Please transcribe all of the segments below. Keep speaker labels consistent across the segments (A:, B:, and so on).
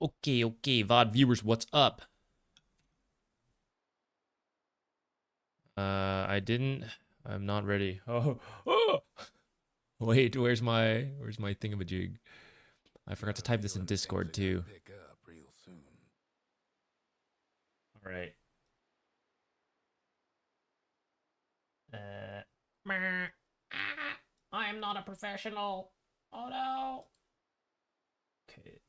A: Okay, VOD viewers, what's up? I'm not ready. Oh. Wait, where's my thingamajig? I forgot to type this in Discord too. All right. I am not a professional. Oh no. Okay.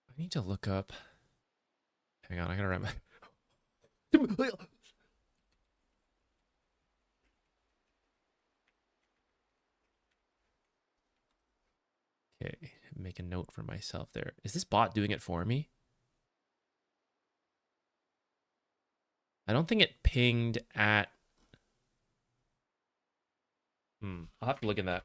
A: I need to look up. Hang on, I gotta write my. Okay, make a note for myself there. Is this bot doing it for me? I don't think it pinged at. I'll have to look at that.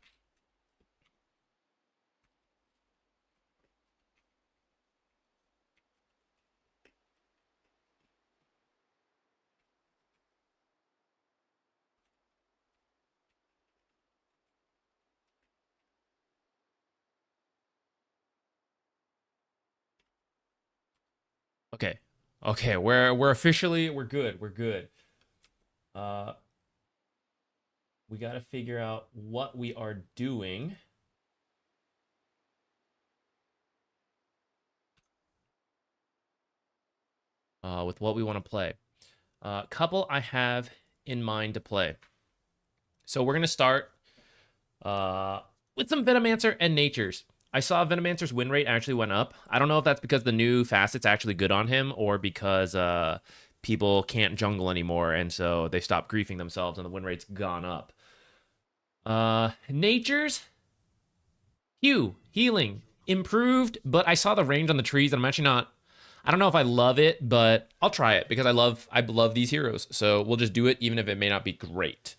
A: Okay. Okay, we're officially we're good. We're good. Uh we got to figure out what we are doing. With what we want to play. Couple I have in mind to play. So we're going to start with some Venomancer and Natures. I saw Venomancer's win rate actually went up. I don't know if that's because the new facet's actually good on him or because people can't jungle anymore and so they stopped griefing themselves and the win rate's gone up. Natures, healing, improved, but I saw the range on the trees and I'm actually not. I don't know if I love it, but I'll try it because I love these heroes. So we'll just do it even if it may not be great.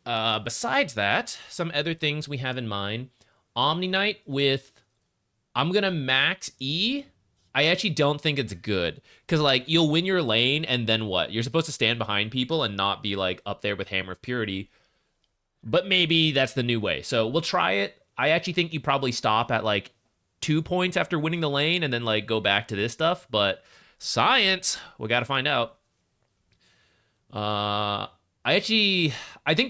A: Besides that, some other things we have in mind. Omniknight with, I'm gonna max E. I actually don't think it's good because like you'll win your lane and then what? You're supposed to stand behind people and not be like up there with Hammer of Purity. But maybe that's the new way. So we'll try it. I actually think you probably stop at like 2 points after winning the lane and then like go back to this stuff. But science, we got to find out. I think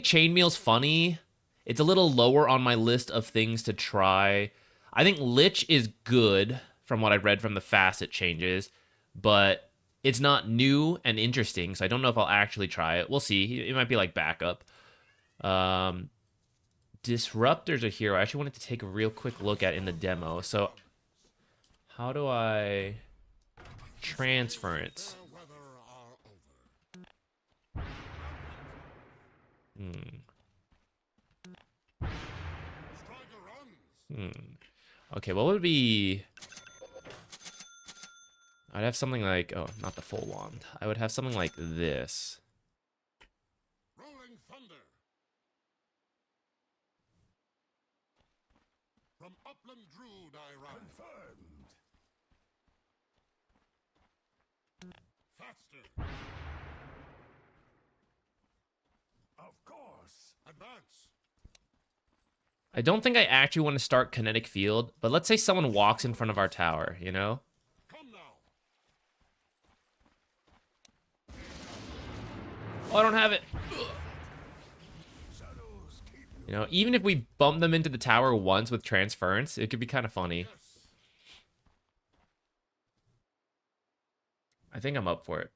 A: Chainmail's funny. It's a little lower on my list of things to try. I think Lich is good from what I read from the facet changes, but it's not new and interesting, so I don't know if I'll actually try it. We'll see. It might be like backup. Disruptor's a hero I actually wanted to take a real quick look at in the demo. So how do I transference? Okay, what would be... I'd have something like... Oh, not the full wand. I would have something like this. From Upland Druid I run. Confirmed. Faster. Of course. Advance. I don't think I actually want to start Kinetic Field, but let's say someone walks in front of our tower, you know? Come now. Oh, I don't have it. You know, even if we bump them into the tower once with transference, it could be kind of funny. I think I'm up for it.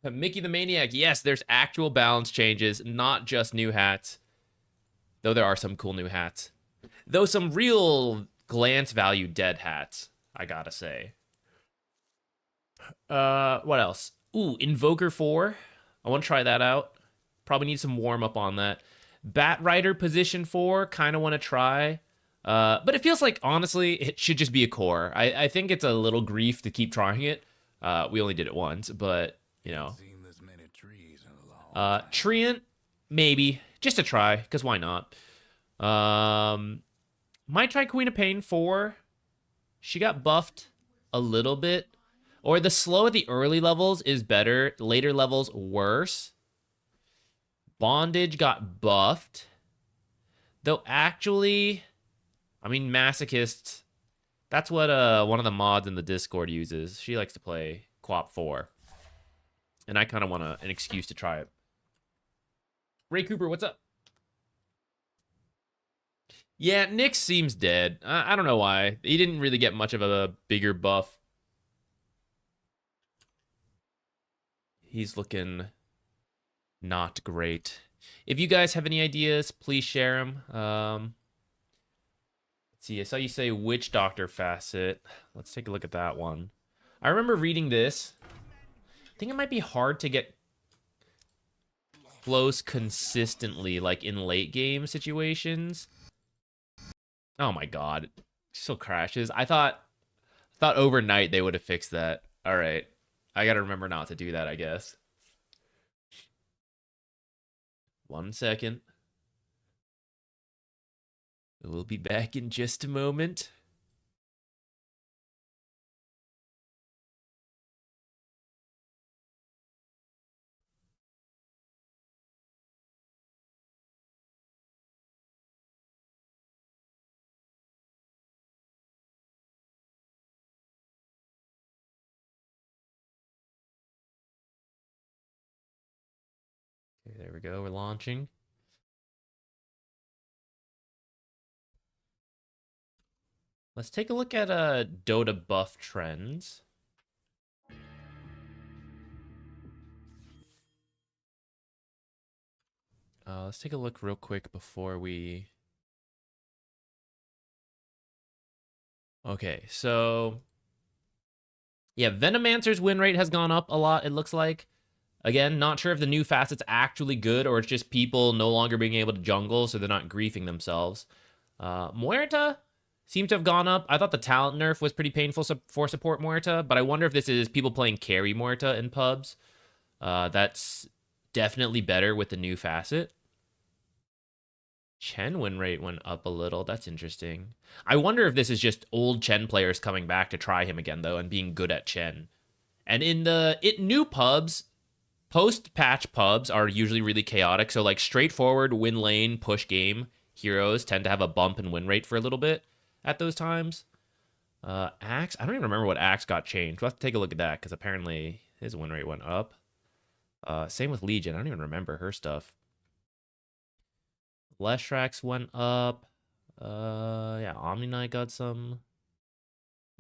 A: Mickey the Maniac. Yes, there's actual balance changes, not just new hats. Though there are some cool new hats. Though some real glance value dead hats, I gotta say. What else? Ooh, Invoker 4. I want to try that out. Probably need some warm up on that. Bat Rider position 4. Kind of want to try. But it feels like, honestly, it should just be a core. I think it's a little grief to keep trying it. We only did it once, but, you know. Treant, maybe. Just to try, because why not? Might try Queen of Pain 4. She got buffed a little bit. Or the slow at the early levels is better, later levels worse. Bondage got buffed. Though actually, I mean, Masochist, that's what one of the mods in the Discord uses. She likes to play Quap 4. And I kind of want an excuse to try it. Ray Cooper, what's up? Yeah, Nyx seems dead. I don't know why. He didn't really get much of a bigger buff. He's looking not great. If you guys have any ideas, please share them. Let's see, I saw you say Witch Doctor Facet. Let's take a look at that one. I remember reading this. I think it might be hard to get close consistently, like in late game situations. Oh my god, it still crashes. I thought overnight they would have fixed that. All right, I gotta remember not to do that, I guess. 1 second. We'll be back in just a moment. Okay, there we go. We're launching. Let's take a look at Dota buff trends. Let's take a look real quick before we... Okay, so... Yeah, Venomancer's win rate has gone up a lot, it looks like. Again, not sure if the new facet's actually good or it's just people no longer being able to jungle, so they're not griefing themselves. Muerta seems to have gone up. I thought the talent nerf was pretty painful for support Muerta, but I wonder if this is people playing carry Muerta in pubs. That's definitely better with the new facet. Chen win rate went up a little. That's interesting. I wonder if this is just old Chen players coming back to try him again, though, and being good at Chen. And in the new pubs, post-patch pubs are usually really chaotic. So, like, straightforward win lane, push game heroes tend to have a bump in win rate for a little bit at those times. Axe, I don't even remember what Axe got changed. We'll have to take a look at that, because apparently his win rate went up. Same with Legion. I don't even remember her stuff. Leshrax went up. Yeah, Omniknight got some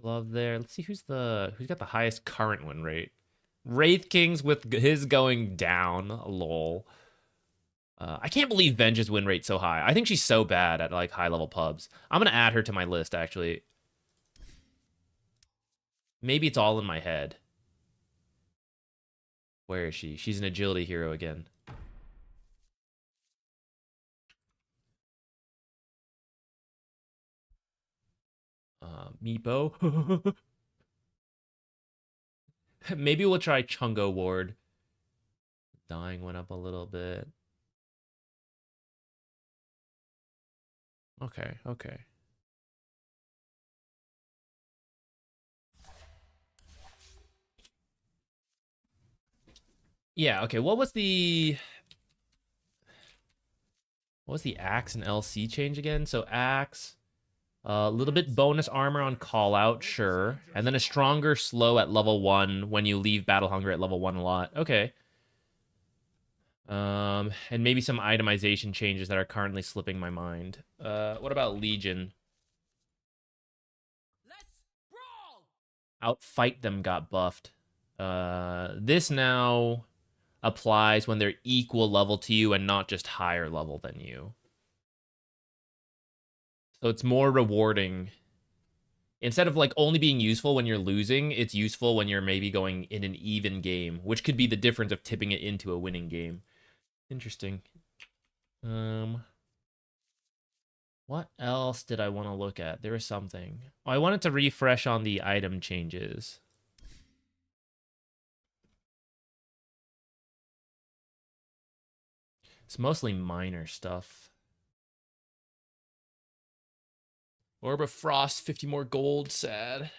A: love there. Let's see who's got the highest current win rate. Wraith Kings with his going down. Lol. I can't believe Venge's win rate so high. I think she's so bad at like high level pubs. I'm gonna add her to my list actually. Maybe it's all in my head. Where is she? She's an agility hero again. Meepo. Maybe we'll try Chungo Ward. Dying went up a little bit. Okay, okay. Yeah, okay. What was the Axe and LC change again? So Axe, a little bit bonus armor on call out, sure. And then a stronger slow at level 1 when you leave Battle Hunger at level 1 a lot. Okay. And maybe some itemization changes that are currently slipping my mind. What about Legion? Outfight them got buffed. This now applies when they're equal level to you and not just higher level than you. So it's more rewarding. Instead of like only being useful when you're losing, it's useful when you're maybe going in an even game, which could be the difference of tipping it into a winning game. Interesting. What else did I want to look at? There was something. Oh, I wanted to refresh on the item changes. It's mostly minor stuff. Orb of Frost, 50 more gold, sad.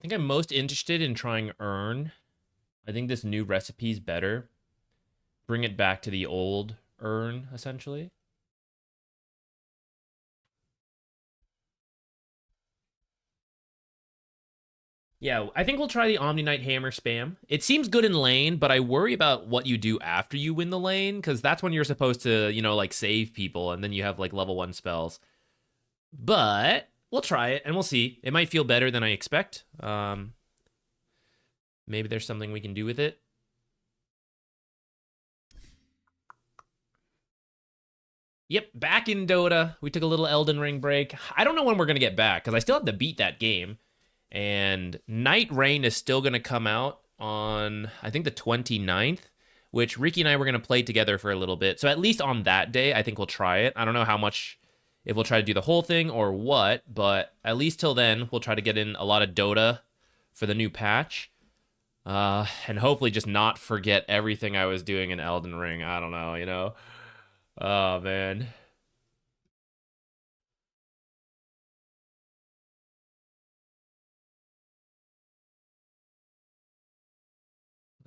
A: think I'm most interested in trying Urn. I think this new recipe's better. Bring it back to the old Urn, essentially. Yeah, I think we'll try the Omniknight Hammer spam. It seems good in lane, but I worry about what you do after you win the lane, because that's when you're supposed to, you know, like save people, and then you have like level 1 spells. But we'll try it, and we'll see. It might feel better than I expect. Maybe there's something we can do with it. Yep, back in Dota. We took a little Elden Ring break. I don't know when we're going to get back, because I still have to beat that game. And Night Rain is still going to come out on, I think, the 29th, which Ricky and I were going to play together for a little bit. So at least on that day, I think we'll try it. I don't know how much, if we'll try to do the whole thing or what, but at least till then, we'll try to get in a lot of Dota for the new patch. And hopefully just not forget everything I was doing in Elden Ring. I don't know, you know? Oh, man.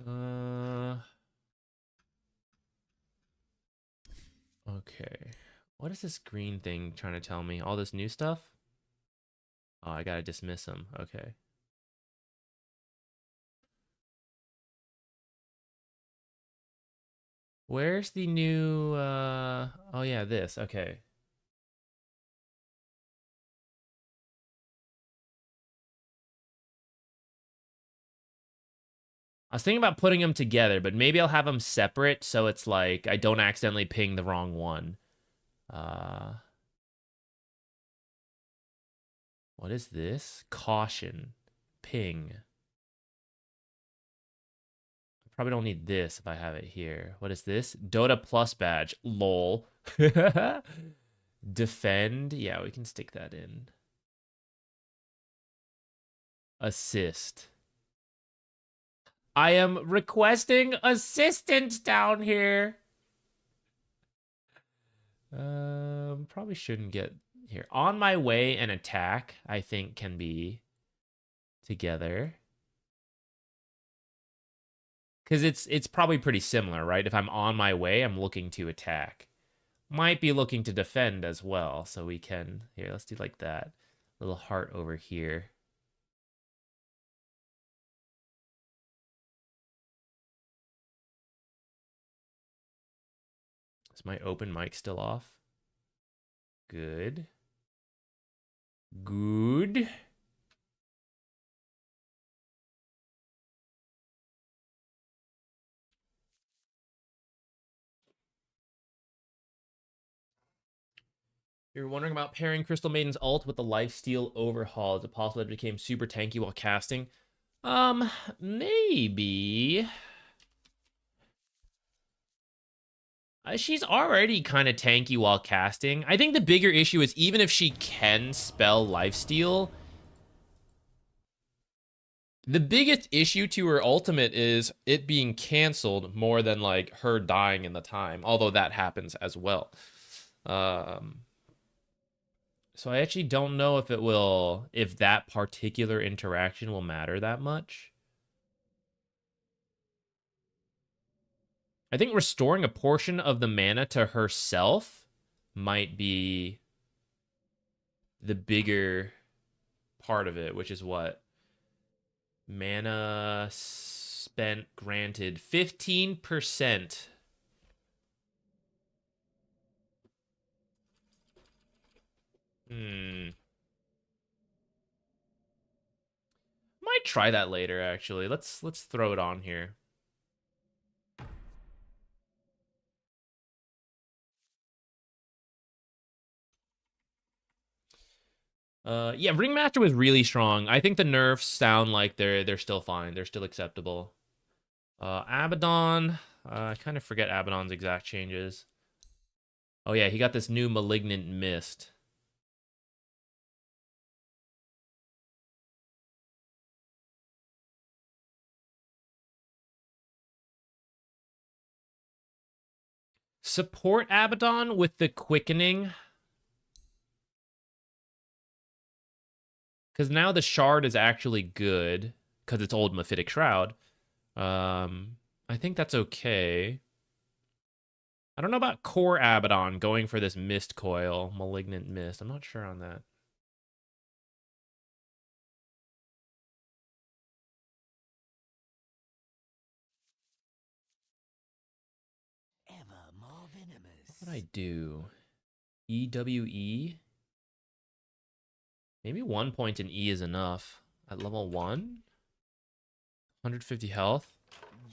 A: Uh, okay. What is this green thing trying to tell me? All this new stuff? Oh, I gotta dismiss him. Okay. Where's the new, oh yeah, this. Okay. I was thinking about putting them together, but maybe I'll have them separate so it's like I don't accidentally ping the wrong one. Uh, what is this? Caution. Ping. Probably don't need this if I have it here. What is this? Dota Plus badge. Lol. Defend. Yeah, we can stick that in. Assist. I am requesting assistance down here. Probably shouldn't get here. On my way and attack, I think can be together. Because it's probably pretty similar, right? If I'm on my way, I'm looking to attack. Might be looking to defend as well, so we can... Here, let's do like that. Little heart over here. Is my open mic still off? Good. Good. You're wondering about pairing Crystal Maiden's ult with the lifesteal overhaul. Is it possible that it became super tanky while casting? Maybe. She's already kind of tanky while casting. I think the bigger issue is even if she can spell lifesteal, the biggest issue to her ultimate is it being canceled more than like her dying in the time, although that happens as well. So I actually don't know if it will, if that particular interaction will matter that much. I think restoring a portion of the mana to herself might be the bigger part of it, which is what? Mana spent granted 15%. Might try that later actually. Let's throw it on here. Yeah, Ringmaster was really strong. I think the nerfs sound like they're still fine. They're still acceptable. Abaddon. I kind of forget Abaddon's exact changes. Oh yeah, he got this new Malignant Mist. Support Abaddon with the quickening. Because now the shard is actually good because it's old Mephitic Shroud. I think that's okay. I don't know about Core Abaddon going for this Mist Coil, Malignant Mist. I'm not sure on that.
B: Ever more venomous.
A: What would I do? EWE? Maybe 1 point in E is enough. At level 1? 150 health.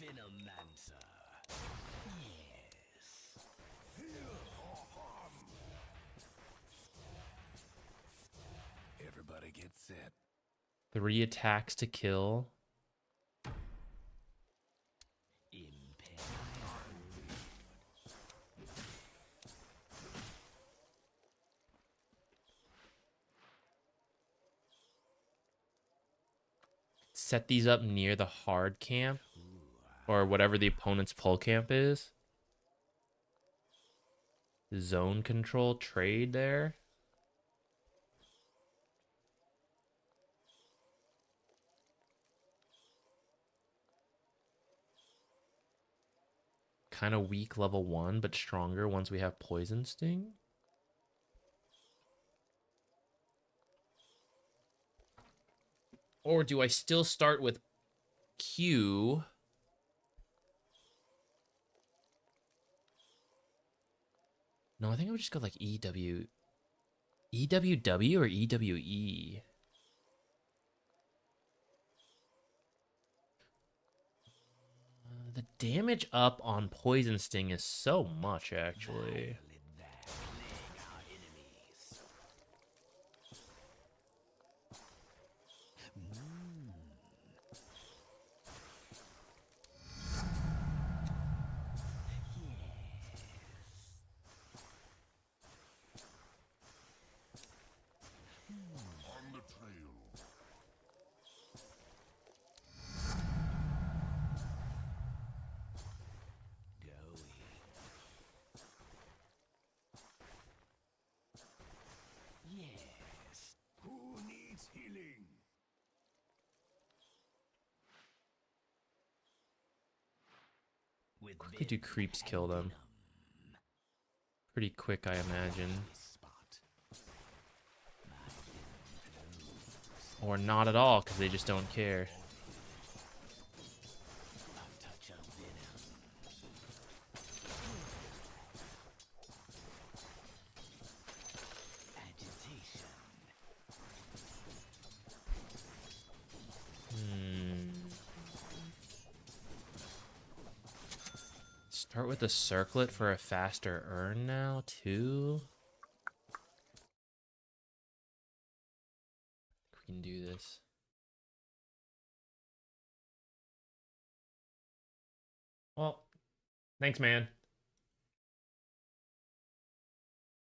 B: Venomancer. Yes. Everybody get set.
A: 3 attacks to kill. Set these up near the hard camp or whatever the opponent's pull camp is. Zone control trade there. Kind of weak level 1, but stronger once we have Poison Sting. Or do I still start with Q? No, I think I would just go like EW. EWW or EWE? The damage up on Poison Sting is so much, actually. Quickly do creeps kill them? Pretty quick, I imagine. Or not at all, because they just don't care. Start with the circlet for a faster earn now, too. We can do this. Well, thanks, man.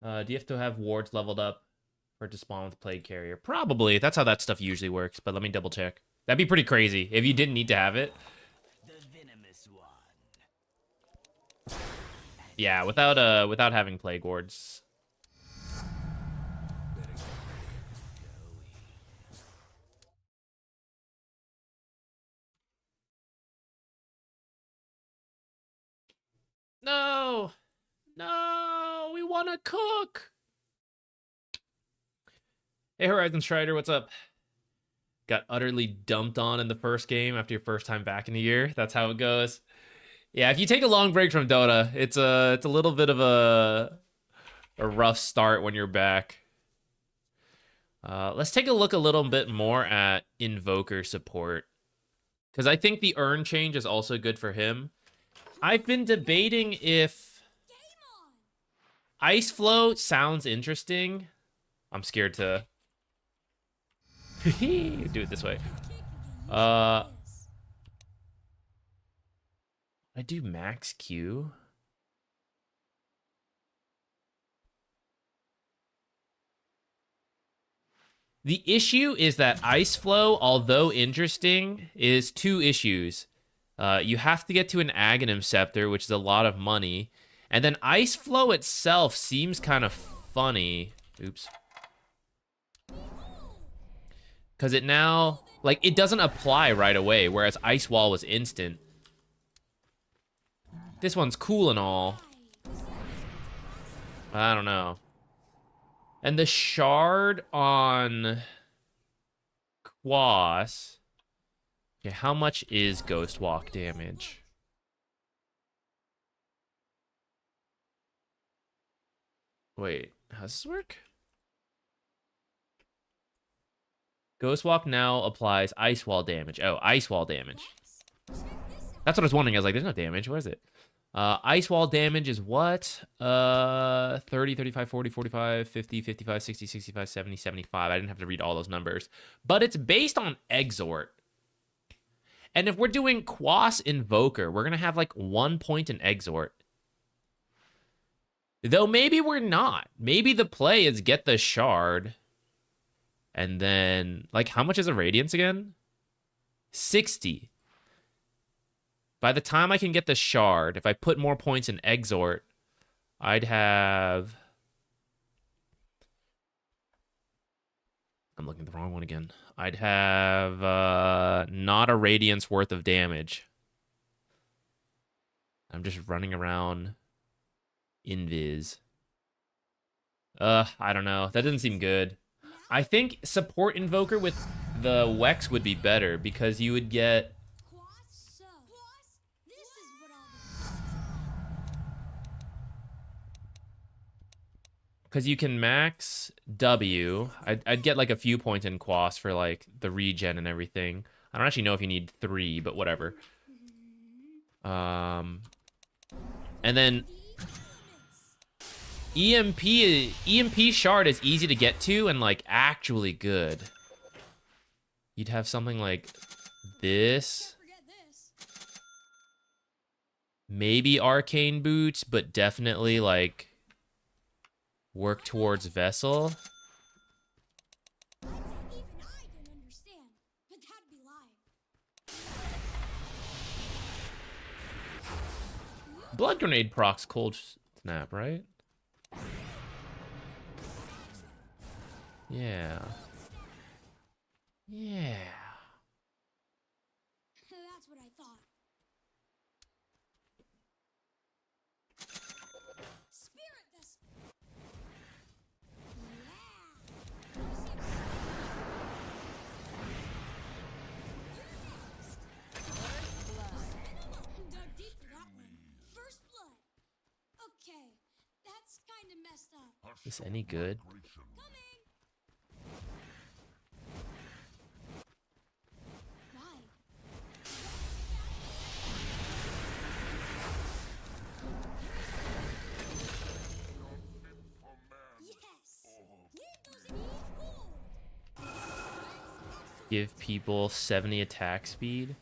A: Do you have to have wards leveled up for it to spawn with Plague Carrier? Probably. That's how that stuff usually works, but let me double check. That'd be pretty crazy if you didn't need to have it. Yeah, without having Plague Wards. No! No! We want to cook! Hey, Horizon Strider, what's up? Got utterly dumped on in the first game after your first time back in a year. That's how it goes. Yeah, if you take a long break from Dota, it's a little bit of a rough start when you're back. Let's take a look a little bit more at Invoker support, because I think the earn change is also good for him. I've been debating if Ice Flow sounds interesting. I'm scared to do it this way. I do max Q. The issue is that Ice Flow, although interesting, is 2 issues. You have to get to an Aghanim Scepter, which is a lot of money. And then Ice Flow itself seems kind of funny. Oops. Because it now, like, it doesn't apply right away, whereas Ice Wall was instant. This one's cool and all. I don't know. And the shard on Quas. Okay, how much is Ghost Walk damage? Wait, how does this work? Ghost Walk now applies Ice Wall damage. Oh, Ice Wall damage. That's what I was wondering. I was like, there's no damage. What is it? Ice Wall damage is what? 30, 35, 40, 45, 50, 55, 60, 65, 70, 75. I didn't have to read all those numbers. But it's based on Exort. And if we're doing Quas Invoker, we're going to have like 1 point in Exort. Though maybe we're not. Maybe the play is get the shard. And then, like, how much is a Radiance again? 60. By the time I can get the shard, if I put more points in Exort, I'd have... I'm looking at the wrong one again. I'd have not a Radiance worth of damage. I'm just running around invis. I don't know. That doesn't seem good. I think support Invoker with the Wex would be better because you would get... Because you can max W. I'd get like a few points in Quas for like the regen and everything. I don't actually know if you need 3, but whatever. And then EMP shard is easy to get to and like actually good. You'd have something like this. Maybe arcane boots, but definitely like work towards Vessel. Blood Grenade procs Cold Snap, right? Yeah. Yeah.
C: That's what I thought. Spirit Vessel. Dug deep for that one. First blood. Okay, that's kind of messed up.
A: Is this any good?
C: Why? Yes. Leave those in cold.
A: Give people 70 attack speed.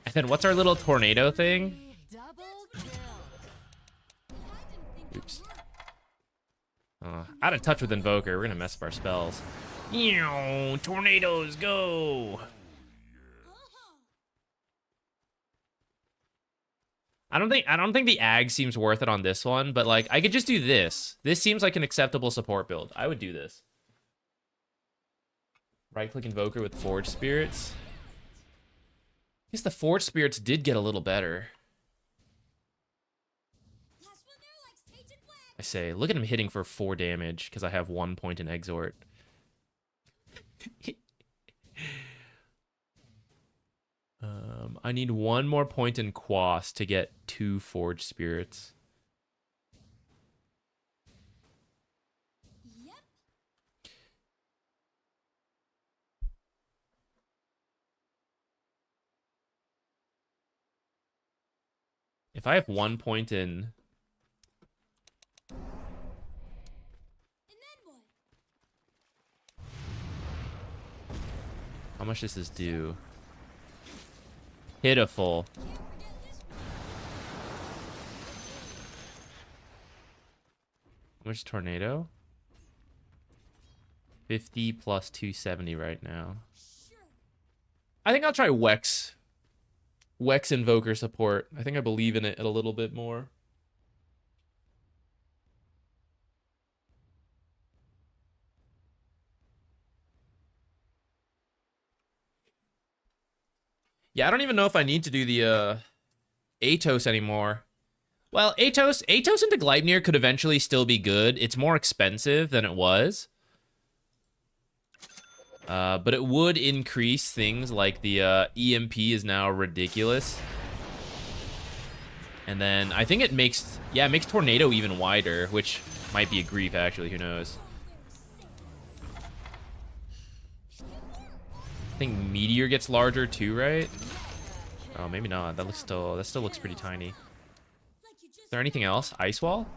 A: And then what's our little tornado thing?
D: Double kill.
A: Oops. Out of touch with Invoker. We're gonna mess up our spells. Ew, tornadoes go. I don't think the Ag seems worth it on this one, but like I could just do this. This seems like an acceptable support build. I would do this. Right click Invoker with Forge Spirits. I guess the Forge Spirits did get a little better. I say, look at him hitting for 4 damage because I have 1 point in Exort. I need 1 more point in Quas to get 2 Forge Spirits.
C: Yep.
A: If I have 1 point in...
C: And then what?
A: How much does this do? Pitiful.
C: Can't forget this one.
A: How much tornado? 50 plus 270 right now.
C: Sure.
A: I think I'll try Wex. Wex Invoker support. I think I believe in it a little bit more. Yeah, I don't even know if I need to do the Atos anymore. Well, Atos into Gleipnir could eventually still be good. It's more expensive than it was. But it would increase things like the EMP is now ridiculous. And then I think it makes Tornado even wider, which might be a grief actually, who knows. I think Meteor gets larger too, right? Oh, maybe not. That still looks pretty tiny. Is there anything else? Ice Wall?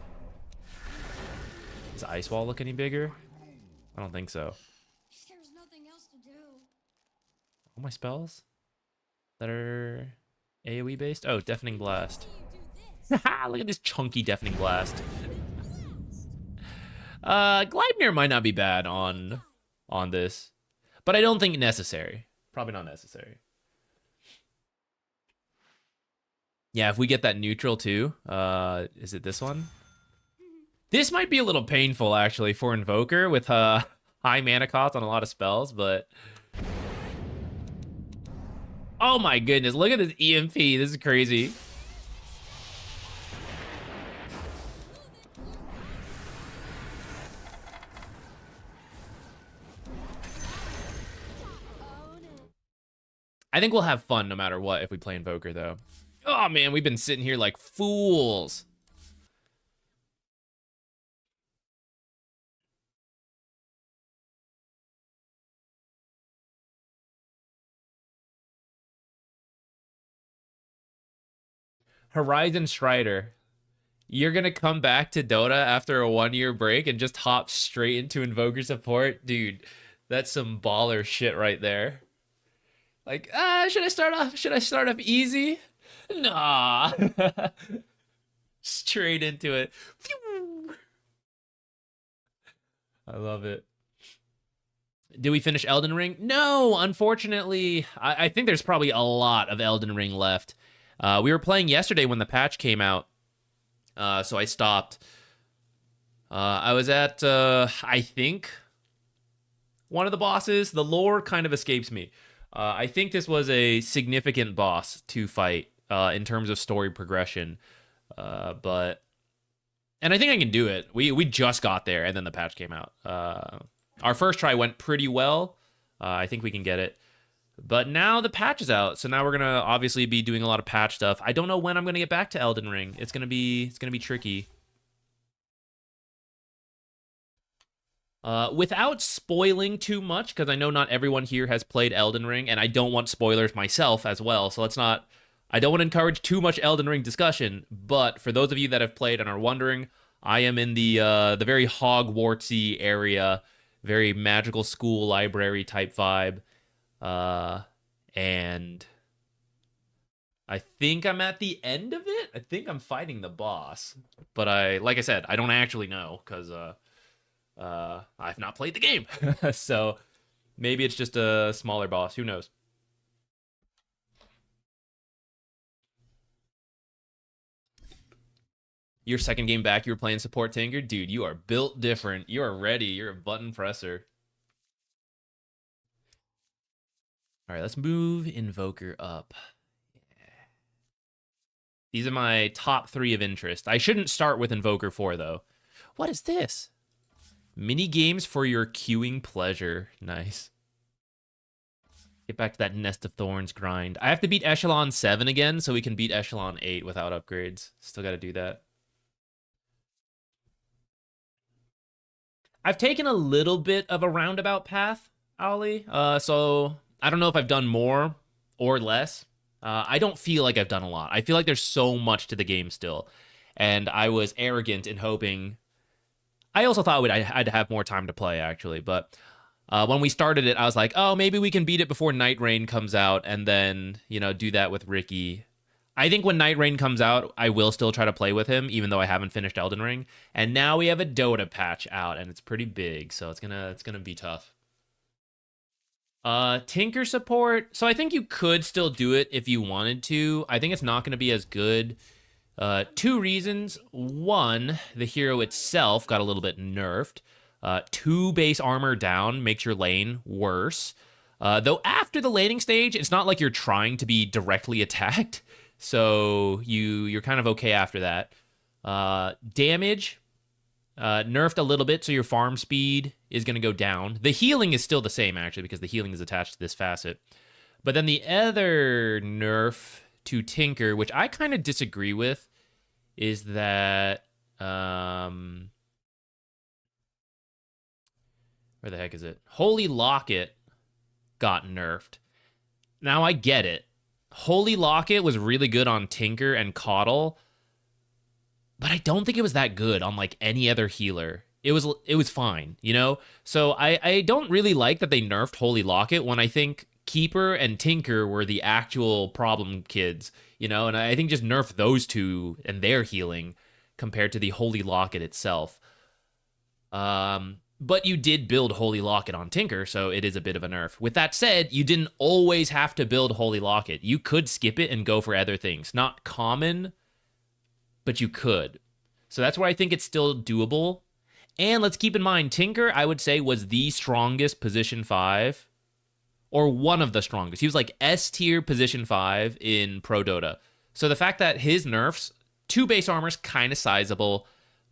A: Does Ice Wall look any bigger? I don't think so.
C: There's nothing else to do.
A: All my spells that are AoE based? Oh, Deafening Blast.
C: You do this.
A: Look at this chunky Deafening Blast. Gleipnir might not be bad on this, but I don't think necessary. Probably not necessary. Yeah, if we get that neutral too, is it this one? This might be a little painful actually for Invoker with high mana cost on a lot of spells, but oh my goodness, look at this EMP. This is crazy. I think we'll have fun no matter what if we play Invoker though. Oh man, we've been sitting here like fools. Horizon Strider. You're gonna come back to Dota after a 1-year break and just hop straight into Invoker support? Dude, that's some baller shit right there. Like, should I start off easy? Nah. Straight into it. Phew. I love it. Did we finish Elden Ring? No, unfortunately. I think there's probably a lot of Elden Ring left. We were playing yesterday when the patch came out, so I stopped. I was at, I think, one of the bosses. The lore kind of escapes me. I think this was a significant boss to fight in terms of story progression, but and I think I can do it. We just got there, and then the patch came out. Our first try went pretty well. I think we can get it. But now the patch is out, so now we're gonna obviously be doing a lot of patch stuff. I don't know when I'm gonna get back to Elden Ring. It's gonna be tricky. Without spoiling too much, because I know not everyone here has played Elden Ring, and I don't want spoilers myself as well. So I don't want to encourage too much Elden Ring discussion. But for those of you that have played and are wondering, I am in the very Hogwartsy area, very magical school library type vibe. And I think I'm at the end of it. I think I'm fighting the boss, but like I said, I don't actually know because I've not played the game. So maybe it's just a smaller boss. Who knows? Your second game back, you were playing support Tinker? Dude, you are built different. You are ready. You're a button presser. All right, let's move Invoker up. Yeah. These are my top 3 of interest. I shouldn't start with Invoker 4, though. What is this? Mini games for your queuing pleasure. Nice. Get back to that Nest of Thorns grind. I have to beat Echelon 7 again, so we can beat Echelon 8 without upgrades. Still got to do that. I've taken a little bit of a roundabout path, Ollie. So I don't know if I've done more or less. I don't feel like I've done a lot. I feel like there's so much to the game still. And I was arrogant in hoping... I also thought I'd have more time to play, actually. But when we started it, I was like, oh, maybe we can beat it before Night Rain comes out and then, do that with Ricky. I think when Night Rain comes out, I will still try to play with him, even though I haven't finished Elden Ring. And now we have a Dota patch out, and it's pretty big, so it's gonna be tough. Tinker support. So I think you could still do it if you wanted to. I think it's not going to be as good. 2 reasons. 1, the hero itself got a little bit nerfed. 2 base armor down makes your lane worse. Though after the laning stage, it's not like you're trying to be directly attacked, so you're kind of okay after that. Damage nerfed a little bit, so your farm speed is going to go down. The healing is still the same, actually, because the healing is attached to this facet. But then the other nerf to Tinker, which I kind of disagree with, is that... where the heck is it? Holy Locket got nerfed. Now, I get it. Holy Locket was really good on Tinker and Coddle, but I don't think it was that good on, like, any other healer. It was fine, you know? So I don't really like that they nerfed Holy Locket when I think Keeper and Tinker were the actual problem kids, you know? And I think just nerf those two and their healing compared to the Holy Locket itself. But you did build Holy Locket on Tinker, so it is a bit of a nerf. With that said, you didn't always have to build Holy Locket. You could skip it and go for other things. Not common, but you could. So that's why I think it's still doable. And let's keep in mind, Tinker, I would say, was the strongest position 5, or one of the strongest. He was like S tier position 5 in Pro Dota. So the fact that his nerfs, 2 base armors, kind of sizable,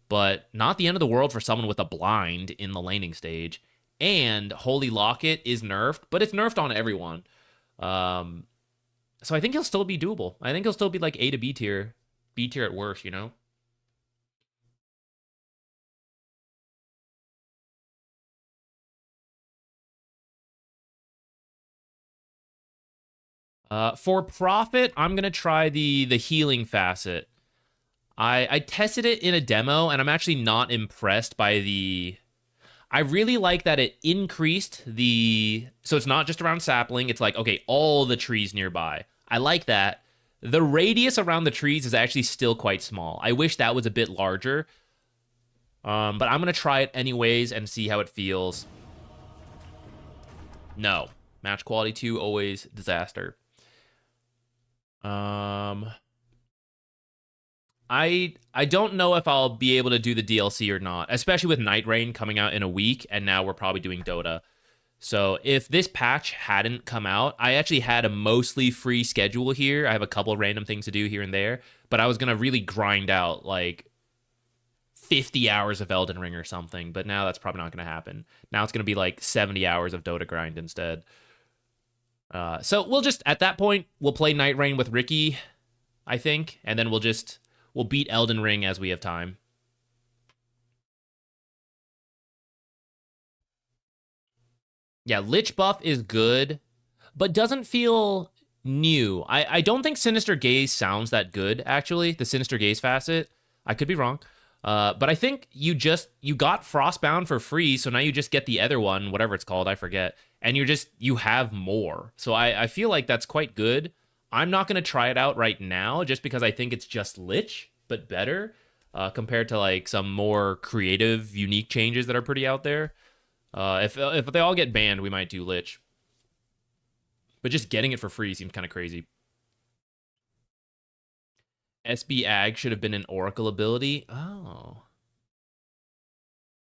A: but not the end of the world for someone with a blind in the laning stage. And Holy Locket is nerfed, but it's nerfed on everyone. So I think he'll still be doable. I think he'll still be like A to B tier at worst, you know? For profit, I'm gonna try the healing facet. I tested it in a demo, and I'm actually not impressed by the... I really like that it increased the... So it's not just around sapling, it's like, okay, all the trees nearby. I like that. The radius around the trees is actually still quite small. I wish that was a bit larger. But I'm gonna try it anyways and see how it feels. No. Match quality 2, always disaster. I don't know if I'll be able to do the DLC or not, especially with Night Rain coming out in a week, and now we're probably doing Dota. So if this patch hadn't come out, I actually had a mostly free schedule here. I have a couple random things to do here and there, but I was going to really grind out like 50 hours of Elden Ring or something, but now that's probably not going to happen. Now it's going to be like 70 hours of Dota grind instead. So we'll just, at that point, we'll play Night Rain with Ricky, I think, and then we'll beat Elden Ring as we have time. Yeah, Lich buff is good, but doesn't feel new. I don't think Sinister Gaze sounds that good, actually, the Sinister Gaze facet. I could be wrong. But I think you got Frostbound for free, so now you just get the other one, whatever it's called, I forget, and you have more. So I feel like that's quite good. I'm not going to try it out right now, just because I think it's just Lich, but better, compared to like some more creative, unique changes that are pretty out there. If they all get banned, we might do Lich. But just getting it for free seems kind of crazy. SB Ag should have been an Oracle ability. Oh.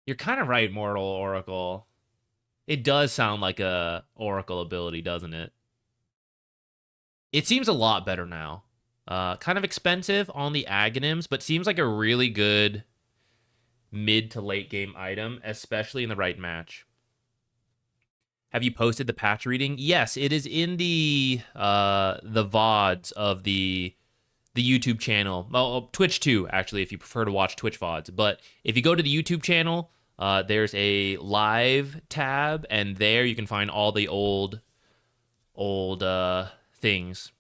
A: You're kind of right, Mortal Oracle. It does sound like a Oracle ability, doesn't it? It seems a lot better now. Kind of expensive on the Aghanims, but seems like a really good mid to late game item, especially in the right match. Have you posted the patch reading? Yes, it is in the VODs of the YouTube channel. Well, Twitch too, actually, if you prefer to watch Twitch VODs. But if you go to the YouTube channel, there's a live tab, and there you can find all the old things.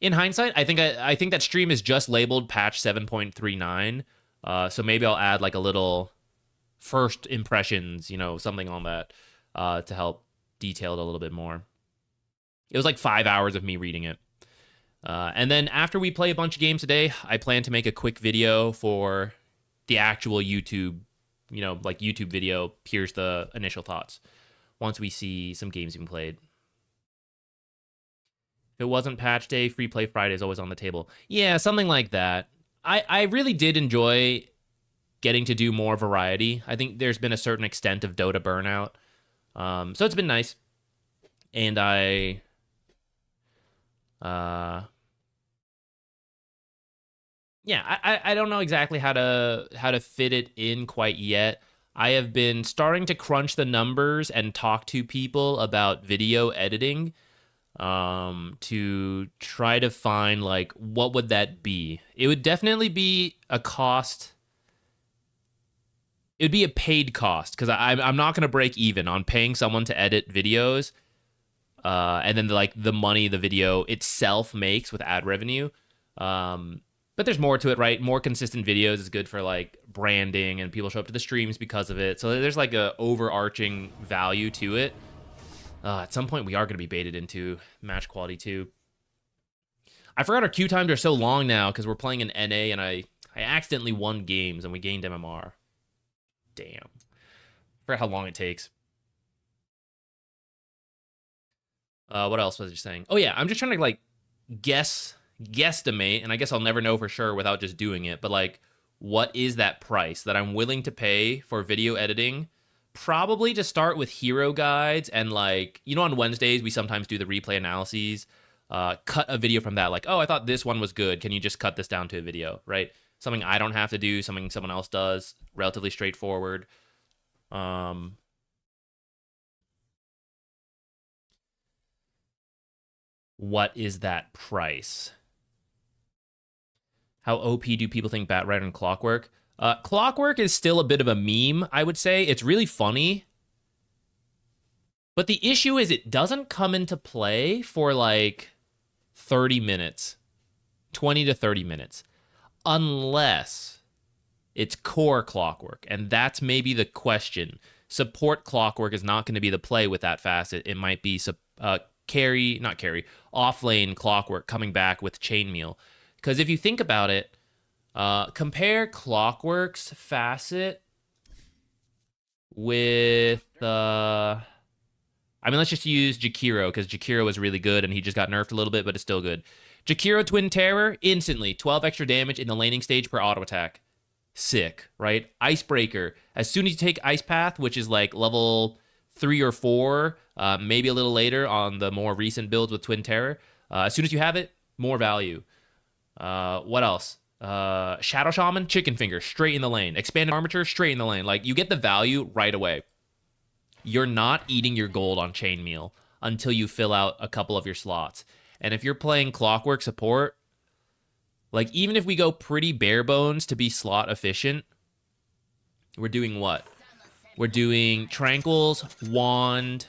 A: In hindsight, I think that stream is just labeled patch 7.39. So maybe I'll add like a little first impressions, something on that to help detail it a little bit more. It was like 5 hours of me reading it. And then after we play a bunch of games today, I plan to make a quick video for the actual YouTube, like YouTube video. Here's the initial thoughts once we see some games being played. If it wasn't patch day, free play Friday is always on the table. Yeah, something like that. I really did enjoy getting to do more variety. I think there's been a certain extent of Dota burnout. So it's been nice. and I yeah, I don't know exactly how to fit it in quite yet. I have been starting to crunch the numbers and talk to people about video editing to try to find like what would that be. It would definitely be a cost. It would be a paid cost because I'm not going to break even on paying someone to edit videos, and then like the money the video itself makes with ad revenue. But there's more to it, right? More consistent videos is good for like branding, and people show up to the streams because of it. So there's like a overarching value to it. At some point, we are going to be baited into match quality too. I forgot our queue times are so long now because we're playing in NA, and I accidentally won games and we gained MMR. Damn. For how long it takes. What else was I saying? Oh yeah, I'm just trying to like guesstimate, and I guess I'll never know for sure without just doing it, but like what is that price that I'm willing to pay for video editing? Probably to start with hero guides, and like, you know, on Wednesdays we sometimes do the replay analyses. Cut a video from that, like, oh, I thought this one was good, can you just cut this down to a video, right? Something I don't have to do, something someone else does, relatively straightforward. What is that price? How OP do people think Batrider and Clockwork? Clockwork is still a bit of a meme, I would say. It's really funny. But the issue is it doesn't come into play for like 30 minutes. 20 to 30 minutes. Unless it's core Clockwork. And that's maybe the question. Support Clockwork is not going to be the play with that facet. It might be offlane Clockwork coming back with Chainmail. Because if you think about it, compare Clockwork's facet with, I mean, let's just use Jakiro, because Jakiro was really good, and he just got nerfed a little bit, but it's still good. Jakiro Twin Terror, instantly, 12 extra damage in the laning stage per auto attack. Sick, right? Icebreaker, as soon as you take Ice Path, which is like level 3 or 4, maybe a little later on the more recent builds with Twin Terror, as soon as you have it, more value. What else? Shadow Shaman, Chicken Finger, straight in the lane. Expanded Armature, straight in the lane. Like, you get the value right away. You're not eating your gold on Chainmail until you fill out a couple of your slots. And if you're playing Clockwork support, like, even if we go pretty bare bones to be slot efficient, we're doing what? We're doing Tranquils, Wand,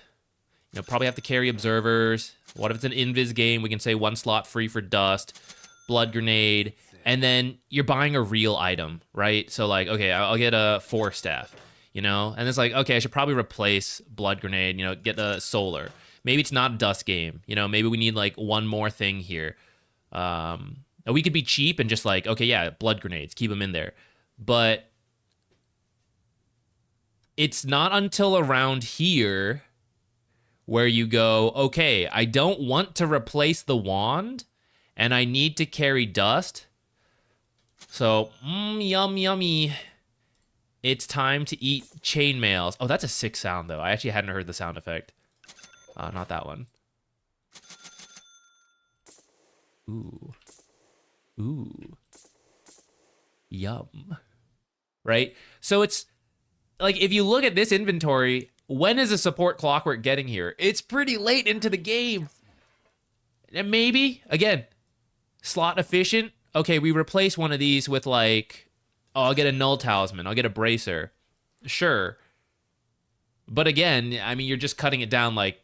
A: you know, probably have to carry Observers. What if it's an Invis game? We can say 1 slot free for Dust, Blood Grenade, and then you're buying a real item, right? So like, okay, I'll get a Force Staff, you know? And it's like, okay, I should probably replace Blood Grenade, you know, get a Solar. Maybe it's not a Dust game, you know? Maybe we need like one more thing here. We could be cheap and just like, okay, yeah, Blood Grenades, keep them in there. But it's not until around here where you go, okay, I don't want to replace the Wand, and I need to carry Dust. So, yummy. It's time to eat Chainmails. Oh, that's a sick sound, though. I actually hadn't heard the sound effect. Not that one. Ooh. Yum. Right? So it's, like, if you look at this inventory, when is a support Clockwork getting here? It's pretty late into the game. And maybe, again, slot efficient. Okay, we replace one of these with like, oh, I'll get a Null Talisman. I'll get a Bracer. Sure. But again, I mean, you're just cutting it down like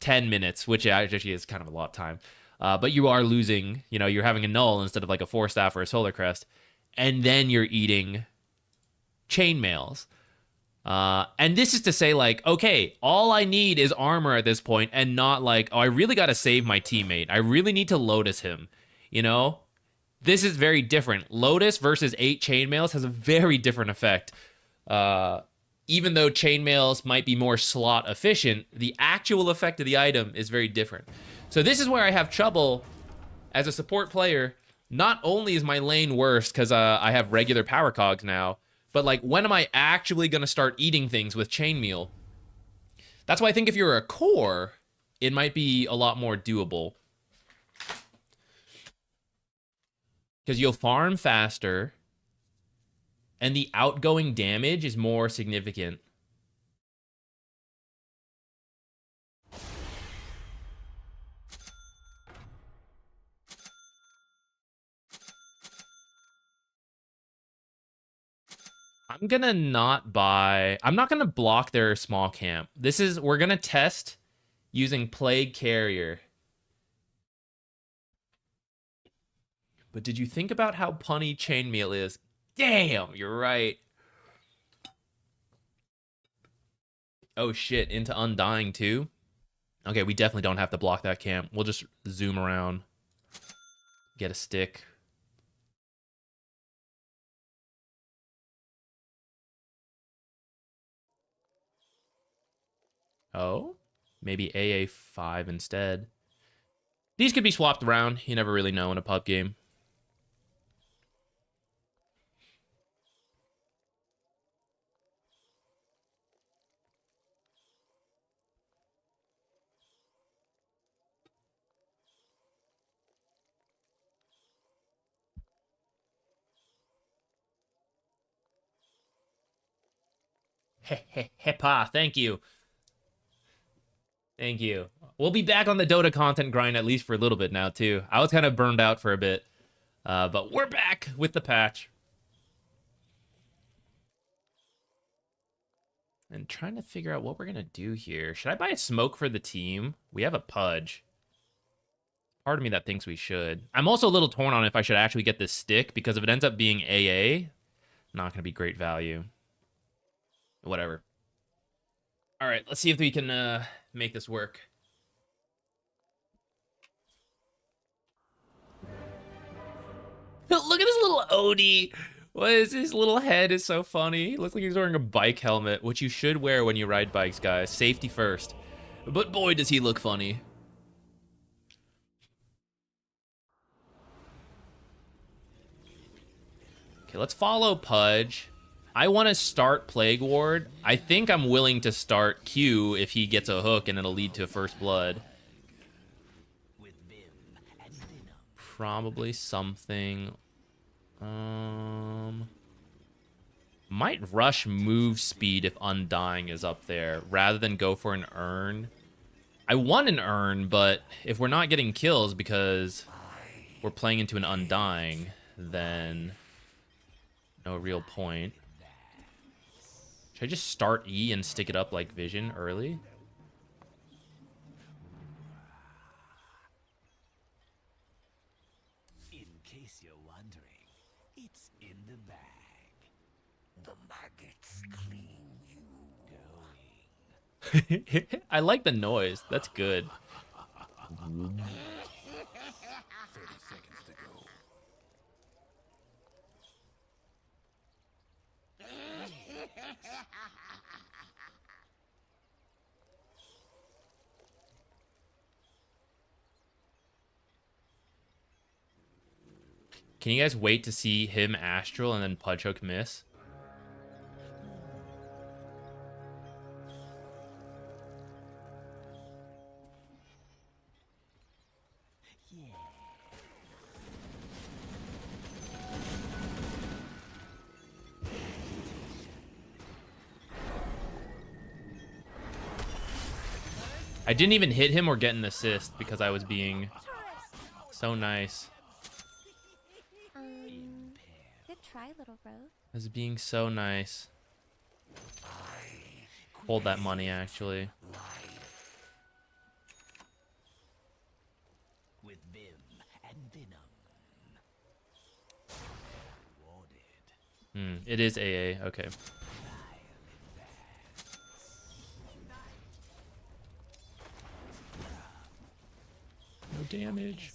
A: 10 minutes, which actually is kind of a lot of time. But you are losing, you know, you're having a Null instead of like a Force Staff or a Solar Crest. And then you're eating Chainmails. And this is to say, like, okay, all I need is armor at this point, and not like, oh, I really got to save my teammate. I really need to Lotus him, you know? This is very different. Lotus versus 8 Chainmails has a very different effect. Even though Chainmails might be more slot efficient, the actual effect of the item is very different. So this is where I have trouble as a support player. Not only is my lane worse because I have regular power cogs now, but like, when am I actually going to start eating things with Chainmail? That's why I think if you're a core, it might be a lot more doable. Because you'll farm faster, and the outgoing damage is more significant. I'm gonna not buy... I'm not gonna block their small camp. We're gonna test using Plague Carrier. But did you think about how punny Chainmail is? Damn, you're right. Oh shit, into Undying too? Okay, we definitely don't have to block that camp. We'll just zoom around. Get a stick. Oh? Maybe AA5 instead. These could be swapped around. You never really know in a pub game. Hepa, thank you. Thank you. We'll be back on the Dota content grind at least for a little bit now, too. I was kind of burned out for a bit. But we're back with the patch. And trying to figure out what we're going to do here. Should I buy a smoke for the team? We have a Pudge. Part of me that thinks we should. I'm also a little torn on if I should actually get this stick, because if it ends up being AA, not going to be great value. Whatever. All right, let's see if we can make this work. Look at this little Odie. What is his little head is so funny. He looks like he's wearing a bike helmet, which you should wear when you ride bikes, guys. Safety first. But boy, does he look funny. Okay, let's follow Pudge. I want to start Plague Ward. I think I'm willing to start Q if he gets a hook and it'll lead to First Blood. Probably something. Might rush move speed if Undying is up there, rather than go for an Urn. I want an Urn, but if we're not getting kills because we're playing into an Undying, then no real point. Should I just start E and stick it up like Vision early?
B: In case you're wondering, it's in the bag. The maggots clean you going.
A: I like the noise. That's good.
B: 30 seconds to go.
A: Can you guys wait to see him Astral and then Pudge Hook miss? I didn't even hit him or get an assist because I was being so nice.
D: Good try, little bro.
A: I was being so nice. Hold that money, actually.
B: With Vim and Venom. Rewarded.
A: It is AA. Okay. No damage.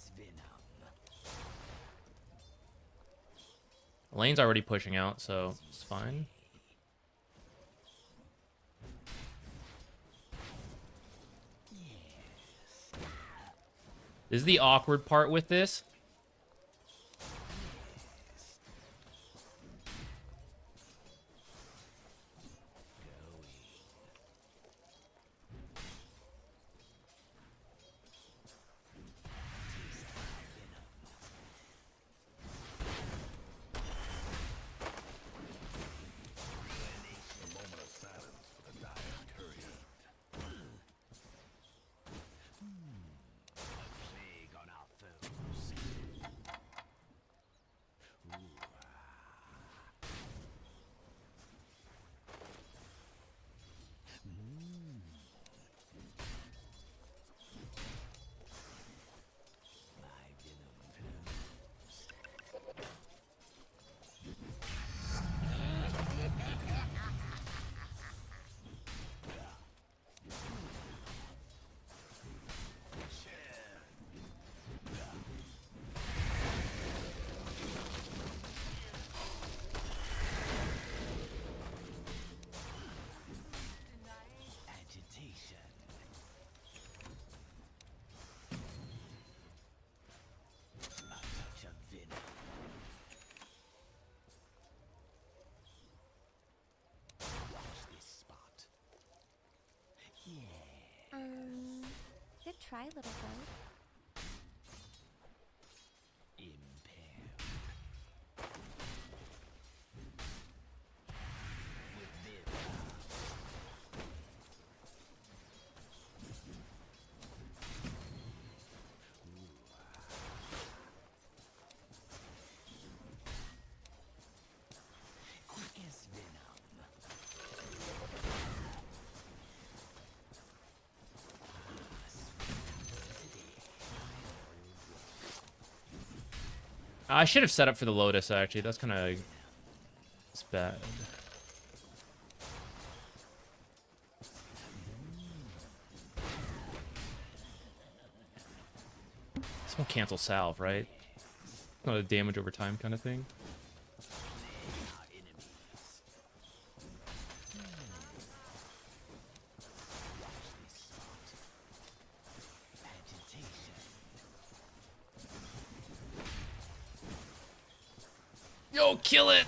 A: Lane's already pushing out, so it's fine. This is the awkward part with this.
D: try, little rogue.
B: Impaired. With quick as venom.
A: I should have set up for the Lotus, actually. That's kind of... It's bad. This won't cancel salve, right? Not a damage over time kind of thing. Yo, kill it!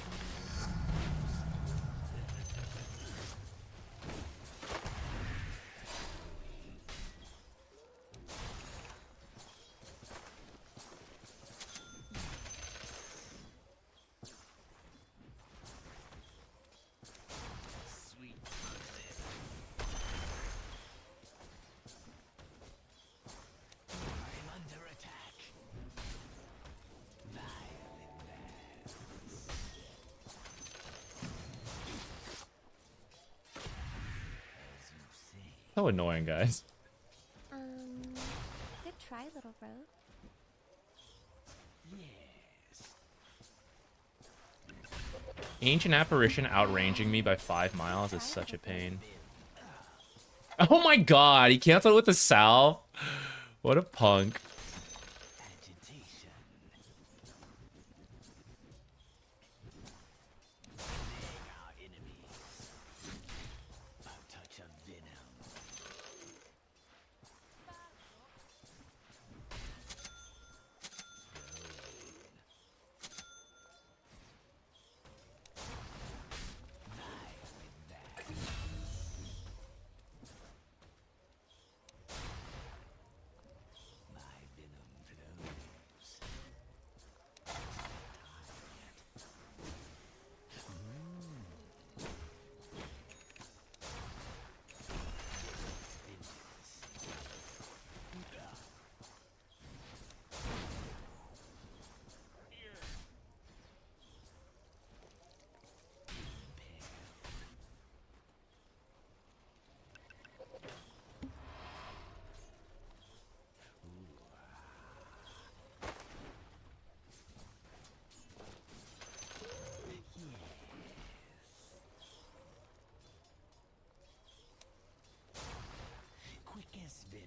B: Sweet. I'm under attack.
A: So annoying, guys.
D: Good try, little rogue.
A: Ancient Apparition outranging me by 5 miles is such a pain. Oh my god, he canceled with a salve? What a punk.
B: Agitation. Our enemies. A touch of venom. My venom flows. Quick as venom.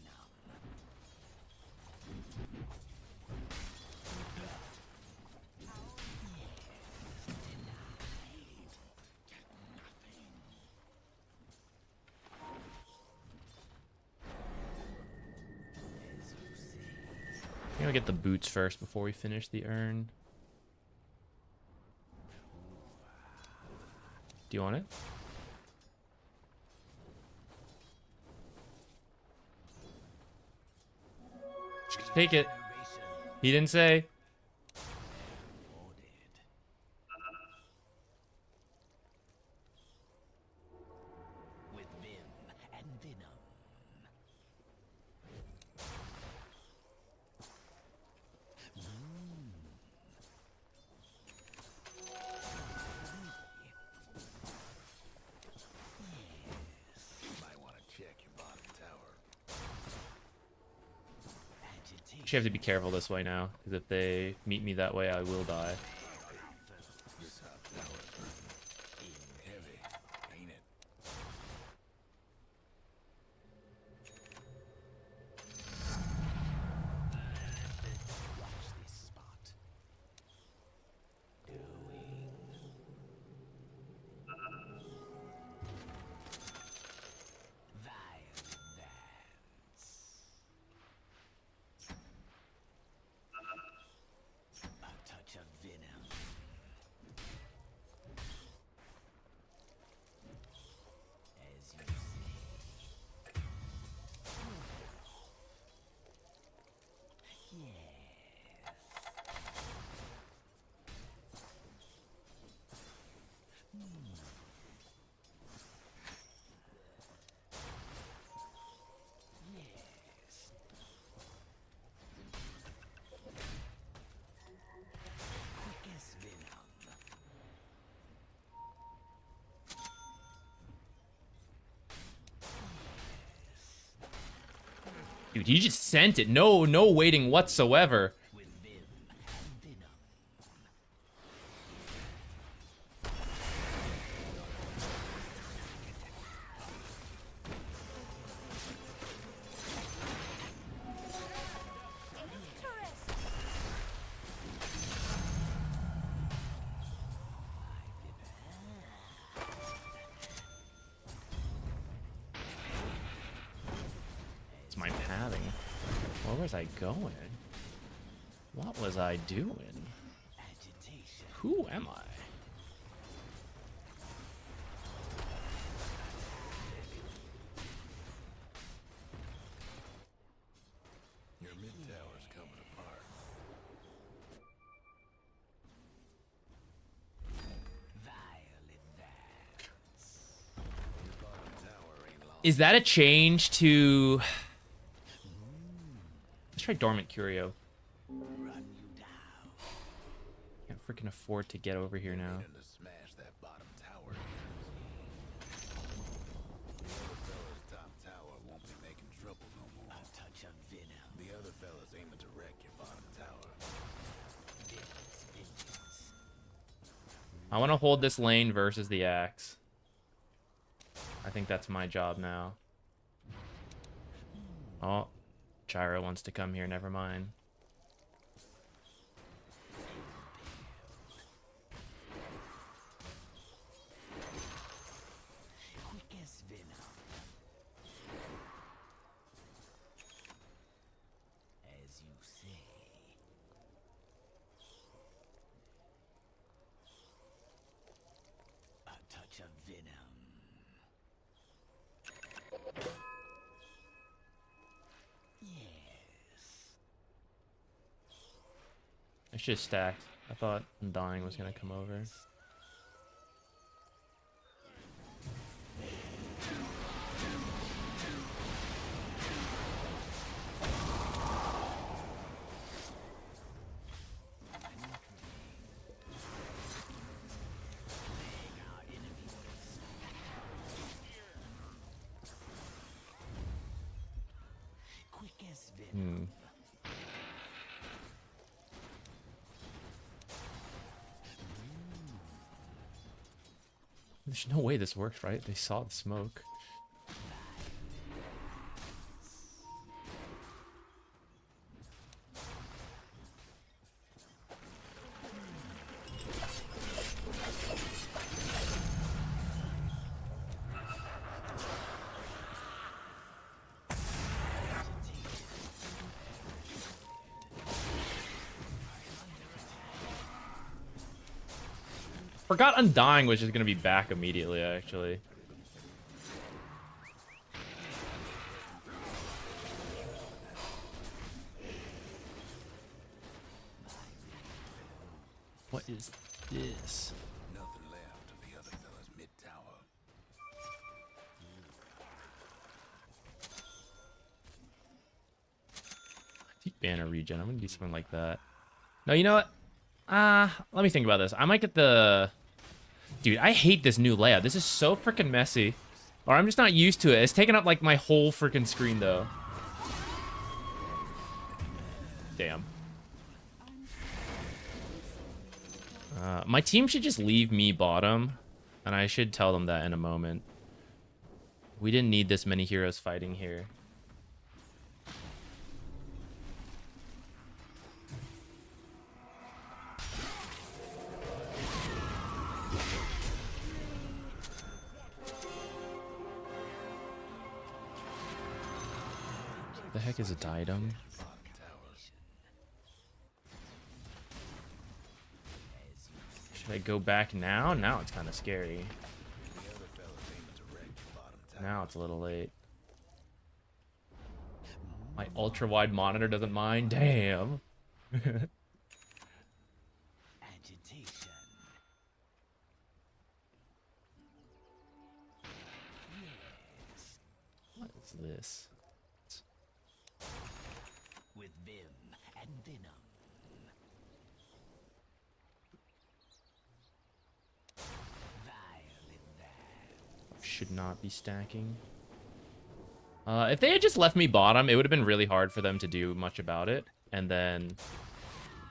A: I'm gonna get the boots first before we finish the urn. Do you want it? Take it. He didn't say.
B: With vim and venom. Might want to check your bottom tower. Agitation.
A: Actually, have to be careful this way now, because if they meet me that way, I will die.
B: This top tower's heavy, ain't it? Watch this spot. A touch of venom.
A: Dude, he just sent it. No waiting whatsoever.
B: With Vim and Venom.
A: It's my pathing. Where was I going? What was I doing?
B: Agitation.
A: Who am I?
E: Your mid tower's coming apart.
B: Violet Vance.
E: Your bottom tower ain't long.
A: Is that a change to... Let's try Dormant Curio.
B: Run you down.
A: Can't freaking afford to get over here now.
E: Meaning to smash that bottom tower here. The other fella's top tower won't be making trouble no more.
B: A touch of venom.
E: The other fella's aiming to wreck your bottom tower.
B: Venom's vengeance.
A: I want to hold this lane versus the axe. I think that's my job now. Oh, Gyro wants to come here. Never mind.
B: Quick as venom. As you say. A touch of venom. Yes.
A: I should have stacked. I thought Undying was going to come over.
B: Quick as venom.
A: There's no way this works, right? They saw the smoke. Forgot Undying was just gonna be back immediately, actually. What is this?
E: Nothing left of the other fella's mid tower.
A: Deep banner regen. I'm gonna do something like that. No, you know what? Let me think about this. I might get the... Dude, I hate this new layout. This is so freaking messy. Or I'm just not used to it. It's taking up like my whole freaking screen though. Damn. My team should just leave me bottom. And I should tell them that in a moment. We didn't need this many heroes fighting here. The heck is a diadem? Should I go back now? Now it's kind of scary.
E: The other fella's aiming to wreck your bottom tower.
A: Now it's a little late. My ultra wide monitor doesn't mind. Damn.
B: Agitation. Yes.
A: What is this?
B: With Vim and Venom. Violet Vance.
A: Should not be stacking. If they had just left me bottom, it would have been really hard for them to do much about it. And then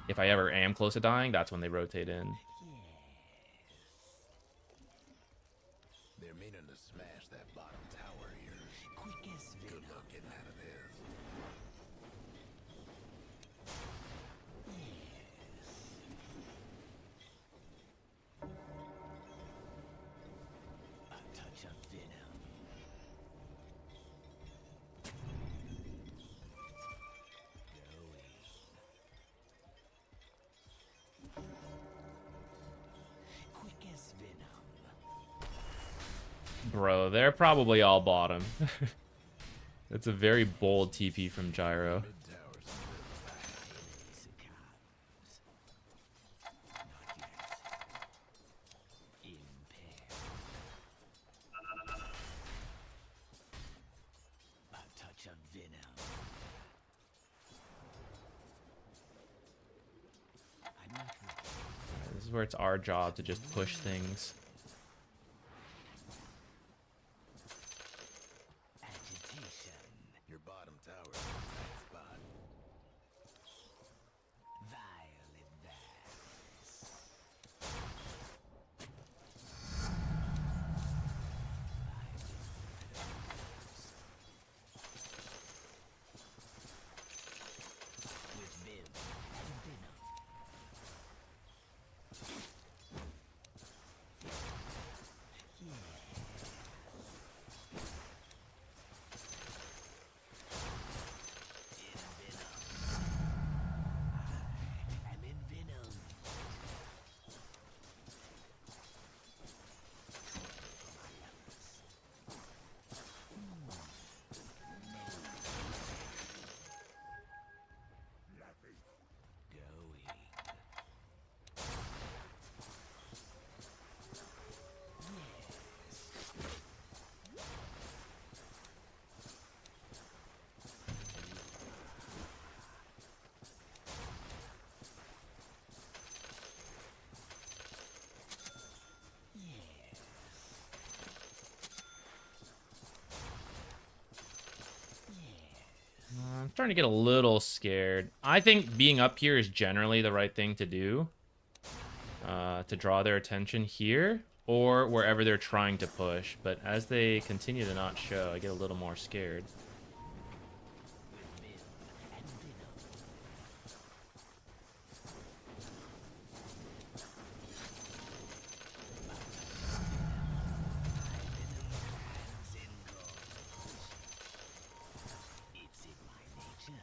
A: if I ever am close to dying, that's when they rotate in.
E: They're meaning to smash that bottom tower of yours.
B: Quick as
E: Good luck getting out of this.
B: a touch of venom. Quick as venom.
A: Bro, they're probably all bottom. That's a very bold TP from Gyro.
E: Mid tower's
B: Succumbs. Not yet. Impaired. A touch of venom. I'm not ready.
A: This is where it's our job to just push things.
B: Agitation.
E: your bottom tower's in a tight spot.
B: Vile advance. With vim and venom. I'm in venom. Going.
A: I'm starting to get a little scared. I think being up here is generally the right thing to do. To draw their attention here or wherever they're trying to push. But as they continue to not show, I get a little more scared.
B: It's in my nature.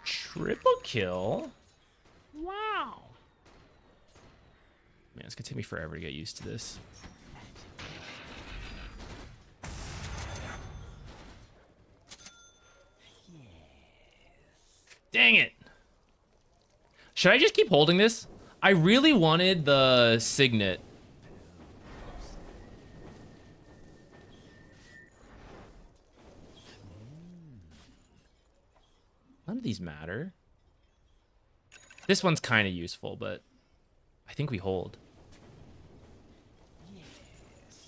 A: Triple kill? Wow. Man, it's gonna take me forever to get used to this. Dang it. Should I just keep holding this? I really wanted the Signet. None of these matter. This one's kind of useful, but I think we hold.
B: Vile advance.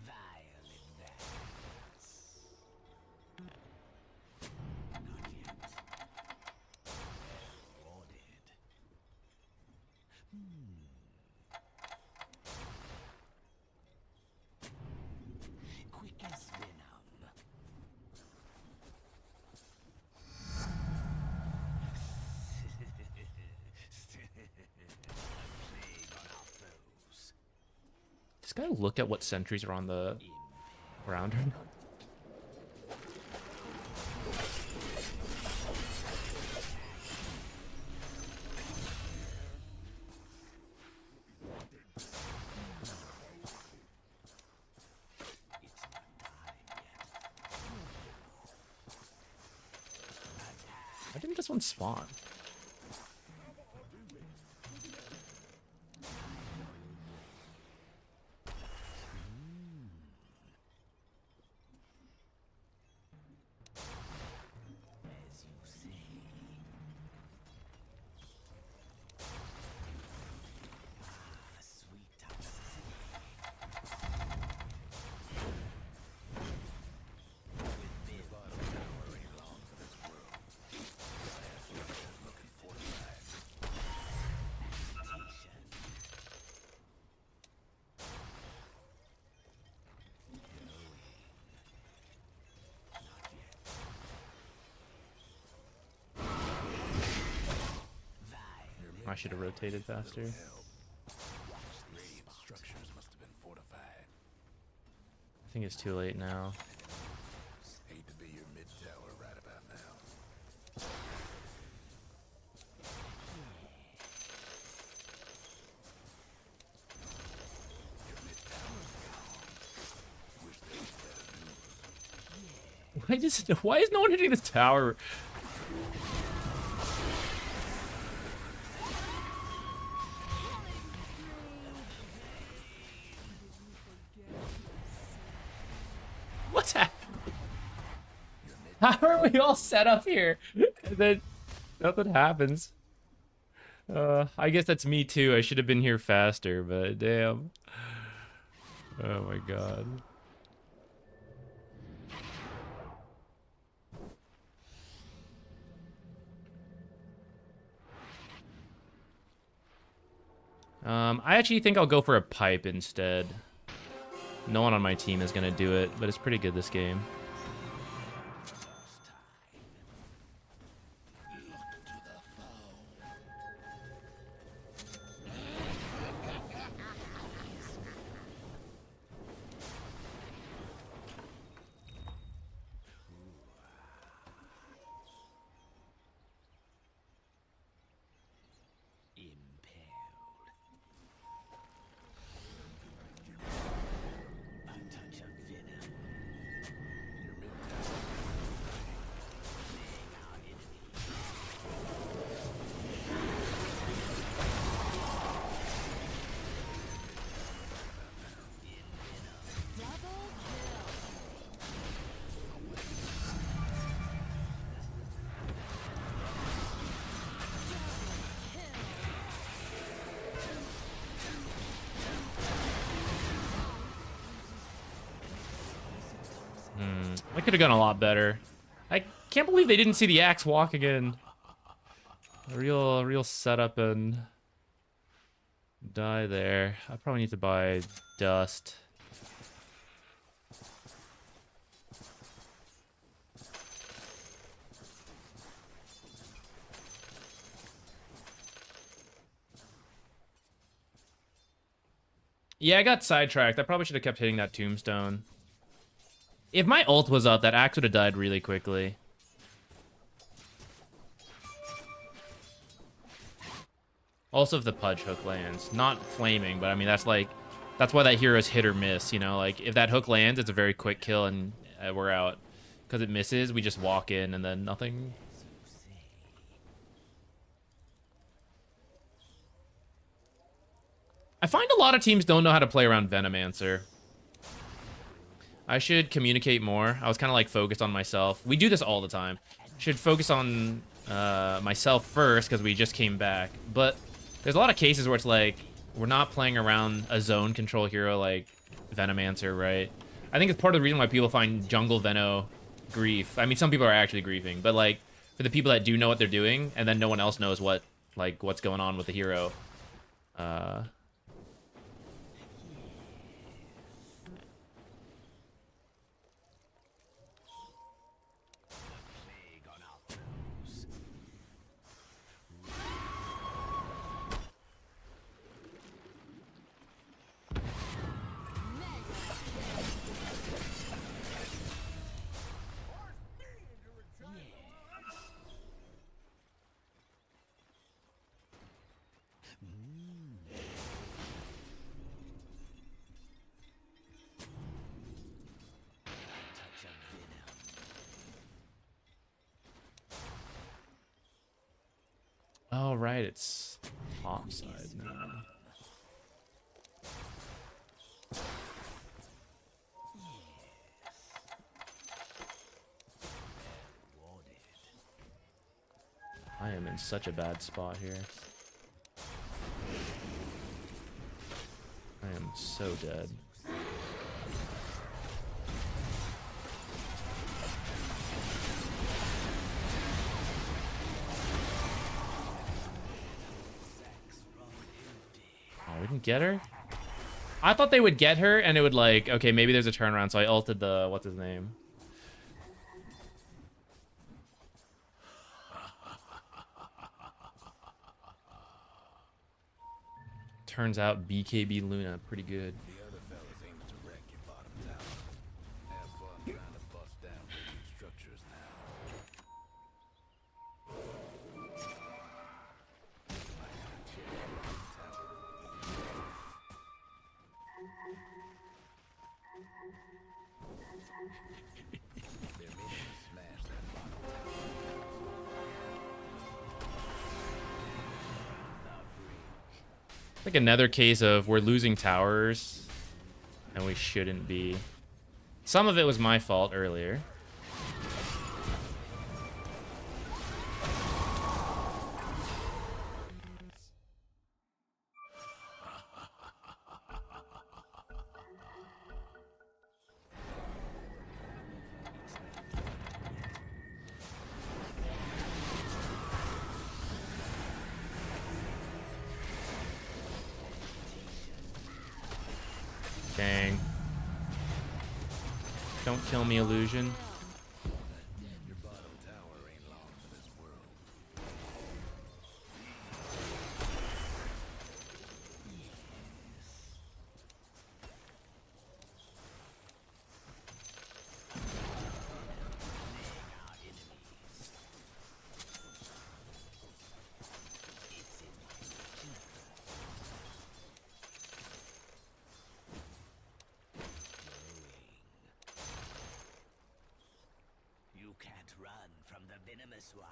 B: Not yet. Rewarded. Quick as venom. Plague on our foes.
A: This guy look at what sentries are on the ground right now. this one spawn?
B: As you say. Ah, sweet toxicity.
E: The bottom tower ain't long for this world. Last structure's looking fortified.
A: I should have rotated faster.
E: Radiant structures must have been fortified.
A: I think it's too late now.
E: Hate to be your mid tower right about now. Your mid tower's gone. Wish there was better news.
A: Why is no one hitting this tower? What's happening? How are we all set up here? And then nothing happens. I guess that's me too. I should have been here faster, but damn. Oh my god. I actually think I'll go for a pipe instead. No one on my team is gonna do it, but it's pretty good this game. I could have gone a lot better. I can't believe they didn't see the axe walk again. A real setup and die there. I probably need to buy dust. Yeah, I got sidetracked. I probably should have kept hitting that tombstone. If my ult was up, that axe would have died really quickly. Also, if the pudge hook lands. Not flaming, but I mean, that's why that hero's hit or miss, you know? Like, if that hook lands, it's a very quick kill and we're out. Because it misses, we just walk in and then nothing. I find a lot of teams don't know how to play around Venomancer. I should communicate more. I was kind of like focused on myself. We do this all the time. Should focus on myself first because we just came back. But there's a lot of cases where it's like we're not playing around a zone control hero like Venomancer, right? I think it's part of the reason why people find jungle Veno grief. I mean, some people are actually griefing, but like for the people that do know what they're doing and then no one else knows what's going on with the hero. Oh, right. It's top side now. I am in such a bad spot here. I am so dead. Oh, we didn't get her? I thought they would get her and it would like, okay, maybe there's a turnaround, so I ulted the, what's his name? Turns out BKB Luna pretty good.
E: The other fellas aiming to wreck your bottom tower. Have fun trying to bust down building structures now. I gotta check your bottom tower. They're meaning to smash that bottom tower.
A: Like another case of we're losing towers and we shouldn't be. Some of it was my fault earlier. Dang. Don't kill me, illusion.
E: Your bottom tower ain't long for this world.
B: You can't run from the venomous one.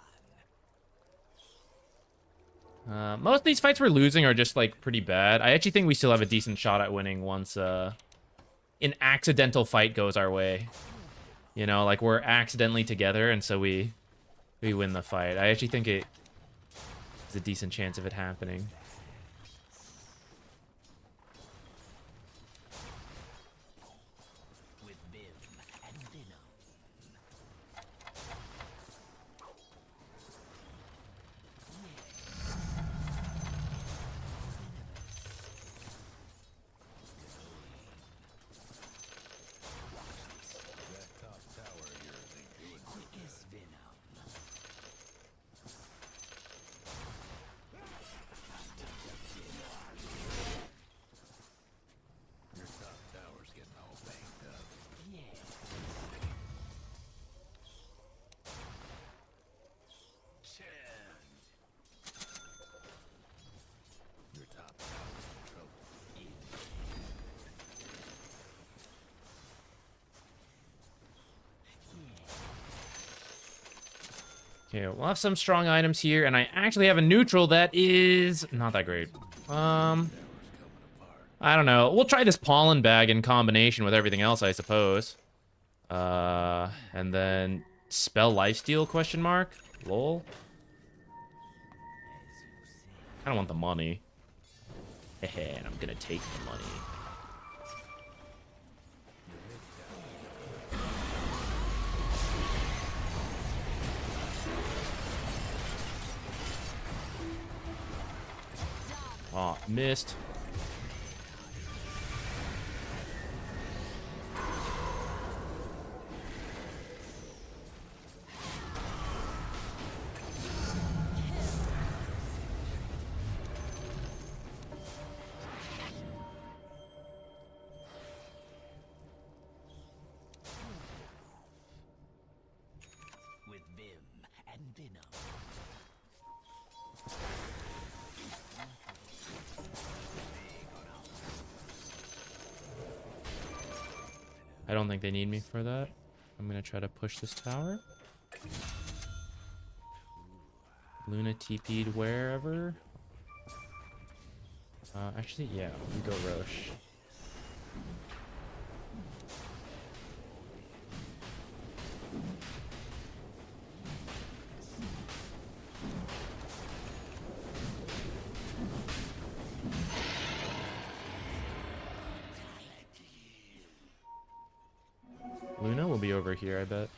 A: Most of these fights we're losing are just like pretty bad. I actually think we still have a decent shot at winning once an accidental fight goes our way. You know, like we're accidentally together and so we win the fight. I actually think it is a decent chance of it happening.
B: With Vim and Venom.
E: That top tower of yours ain't doing so good.
B: Quickest Venom.
E: Your top tower's getting all banged up. Your top tower's in trouble.
A: Okay, we'll have some strong items here, and I actually have a neutral that is not that great. I don't know. We'll try this pollen bag in combination with everything else, I suppose. And then spell lifesteal question mark? Lol. I don't want the money. Hehe, and I'm gonna take the money. Oh, missed.
B: With Vim and Venom.
A: I don't think they need me for that. I'm gonna try to push this tower. Luna TP'd wherever. Actually, yeah, we go Roche. Luna will be over here, I bet.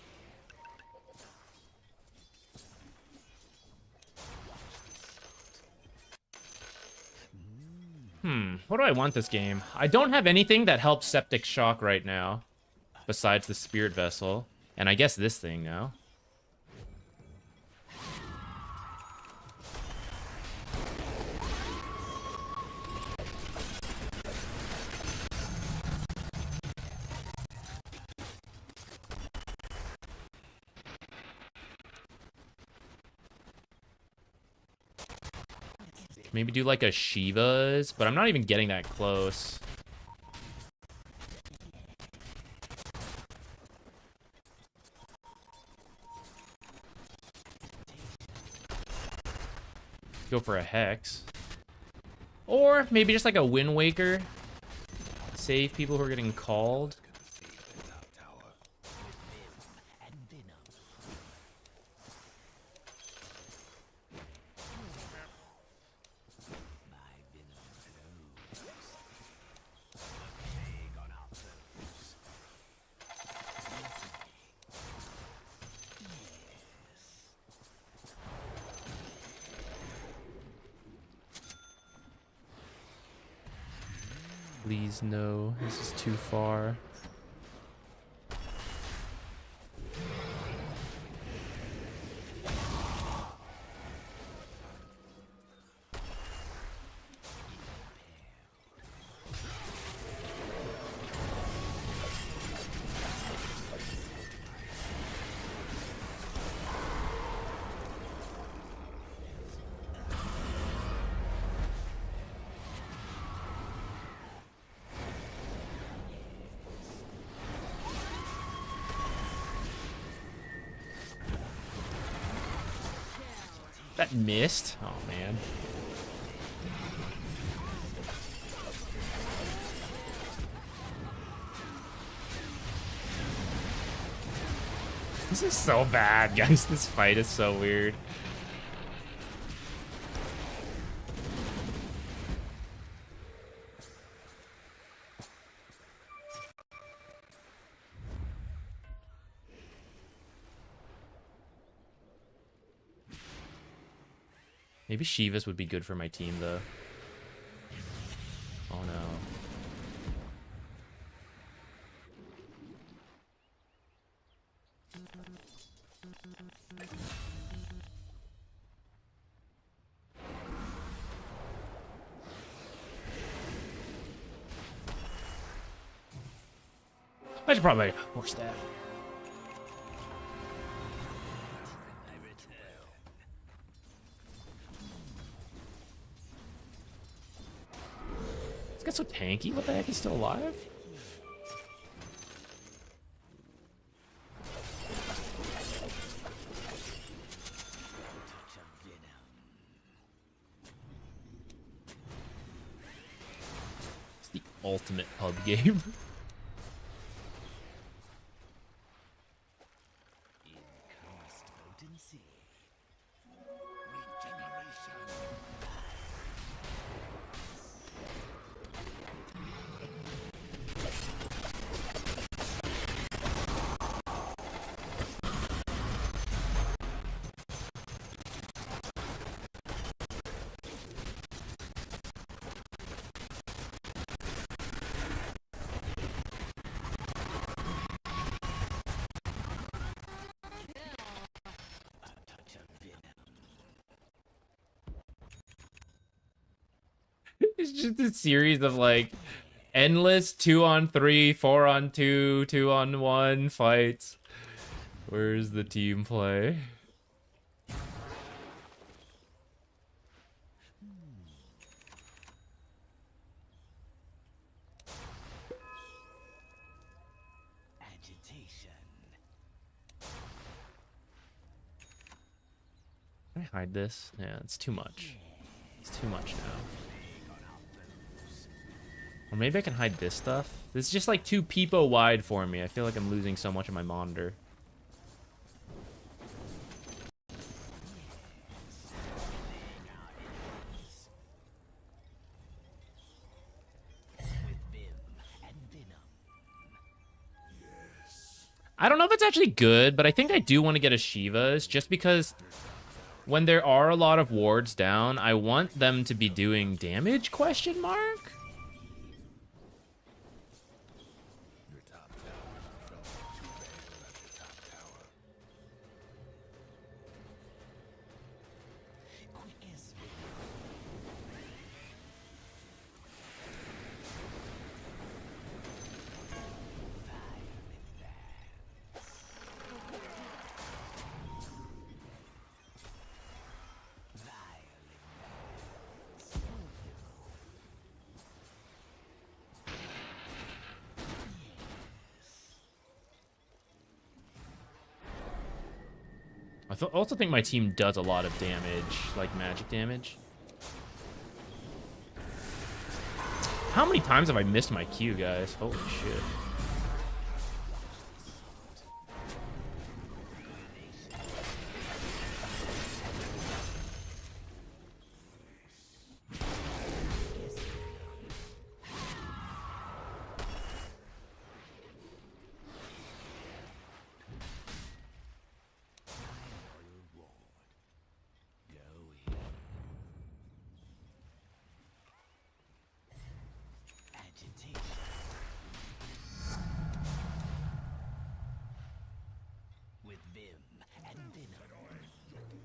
A: What do I want this game? I don't have anything that helps Septic Shock right now, besides the Spirit Vessel, and I guess this thing now. Maybe do like a Shiva's, but I'm not even getting that close. Go for a Hex. Or maybe just like a Wind Waker. Save people who are getting called. Please no, this is too far. That missed? Oh, man. This is so bad, guys. This fight is so weird. Maybe Shivas would be good for my team, though. Oh, no. I should probably make more staff. This guy's so tanky. What the heck? He's still alive? It's the ultimate pub game. It's just a series of like endless 2-on-3, 4-on-2, 2-on-1 fights. Where's the team play? I hide this? Yeah, it's too much. It's too much now. Or maybe I can hide this stuff. This is just like too peepo wide for me. I feel like I'm losing so much of my monitor. I don't know if it's actually good, but I think I do want to get a Shiva's just because when there are a lot of wards down, I want them to be doing damage, question mark?
E: Your top tower is in trouble. Too bad you left your top tower.
A: I also think my team does a lot of damage, like magic damage. How many times have I missed my Q, guys? Holy shit.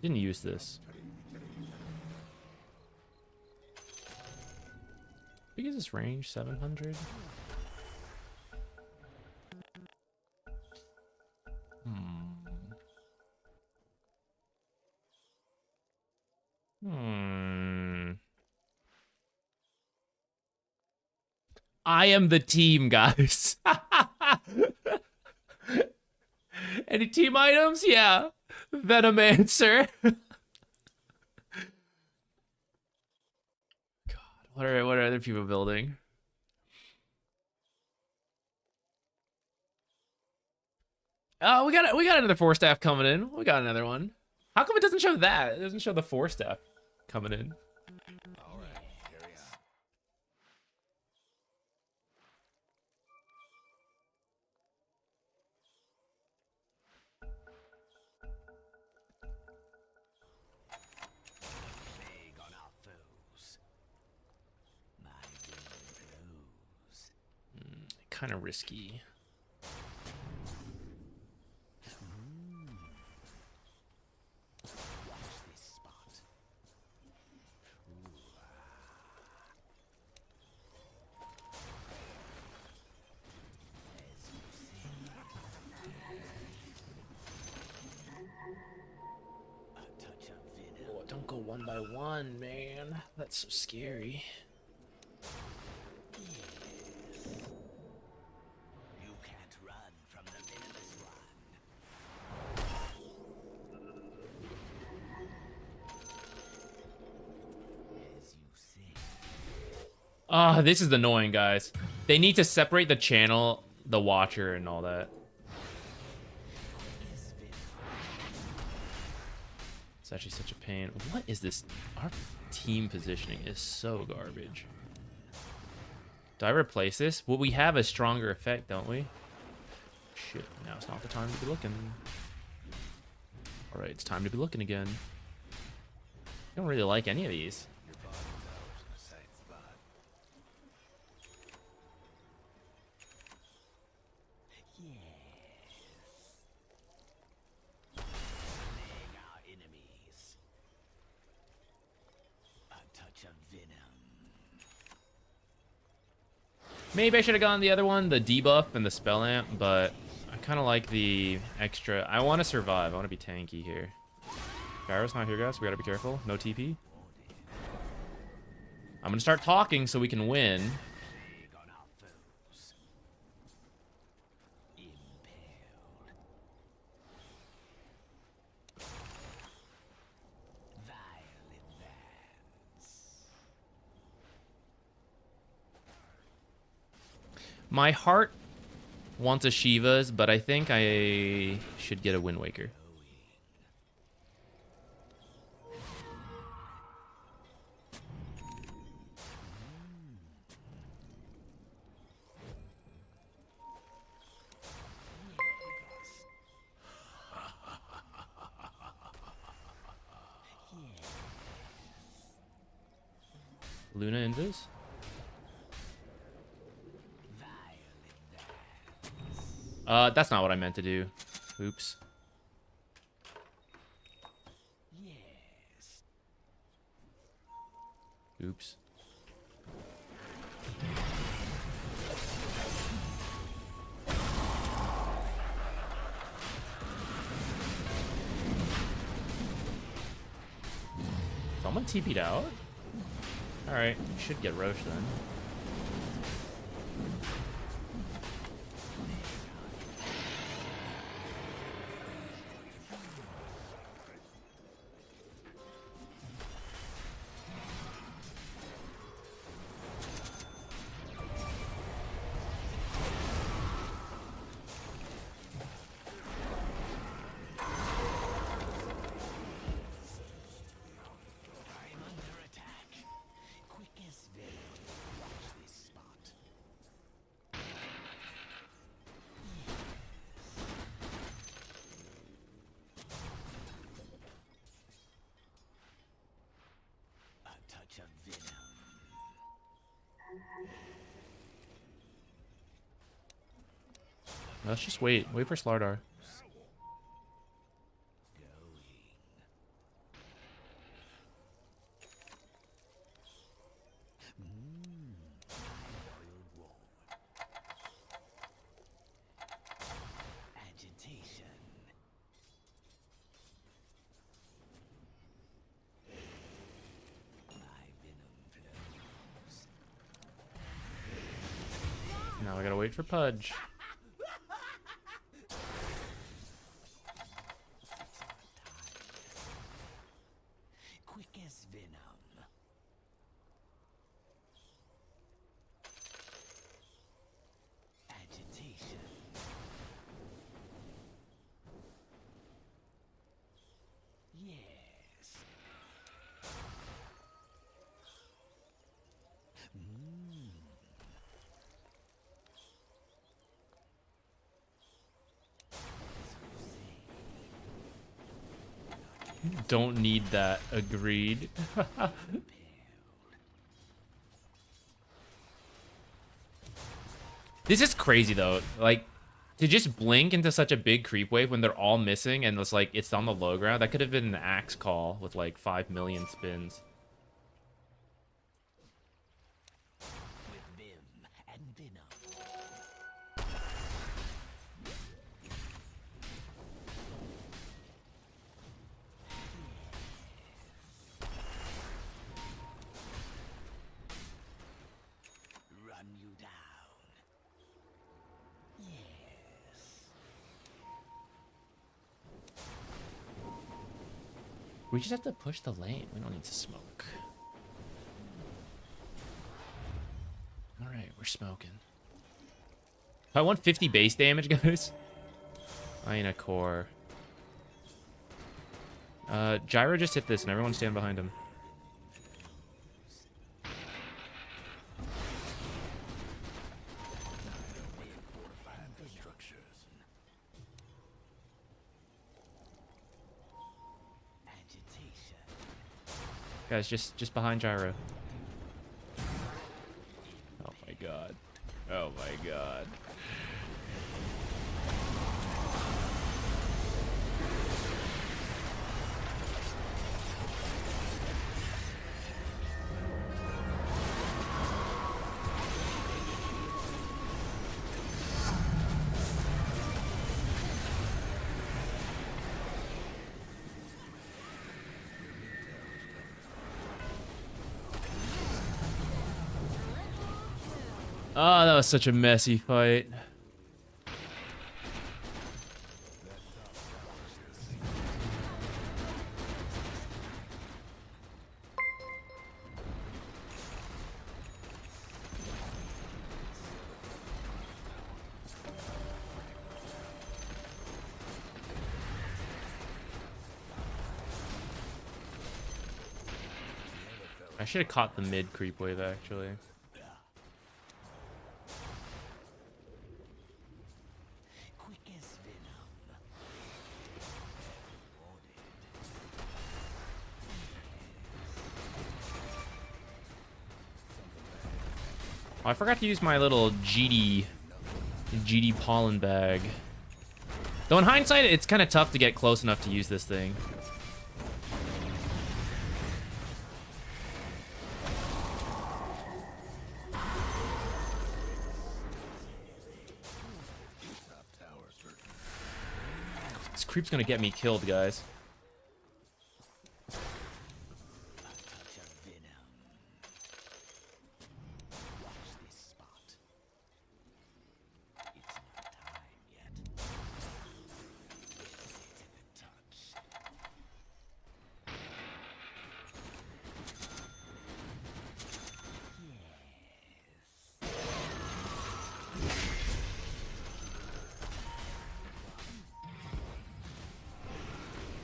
A: Didn't use this. How big is this range? 700? I am the team, guys. Any team items? Yeah. Venomancer. God, what are other people building? Oh, we got another 4-staff coming in. We got another one. How come it doesn't show that? It doesn't show the 4-staff coming in.
E: All right, carry on.
B: Plague on our foes. My wind blows.
A: Kind of risky.
B: Watch this spot. A touch of venom.
A: Oh, don't go one by one, man. That's so scary.
B: You can't run from the venomous one. As you say,
A: Ah, this is annoying, guys. They need to separate the channel, the watcher, and all that.
B: is venom.
A: It's actually such a pain. What is this? Our team positioning is so garbage. Do I replace this? Well, we have a stronger effect, don't we? Shit, now's not the time to be looking. Alright, it's time to be looking again. I don't really like any of these.
E: Your bottom tower's in a tight spot.
B: Slaying our enemies. A touch of venom.
A: Maybe I should have gone the other one, the debuff and the spell amp, but I kind of like the extra. I want to survive. I want to be tanky here. Gyro's not here, guys. We got to be careful. No TP. I'm going to start talking so we can win.
B: Plague on our foes. Impaled.
A: My heart wants a Shiva's, but I think I should get a Wind Waker. Luna Invis? That's not what I meant to do. Oops.
B: Yes.
A: Oops. Someone TP'd out? Alright, should get Roche then.
B: I'm under attack. Quick as venom. Watch this spot. A touch of venom.
A: Let's just wait. Wait for Slardar.
B: Agitation. My venom flows.
A: Now I gotta wait for Pudge.
B: Quick as venom. Agitation. Yes.
A: Don't need that. Agreed. This is crazy though. Like, to just blink into such a big creep wave when they're all missing and it's like it's on the low ground. That could have been an axe call with like 5 million spins.
B: With vim and venom. Run you down. Yes.
A: We just have to push the lane. We don't need to smoke. Alright, we're smoking. I want 50 base damage, guys. I ain't a core. Gyro just hit this and everyone stand behind him.
E: Fortified the structures.
B: Agitation.
A: Guys, just behind Gyro. Oh my god. Oh my god. Oh, that was such a messy fight. I should have caught the mid creep wave actually.
B: Quick as venom.
A: Oh, I forgot to use my little GD pollen bag. Though in hindsight, it's kind of tough to get close enough to use this thing. This creep's gonna get me killed, guys.
B: Touch of venom. Watch this spot. It's not time yet. Take a touch.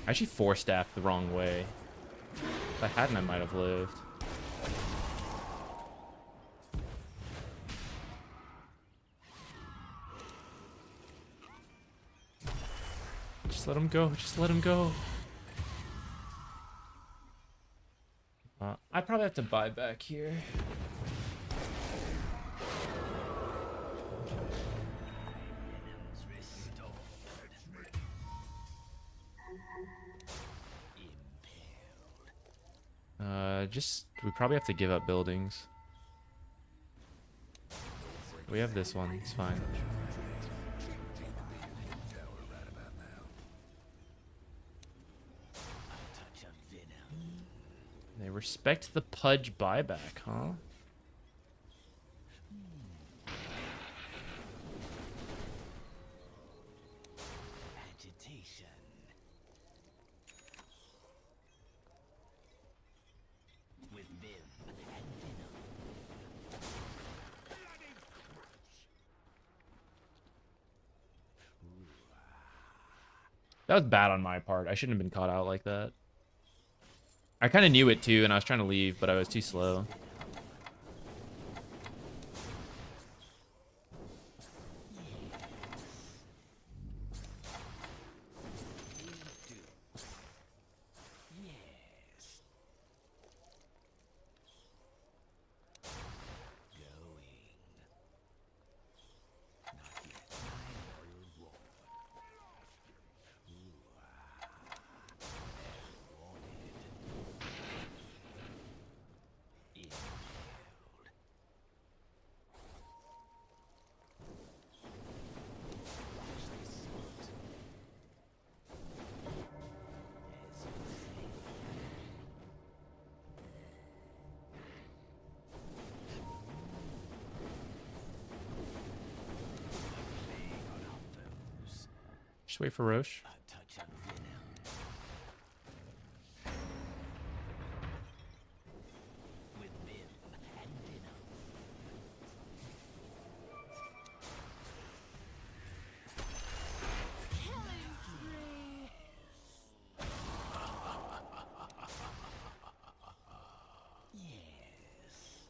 A: I actually four-staffed the wrong way. If I hadn't, I might have lived. Just let him go. Just let him go. I probably have to buy back here. We probably have to give up buildings. We have this one, it's fine.
B: Touch of venom.
A: They respect the Pudge buyback, huh?
B: Agitation. With vim and venom.
A: That was bad on my part. I shouldn't have been caught out like that. I kind of knew it too, and I was trying to leave, but I was too slow.
B: Yes. Going. Not yet. My loyal ward.
A: Just wait for Roche.
B: A touch of venom. With vim and venom. Yes.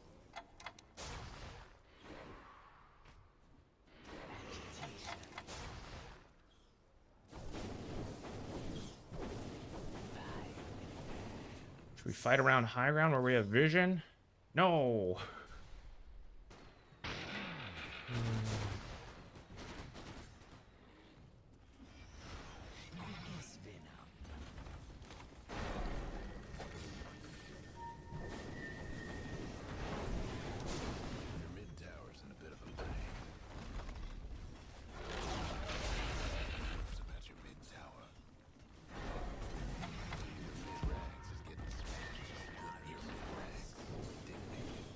B: Agitation.
A: Should we fight around high ground where we have vision? No.
B: Quick as venom.
E: Your mid tower's in a bit of a bang. It's about your mid tower. Your mid ranks is getting smashed. When I hear mid ranks, didn't make it.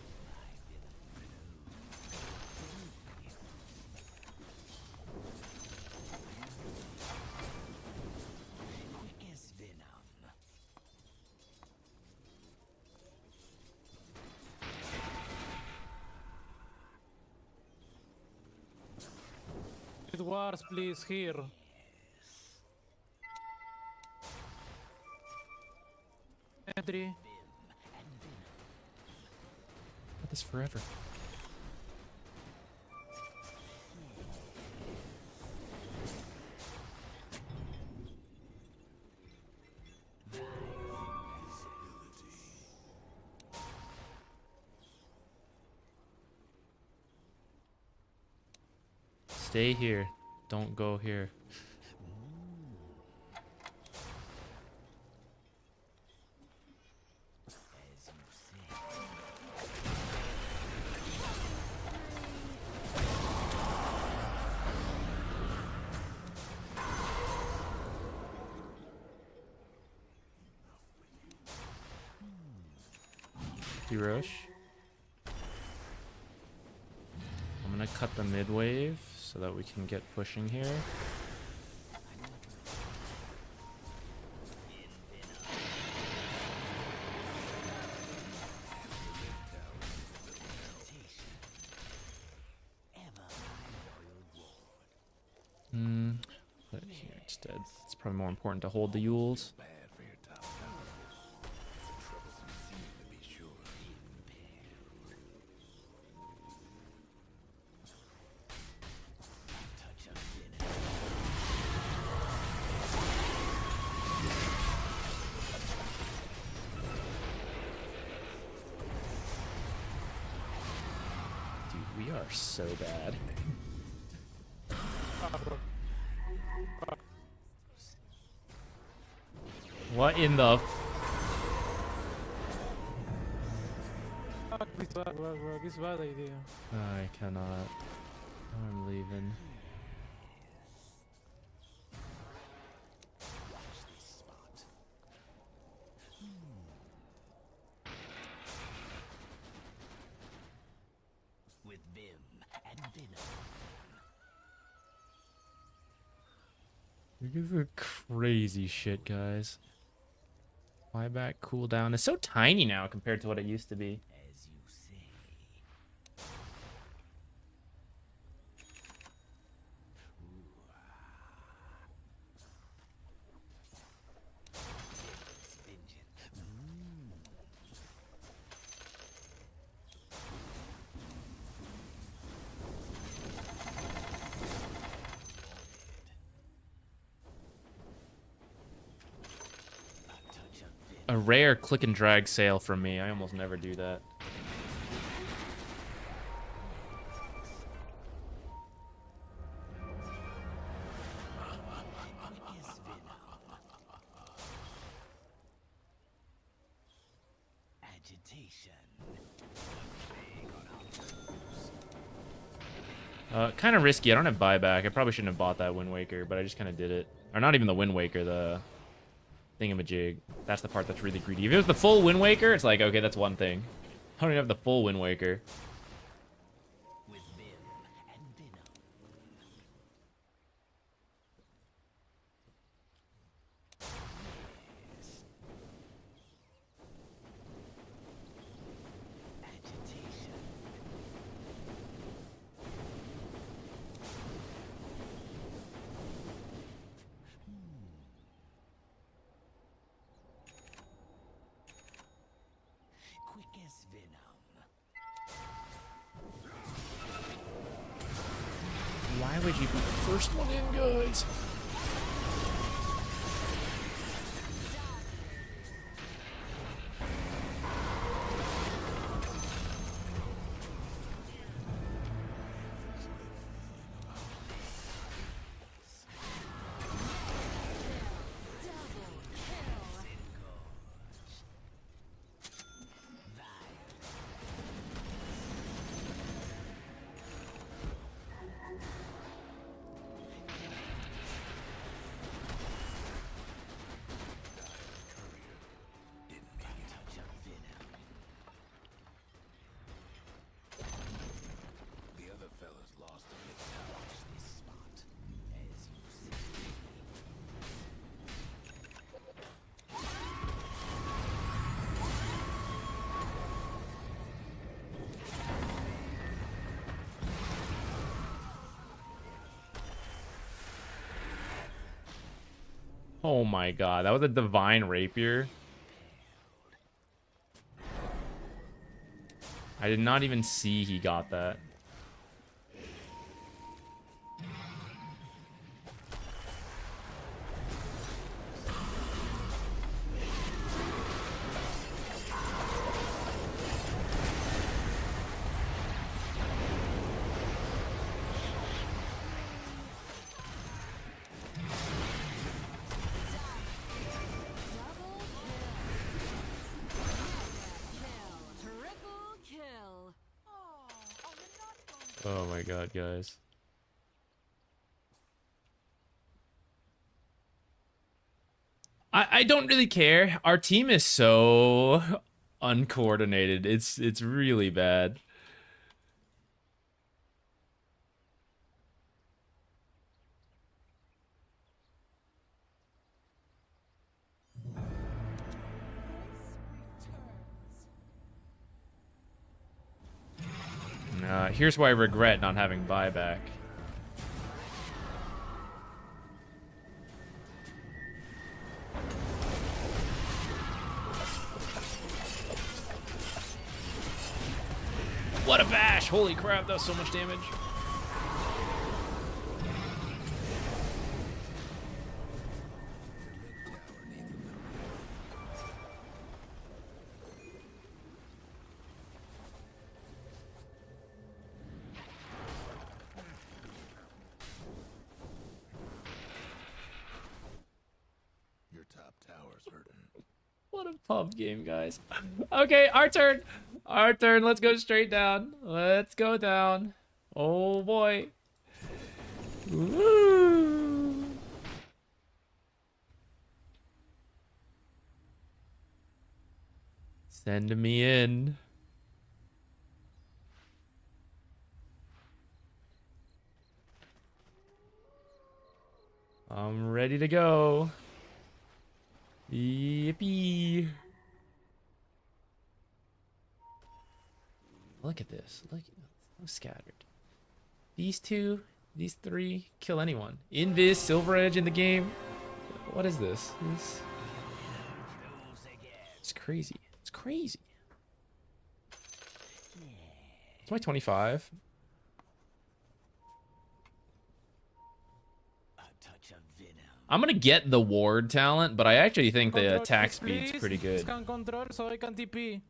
B: Quick as venom.
F: With wars, please, here. Entry.
B: Vim and venom.
A: about this forever. Stay here. Don't go here.
B: As you say.
A: Hirosh. I'm gonna cut the mid wave so that we can get pushing here. Put it here instead. It's probably more important to hold the Yules.
E: Bad for your top tower. It's a troublesome scene to be sure.
B: Touch of venom.
A: Dude, we are so bad. What in the f-
F: This bad idea.
A: I cannot. I'm leaving.
B: Watch this spot. With Vim and Venom.
A: Look at the crazy shit, guys. Buyback cooldown is so tiny now compared to what it used to be.
B: As you say. Vengeance. A touch of venom.
A: A rare click and drag sale from me. I almost never do that.
B: Is venom. Agitation.
A: Kind of risky. I don't have buyback. I probably shouldn't have bought that Wind Waker, but I just kind of did it. Or not even the Wind Waker, the thingamajig. That's the part that's really greedy. If it was the full Wind Waker, it's like, okay, that's one thing. I don't even have the full Wind Waker.
B: With Vim and Venom. Yes. Agitation. Quick as venom.
A: Why would you be the first one in, guys?
B: Touch of venom.
E: The other fellas lost a bit now.
B: Watch this spot. As you see.
A: Oh my god, that was a divine rapier. I did not even see he got that. Oh my god, guys. I don't really care. Our team is so uncoordinated. It's really bad. Here's why I regret not having buyback. What a bash! Holy crap, that was so much damage.
E: Your top tower's hurting.
A: What a pub game, guys. Okay, our turn. Our turn. Let's go straight down. Let's go down. Oh boy. Woo. Send me in. I'm ready to go. Yippee. Look at this. Look, so scattered. These two, these three, kill anyone. Invis, Silver Edge in the game. What is this? It's crazy. It's crazy. It's my 25. I'm gonna get the ward talent, but I actually think the
F: Control,
A: attack
F: please.
A: speed's pretty good.
F: Scan control so I can TP.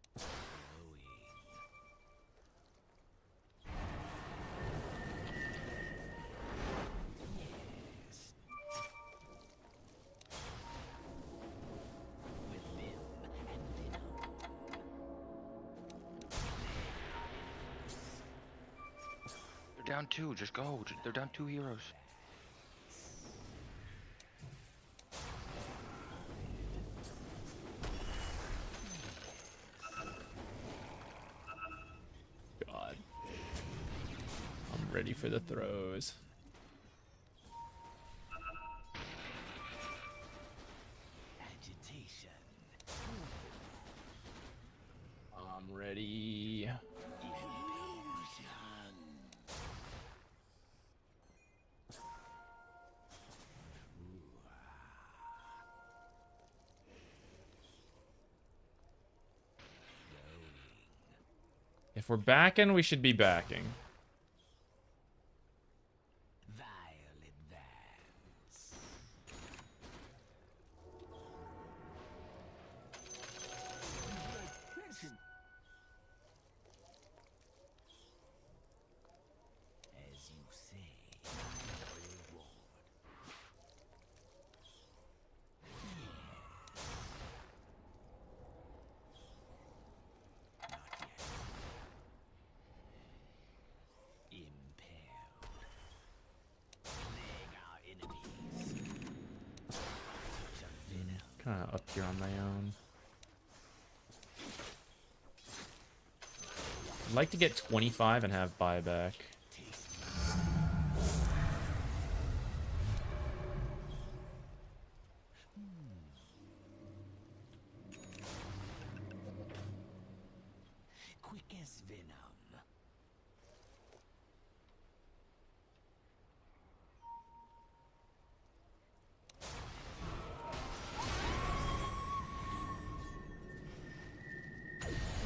G: They're down 2. Just go. They're down 2 heroes.
A: God. I'm ready for the throws.
B: Agitation.
A: I'm ready. If we're backing, we should be backing.
B: Vile advance. As you say, reward. Impaled. Plague our enemies. Touch of venom.
A: Kind of up here on my own. I'd like to get 25 and have buyback.
B: Quick as venom.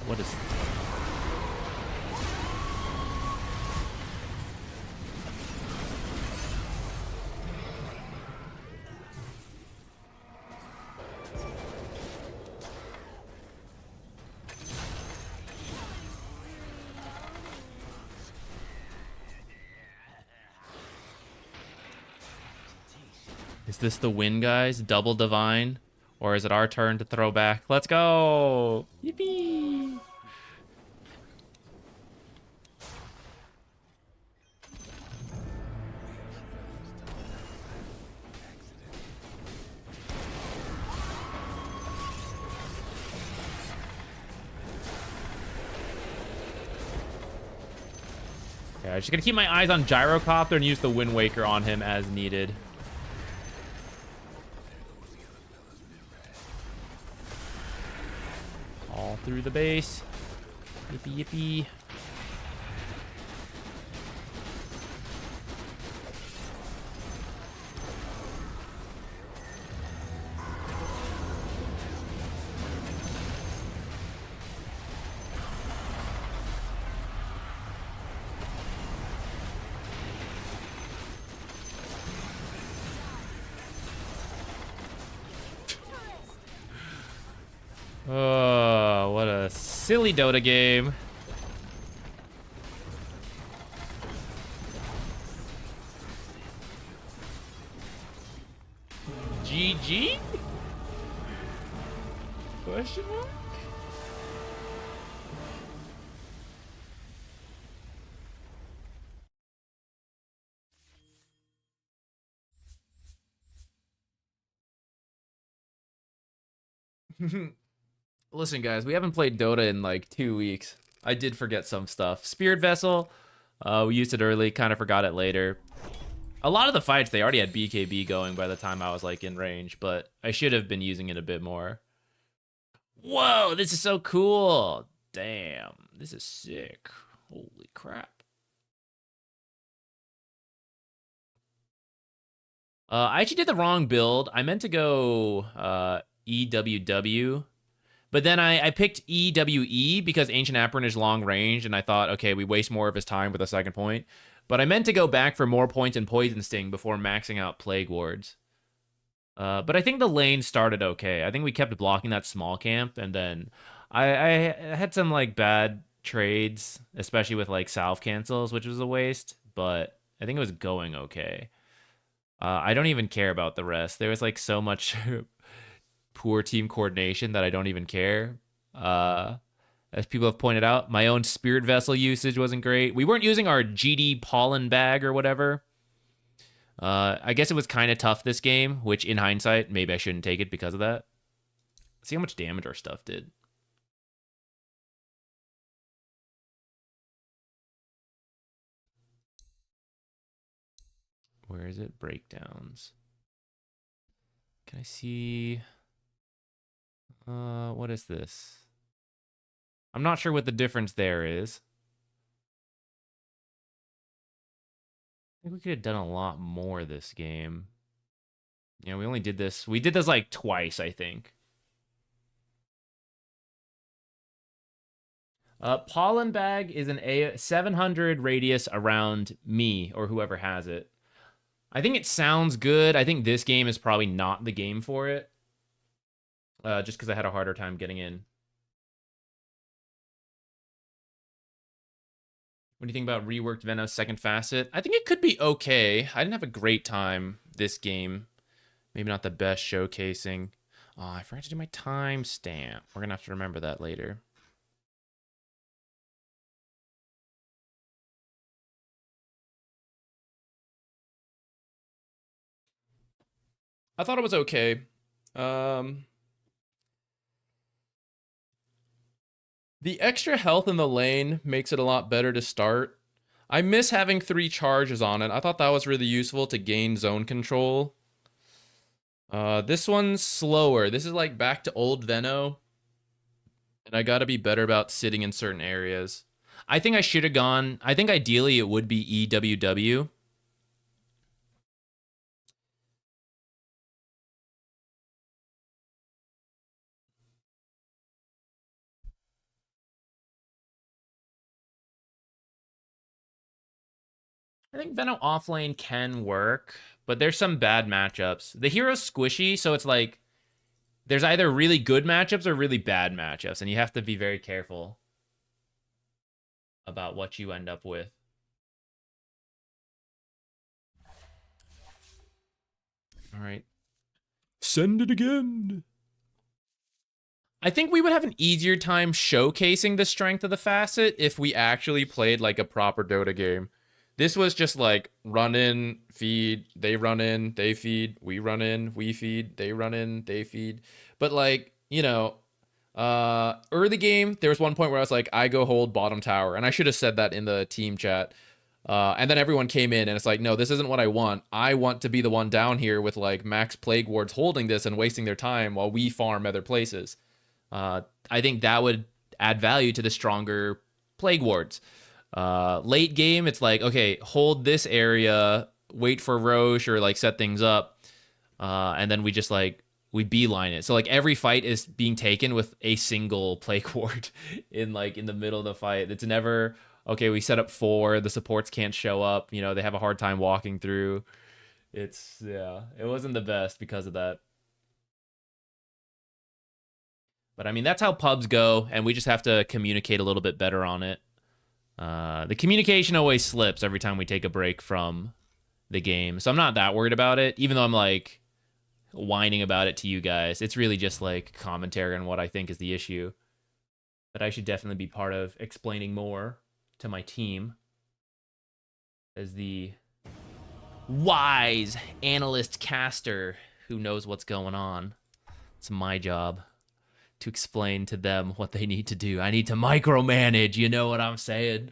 A: What is... Is this the win, guys? Double divine? Or is it our turn to throw back? Let's go! Yippee! Yeah, I'm just gonna keep my eyes on Gyrocopter and use the Wind Waker on him as needed. All through the base. Yippee yippee. Oh, what a silly Dota game. GG? Question mark? Listen, guys, we haven't played Dota in like 2 weeks. I did forget some stuff. Spirit Vessel, we used it early, kind of forgot it later. A lot of the fights, they already had BKB going by the time I was like in range, but I should have been using it a bit more. Whoa, this is so cool. Damn, this is sick. Holy crap. I actually did the wrong build. I meant to go EWW. But then I picked EWE because Ancient Apron is long range, and I thought, okay, we waste more of his time with a second point. But I meant to go back for more points in Poison Sting before maxing out Plague Wards. But I think the lane started okay. I think we kept blocking that small camp, and then I had some like bad trades, especially with like salve cancels, which was a waste. But I think it was going okay. I don't even care about the rest. There was like so much poor team coordination that I don't even care. As people have pointed out, my own Spirit Vessel usage wasn't great. We weren't using our GD pollen bag or whatever. I guess it was kind of tough this game, which in hindsight, maybe I shouldn't take it because of that. Let's see how much damage our stuff did. Where is it? Breakdowns. Can I see... what is this? I'm not sure what the difference there is. I think we could have done a lot more this game. Yeah, we only did this. We did this like twice, I think. Pollen bag is an 700 radius around me or whoever has it. I think it sounds good. I think this game is probably not the game for it. Just because I had a harder time getting in. What do you think about reworked Venom's second facet? I think it could be okay. I didn't have a great time this game. Maybe not the best showcasing. Oh, I forgot to do my timestamp. We're going to have to remember that later. I thought it was okay. The extra health in the lane makes it a lot better to start. I miss having 3 charges on it. I thought that was really useful to gain zone control. This one's slower. This is like back to old Veno. And I gotta be better about sitting in certain areas. I think I should have gone... I think ideally it would be EWW. I think Veno offlane can work, but there's some bad matchups. The hero's squishy, so it's like there's either really good matchups or really bad matchups, and you have to be very careful about what you end up with. All right, send it again. I think we would have an easier time showcasing the strength of the facet if we actually played like a proper Dota game. This was just like run in, feed, they run in, they feed, we run in, we feed, they run in, they feed. But like, you know, early game, there was one point where I was like, I go hold bottom tower. And I should have said that in the team chat. And then everyone came in and it's like, no, this isn't what I want. I want to be the one down here with like max plague wards holding this and wasting their time while we farm other places. I think that would add value to the stronger plague wards. Late game, it's like, okay, hold this area, wait for Roche or like set things up. And then we just like, we beeline it. So like every fight is being taken with a single plague ward in like in the middle of the fight. It's never, okay, we set up 4, the supports can't show up. You know, they have a hard time walking through. It's, yeah, it wasn't the best because of that. But I mean, that's how pubs go, and we just have to communicate a little bit better on it. The communication always slips every time we take a break from the game, so I'm not that worried about it, even though I'm like whining about it to you guys. It's really just like commentary on what I think is the issue. But I should definitely be part of explaining more to my team as the wise analyst caster who knows what's going on. It's my job to explain to them what they need to do. I need to micromanage, you know what I'm saying?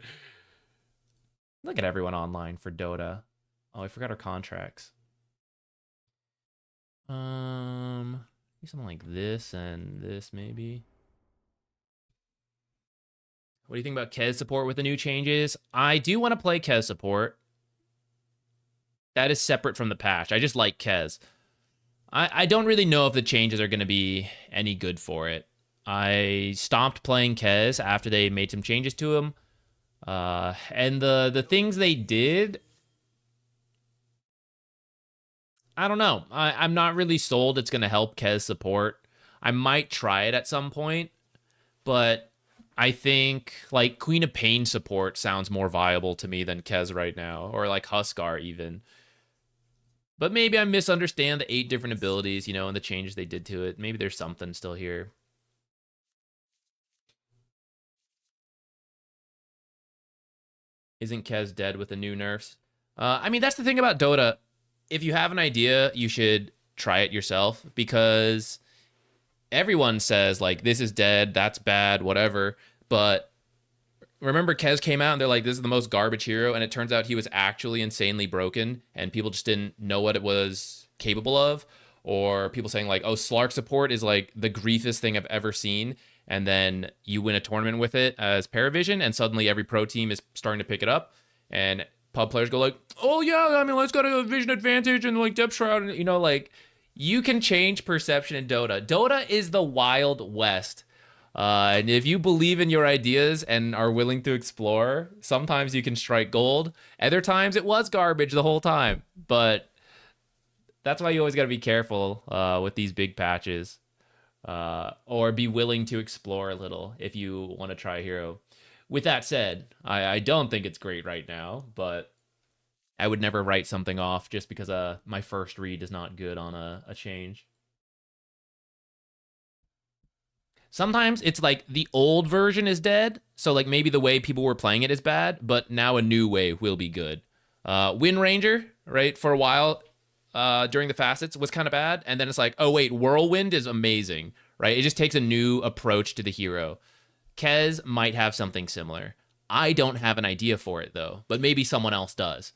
A: Look at everyone online for Dota. Oh, I forgot our contracts. Something like this and this maybe. What do you think about Kez support with the new changes? I do want to play Kez support. That is separate from the patch. I just like Kez. I don't really know if the changes are going to be any good for it. I stopped playing Kez after they made some changes to him. And the things they did, I don't know. I'm not really sold it's going to help Kez support. I might try it at some point, but I think like Queen of Pain support sounds more viable to me than Kez right now, or like Huskar even. But maybe I misunderstand the 8 different abilities, you know, and the changes they did to it. Maybe there's something still here. Isn't Kez dead with the new nerfs? I mean, that's the thing about Dota. If you have an idea, you should try it yourself, because everyone says, like, this is dead, that's bad, whatever. But remember, Kez came out and they're like, this is the most garbage hero, and it turns out he was actually insanely broken, and people just didn't know what it was capable of. Or people saying, like, oh, Slark support is, like, the griefest thing I've ever seen, and then you win a tournament with it as Paravision, and suddenly every pro team is starting to pick it up, and pub players go like, oh yeah, I mean, let's go to a vision advantage and like depth shroud, and you know, like, you can change perception in Dota. Dota is the Wild West. And if you believe in your ideas and are willing to explore, sometimes you can strike gold. Other times it was garbage the whole time. But that's why you always got to be careful with these big patches. Or be willing to explore a little if you want to try a hero. With that said, I don't think it's great right now, but I would never write something off just because my first read is not good on a change. Sometimes it's like the old version is dead, so like maybe the way people were playing it is bad, but now a new way will be good. Wind Ranger, right, for a while during the facets was kind of bad, and then it's like, oh wait, Whirlwind is amazing, right? It just takes a new approach to the hero. Kez might have something similar. I don't have an idea for it though, but maybe someone else does.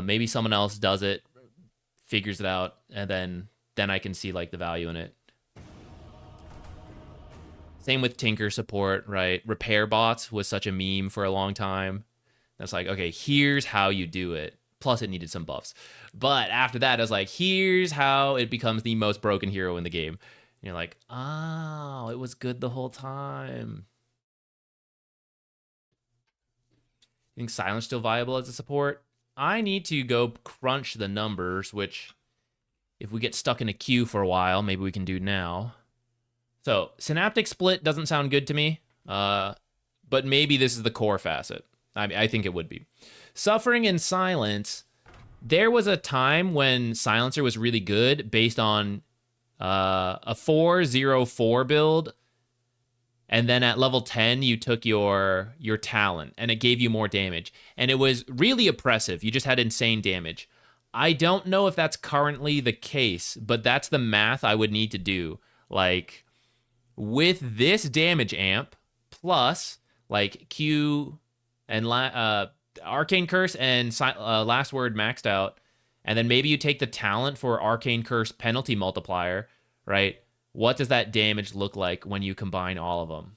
A: Maybe someone else does it, figures it out, and then I can see like the value in it. Same with Tinker support, right? Repair bots was such a meme for a long time. That's like, okay, here's how you do it. Plus it needed some buffs. But after that, I was like, here's how it becomes the most broken hero in the game. And you're like, oh, it was good the whole time. You think Silence still viable as a support? I need to go crunch the numbers, which if we get stuck in a queue for a while, maybe we can do now. So, Synaptic Split doesn't sound good to me, but maybe this is the core facet. I think it would be. Suffering and Silence, there was a time when Silencer was really good based on a 4-0-4 build, and then at level 10 you took your talent and it gave you more damage, and it was really oppressive. You just had insane damage. I don't know if that's currently the case, but that's the math I would need to do. Like, with this damage amp plus like Q and Arcane Curse and Last Word maxed out, and then maybe you take the talent for Arcane Curse penalty multiplier, right? What does that damage look like when you combine all of them?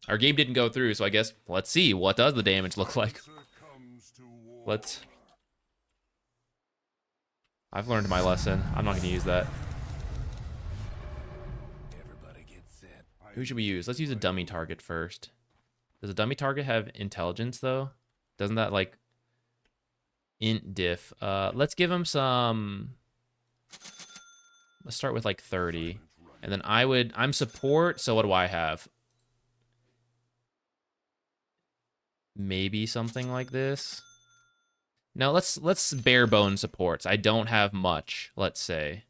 A: Our game didn't go through, so I guess let's see. What does the damage look like? I've learned my lesson. I'm not going to use that.
B: Everybody get set.
A: Who should we use? Let's use a dummy target first. Does a dummy target have intelligence, though? Doesn't that, like, int diff? Let's give him some... Let's start with, like, 30. And then I'm support, so what do I have? Maybe something like this. No, let's bare bone supports. I don't have much, let's say.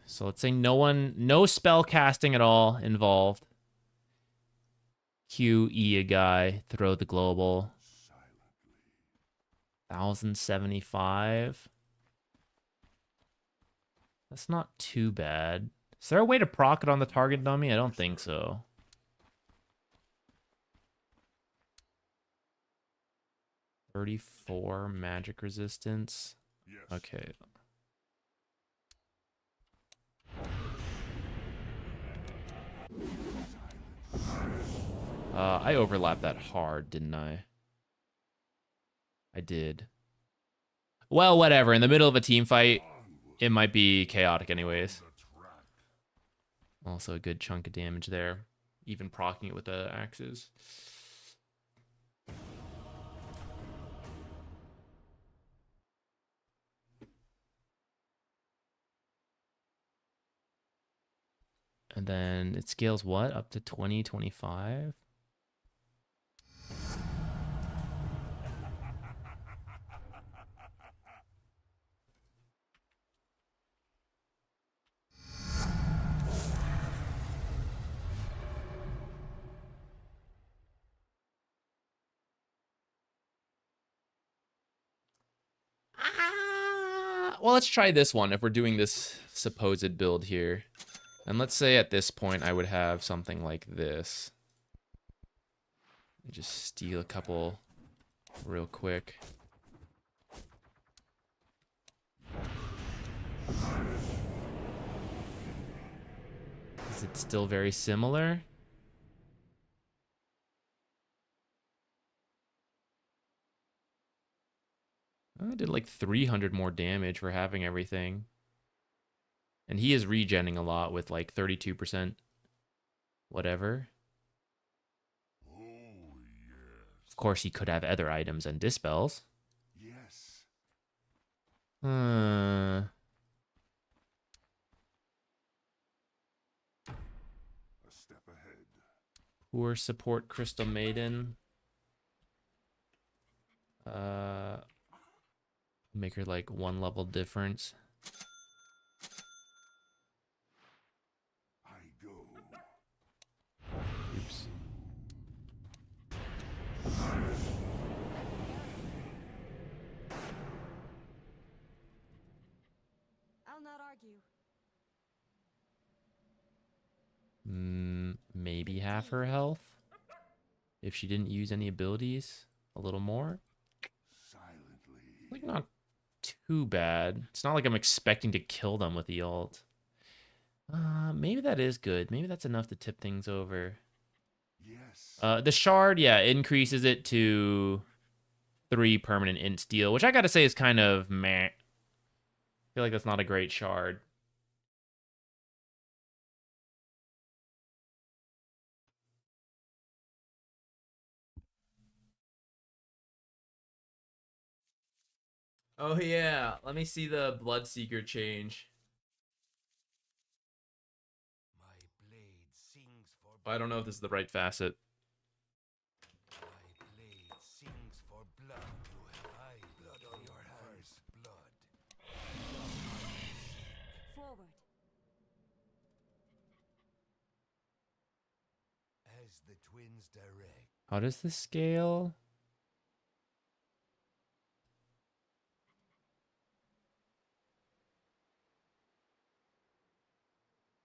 A: So let's say no spell casting at all involved. QE a guy, throw the global. 1075. That's not too bad. Is there a way to proc it on the target dummy? I don't think so. $34 magic resistance. Okay. I overlapped that hard, didn't I? I did. Well, whatever. In the middle of a team fight, it might be chaotic anyways. Also a good chunk of damage there. Even proccing it with the axes. And then it scales what? Up to 20, 25? Well, let's try this one if we're doing this supposed build here. And let's say at this point I would have something like this. Just steal a couple real quick. Is it still very similar? I did like 300 more damage for having everything. And he is regenning a lot with like 32% whatever.
H: Oh, yes.
A: Of course, he could have other items and dispels.
H: Yes.
A: Uh,
H: A step ahead.
A: Poor support Crystal Maiden. Make her like 1 level difference.
H: I go.
A: Oops.
C: I'll not argue.
A: Maybe half her health. If she didn't use any abilities, a little more.
H: Silently.
A: Like not too bad. It's not like I'm expecting to kill them with the ult. Maybe that is good. Maybe that's enough to tip things over.
H: Yes.
A: The shard, yeah, increases it to 3 permanent int steal, which I gotta say is kind of meh. I feel like that's not a great shard. Oh yeah, let me see the Bloodseeker change. I don't know if this is the right facet.
B: My blade sings for blood. You have high blood on your hands. Blood.
C: Forward.
B: As the twins direct.
A: How does this scale?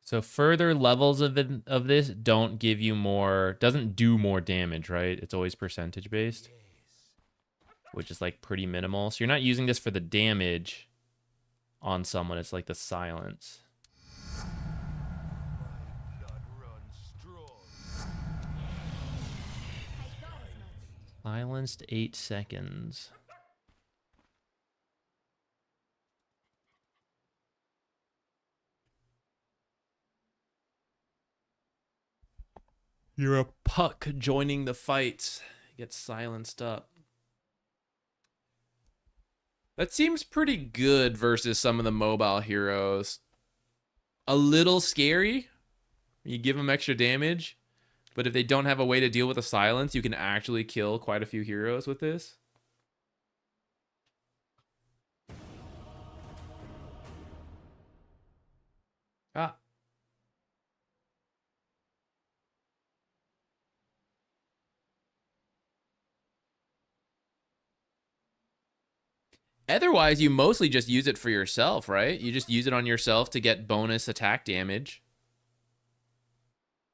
A: So further levels of this don't give you more, doesn't do more damage, right? It's always percentage based, which is like pretty minimal. So you're not using this for the damage on someone. It's like the silence.
B: My blood runs strong.
C: I got as much.
A: Silenced 8 seconds. You're a puck joining the fight. Gets silenced up. That seems pretty good versus some of the mobile heroes. A little scary. You give them extra damage. But if they don't have a way to deal with the silence, you can actually kill quite a few heroes with this. Ah. Otherwise, you mostly just use it for yourself, right? You just use it on yourself to get bonus attack damage.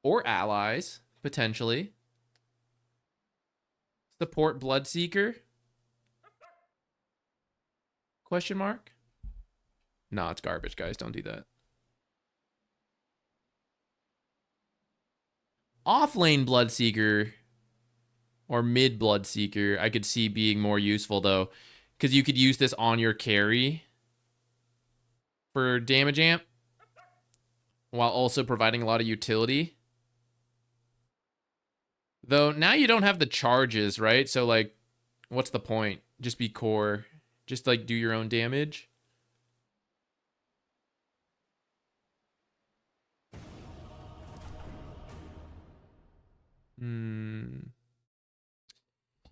A: Or allies, potentially. Support Bloodseeker? Question mark? No, it's garbage, guys. Don't do that. Off-lane Bloodseeker or mid Bloodseeker, I could see being more useful, though. Because you could use this on your carry for damage amp while also providing a lot of utility. Though now you don't have the charges, right? So like, what's the point? Just be core. Just like do your own damage.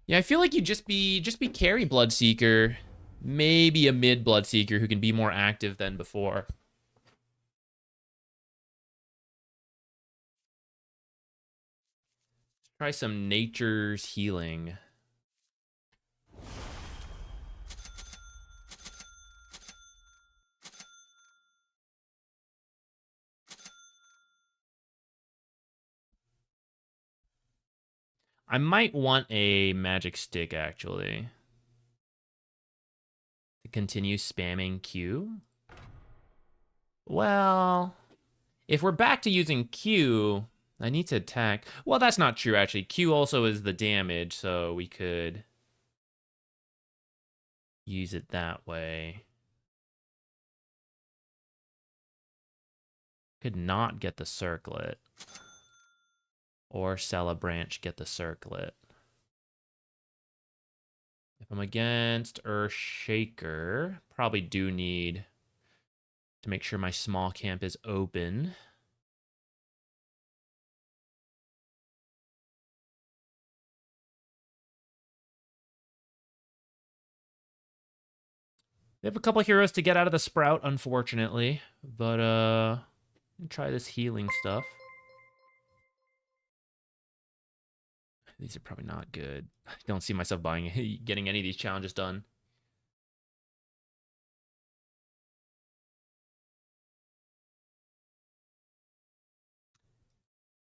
A: Yeah, I feel like you just be carry Bloodseeker, maybe a mid Bloodseeker who can be more active than before. Try some Nature's Healing. I might want a magic stick, actually. To continue spamming Q. Well, if we're back to using Q, I need to attack. Well, that's not true, actually. Q also is the damage, so we could use it that way. Could not get the circlet. Or sell a branch, get the circlet. If I'm against Earthshaker, probably do need to make sure my small camp is open. We have a couple heroes to get out of the sprout, unfortunately. But, try this healing stuff. These are probably not good. I don't see myself getting any of these challenges done.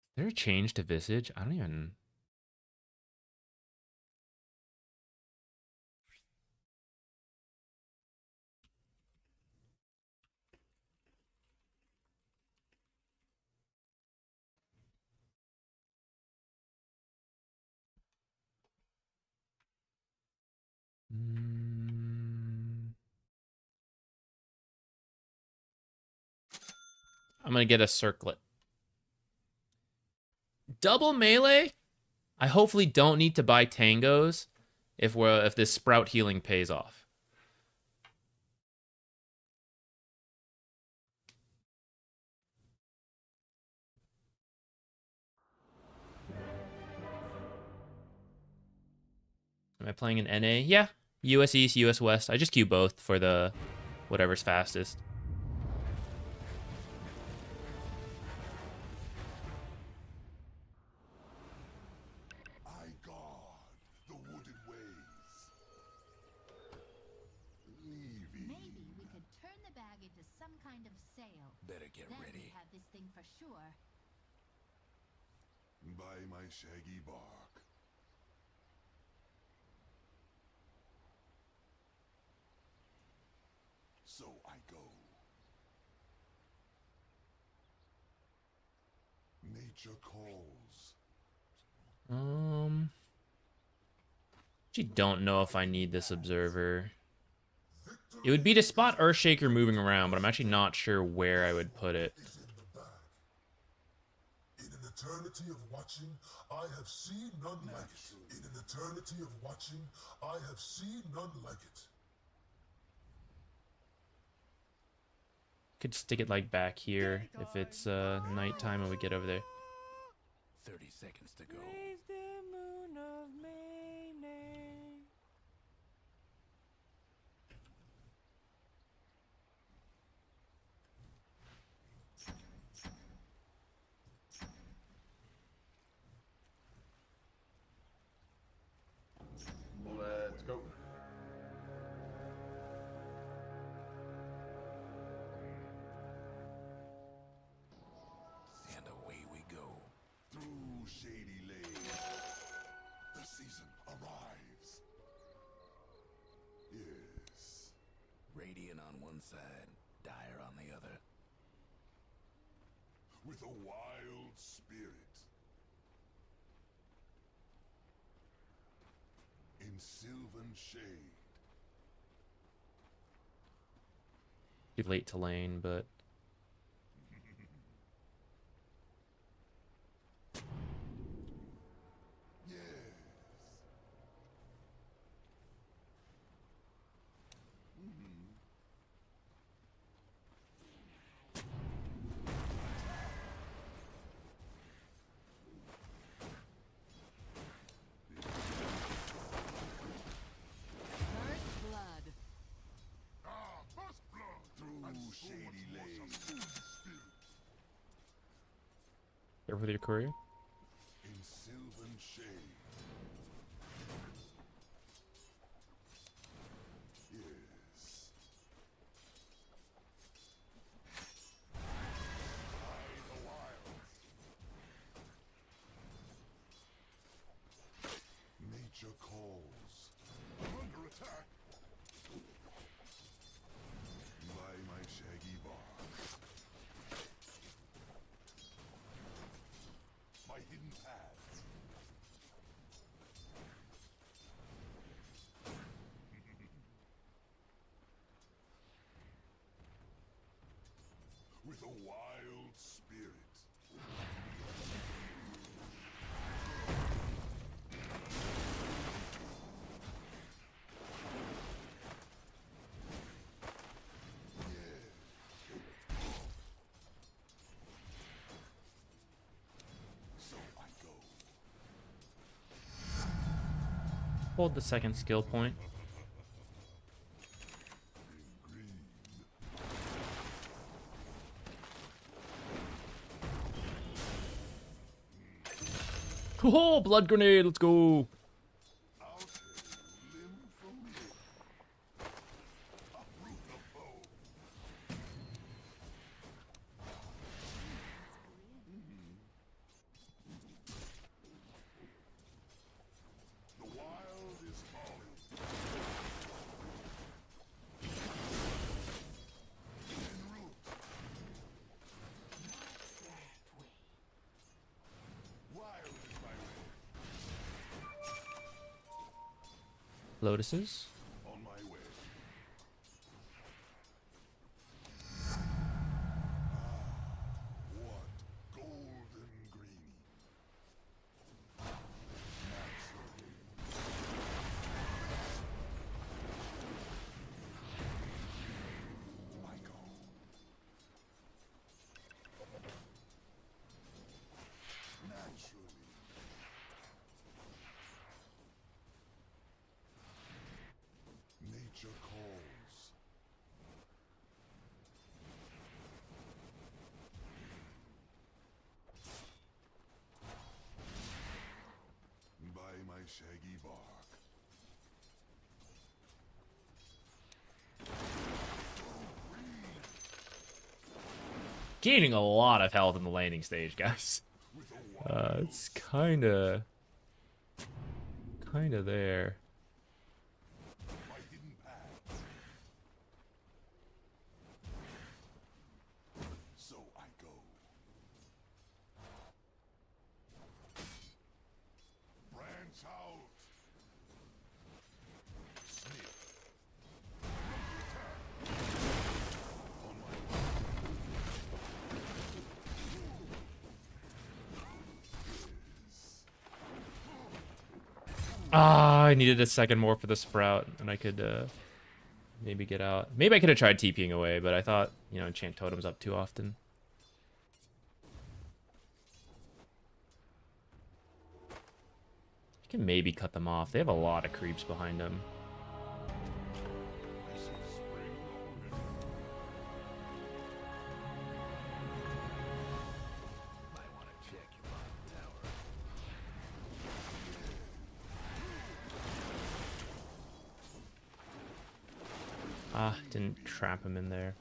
A: Is there a change to Visage? I don't even... I'm going to get a circlet. Double melee? I hopefully don't need to buy tangos if this sprout healing pays off. I playing an NA? Yeah. US East, US West. I just queue both for the whatever's fastest.
H: I guard the wooded ways. Leaving.
I: Maybe we could turn the bag into some kind of sail.
E: Better get
I: Then
E: ready.
I: we'd have this thing for sure.
H: By my shaggy bark. So I go. Nature calls.
A: Actually don't know if I need this observer. It would be to spot Earthshaker moving around, but I'm actually not sure where I would put it.
J: Is in the bag. In an eternity of watching, I have seen none like it. In an eternity of watching, I have seen none like it.
A: Could stick it like back here if it's nighttime when we get over there.
E: 30 seconds to go.
F: Raise the moon of Maine.
K: Let's go.
E: And away we go.
H: Through shady lanes. The season arrives. Yes.
E: Radiant on one side, dire on the other.
H: With a wild spirit. In sylvan shade.
A: Be late to lane, but
H: Yes.
I: First blood.
H: Through shady lanes.
A: careful with your courier.
H: In sylvan shade. Yes. By the wilds. Nature calls. I'm under attack. By my shaggy bark. My hidden paths. With a wild spirit. So I go.
A: Hold the second skill point. Oh, blood grenade, let's go.
H: I'll tear limb from limb. Uproot the foe. The wild is calling. En route. Wild is my way.
A: Lotuses.
H: On my way. What golden greeny. Naturally. I go. Naturally.
J: shaggy bark.
A: Gaining a lot of health in the landing stage, guys. It's kinda there.
J: My hidden path. So I go. Branch out. Sniff. On my way.
A: Ah, I needed a second more for the sprout, and I could maybe get out. Maybe I could have tried TPing away, but I thought, you know, enchant totems up too often. I can maybe cut them off. They have a lot of creeps behind them.
J: This is spring already.
E: Might want to check your bottom tower.
A: Ah, didn't trap him in there.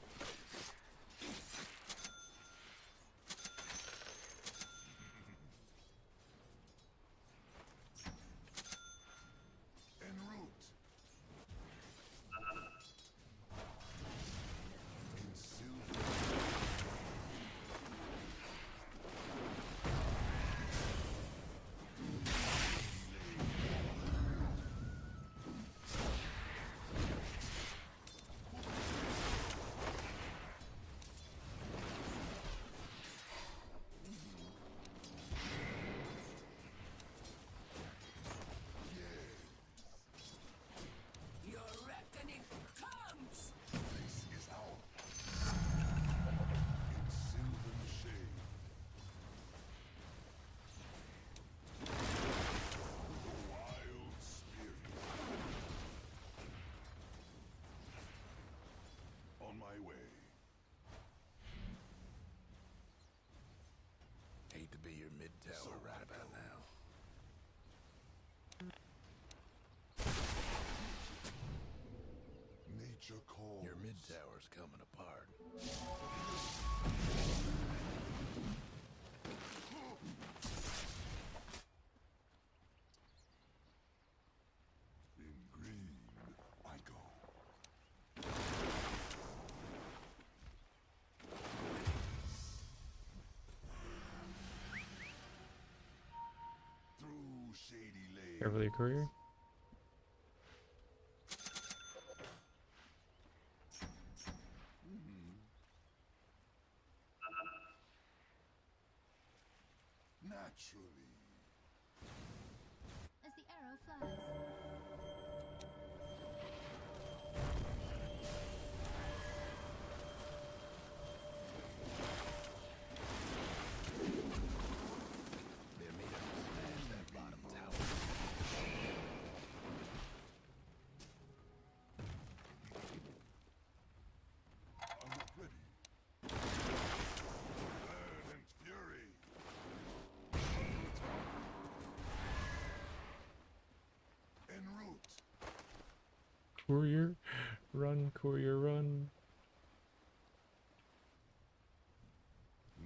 J: En route. In silver.
B: Your reckoning comes!
J: This is our in sylvan shade. The wild spirit. On my way.
E: Hate to be your mid tower right about now.
J: Nature calls.
E: Your mid tower's coming apart.
J: In green, I go. Through shady lanes.
A: Careful your courier.
J: Naturally.
I: As the arrow flies.
E: They're made up to smash that bottom tower.
J: I'm ready. Burn and fury. En route.
A: Courier, run, courier, run.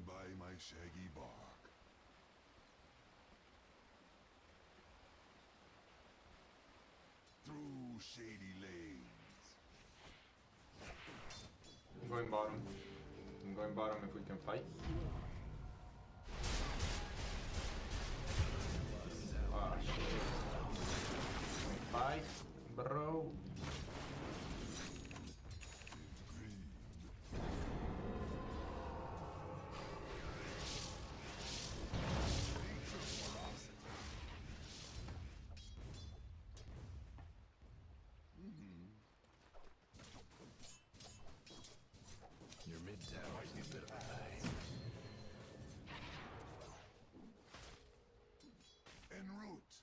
J: By my shaggy bark. Through shady lanes.
K: I'm going bottom. I'm going bottom if we can fight. Ah, shit. Fight, bro.
E: Your mid tower's a bit of a pain.
J: En route.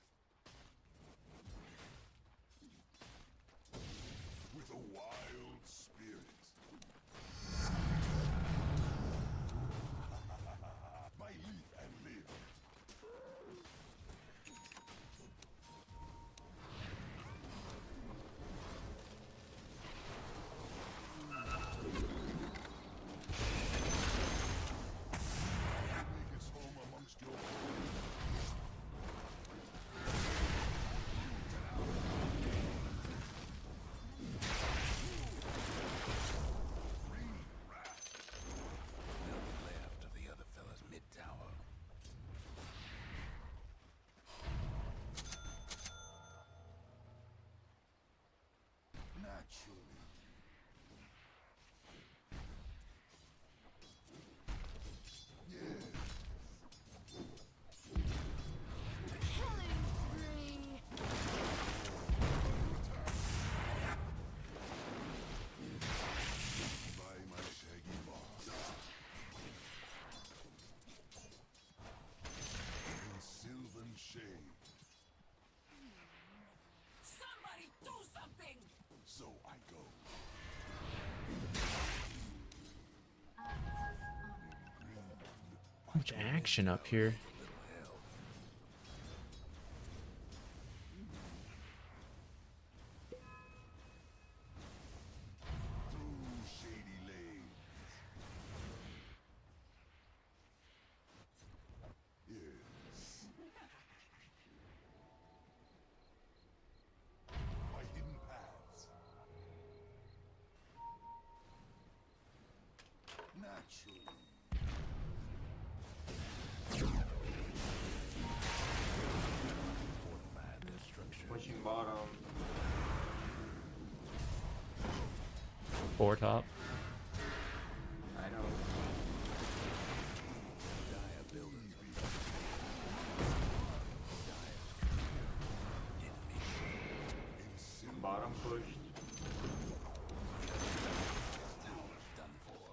J: By my shaggy boss. In sylvan shade.
C: Somebody do something!
J: So I go.
A: Much action up here.
J: Through shady lanes. Yes. My hidden paths. Naturally.
E: Fortify their structure.
K: Pushing bottom.
A: Four top.
K: I know.
E: Dire buildings.
K: Bottom pushed.
E: Done for.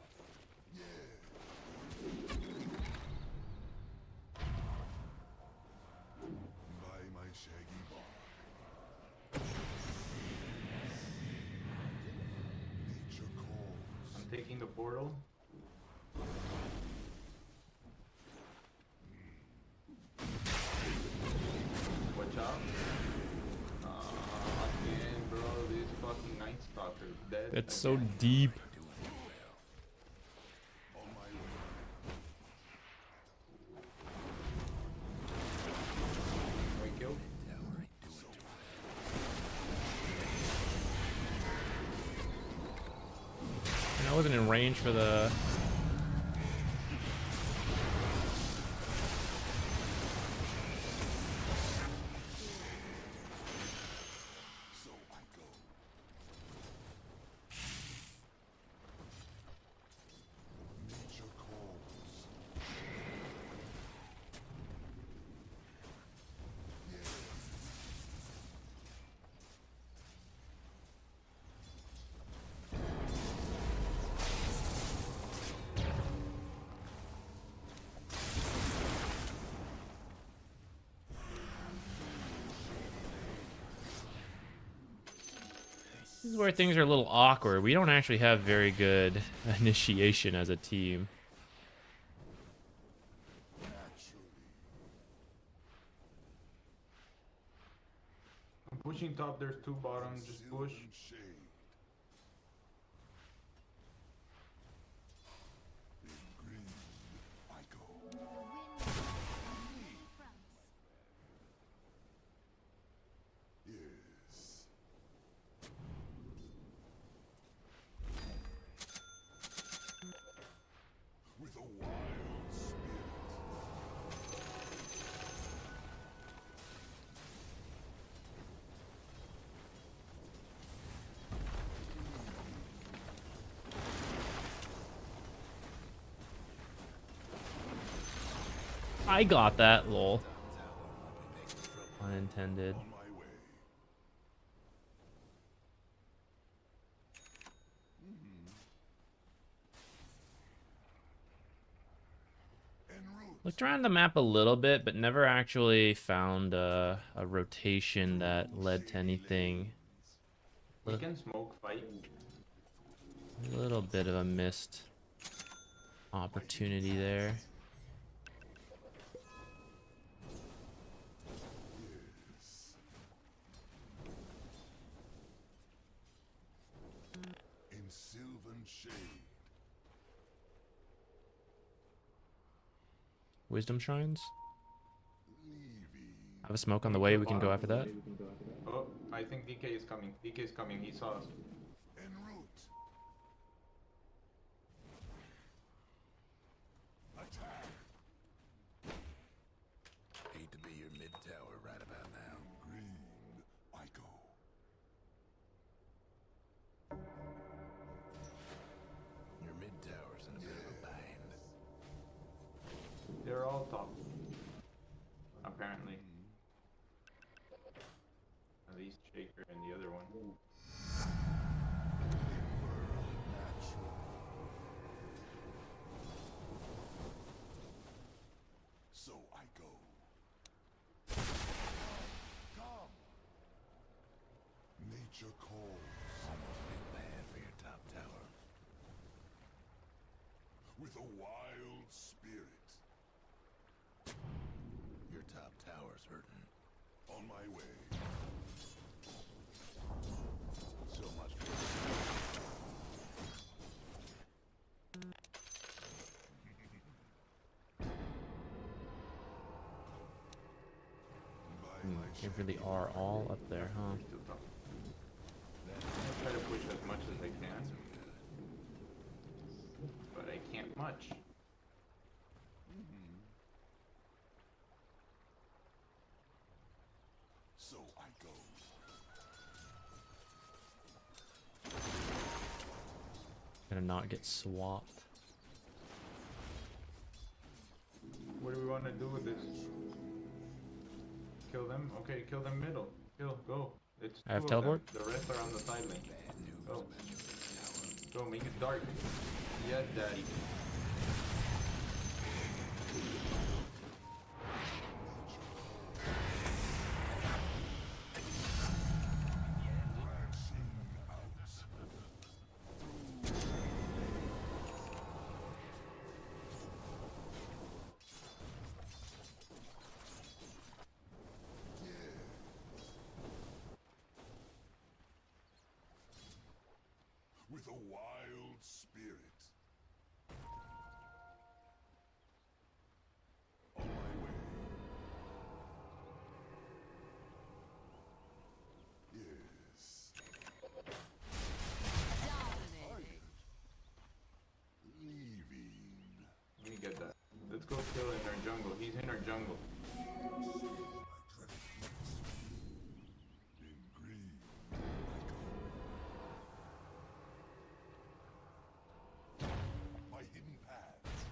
J: By my shaggy bark. Nature calls.
K: I'm taking the portal. Watch out. Again, bro, this fucking Night Stalker dead.
A: It's so
K: again.
A: deep.
J: On my way.
K: We kill.
E: Tower ain't doing too
A: I wasn't in range for the.
J: So I go. Nature calls.
A: This is where things are a little awkward. We don't actually have very good initiation as a team.
K: I'm pushing top, there's two bottom, just push.
J: Sylvan shade. In green, I go. Yes. With a wild spirit.
A: I got that, lol. Unintended.
J: On my way. En route.
A: Looked around the map a little bit, but never actually found a rotation that led to anything.
K: We can smoke fight.
A: A little bit of a missed opportunity there.
J: In sylvan shade.
A: Wisdom shrines?
J: Leaving.
A: Have a smoke on the way, we can go after that.
K: Oh, I think DK is coming. DK is coming, he saw us.
J: En route. Attack.
E: Hate to be your mid tower right about now.
J: Green, I go.
K: all top. Apparently. At least Shaker and the other one.
J: So I go. Come. Nature calls.
E: Almost feel bad for your top tower.
J: With a wild spirit.
E: Your top tower's hurting.
J: On my way.
E: So much for
A: They really are all up there, huh?
K: Still top. I try to push as much as I can. But I can't much.
J: So I go.
A: Gonna not get swapped.
K: What do we want to do with this? Kill them? Okay, kill them middle. Kill, go. It's
A: I have
K: two of them.
A: teleport?
K: The rest are on the side lane. Go. Go, make it dark. Yes, daddy.
J: With a wild spirit. On my way. Yes.
I: Dominating.
J: Leaving.
K: Let me get that. Let's go kill in our jungle. He's in our jungle.
J: In green. My hidden paths.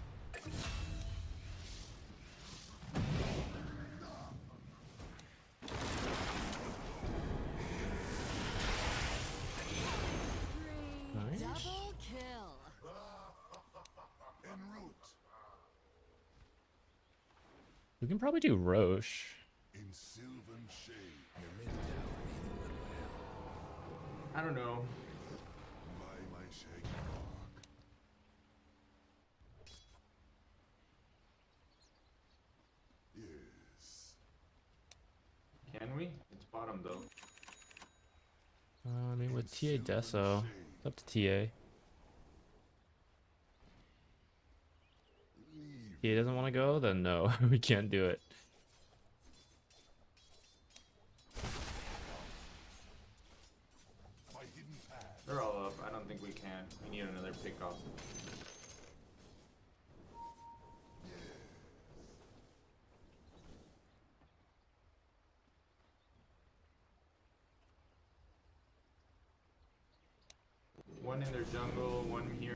A: Nice.
I: Double kill.
J: En route.
A: We can probably do Roche.
J: In sylvan shade.
E: your mid tower needs a little help.
K: I don't know.
J: By my shaggy rock. Yes.
K: Can we? It's bottom though.
A: I mean, with TA Deso, it's up to TA. TA doesn't want to go, then no, we can't do it.
J: My hidden path.
K: They're all up. I don't think we can. We need another pickoff. One in their jungle, one here.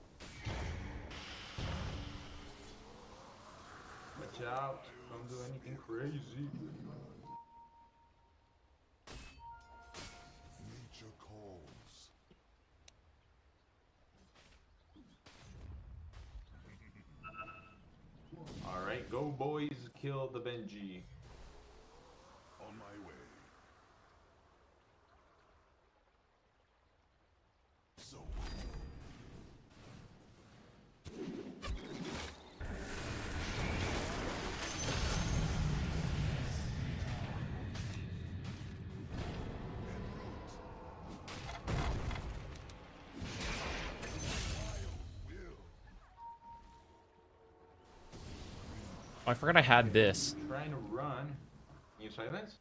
K: Watch out. Don't do anything crazy.
J: Nature calls.
K: Alright, go boys, kill the Benji.
J: On my way. So
A: Oh, I forgot I had this.
K: Trying to run. You silence?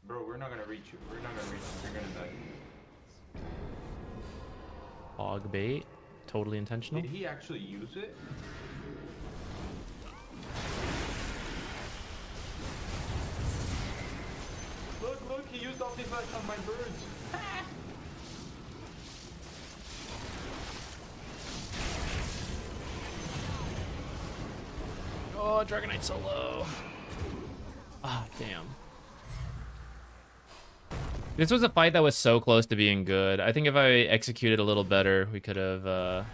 K: Bro, we're not gonna reach you. We're not gonna reach you. You're gonna die.
A: Hog bait. Totally intentional.
K: Did he actually use it? Look, he used Omniknight on my birds.
A: Oh, Dragonite's so low. Ah, damn. This was a fight that was so close to being good. I think if I executed a little better, we could have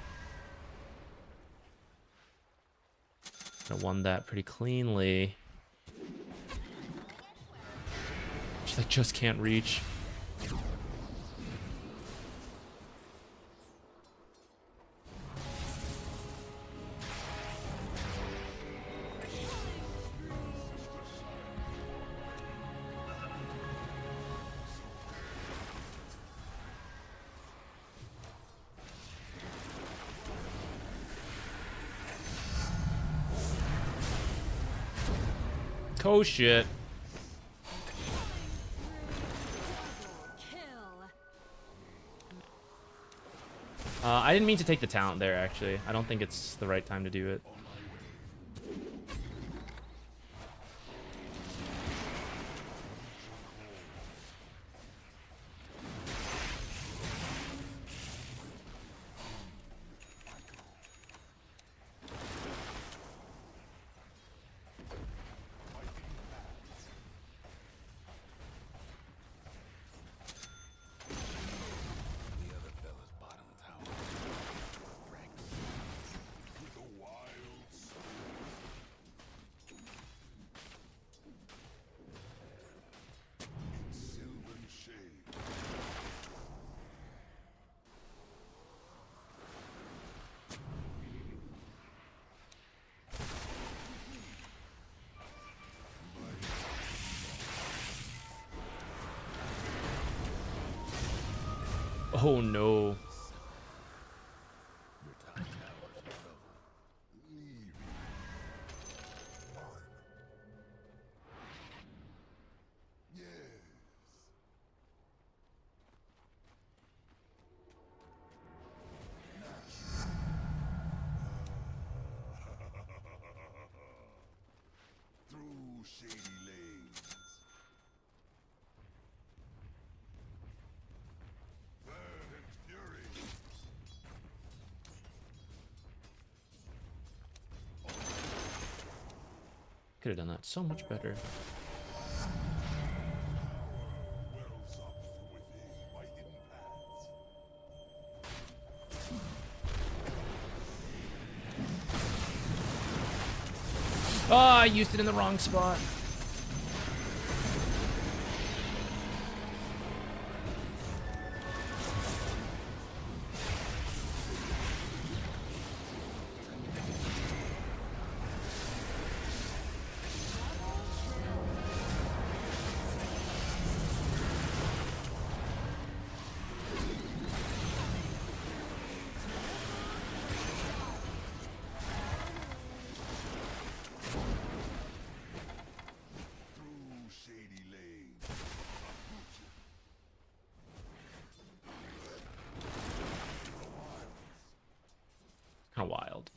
A: won that pretty cleanly. Just can't reach. Oh shit. I didn't mean to take the talent there, actually. I don't think it's the right time to do it. Oh no.
H: Through shady lanes. Verdant fury.
A: Could have done that so much better.
H: Wells up from within by hidden paths.
A: Oh, I used it in the wrong spot. Kind of wild.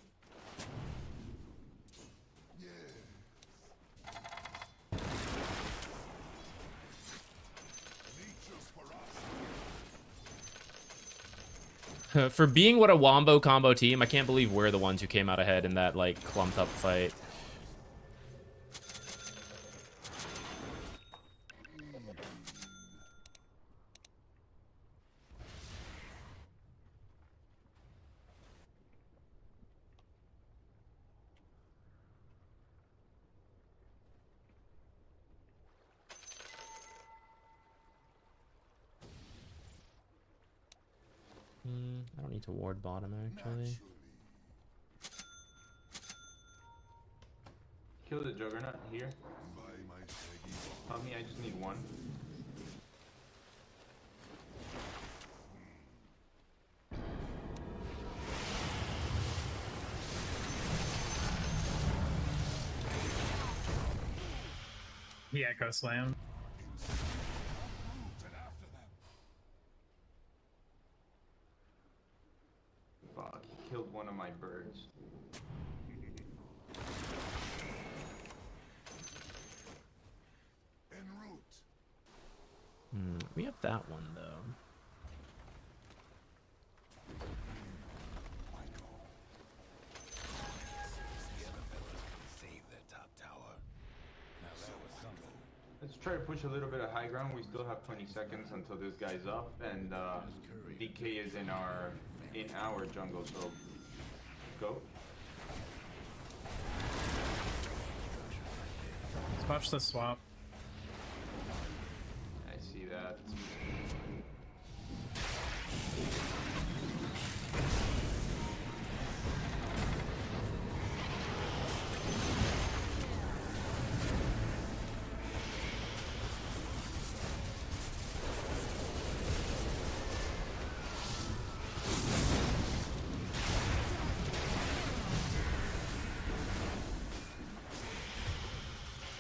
A: For being what a wombo combo team, I can't believe we're the ones who came out ahead in that like clumped up fight. I don't need to ward bottom actually.
K: Kill the Juggernaut here. Help me, I just need one.
L: He echo slam.
K: Fuck, he killed one of my birds.
A: We have that one though.
E: The other fellas can save
K: try to push a little bit of high ground. We still have 20 seconds until this guy's up, and DK is in our jungle. So go.
L: Let's watch the swap.
K: I see that.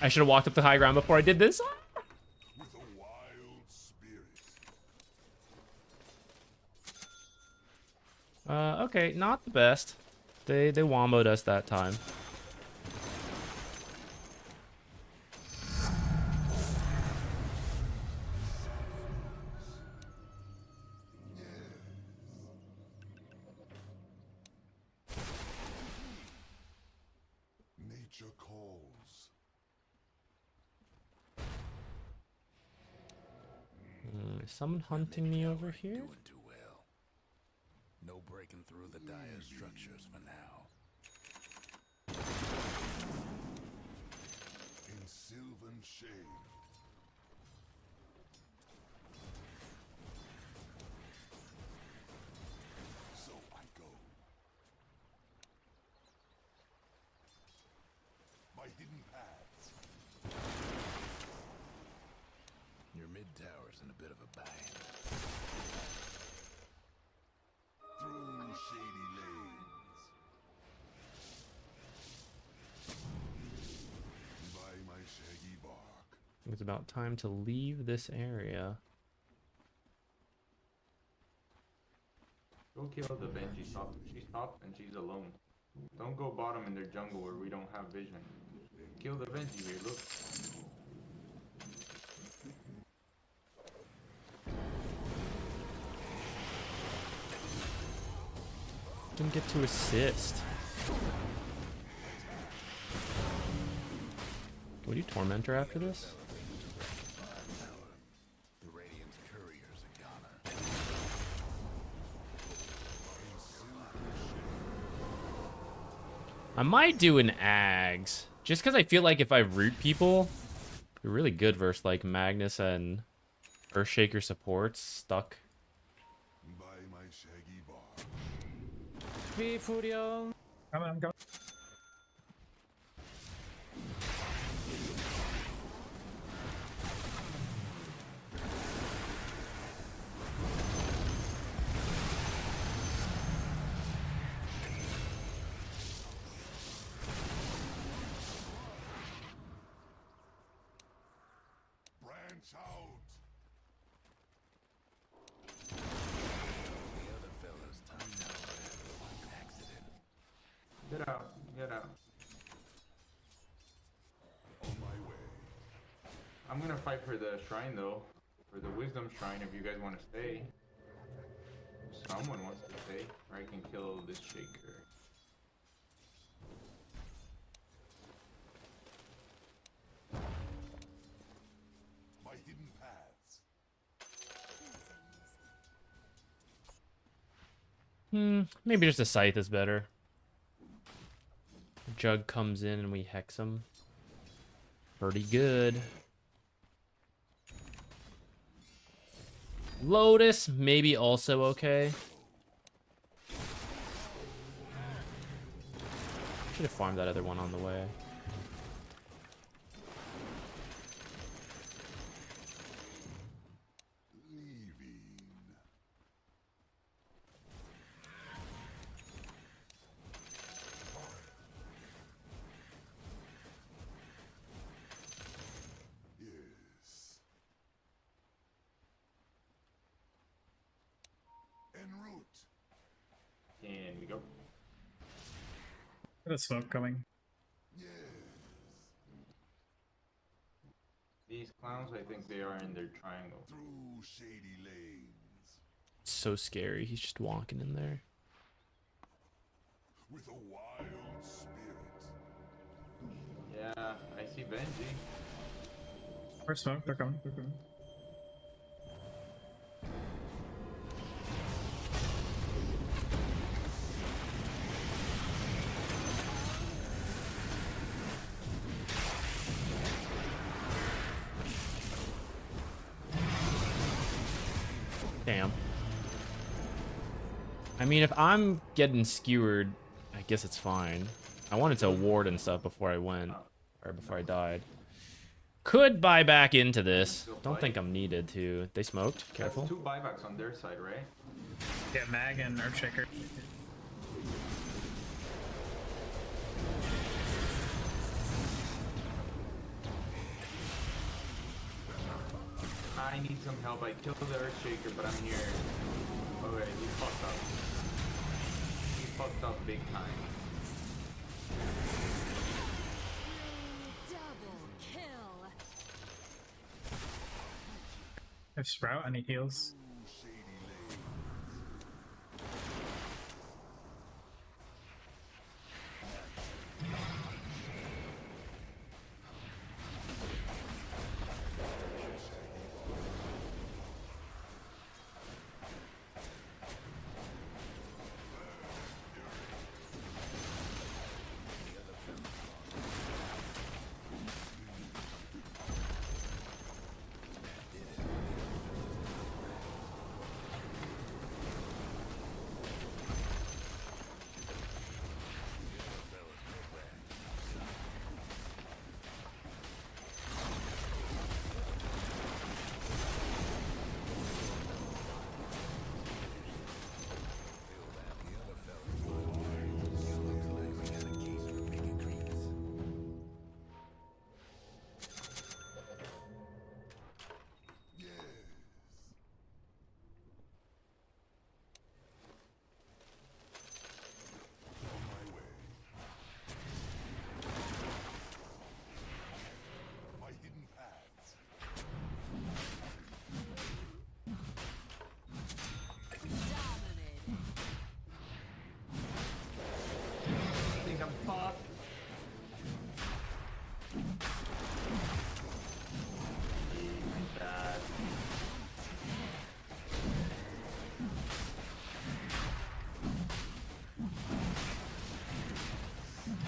A: I should have walked up the high ground before I did this.
J: With a wild spirit.
A: Okay, not the best. They womboed us that time.
J: Nature calls.
A: Is someone hunting me over here?
E: Doing too well. No breaking through the dire structures for now.
J: In sylvan shade. So I go. My hidden paths.
E: Your mid tower's in a bit of a bind.
J: Through shady lanes. By my shaggy bark.
A: It's about time to leave this area.
K: Go kill the Benji. She's top and she's alone. Don't go bottom in their jungle where we don't have vision. Kill the Benji here, look.
A: Didn't get to assist. Can we do Tormentor after this?
E: The Radiant's couriers are goner.
A: I might do an Ags. Just because I feel like if I root people, you're really good versus like Magnus and Earthshaker supports stuck.
J: By my shaggy bark.
F: Furio.
L: I'm coming.
J: Branch out.
E: The other fella's top tower had one accident.
K: Get out, get out.
J: On my way.
K: I'm gonna fight for the shrine though. For the wisdom shrine if you guys want to stay. If someone wants to stay. Or I can kill this shaker.
J: My hidden paths.
A: Maybe just a Scythe is better. Jug comes in and we hex him. Pretty good. Lotus, maybe also okay. Should have farmed that other one on the way.
J: Leaving. Yes. En route.
K: And we go.
L: Got a smoke coming.
J: Yes.
K: These clowns, I think they are in their triangle.
J: Through shady lanes.
A: It's so scary. He's just walking in there.
J: With a wild spirit.
K: Yeah, I see Benji.
L: Or smoke, they're coming. They're coming.
A: Damn. I mean, if I'm getting skewered, I guess it's fine. I wanted to ward and stuff before I went, or before I died. Could buy back into this. Don't think I'm needed to. They smoked. Careful.
K: That's 2 buybacks on their side, right?
L: Yeah, Mag and Earthshaker.
K: I need some help. I killed the Earthshaker, but I'm here. Okay, he's fucked up. He's fucked up big time.
C: Double kill.
L: I have Sprout, any heals?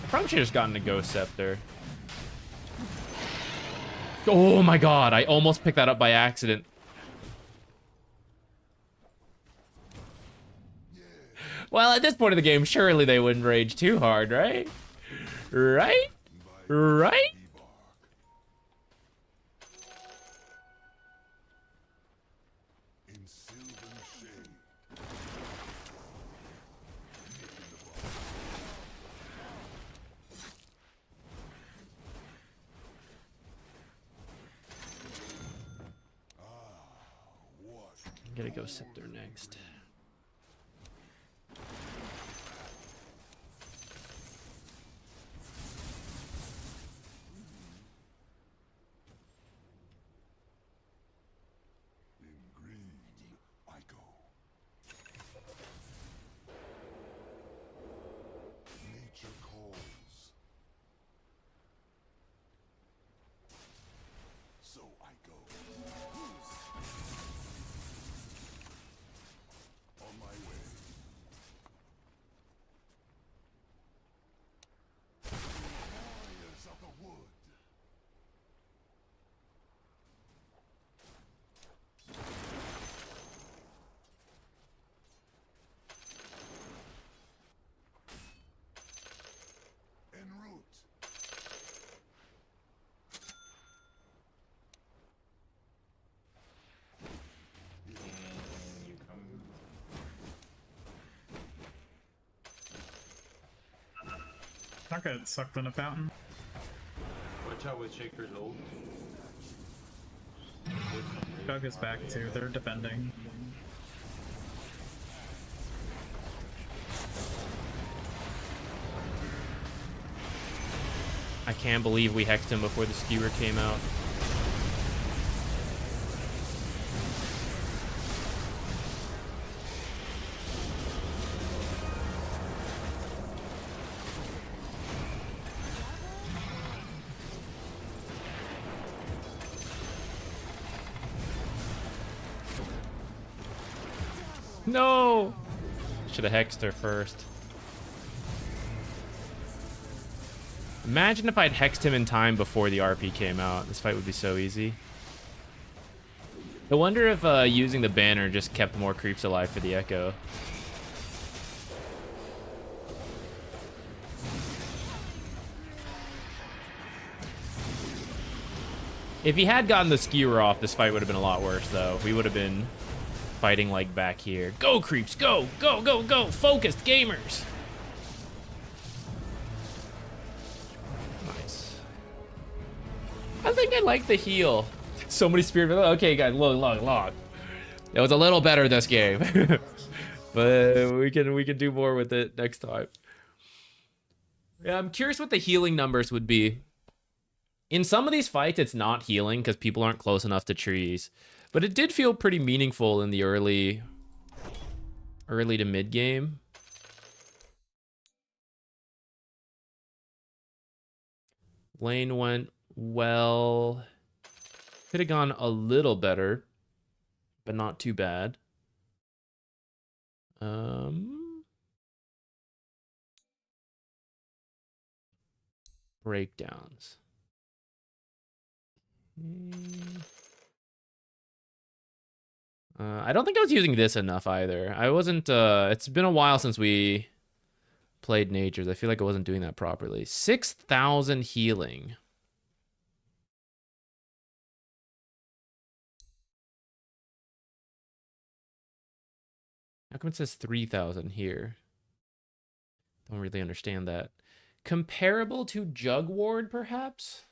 A: Probably should have just gotten a Ghost Scepter. Oh my god, I almost picked that up by accident. Well, at this point of the game, surely they wouldn't rage too hard, right? Right? Right? I'm gonna go Scepter next.
L: Not get sucked in a fountain.
K: Watch out with Shaker's ult.
L: Doug is back too, they're defending.
A: I can't believe we hexed him before the skewer came out. No! Should have hexed her first. Imagine if I'd hexed him in time before the RP came out. This fight would be so easy. I wonder if using the banner just kept more creeps alive for the Echo. If he had gotten the skewer off, this fight would have been a lot worse, though. We would have been fighting, like, back here. Go, creeps! Go! Go, go, go! Focused gamers! Nice. I think I like the heal. So many spirit... Okay, guys, look. It was a little better this game. But we can do more with it next time. Yeah, I'm curious what the healing numbers would be. In some of these fights, it's not healing because people aren't close enough to trees. But it did feel pretty meaningful in the early to mid game. Lane went well. Could have gone a little better, but not too bad. Breakdowns. I don't think I was using this enough either. I wasn't, it's been a while since we played Natures. I feel like I wasn't doing that properly. 6,000 healing. How come it says 3,000 here? Don't really understand that. Comparable to Jug Ward, perhaps?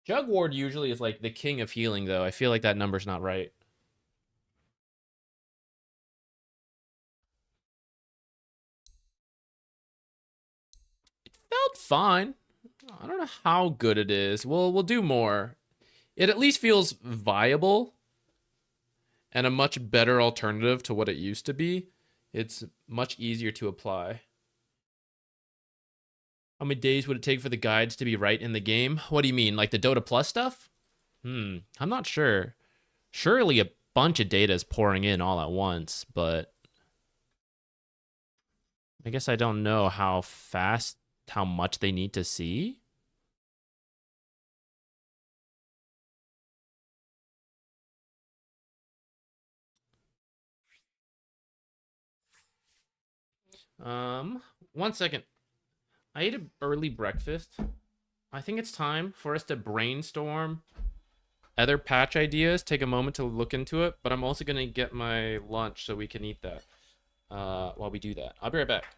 A: Jug Ward usually is like the king of healing, though. I feel like that number's not right. It felt fine. I don't know how good it is. We'll do more. It at least feels viable and a much better alternative to what it used to be. It's much easier to apply. How many days would it take for the guides to be right in the game? What do you mean, like the Dota Plus stuff? I'm not sure. Surely a bunch of data is pouring in all at once, but I guess I don't know how much they need to see. One second. I ate an early breakfast. I think it's time for us to brainstorm other patch ideas, take a moment to look into it, but I'm also going to get my lunch so we can eat that while we do that. I'll be right back.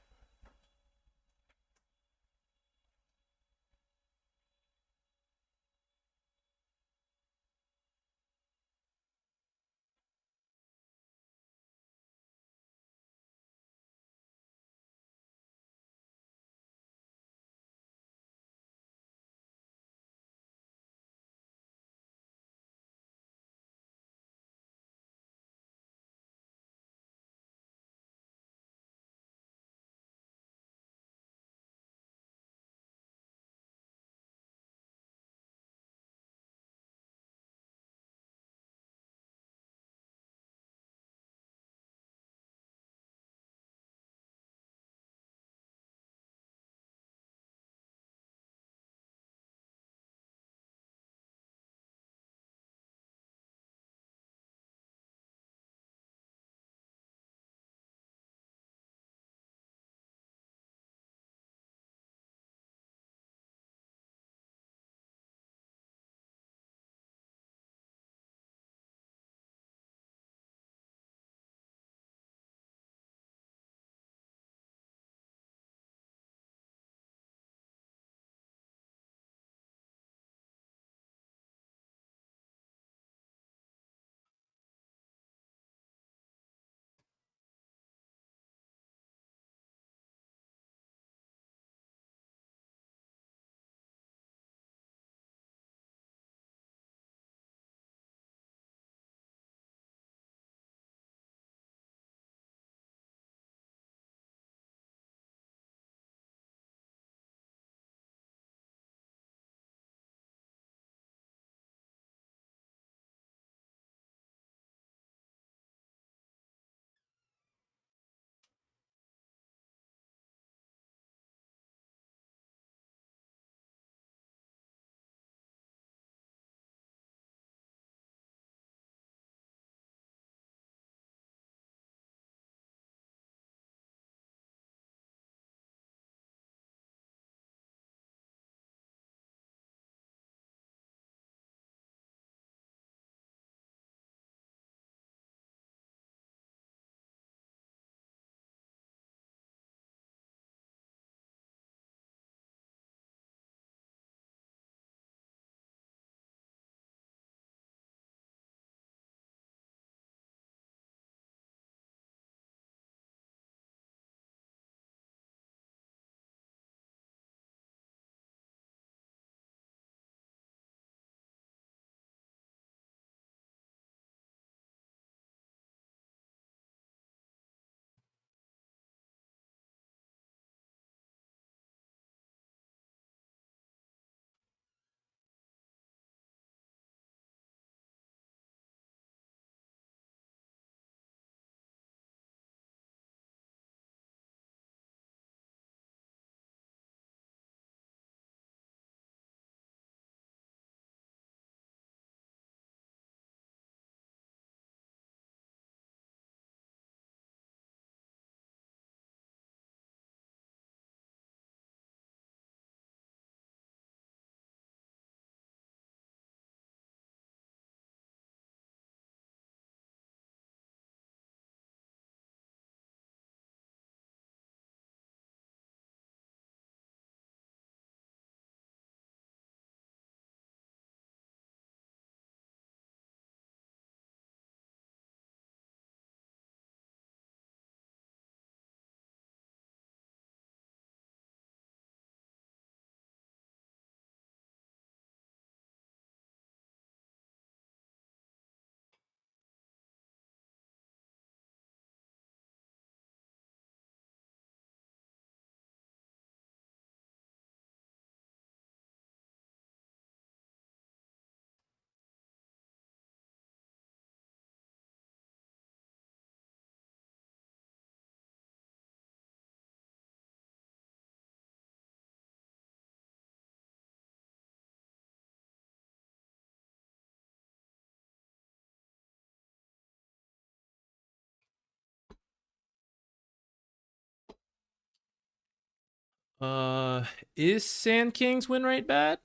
A: Is Sand King's win rate bad?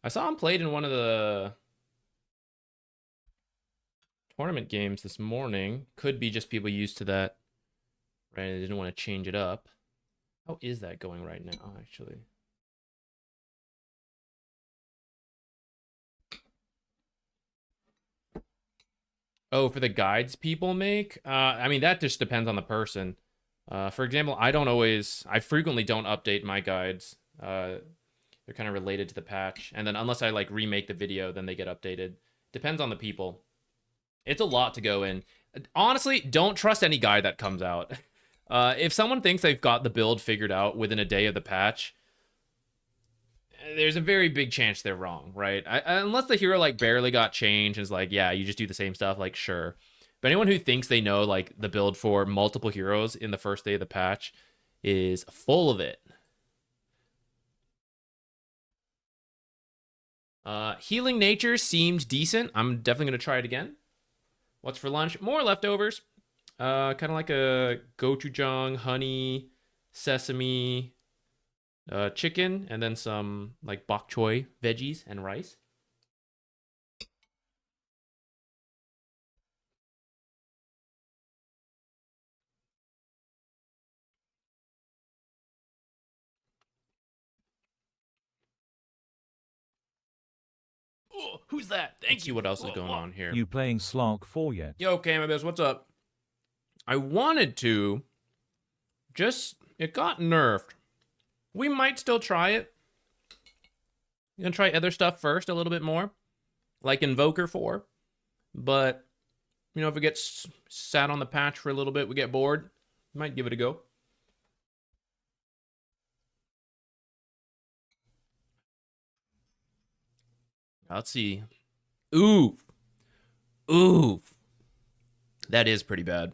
A: I saw him played in one of the tournament games this morning. Could be just people used to that, right? They didn't want to change it up. How is that going right now, actually? Oh, for the guides people make? I mean, that just depends on the person. For example, I frequently don't update my guides. They're kind of related to the patch. And then unless I like remake the video, then they get updated. Depends on the people. It's a lot to go in. Honestly, don't trust any guide that comes out. If someone thinks they've got the build figured out within a day of the patch, there's a very big chance they're wrong, right? Unless the hero like barely got changed and is like, yeah, you just do the same stuff, like sure. But anyone who thinks they know like the build for multiple heroes in the first day of the patch is full of it. Healing Nature seemed decent. I'm definitely gonna try it again. What's for lunch? More leftovers. Kind of like a gochujang, honey, sesame, chicken, and then some like bok choy veggies and rice. Oh, who's that? Thank you. What else is going on here?
E: You playing Slark 4 yet?
A: Yo, Camabis, what's up? I wanted to. Just, it got nerfed. We might still try it. You're gonna try other stuff first a little bit more. Like Invoker 4. But, you know, if it gets sat on the patch for a little bit, we get bored, might give it a go. Let's see. Ooh. Ooh. That is pretty bad.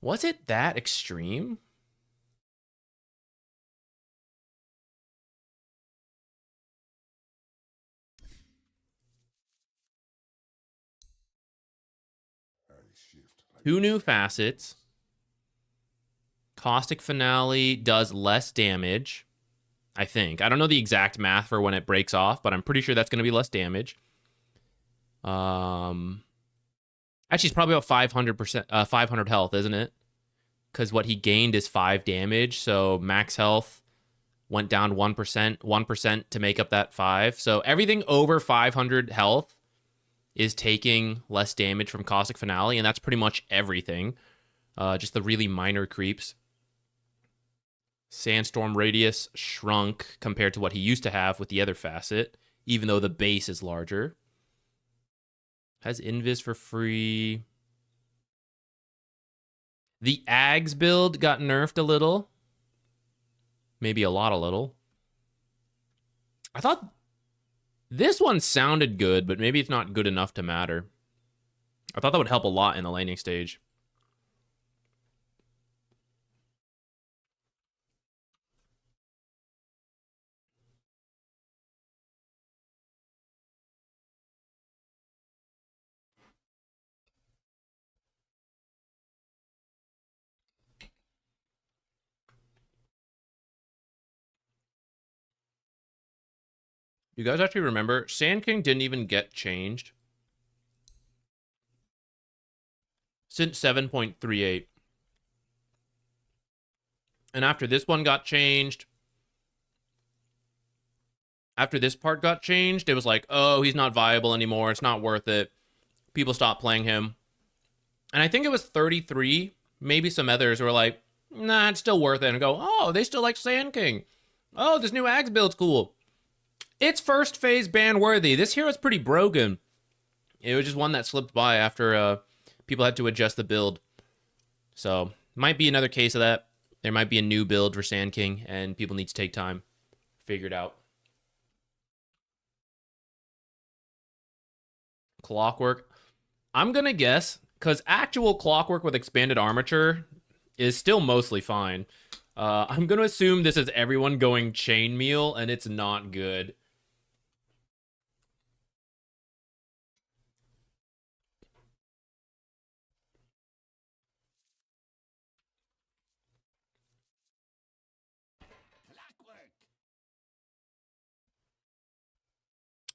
A: Was it that extreme? Two new facets. Caustic Finale does less damage, I think. I don't know the exact math for when it breaks off, but I'm pretty sure that's going to be less damage. Actually, it's probably about 500%, 500 health, isn't it? Because what he gained is 5 damage, so max health went down 1% to make up that 5. So everything over 500 health is taking less damage from Caustic Finale, and that's pretty much everything. Just the really minor creeps. Sandstorm Radius shrunk compared to what he used to have with the other facet, even though the base is larger. Has Invis for free. The Ags build got nerfed a little. Maybe a little. I thought this one sounded good, but maybe it's not good enough to matter. I thought that would help a lot in the laning stage. You guys actually remember, Sand King didn't even get changed since 7.38. And after this one got changed, after this part got changed, it was like, oh, he's not viable anymore. It's not worth it. People stopped playing him. And I think it was 33. Maybe some others were like, nah, it's still worth it. And go, oh, they still like Sand King. Oh, this new Axe build's cool. It's first phase ban worthy. This hero's pretty broken. It was just one that slipped by after people had to adjust the build. So, might be another case of that. There might be a new build for Sand King, and people need to take time to figure it out. Clockwork. I'm going to guess, because actual Clockwork with expanded armature is still mostly fine. I'm going to assume this is everyone going chainmeal, and it's not good.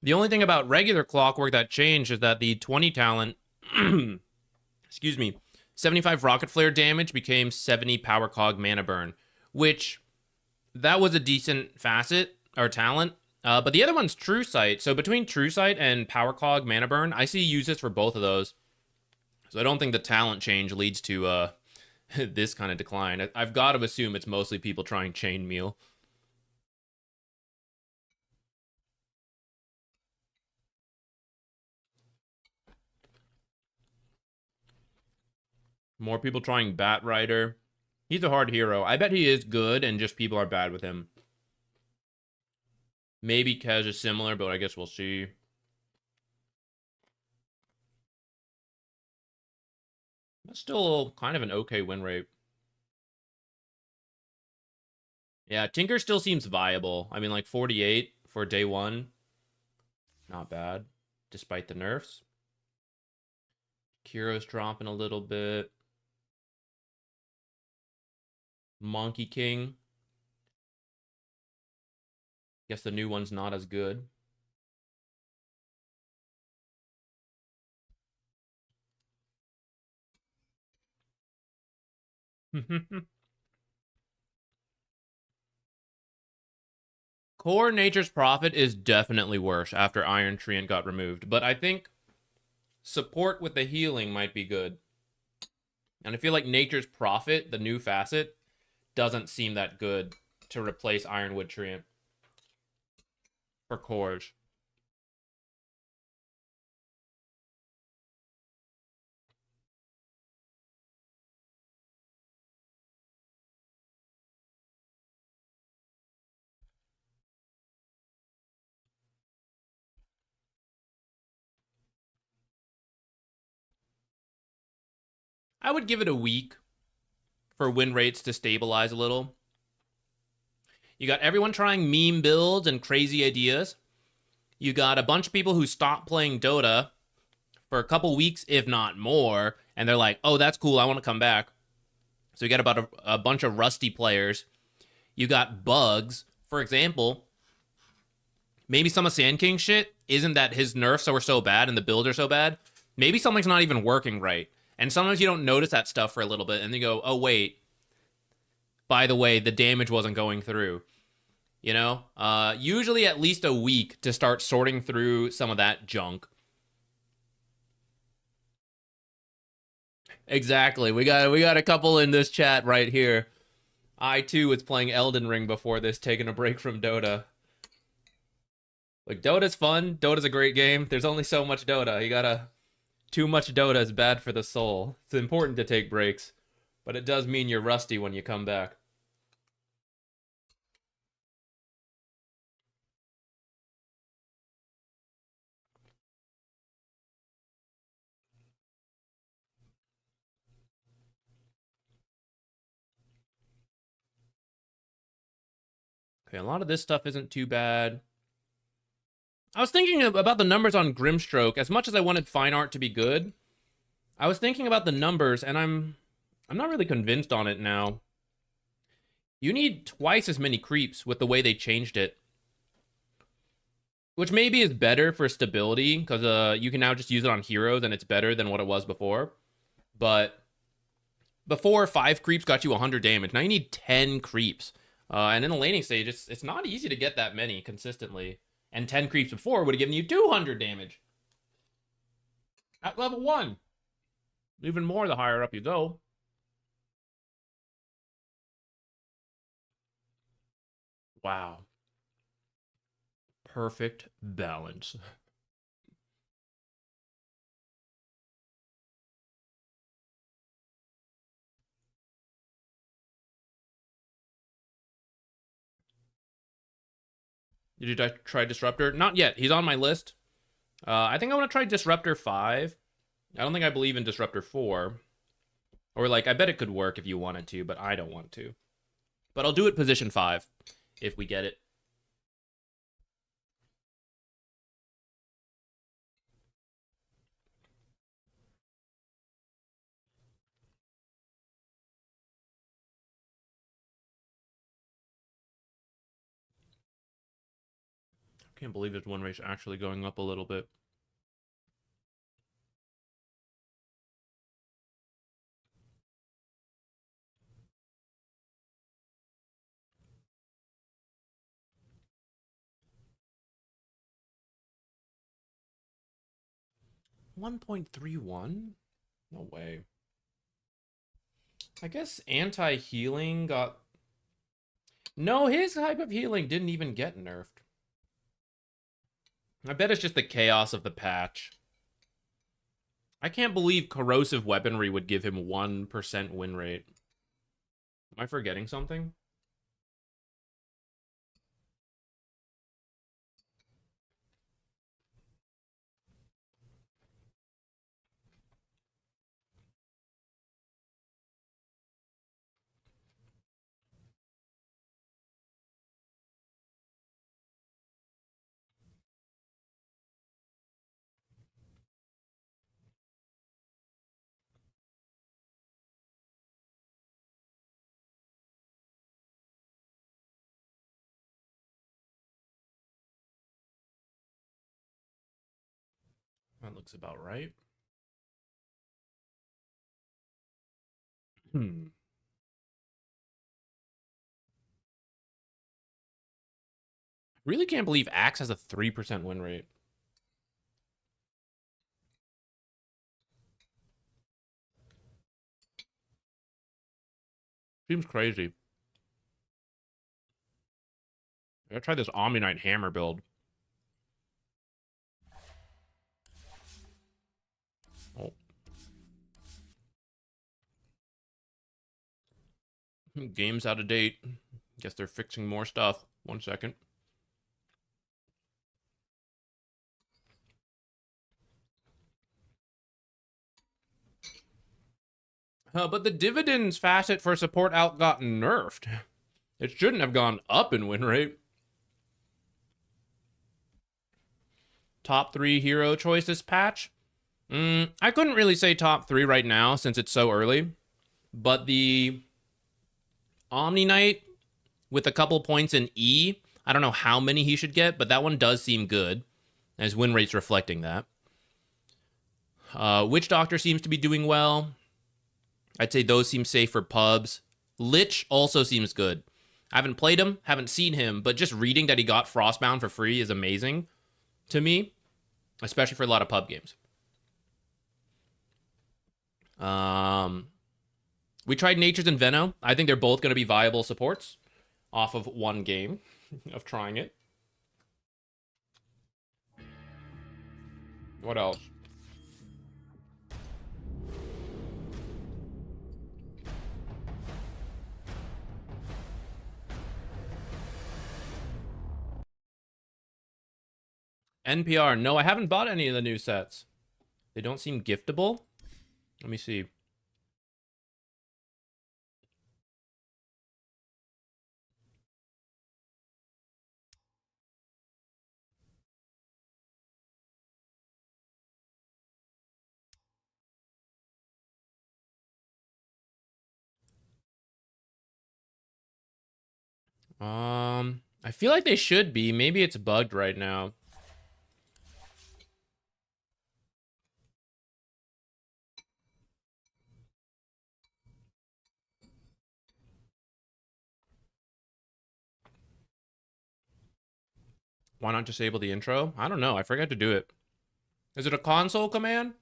A: The only thing about regular Clockwork that changed is that the 20 talent, excuse me, 75 Rocket Flare damage became 70 Power Cog Mana Burn, which that was a decent facet or talent. But the other one's True Sight. So between True Sight and Power Cog Mana Burn, I see uses for both of those. So I don't think the talent change leads to this kind of decline. I've got to assume it's mostly people trying Chainmeal. More people trying Bat Rider. He's a hard hero. I bet he is good, and just people are bad with him. Maybe Kez is similar, but I guess we'll see. That's still kind of an okay win rate. Yeah, Tinker still seems viable. I mean, like 48 for day one. Not bad, despite the nerfs. Kiro's dropping a little bit. Monkey King. Guess the new one's not as good. Core Nature's Prophet is definitely worse after Iron Treant got removed, but I think support with the healing might be good. And I feel like Nature's Prophet, the new facet, doesn't seem that good to replace Ironwood Treant for cores. I would give it a week for win rates to stabilize a little. You got everyone trying meme builds and crazy ideas. You got a bunch of people who stopped playing Dota for a couple weeks, if not more, and they're like, oh, that's cool, I want to come back. So you got about a bunch of rusty players. You got bugs. For example, maybe some of Sand King's shit isn't that his nerfs are so bad and the builds are so bad. Maybe something's not even working right. And sometimes you don't notice that stuff for a little bit, and you go, oh, wait. By the way, the damage wasn't going through. You know? Usually at least a week to start sorting through some of that junk. Exactly. We got a couple in this chat right here. I, too, was playing Elden Ring before this, taking a break from Dota. Like, Dota's fun. Dota's a great game. There's only so much Dota. You gotta... Too much Dota is bad for the soul. It's important to take breaks, but it does mean you're rusty when you come back. Okay, a lot of this stuff isn't too bad. I was thinking about the numbers on Grimstroke. As much as I wanted fine art to be good, I was thinking about the numbers, and I'm not really convinced on it now. You need twice as many creeps with the way they changed it. Which maybe is better for stability, because you can now just use it on heroes, and it's better than what it was before. But before, 5 creeps got you 100 damage. Now you need 10 creeps. And in the laning stage, it's not easy to get that many consistently. And 10 creeps before would have given you 200 damage. At level 1. Even more the higher up you go. Wow. Perfect balance. Did you try Disruptor? Not yet. He's on my list. I think I want to try Disruptor 5. I don't think I believe in Disruptor 4. Or, like, I bet it could work if you wanted to, but I don't want to. But I'll do it position 5, if we get it. Okay, Can't believe this win rate's actually going up a little bit. $1.31? No way. I guess anti-healing got... No, his type of healing didn't even get nerfed. I bet it's just the chaos of the patch. I can't believe corrosive weaponry would give him 1% win rate. Am I forgetting something? That looks about right. Really can't believe Axe has a 3% win rate. Seems crazy. I gotta try this Omniknight hammer build. Oh. Game's out of date. Guess they're fixing more stuff. 1 second. But the dividends facet for support out got nerfed. It shouldn't have gone up in win rate. Top 3 hero choices patch? I couldn't really say top 3 right now since it's so early. But the Omniknight with a couple points in E, I don't know how many he should get, but that one does seem good. As win rate's reflecting that. Witch Doctor seems to be doing well. I'd say those seem safe for pubs. Lich also seems good. I haven't played him, haven't seen him, but just reading that he got Frostbound for free is amazing to me, especially for a lot of pub games. We tried Natures and Veno. I think they're both going to be viable supports off of one game of trying it. What else? NPR. No, I haven't bought any of the new sets. They don't seem giftable. Let me see. I feel like they should be. Maybe it's bugged right now. Why not disable the intro? I don't know. I forgot to do it. Is it a console command?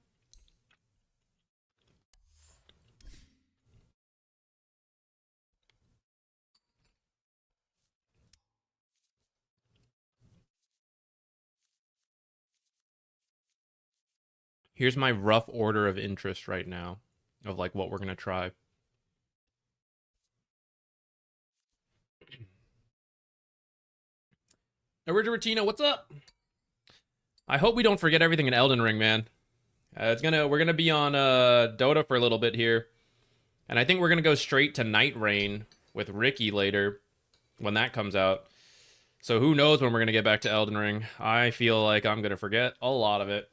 A: Here's my rough order of interest right now of like what we're going to try. Original Retino, what's up? I hope we don't forget everything in Elden Ring, man. We're gonna be on Dota for a little bit here, and I think we're gonna go straight to Night Rain with Ricky later when that comes out. So who knows when we're gonna get back to Elden Ring? I feel like I'm gonna forget a lot of it.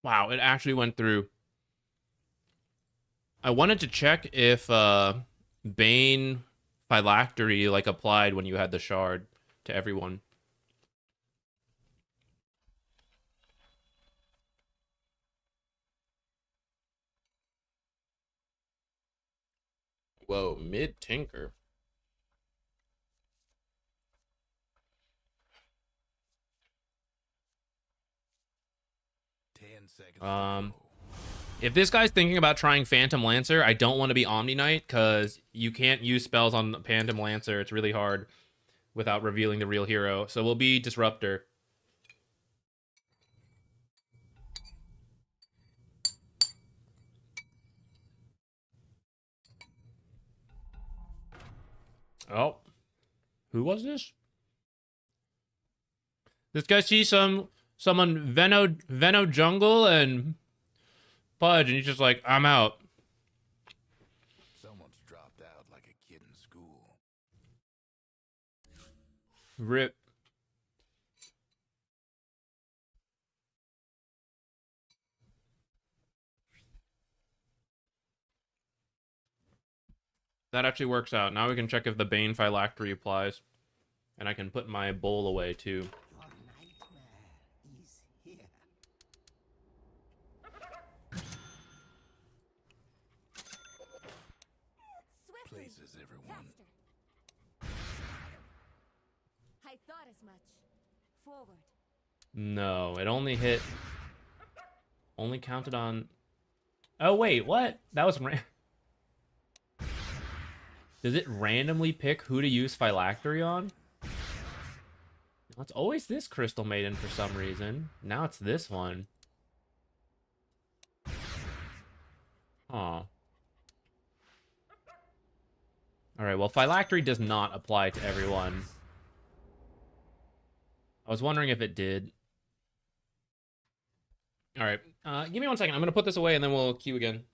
A: Wow, it actually went through. I wanted to check if Bane Phylactery like applied when you had the shard to everyone. Whoa, mid tinker. If this guy's thinking about trying Phantom Lancer, I don't want to be Omniknight because you can't use spells on Phantom Lancer. It's really hard without revealing the real hero. So we'll be Disruptor. Oh, who was this? This guy sees someone Veno jungle and Pudge, and he's just like, I'm out.
E: Someone's dropped out like a kid in school.
A: Rip. That actually works out. Now we can check if the Bane Phylactery applies. And I can put my bowl away too.
E: Places, everyone.
C: I thought as much. Forward.
A: No, it only hit. Only counted on. Oh wait, what? That was. Does it randomly pick who to use Phylactery on? Well, it's always this Crystal Maiden for some reason. Now it's this one. Huh. Alright, well, Phylactery does not apply to everyone. I was wondering if it did. Alright, give me 1 second. I'm going to put this away and then we'll queue again.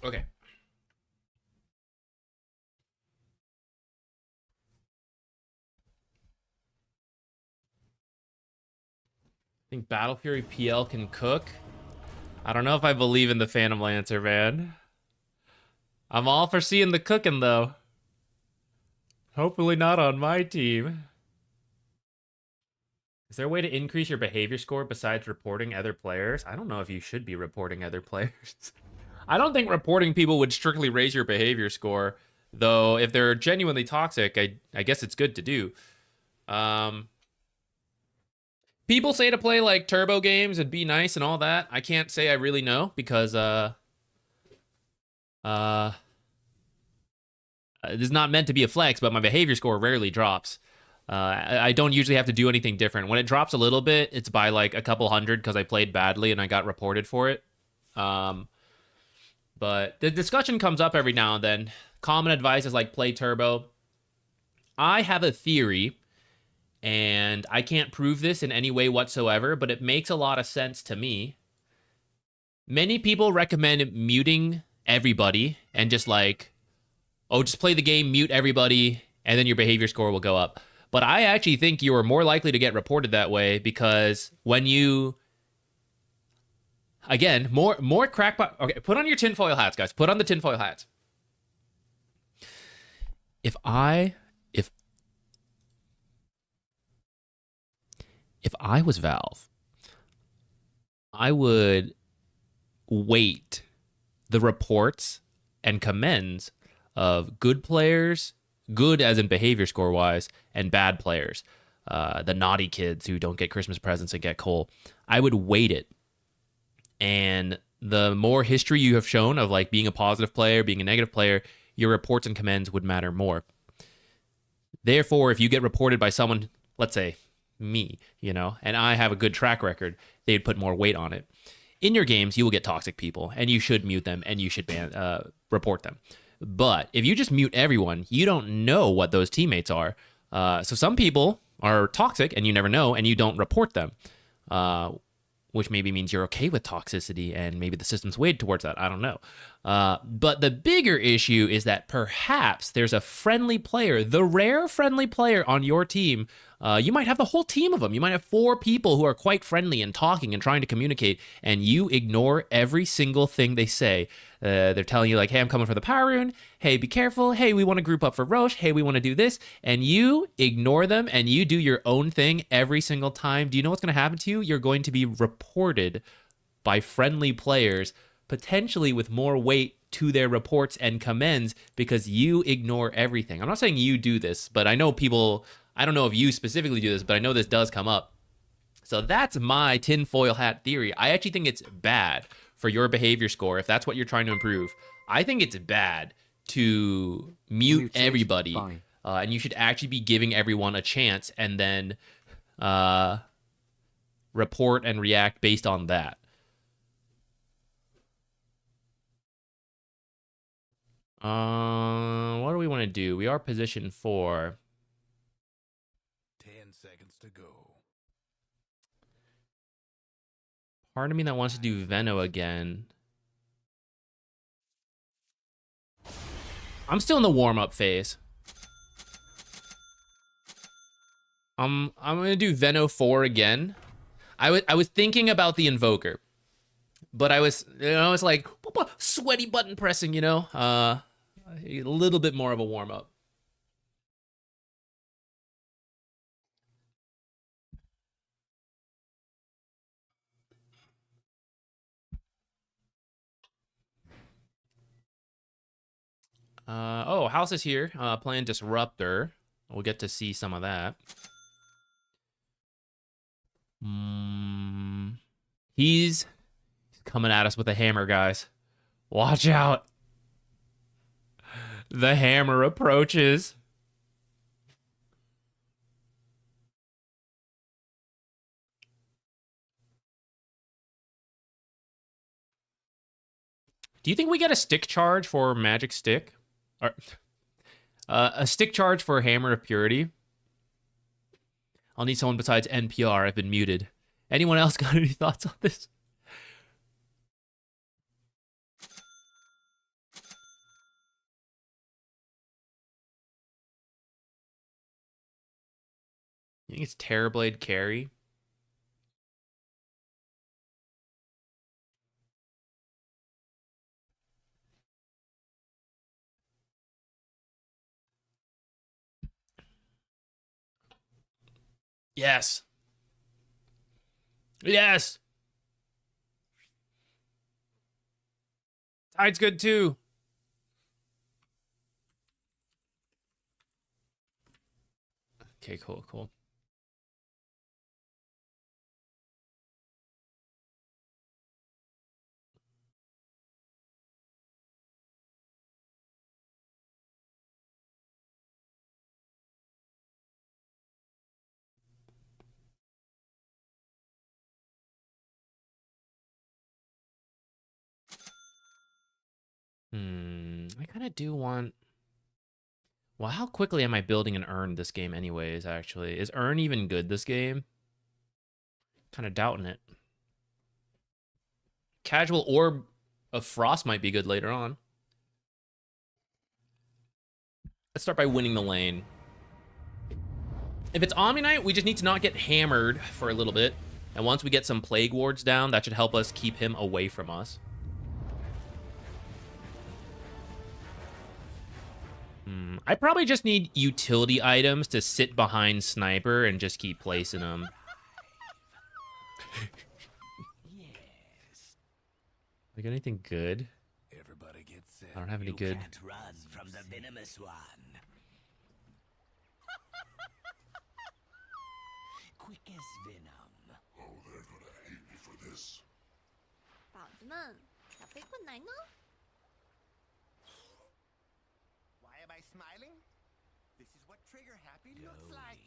A: Okay. I think Battle Fury PL can cook. I don't know if I believe in the Phantom Lancer, man. I'm all for seeing the cooking, though. Hopefully not on my team. Is there a way to increase your behavior score besides reporting other players? I don't know if you should be reporting other players. I don't think reporting people would strictly raise your behavior score, though if they're genuinely toxic, I guess it's good to do. People say to play like turbo games and be nice and all that. I can't say I really know because it is not meant to be a flex, but my behavior score rarely drops. I don't usually have to do anything different. When it drops a little bit, it's by like a couple hundred because I played badly and I got reported for it. But the discussion comes up every now and then. Common advice is like play turbo. I have a theory, and I can't prove this in any way whatsoever, but it makes a lot of sense to me. Many people recommend muting everybody and just like, oh, just play the game, mute everybody, and then your behavior score will go up. But I actually think you are more likely to get reported that way because when you... Again, more crackpot. Okay, put on your tinfoil hats, guys. Put on the tinfoil hats. If I was Valve, I would weight the reports and commends of good players, good as in behavior score wise, and bad players, the naughty kids who don't get Christmas presents and get coal. I would weight it. And the more history you have shown of like being a positive player, being a negative player, your reports and commends would matter more. Therefore, if you get reported by someone, let's say me, and I have a good track record, they'd put more weight on it. In your games, you will get toxic people, and you should mute them, and you should report them. But if you just mute everyone, you don't know what those teammates are. So some people are toxic, and you never know, and you don't report them. Which maybe means you're okay with toxicity and maybe the system's weighed towards that. I don't know. But the bigger issue is that perhaps there's a friendly player, the rare friendly player on your team. You might have the whole team of them. You might have 4 people who are quite friendly and talking and trying to communicate, and you ignore every single thing they say. They're telling you like, hey, I'm coming for the power rune. Hey, be careful. Hey, we want to group up for Roche. Hey, we want to do this. And you ignore them and you do your own thing every single time. Do you know what's going to happen to you? You're going to be reported by friendly players, potentially with more weight to their reports and commends because you ignore everything. I'm not saying you do this, but I know people, I don't know if you specifically do this, but I know this does come up. So that's my tinfoil hat theory. I actually think it's bad for your behavior score, if that's what you're trying to improve. I think it's bad to mute everybody, and you should actually be giving everyone a chance and then report and react based on that. What do we want to do? We are position 4.
E: 10 seconds to go.
A: Part of me that wants to do Veno again. I'm still in the warm-up phase. I'm gonna do Veno 4 again. I was thinking about the Invoker, but I was like sweaty button pressing, a little bit more of a warm-up. Oh, House is here, playing Disruptor. We'll get to see some of that. He's coming at us with a hammer, guys. Watch out. The hammer approaches. Do you think we get a stick charge for Magic Stick? Or a stick charge for Hammer of Purity? I'll need someone besides NPR. I've been muted. Anyone else got any thoughts on this? You think it's Terrorblade carry? Yes. Yes. Tide's good too. Okay, cool. I kind of do want... Well, how quickly am I building an urn this game anyways, actually? Is urn even good this game? Kind of doubting it. Casual Orb of Frost might be good later on. Let's start by winning the lane. If it's Omniknight, we just need to not get hammered for a little bit. And once we get some plague wards down, that should help us keep him away from us. I probably just need utility items to sit behind Sniper and just keep placing them. Like anything good?
B: Everybody gets set.
A: I don't have any
B: You
A: good.
B: Can't run from the venomous one. Quick as venom.
J: Oh, they're gonna hate me for this.
D: 宝子们，小飞棍来呢。
F: Why am I smiling? This is what trigger happy looks like.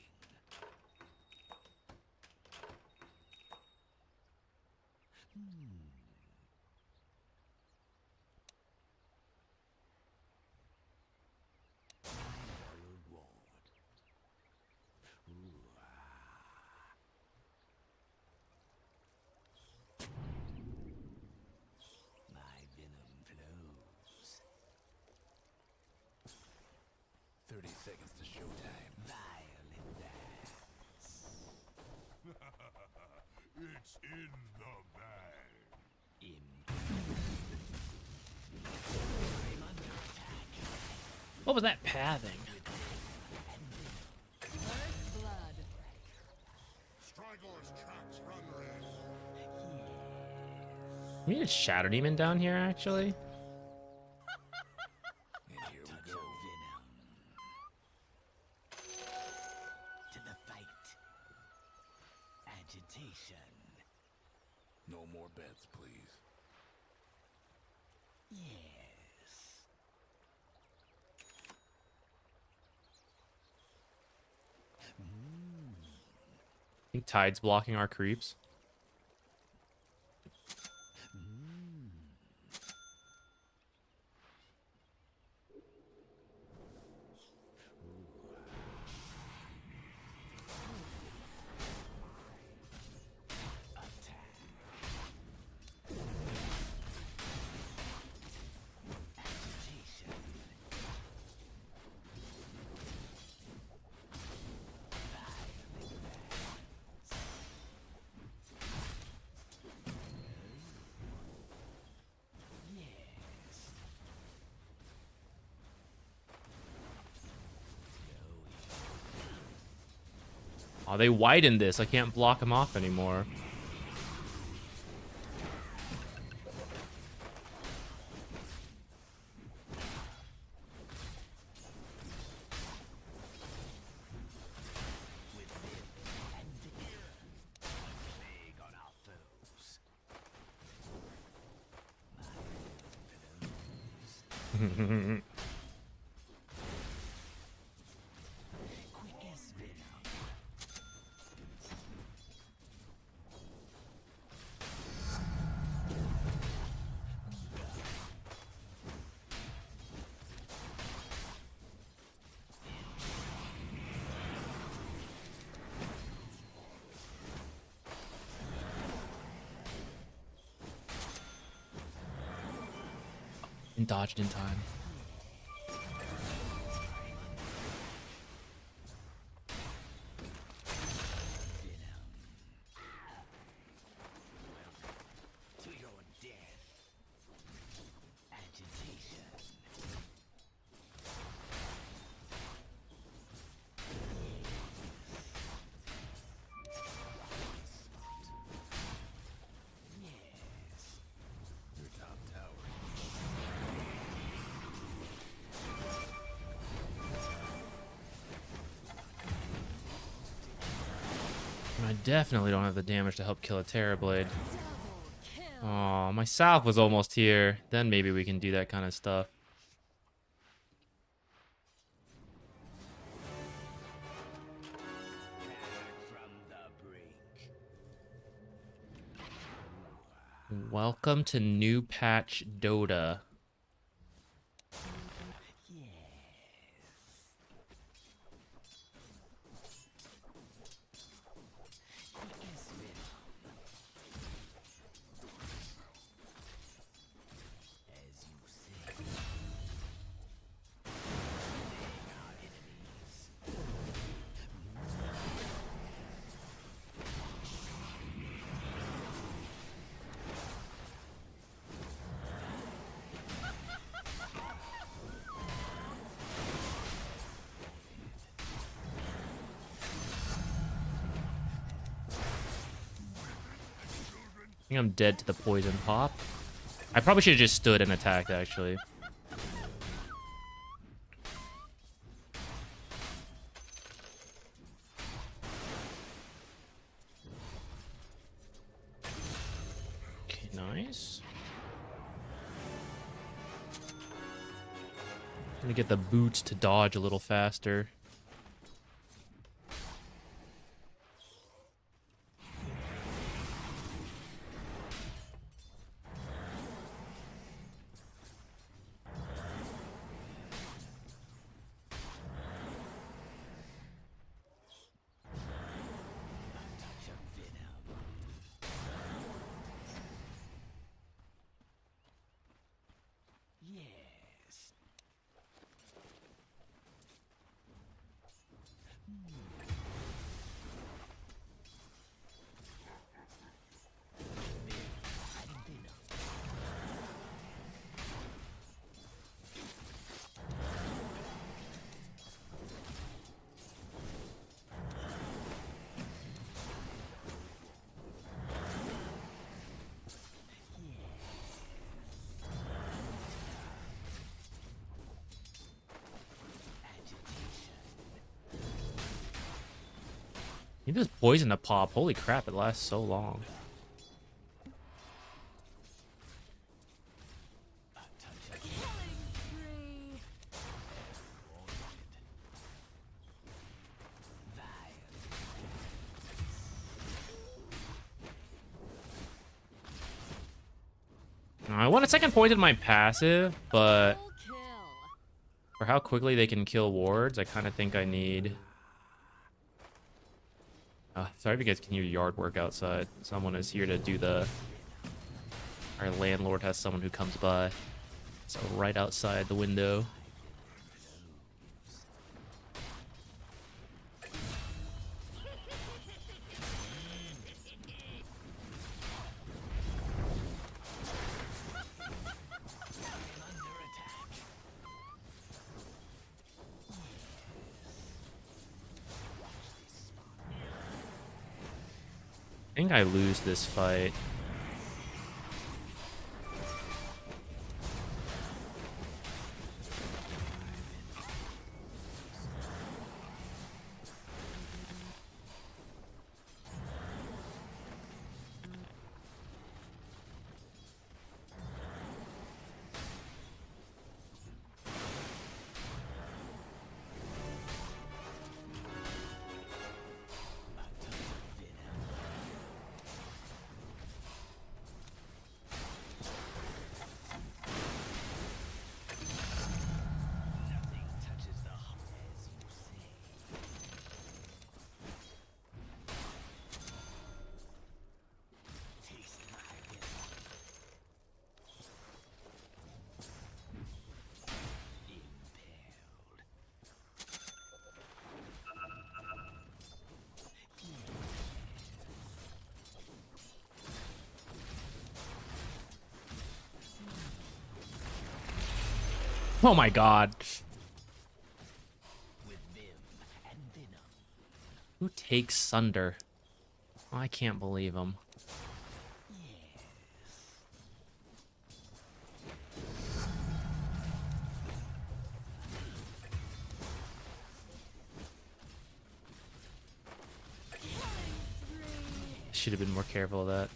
B: My venom flows.
E: 30 seconds to showtime.
B: Violet dance.
H: It's in the bag.
A: What was that pathing?
I: First blood.
H: Strigor's tracks run red.
A: We need a Shadow Demon down here, actually.
B: And here we go. Venom. To the fight. Agitation.
E: No more bets, please.
B: Yes.
A: I think Tide's blocking our creeps. Oh, they widened this. I can't block them off anymore.
B: Plague on our foes. Quick as venom.
A: And dodged in time.
B: To your death. Agitation. Yes.
E: Your top tower.
A: I definitely don't have the damage to help kill a Terrorblade. Oh, my South was almost here. Then maybe we can do that kind of stuff.
B: From the brink.
A: Welcome to New Patch Dota.
B: Yes. Quick as venom. As you say. Killing our enemies.
A: think I'm dead to the poison pop. I probably should have just stood and attacked, actually. Okay, nice. Gonna get the boots to dodge a little faster.
B: Yes.
A: He does poison to pop. Holy crap, it lasts so long. I want a second poison my passive, but for how quickly they can kill wards, I kind of think I need... sorry if you guys can hear yard work outside. Someone is here to do the... Our landlord has someone who comes by. So right outside the window. I think I lose this fight. Oh my god. Who takes Sunder? I can't believe him. Should have been more careful of that.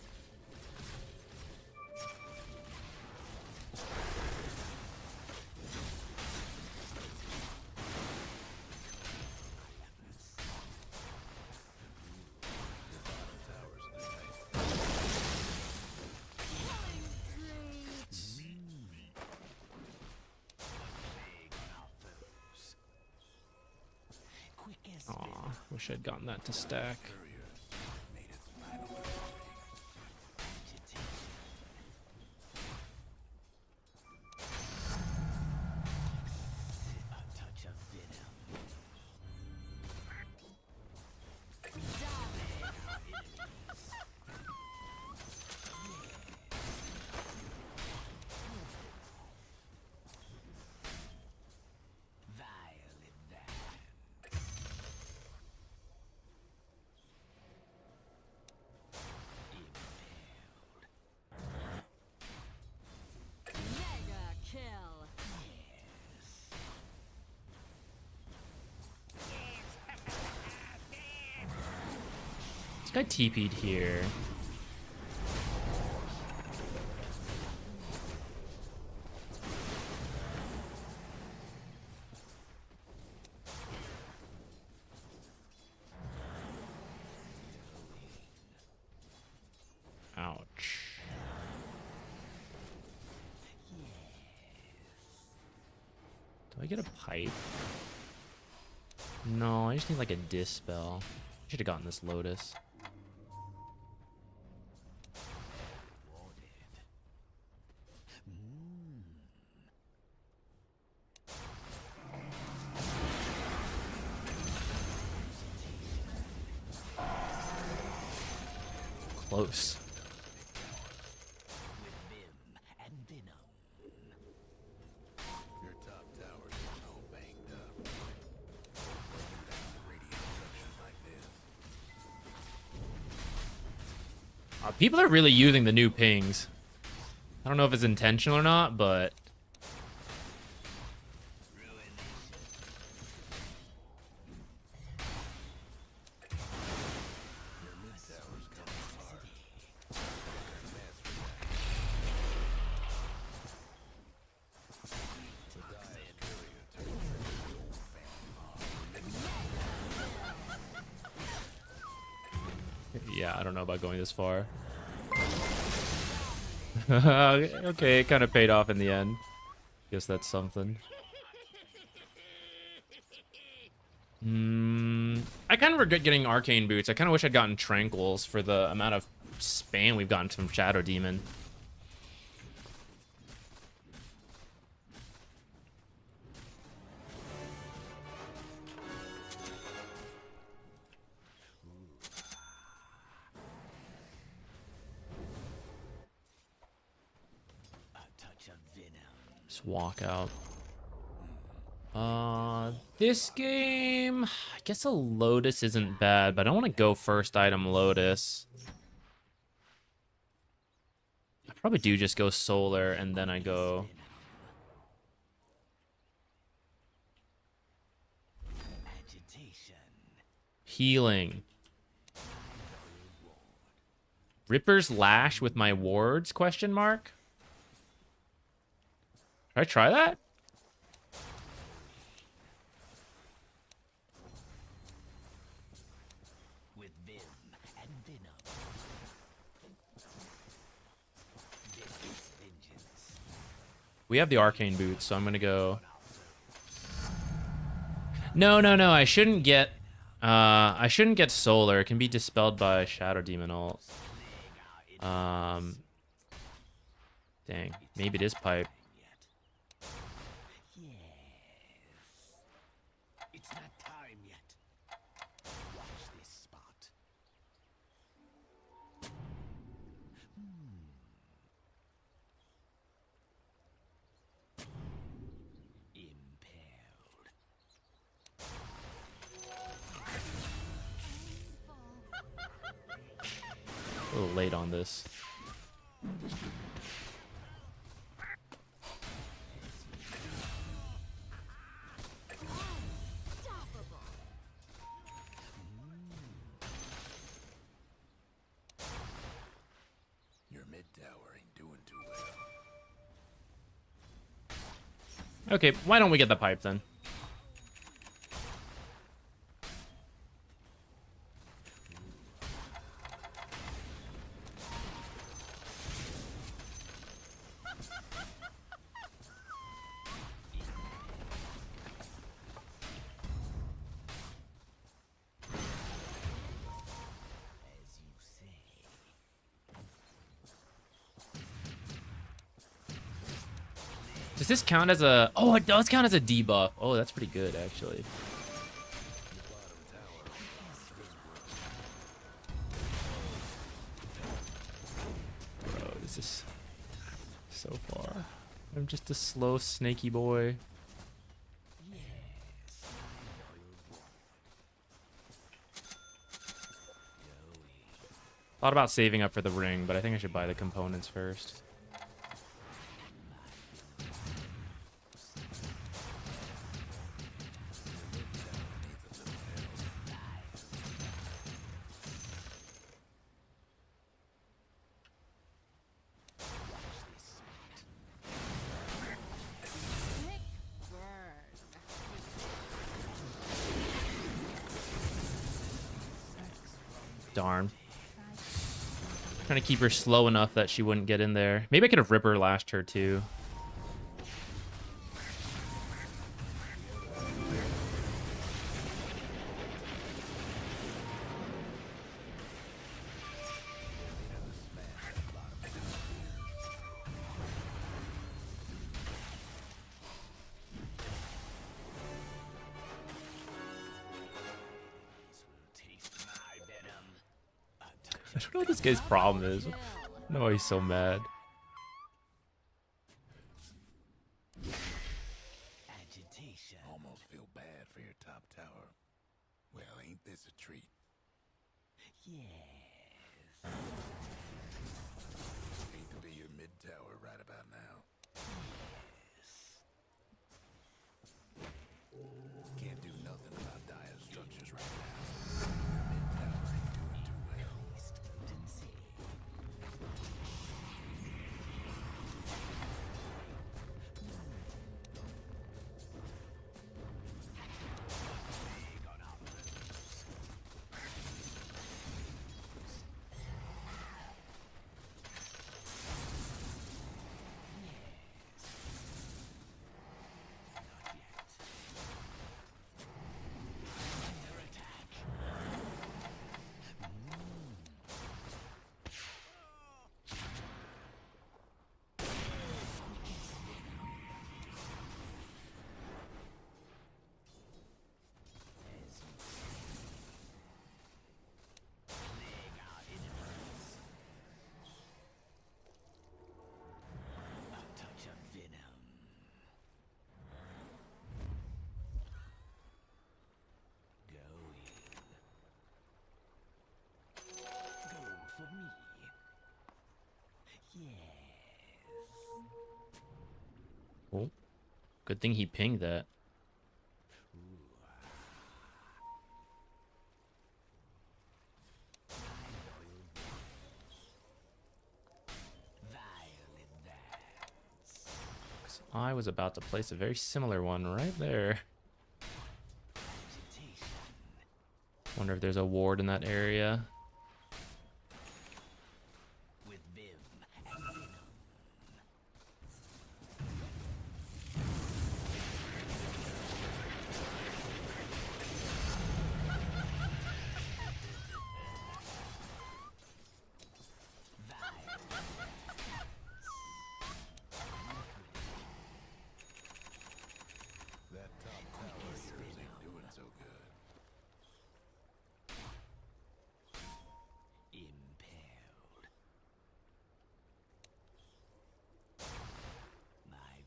A: Aw, wish I'd gotten that to stack. guy TP'd here. Ouch. Do I get a pipe? No, I just need like a dispel. I should have gotten this Lotus. Close.
E: Your top tower's all banged up. Radio structures like this.
A: People are really using the new pings. I don't know if it's intentional or not, but
E: Your mid tower's coming apart.
A: yeah, I don't know about going this far. Okay, it kind of paid off in the end. Guess that's something. I kind of regret getting arcane boots. I kind of wish I'd gotten tranquils for the amount of spam we've gotten from Shadow Demon. Just walk out. This game, I guess a Lotus isn't bad, but I don't want to go first item Lotus. I probably do just go solar and then I go. Healing. Ripper's Lash with my wards, question mark? Should I try that?
B: With Vim and Venom. Vengeance.
A: We have the arcane boots, so I'm gonna go. No, I shouldn't get. I shouldn't get solar. It can be dispelled by Shadow Demon ult. Dang, maybe it is pipe.
B: It's not time yet. Watch this spot. Impaled.
A: A little late on this.
E: Your mid tower ain't doing too well.
A: Okay, why don't we get the pipe then?
B: As you say.
A: Does this count as a... Oh, it does count as a debuff. Oh, that's pretty good, actually. Bro, this is so far. I'm just a slow, snaky boy. Thought about saving up for the ring, but I think I should buy the components first. Darn. Trying to keep her slow enough that she wouldn't get in there. Maybe I could have Ripper lashed her too. I don't know what this guy's problem is. No, he's so mad.
B: Agitation.
E: Almost feel bad for your top tower. Well, ain't this a treat?
B: Yes.
E: Hate to be your mid tower right about now. Can't do nothing about dire structures right now. Your mid tower ain't doing too well.
A: Oh, good thing he pinged that. I was about to place a very similar one right there. Wonder if there's a ward in that area.
E: That top tower of yours ain't doing so good.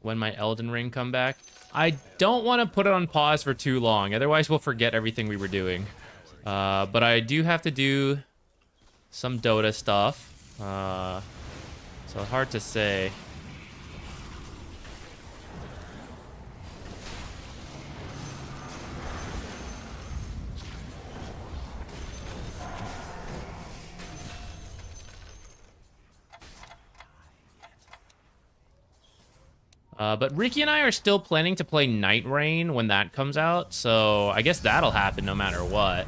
A: When my Elden Ring come back, I don't want to put it on pause for too long, otherwise we'll forget everything we were doing. But I do have to do some Dota stuff, so hard to say. But Ricky and I are still planning to play Night Rain when that comes out, so I guess that'll happen no matter what.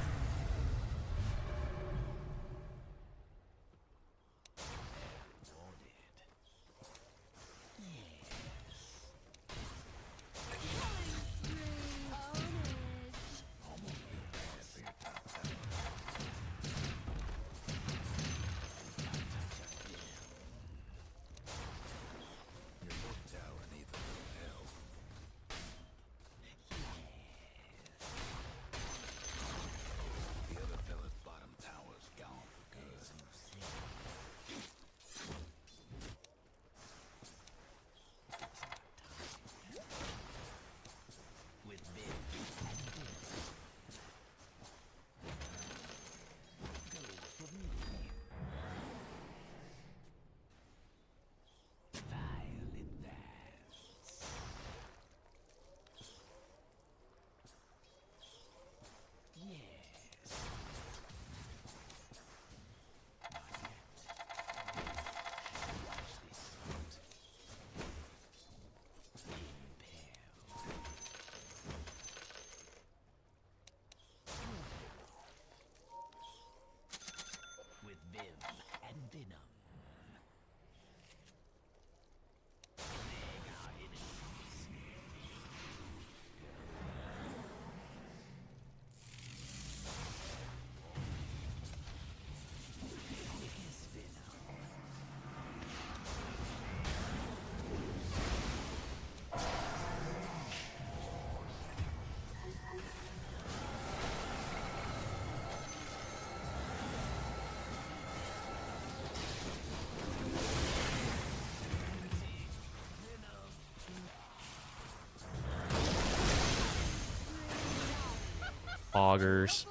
A: Poggers.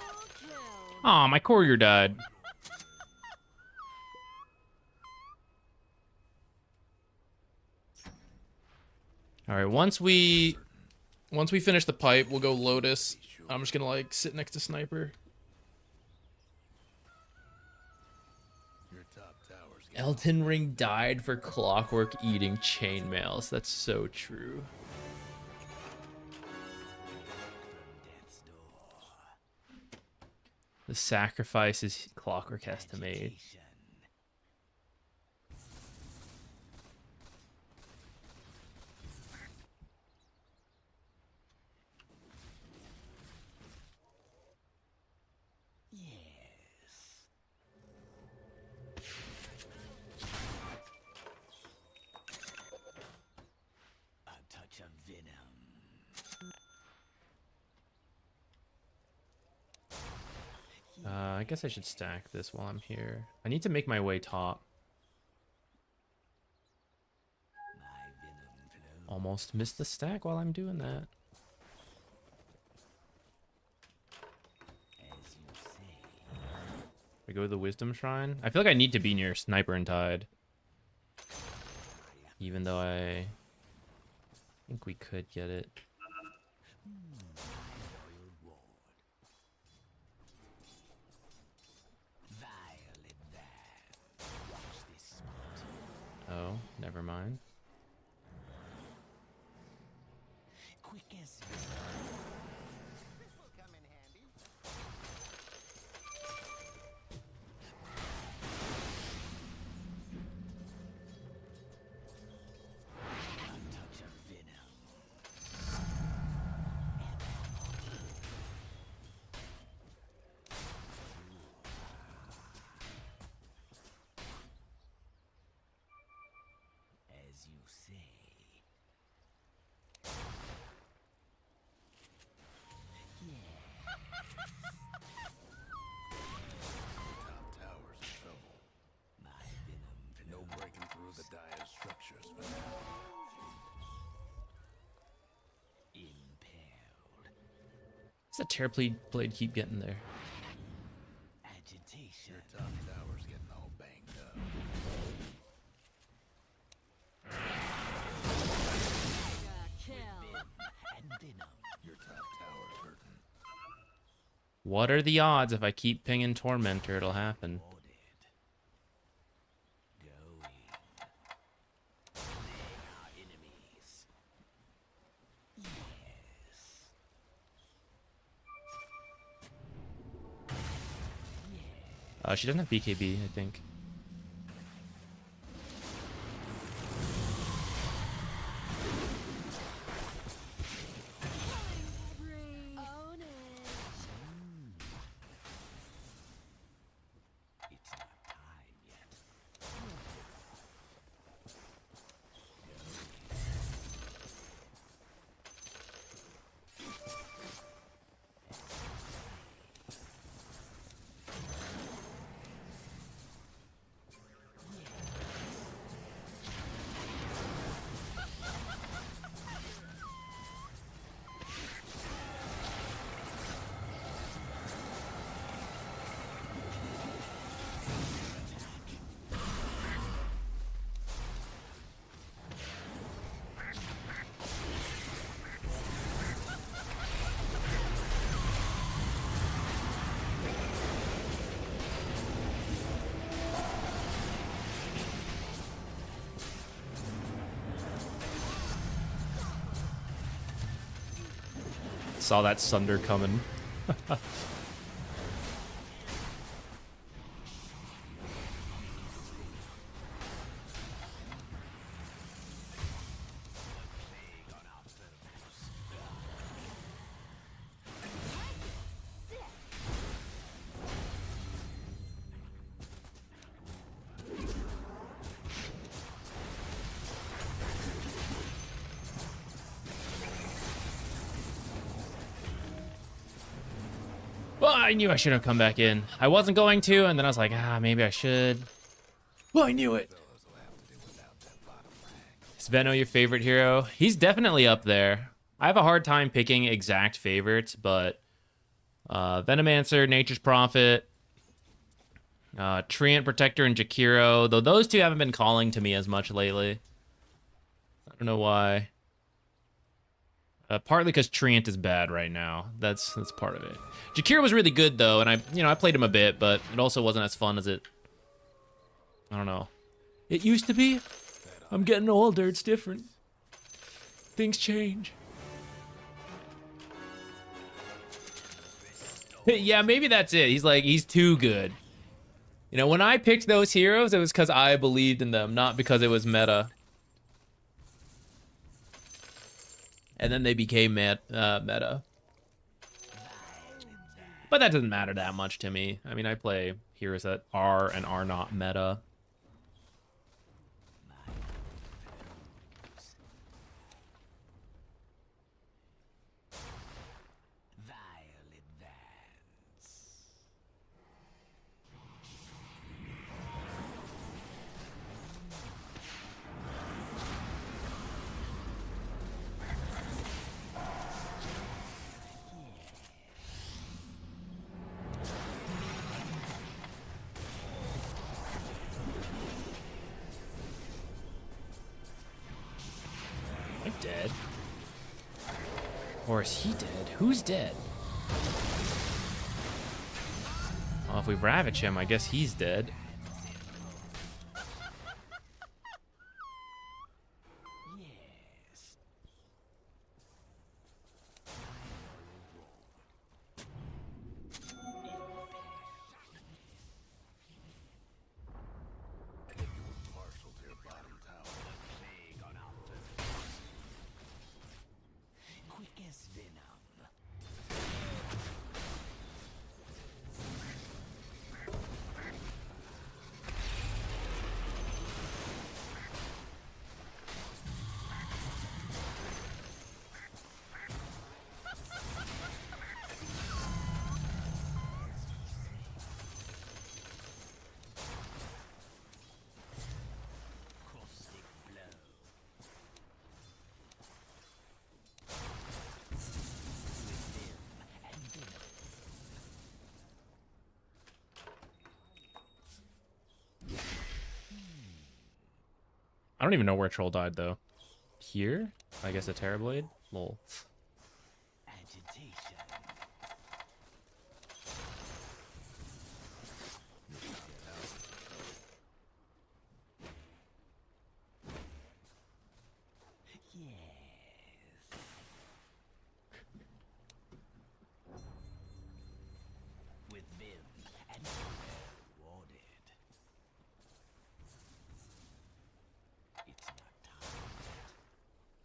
A: Aw, my courier died. Alright, once we finish the pipe, we'll go Lotus. I'm just gonna like sit next to Sniper.
E: Your top tower's
A: Elden Ring died for Clockwork eating chainmails. That's so true. The sacrifices Clockwork has to make. I guess I should stack this while I'm here. I need to make my way top. Almost missed the stack while I'm doing that. We go to the Wisdom Shrine. I feel like I need to be near Sniper and Tide. Even though I think we could get it. Oh, never mind. Does that Terrorblade blade keep getting there?
E: agitation. Your top tower's getting all banged up. Your top tower's hurting.
A: What are the odds if I keep pinging Tormentor, it'll happen? She doesn't have BKB, I think. Saw that Sunder coming. Well, I knew I shouldn't have come back in. I wasn't going to, and then I was like, maybe I should. Well, I knew it. Is Veno your favorite hero? He's definitely up there. I have a hard time picking exact favorites, but Venomancer, Nature's Prophet, Treant Protector, and Jakiro. Though those two haven't been calling to me as much lately. I don't know why. Partly because Treant is bad right now. That's part of it. Jakiro was really good though, and I played him a bit, but it also wasn't as fun as it. I don't know. It used to be. I'm getting older. It's different. Things change. Yeah, maybe that's it. He's too good. You know, when I picked those heroes, it was because I believed in them, not because it was meta. And then they became meta. But that doesn't matter that much to me. I mean, I play heroes that are and are not meta. Am I dead? Or is he dead? Who's dead? Well, if we ravage him, I guess he's dead. I don't even know where Troll died, though. Here? I guess a Terrorblade? Lol.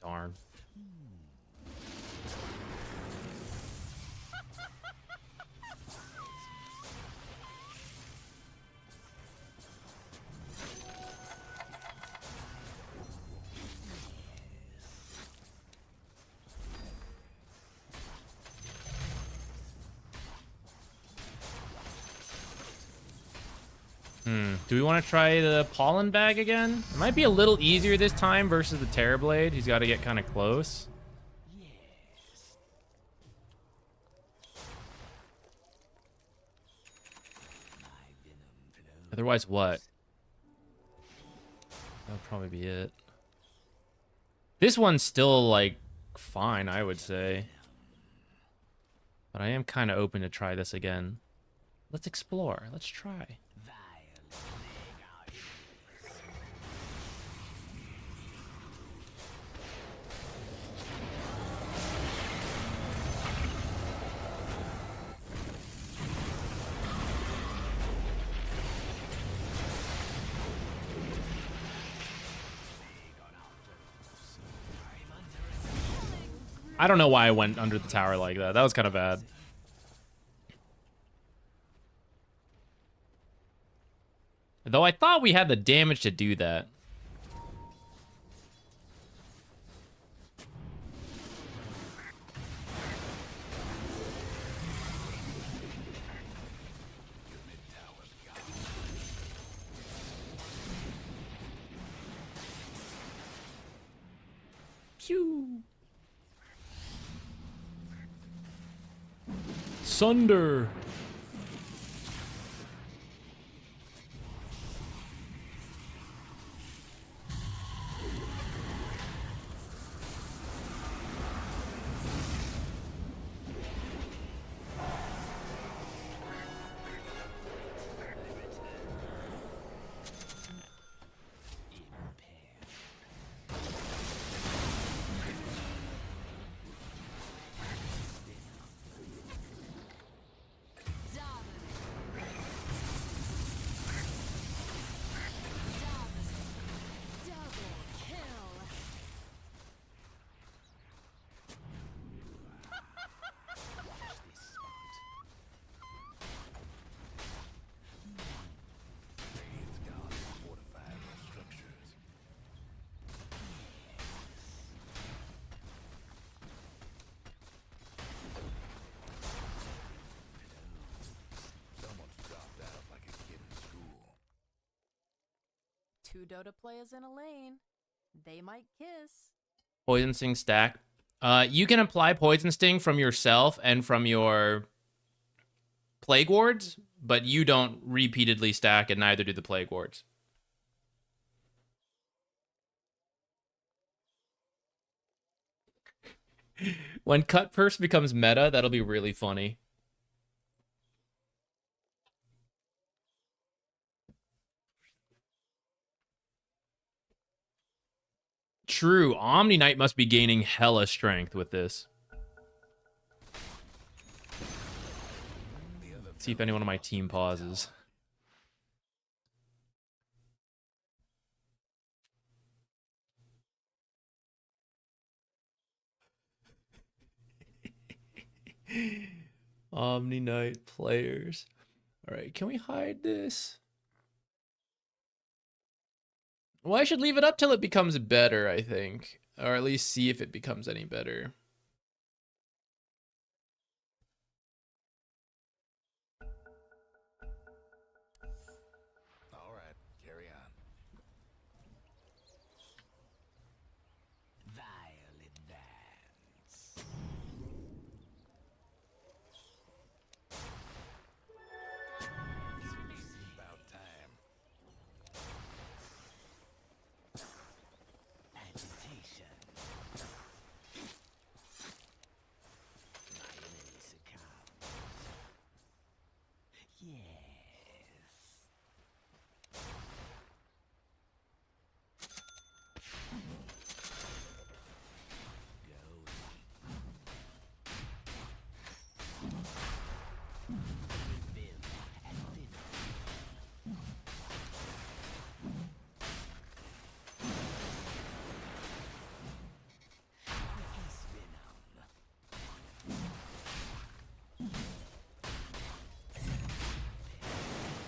A: Darn. Do we want to try the Pollen Bag again? It might be a little easier this time versus the Terrorblade. He's got to get kind of close. Otherwise, what? That'll probably be it. This one's still, like, fine, I would say. But I am kind of open to try this again. Let's explore. Let's try. I don't know why I went under the tower like that. That was kind of bad. Though I thought we had the damage to do that. Pew. Sunder.
M: Two Dota players in a lane. They might kiss.
A: Poison Sting stack. You can apply Poison Sting from yourself and from your Plague Wards, but you don't repeatedly stack, and neither do the Plague Wards. When Cut Purse becomes meta, that'll be really funny. True, Omniknight must be gaining hella strength with this. See if anyone on my team pauses. Omniknight players. All right, can we hide this? Well, I should leave it up till it becomes better, I think. Or at least see if it becomes any better.
E: All right, carry on.
B: Violet dance.
E: About time.
B: Agitation. My enemy succumbs. Yes.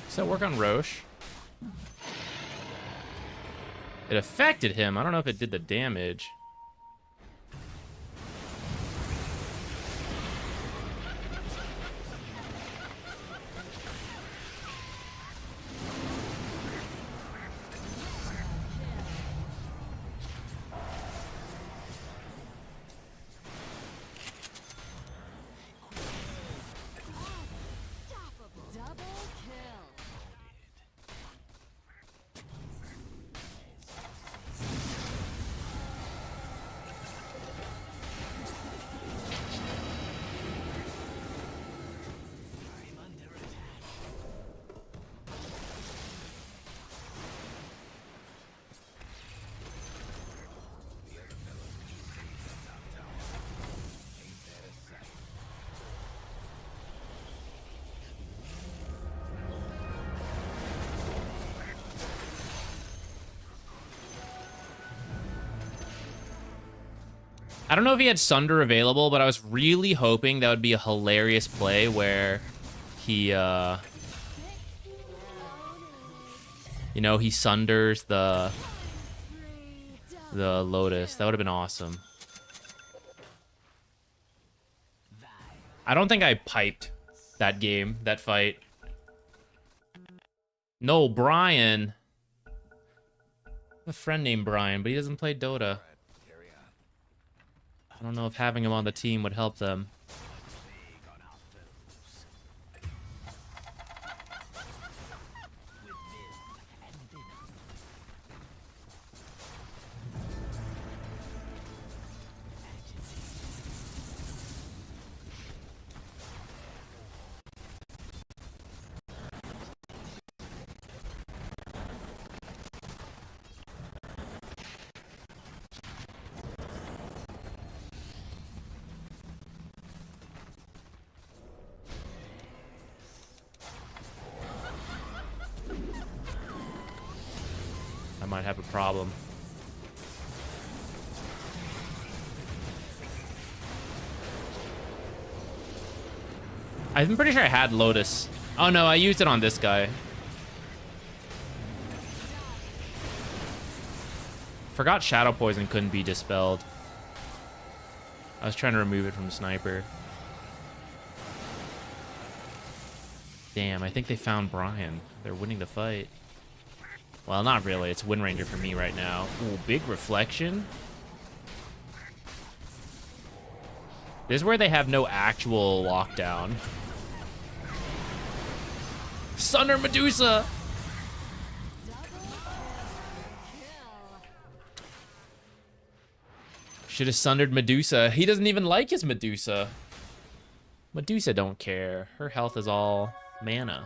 A: Does that work on Roche? It affected him. I don't know if it did the damage. I don't know if he had Sunder available, but I was really hoping that would be a hilarious play where he, you know, he Sunders the Lotus. That would have been awesome. I don't think I piped that game, that fight. No, Brian. I have a friend named Brian, but he doesn't play Dota. I don't know if having him on the team would help them. might have a problem. I'm pretty sure I had Lotus. Oh no, I used it on this guy. Forgot Shadow Poison couldn't be dispelled. I was trying to remove it from Sniper. Damn, I think they found Brian. They're winning the fight. Well, not really. It's Wind Ranger for me right now. Ooh, big reflection. This is where they have no actual lockdown. Sunder Medusa! Should have sundered Medusa. He doesn't even like his Medusa. Medusa don't care. Her health is all mana.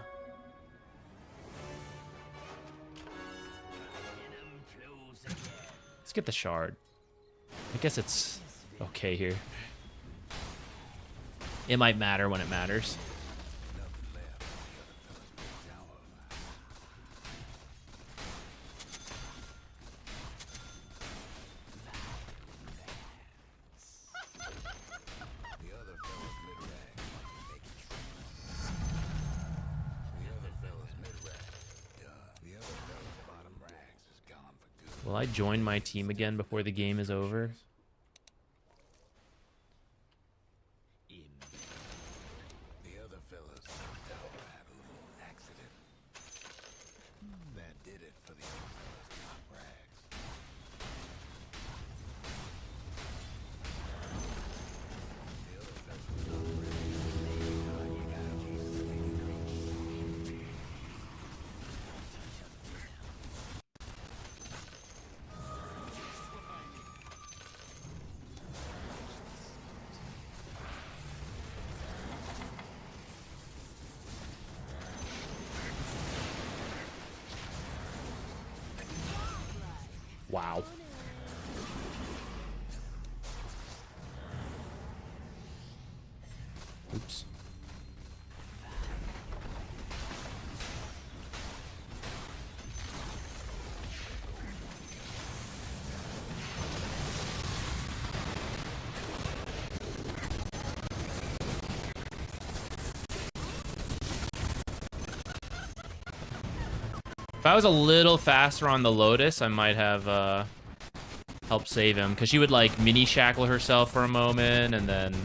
A: Let's get the shard. I guess it's okay here. It might matter when it matters. Will I join my team again before the game is over?
E: The other fellas knocked out had a little accident. That did it for the other fellas top rags. The other fellas top rags. You gotta keep speaking Greek.
A: Wow. Oops. If I was a little faster on the Lotus, I might have helped save him, because she would like mini shackle herself for a moment and then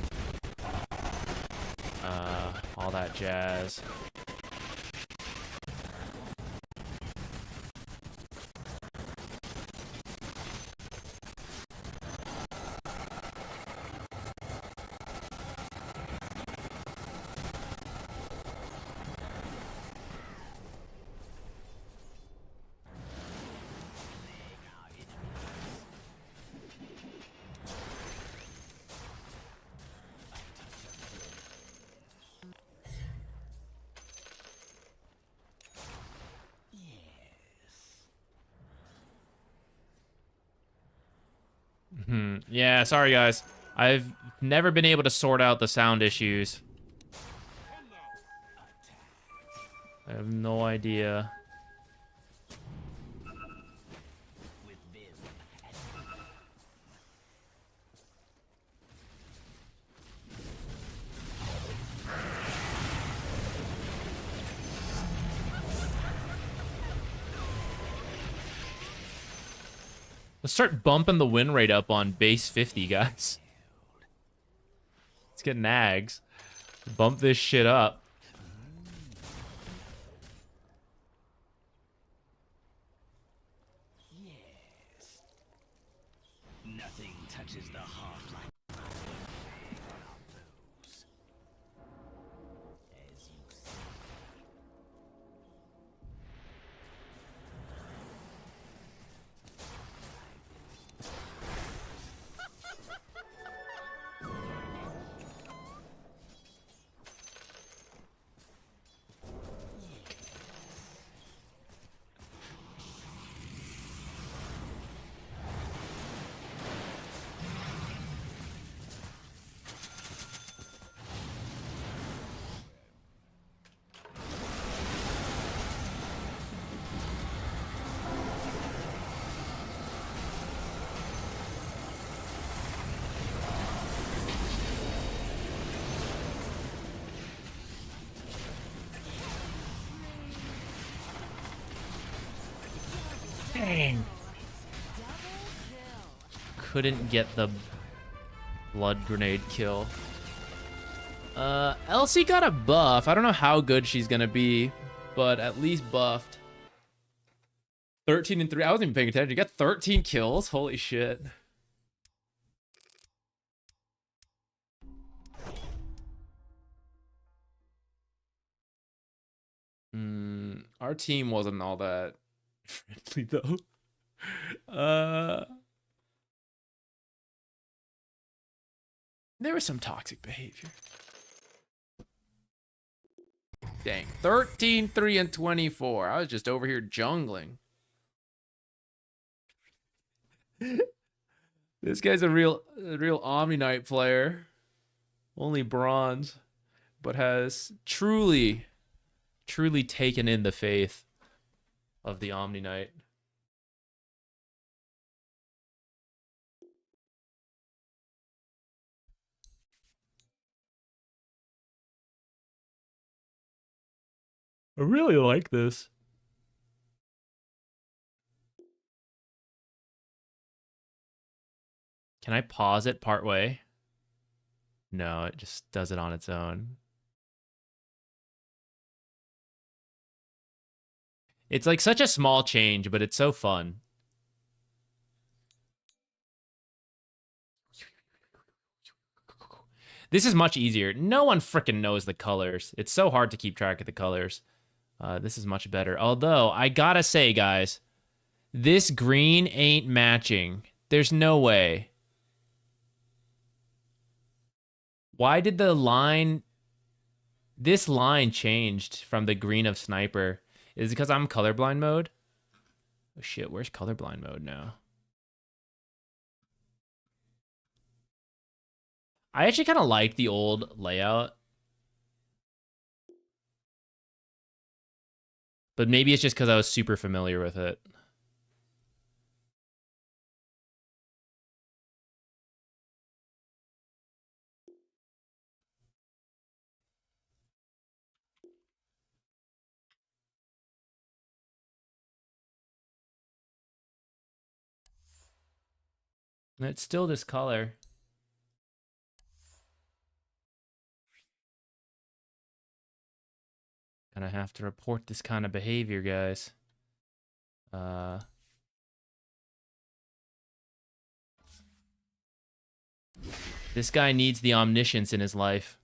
A: all that jazz. Yeah, sorry guys. I've never been able to sort out the sound issues. I have no idea. Let's start bumping the win rate up on base 50, guys. Let's get nags. Bump this shit up.
B: Yes. Nothing touches the heart like those. As you see.
A: Dang. Couldn't get the blood grenade kill. Elsie got a buff. I don't know how good she's gonna be, but at least buffed. 13 and 3. I wasn't even paying attention. You got 13 kills. Holy shit. Our team wasn't all that friendly though. There was some toxic behavior. Dang. 13, 3, and 24. I was just over here jungling. This guy's a real Omniknight player. Only bronze, but has truly taken in the faith of the Omniknight. I really like this. Can I pause it partway? No, it just does it on its own. It's like such a small change, but it's so fun. This is much easier. No one frickin' knows the colors. It's so hard to keep track of the colors. This is much better. Although, I gotta say, guys, this green ain't matching. There's no way. Why did the line... This line changed from the green of Sniper. Is it because I'm colorblind mode? Oh shit, where's colorblind mode now? I actually kind of like the old layout. But maybe it's just because I was super familiar with it. And it's still this color. Gonna have to report this kind of behavior, guys. This guy needs the omniscience in his life.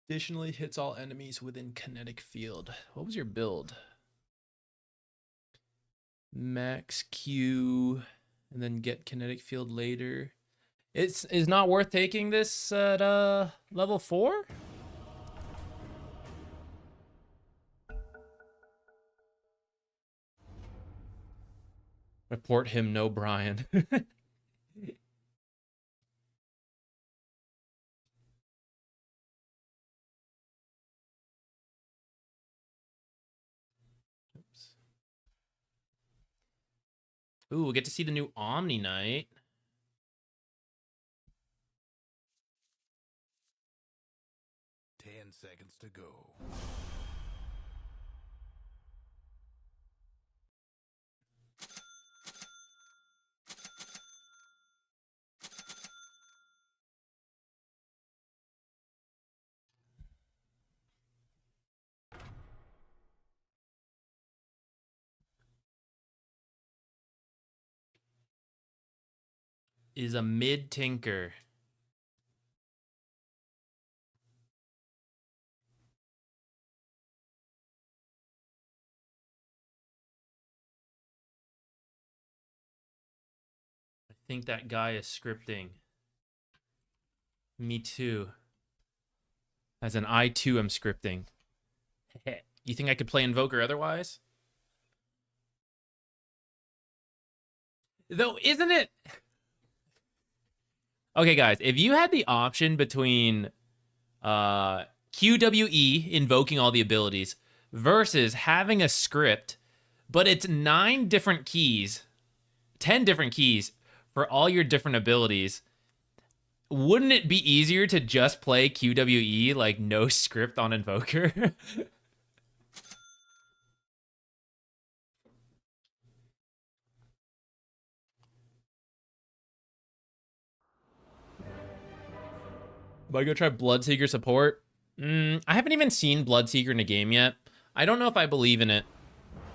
A: Additionally, hits all enemies within kinetic field. What was your build? Max Q, and then get kinetic field later. It's not worth taking this at level 4? Report him, no Brian. Ooh, we'll get to see the new Omniknight.
E: Seconds to go.
A: Is a mid tinker. I think that guy is scripting. Me too. As an I too am scripting. You think I could play Invoker otherwise? Though, isn't it? Okay, guys, if you had the option between QWE, invoking all the abilities, versus having a script, but it's 9 different keys, 10 different keys for all your different abilities. Wouldn't it be easier to just play QWE, like no script on Invoker? Am I gonna try Bloodseeker support? I haven't even seen Bloodseeker in a game yet. I don't know if I believe in it.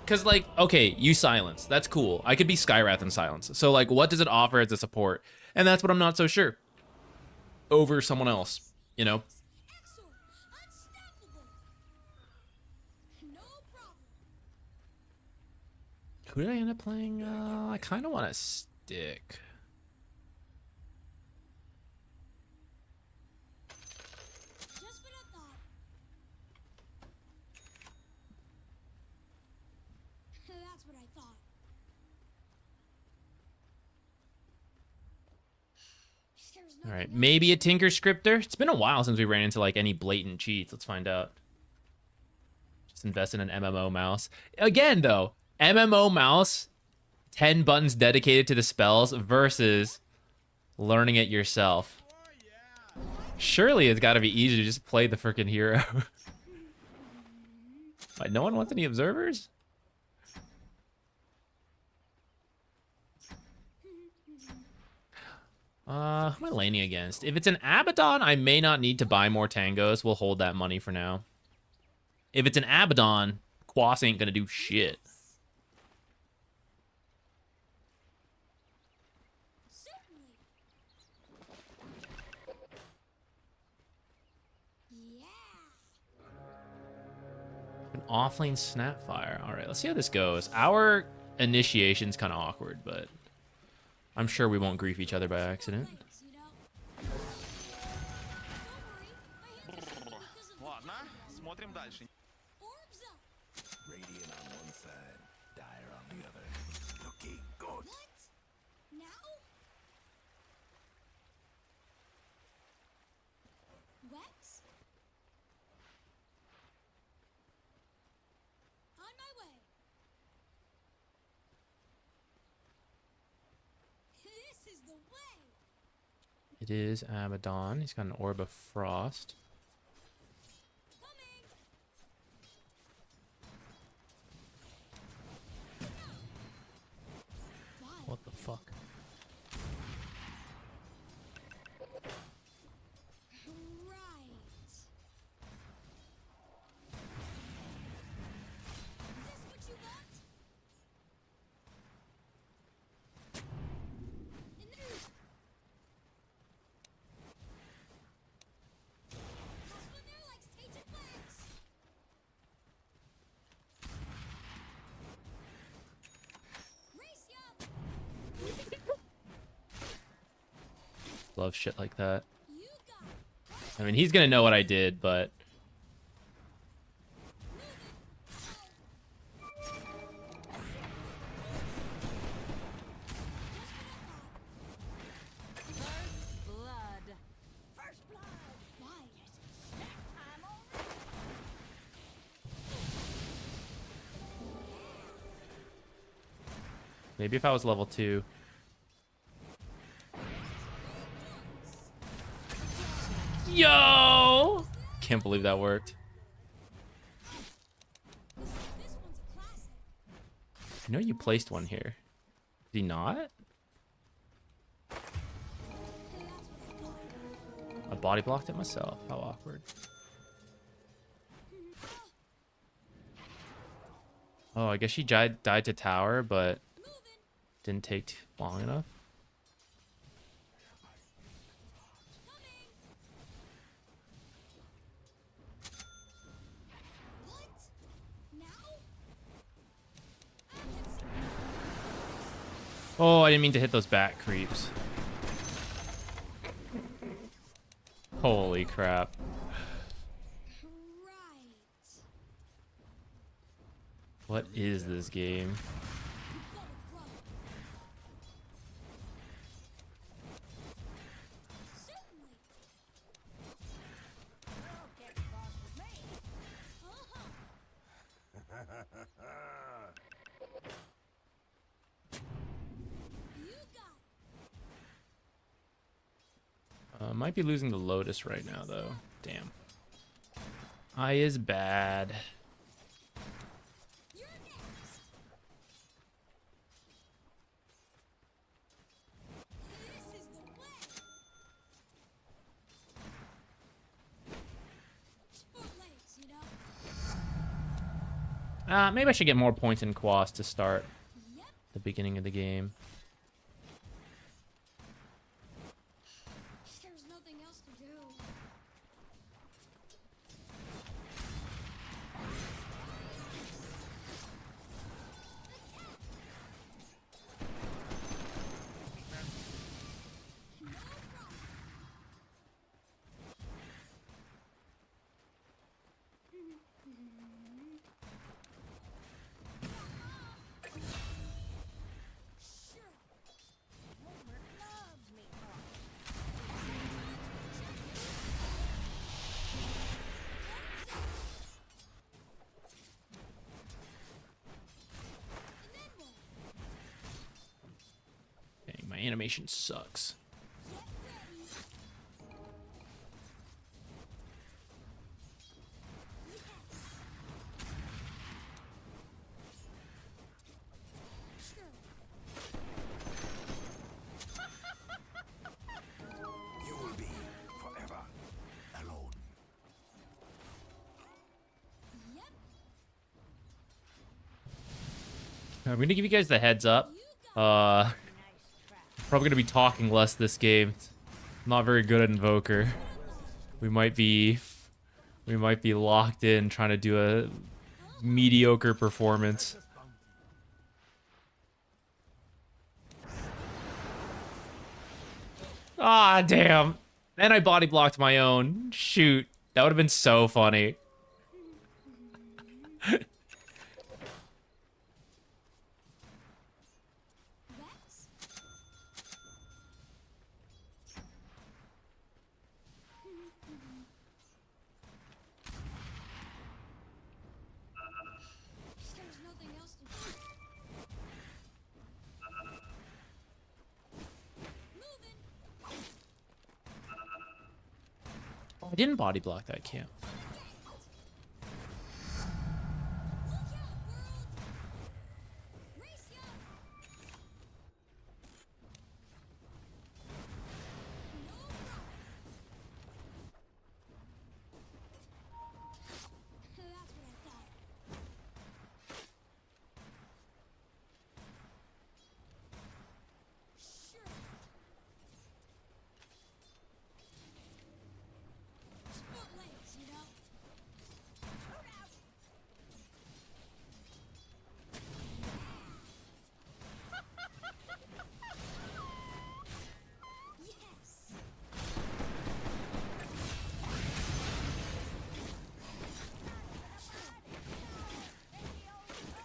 A: Because, like, okay, you silence. That's cool. I could be Skywrath and silence. So, like, what does it offer as a support? And that's what I'm not so sure. Over someone else, you know?
C: Excellent. Unstoppable. No problem.
A: Who did I end up playing? I kind of want to stick.
C: Just what I thought. That's what I thought. There's
A: All right,
C: nothing
A: maybe a
C: else.
A: Tinker Scripter. It's been a while since we ran into like any blatant cheats. Let's find out. Just invest in an MMO mouse. Again, though, MMO mouse, 10 buttons dedicated to the spells versus learning it yourself. Surely it's got to be easy to just play the freaking hero. Wait, no one wants any observers? Who am I laning against? If it's an Abaddon, I may not need to buy more tangos. We'll hold that money for now. If it's an Abaddon, Quas ain't gonna do shit.
C: Certainly. Yeah.
A: An offlane Snapfire. All right, let's see how this goes. Our initiation's kind of awkward, but I'm sure we won't grief each other by accident.
C: Thanks, you know. Don't worry. My hair is because of the
F: Ладно, смотрим дальше.
C: orbs up.
E: Radiant on one side, dire on the other. Looking good.
C: What? Now? Wex? On my way. This is the way.
A: It is Abaddon. He's got an Orb of Frost.
C: Coming. Why?
A: What the fuck?
C: Right. Is this what you want? In the Husband likes tainted plants. Race ya.
A: Love shit like that.
C: You got it.
A: I mean, he's gonna know what I did, but
M: First blood.
C: First blood. Why? Snack time already.
A: maybe if I was level 2. Yo! Can't believe that worked.
C: This one's a classic.
A: I know you placed one here. Did he not?
C: That's what I thought.
A: I body blocked it myself. How awkward. Oh, I guess she died to tower, but didn't take long enough.
C: What? Now?
A: Oh, I didn't mean to hit those back creeps. Holy crap.
C: Right.
A: What is this game?
C: Better run. Certainly. Don't get cross with me. Uh-huh.
A: Might be losing the Lotus right now, though. Damn. I is bad.
C: You're next. This is the way. Sport legs, you know.
A: Maybe I should get more points in Quas to start
C: Yep.
A: the beginning of the game.
C: There's nothing else to do.
A: Dang, my animation sucks.
B: You will be forever alone.
A: I'm gonna give you guys the heads up. Probably gonna be talking less this game. I'm not very good at Invoker. We might be locked in trying to do a mediocre performance. Ah, damn. And I body blocked my own. Shoot. That would have been so funny.
C: There's nothing else to do. Moving.
A: Oh, I didn't body block that camp.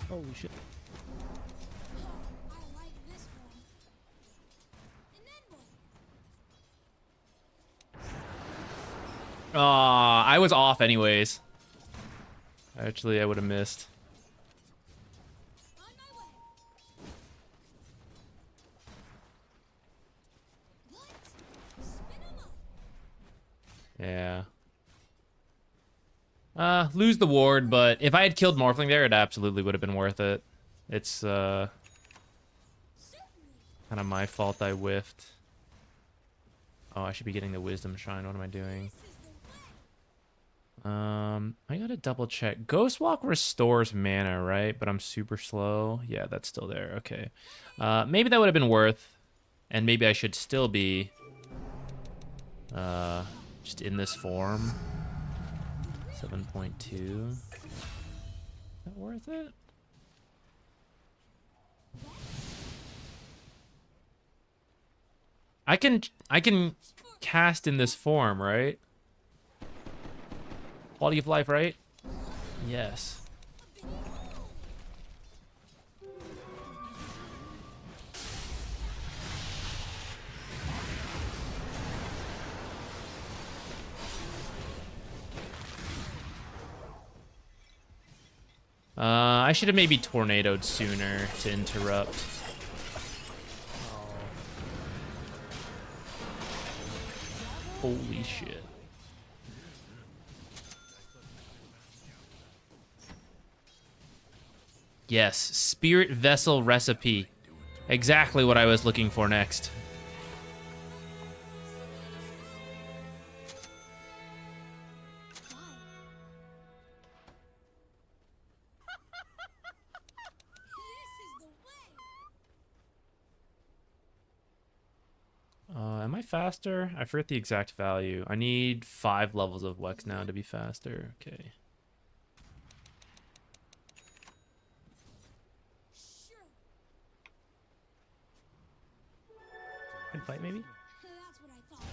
A: Holy shit.
C: I like this one. And then what?
A: I was off anyways. Actually, I would have missed.
C: On my way. What? Spin 'em up.
A: Yeah. Lose the ward, but if I had killed Morphling there, it absolutely would have been worth it. It's, kind of my fault I whiffed. Oh, I should be getting the Wisdom Shrine. What am I doing? I gotta double check. Ghost Walk restores mana, right? But I'm super slow. Yeah, that's still there. Okay. Maybe that would have been worth. And maybe I should still be, just in this form. 7.2. Is that worth it? I can cast in this form, right? Quality of life, right? Yes. I should have maybe tornadoed sooner to interrupt. Holy shit. Yes, spirit vessel recipe. Exactly what I was looking for next. Am I faster? I forget the exact value. I need 5 levels of Wex now to be faster. Okay. Can fight maybe?
C: That's what I thought.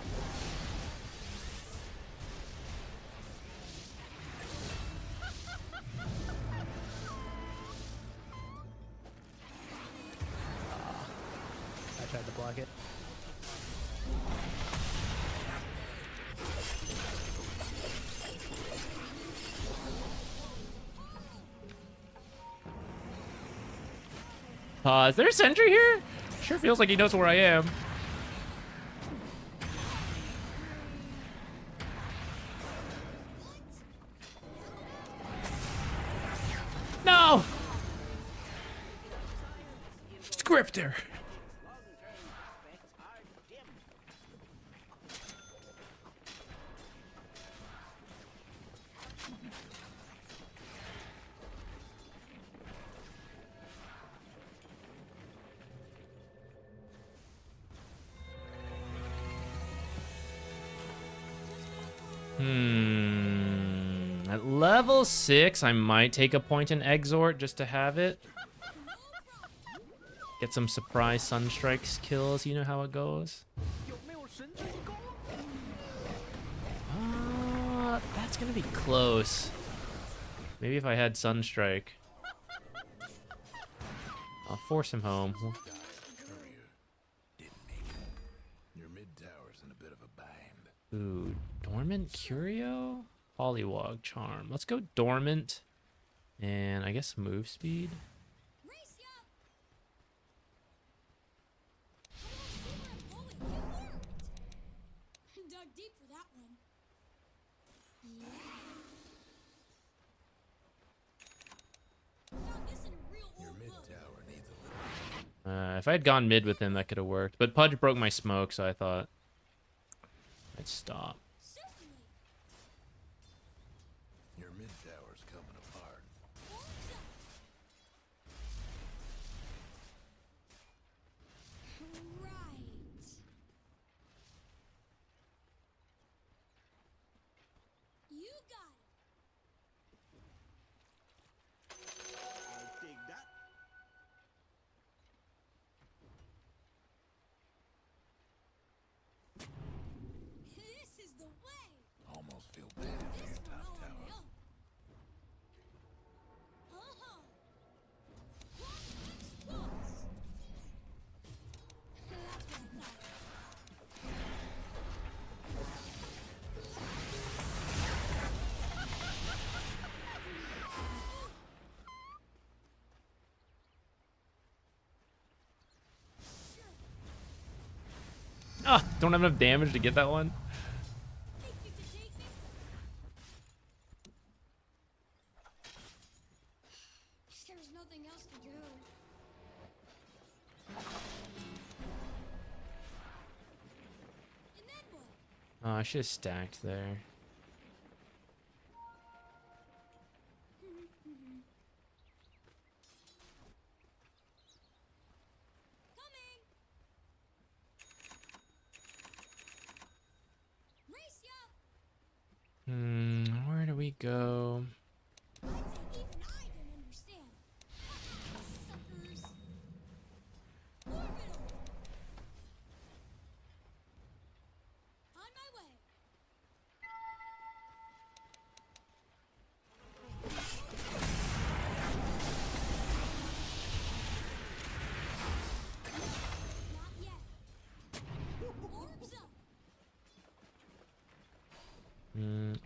N: I tried to block it.
A: Is there a sentry here? Sure feels like he knows where I am. No! Scripter. At level 6, I might take a point in Exhort just to have it. Get some surprise Sunstrikes kills, you know how it goes. That's gonna be close. Maybe if I had Sunstrike. I'll force him home.
E: Your mid tower's in a bit of a bind.
A: Ooh, Dormant Curio? Polywog Charm. Let's go Dormant. And I guess move speed.
C: Dug deep for that one. Yeah. Found this in a real old book.
E: Tower needs a little.
A: If I had gone mid with him, that could have worked. But Pudge broke my smoke, so I thought I'd stop.
E: Your mid tower's coming apart.
C: Right. You got it.
F: I'll take that.
C: This is the way.
E: Almost feel bad for your top tower.
A: Ah, don't have enough damage to get that one.
C: There's nothing else to do. And then what?
A: Oh, I should have stacked there.
C: Coming. Race ya.
A: Where do we go?
C: I'd say even I don't understand. Suckers. Orbital. On my way. Not yet. Orbs up.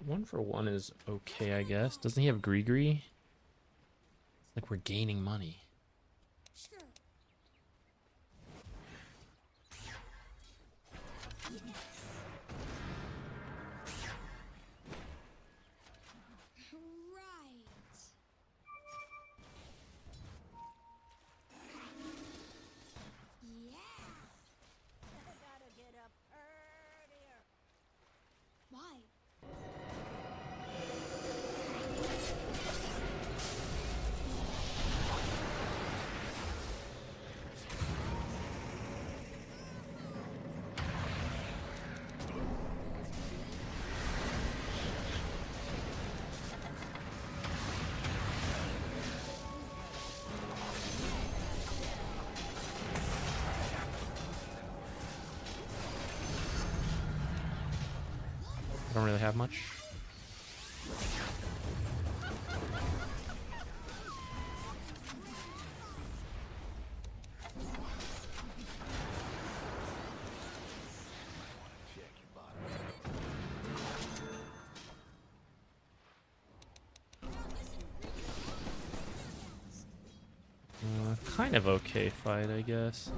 A: 1 for 1 is okay, I guess. Doesn't he have Gree? Like we're gaining money.
C: Sure. Right. Yeah.
D: I gotta get up earlier.
C: Why?
A: I don't really have much.
E: Check your bottom.
A: Kind of okay fight, I guess.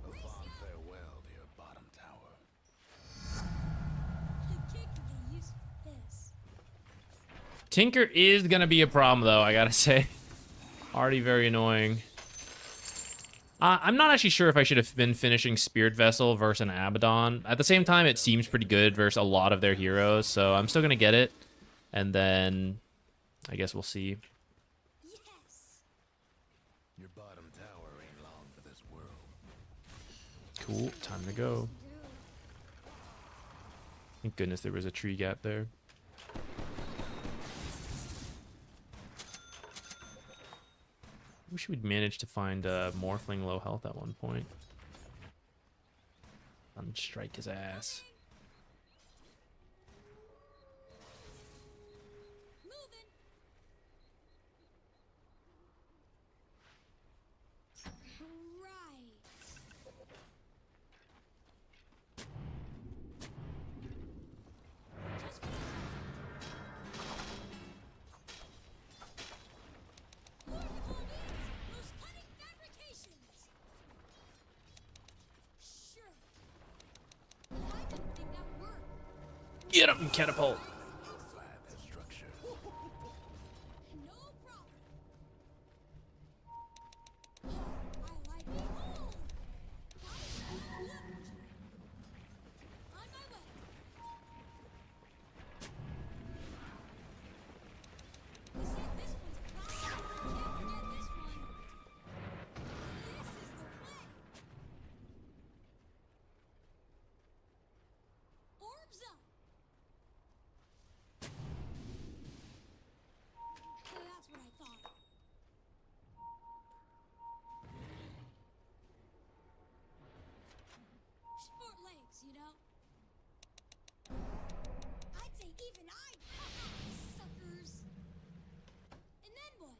E: A fond farewell to your bottom tower.
C: The kid can get used to this.
A: Tinker is gonna be a problem, though, I gotta say. Already very annoying. I'm not actually sure if I should have been finishing Spirit Vessel versus an Abaddon. At the same time, it seems pretty good versus a lot of their heroes, so I'm still gonna get it. And then, I guess we'll see.
C: Yes.
E: Your bottom tower ain't long for this world.
A: Cool, time to go. Thank goodness there was a tree gap there. Wish we'd managed to find Morphling low health at one point. Strike his ass.
C: Moving. Right. Just what I thought. More with most cunning fabrications. Sure. I didn't think that would work.
A: Get him, catapult!
E: Fortify that structure.
C: No problem. I like it. Oh! On my way. You said this one's a classic. Can't forget this one. This is the way. Orbs up. That's what I thought. Sport legs, you know? I'd say even I suckers. And then what?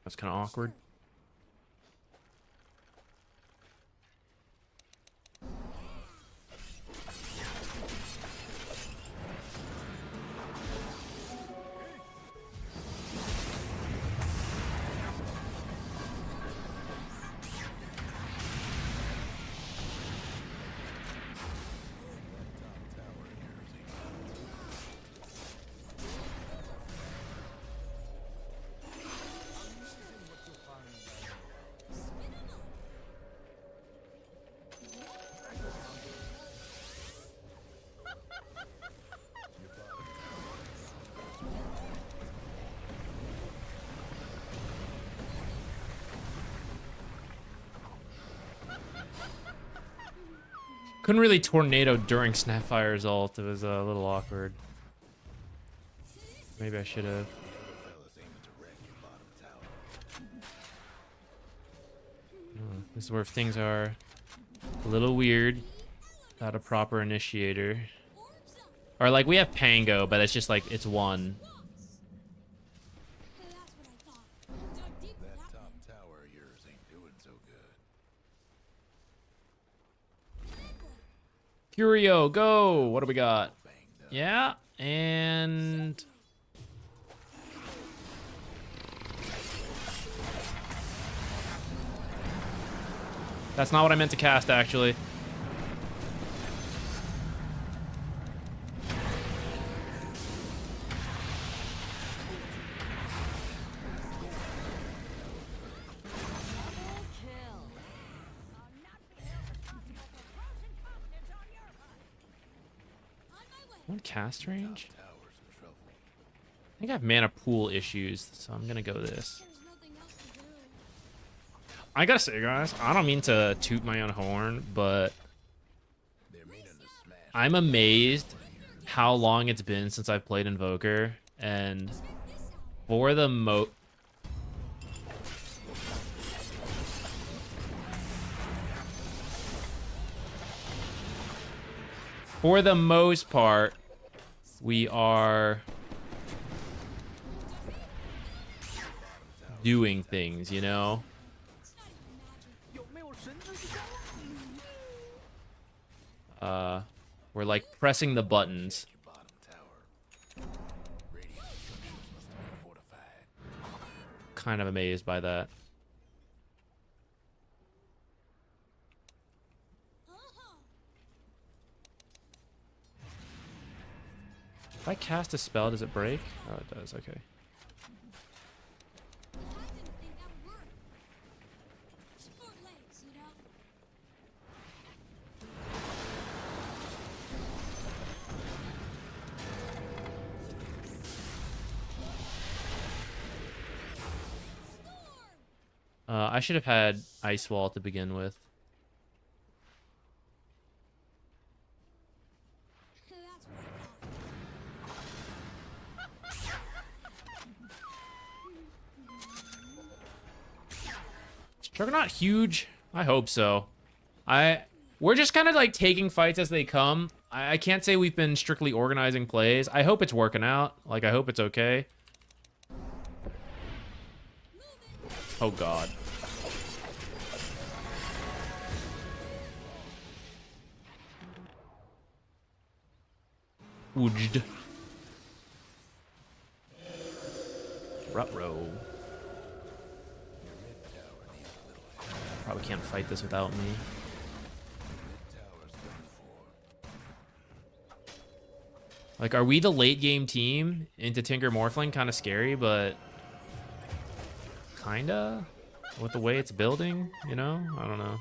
A: That's kind of awkward. Couldn't really tornado during Snapfire's ult. It was a little awkward. Maybe I should have. This is where things are a little weird without a proper initiator. Or like we have Pango, but it's just like it's one.
C: That's what I thought. Dug deep for
E: That
C: that
E: top
C: one.
E: tower of yours ain't doing so good.
A: Curio, go! What do we got? Yeah, and that's not what I meant to cast, actually. One cast range? I think I have mana pool issues, so I'm gonna go this. I gotta say, guys, I don't mean to toot my own horn, but I'm amazed how long it's been since I've played Invoker, and for the most part, we are doing things, you know? We're like pressing the buttons. Kind of amazed by that. If I cast a spell, does it break? Oh, it does, okay. I should have had Ice Wall to begin with. Is Juggernaut huge? I hope so. We're just kind of like taking fights as they come. I can't say we've been strictly organizing plays. I hope it's working out. Like, I hope it's okay. Oh, God. Oojed. Ruh-roh. Probably can't fight this without me. Like, are we the late game team into Tinker Morphling? Kind of scary, but kinda with the way it's building, you know? I don't know.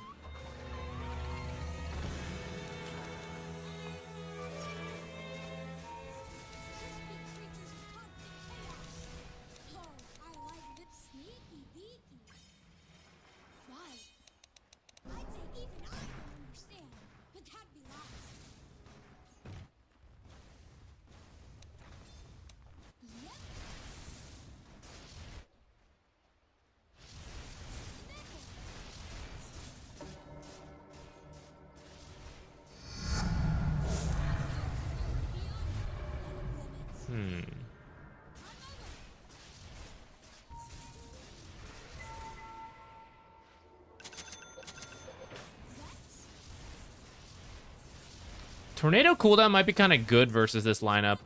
A: Tornado cooldown might be kind of good versus this lineup.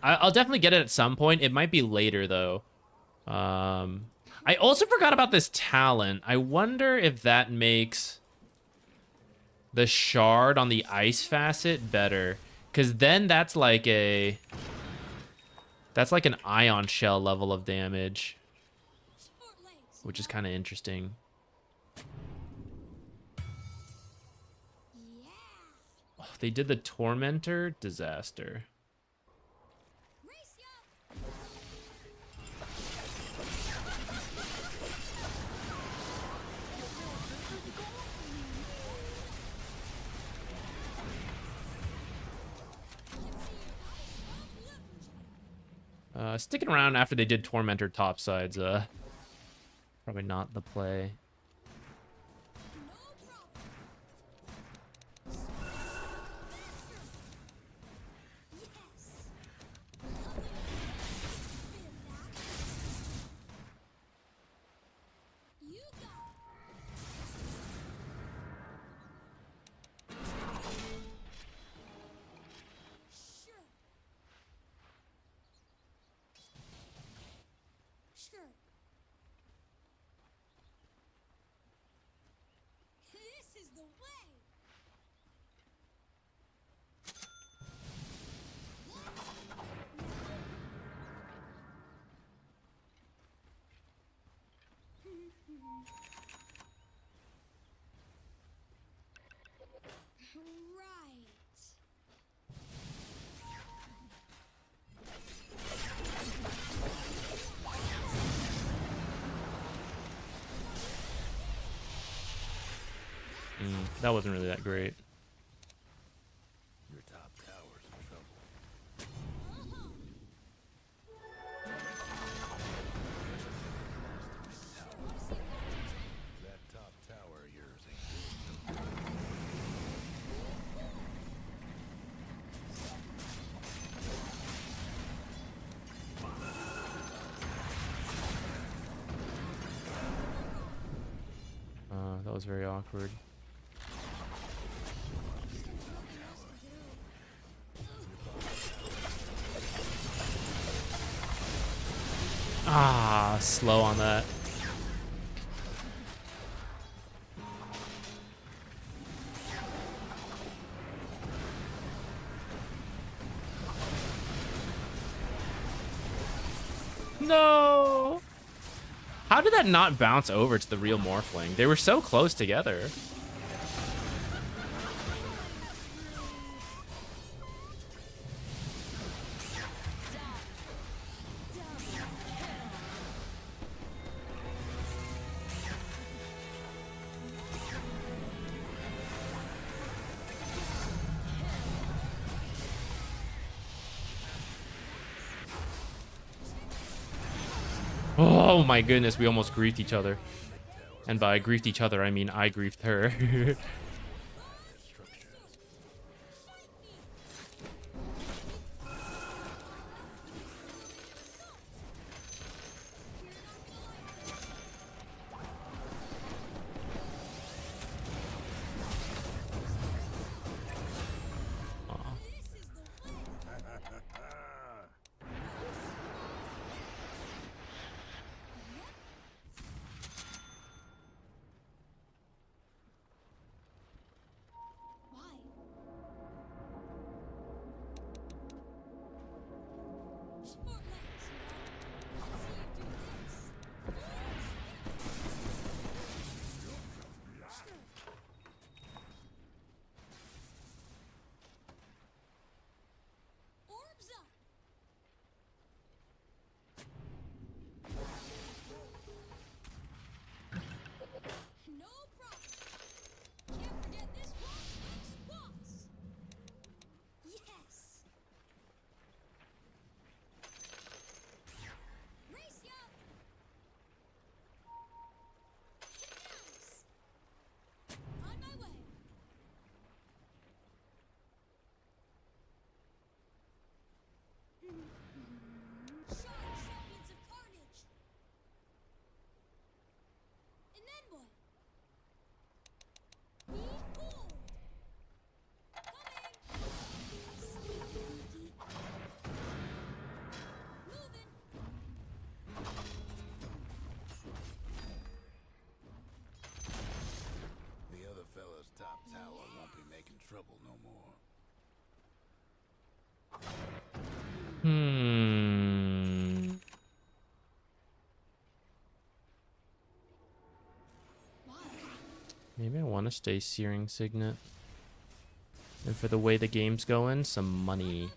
A: I'll definitely get it at some point. It might be later, though. I also forgot about this talent. I wonder if that makes the shard on the ice facet better. Because then that's like a... That's like an ion shell level of damage. Which is kind of interesting. Oh, they did the Tormentor? Disaster. Sticking around after they did Tormentor topsides, probably not the play. That wasn't really that great.
E: Your top tower's in trouble. That top tower of yours ain't
A: That was very awkward. Ah, slow on that. No! How did that not bounce over to the real Morphling? They were so close together. Oh my goodness, we almost griefed each other. And by griefed each other, I mean I griefed her.
E: trouble no more.
A: Maybe I want to stay Searing Signet. And for the way the game's going, some money.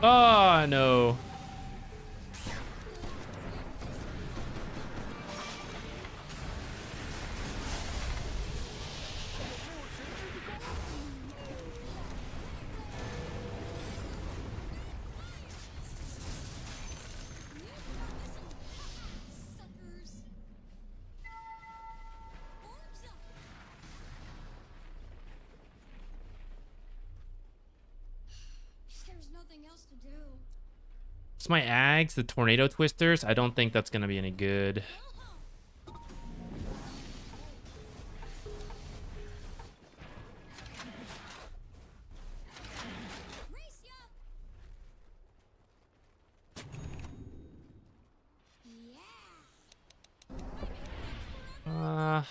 A: Oh, no.
C: There's nothing else to do.
A: It's my Ags, the Tornado Twisters. I don't think that's going to be any good.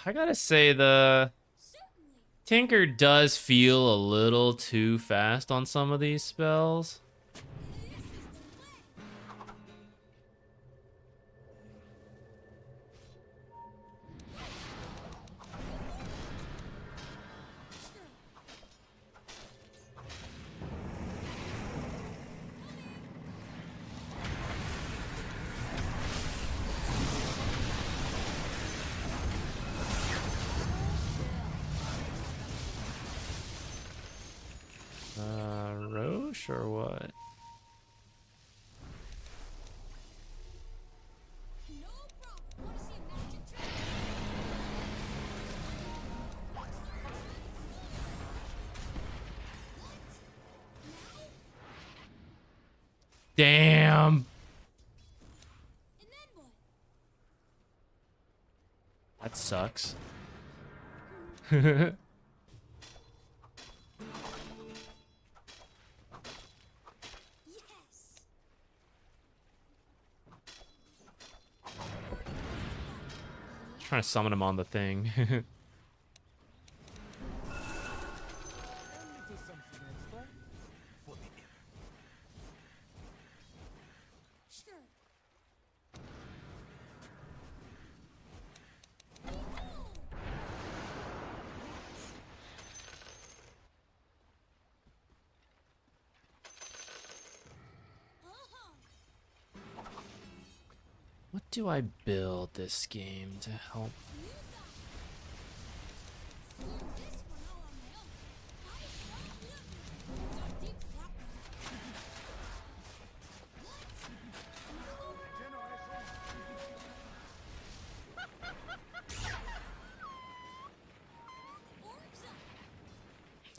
A: I gotta say the Tinker does feel a little too fast on some of these spells. Roche or what? Damn. That sucks. Trying to summon him on the thing. What do I build this game to help?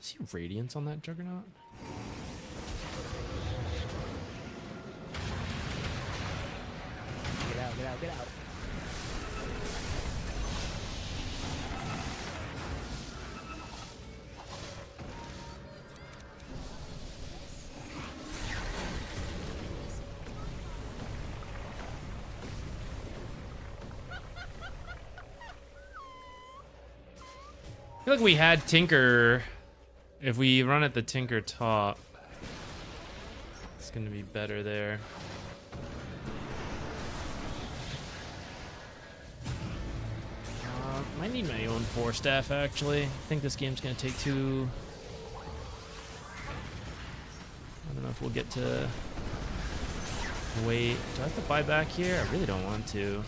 A: Is he Radiance on that Juggernaut?
N: Get out, get out, get out.
A: I feel like we had Tinker. If we run at the Tinker top, it's gonna be better there. Might need my own 4-staff actually. I think this game's gonna take too. I don't know if we'll get to wait. Do I have to buy back here? I really don't want to.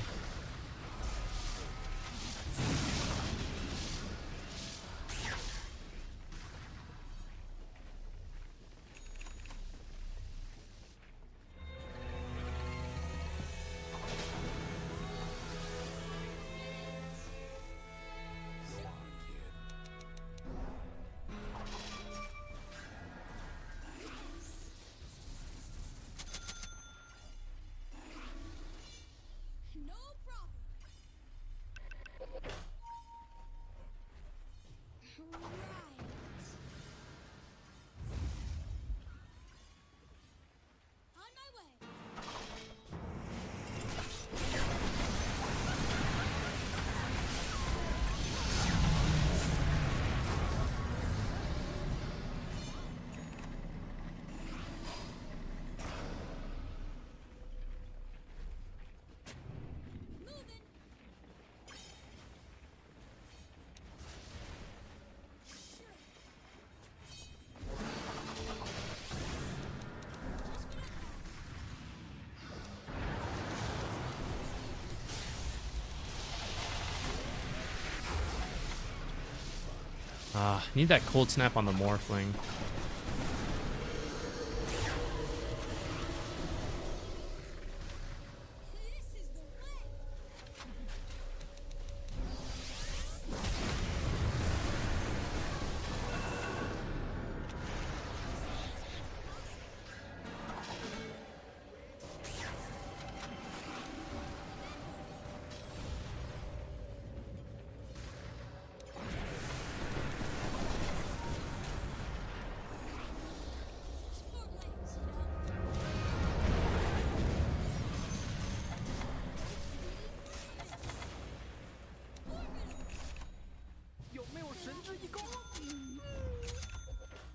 A: Need that cold snap on the Morphling.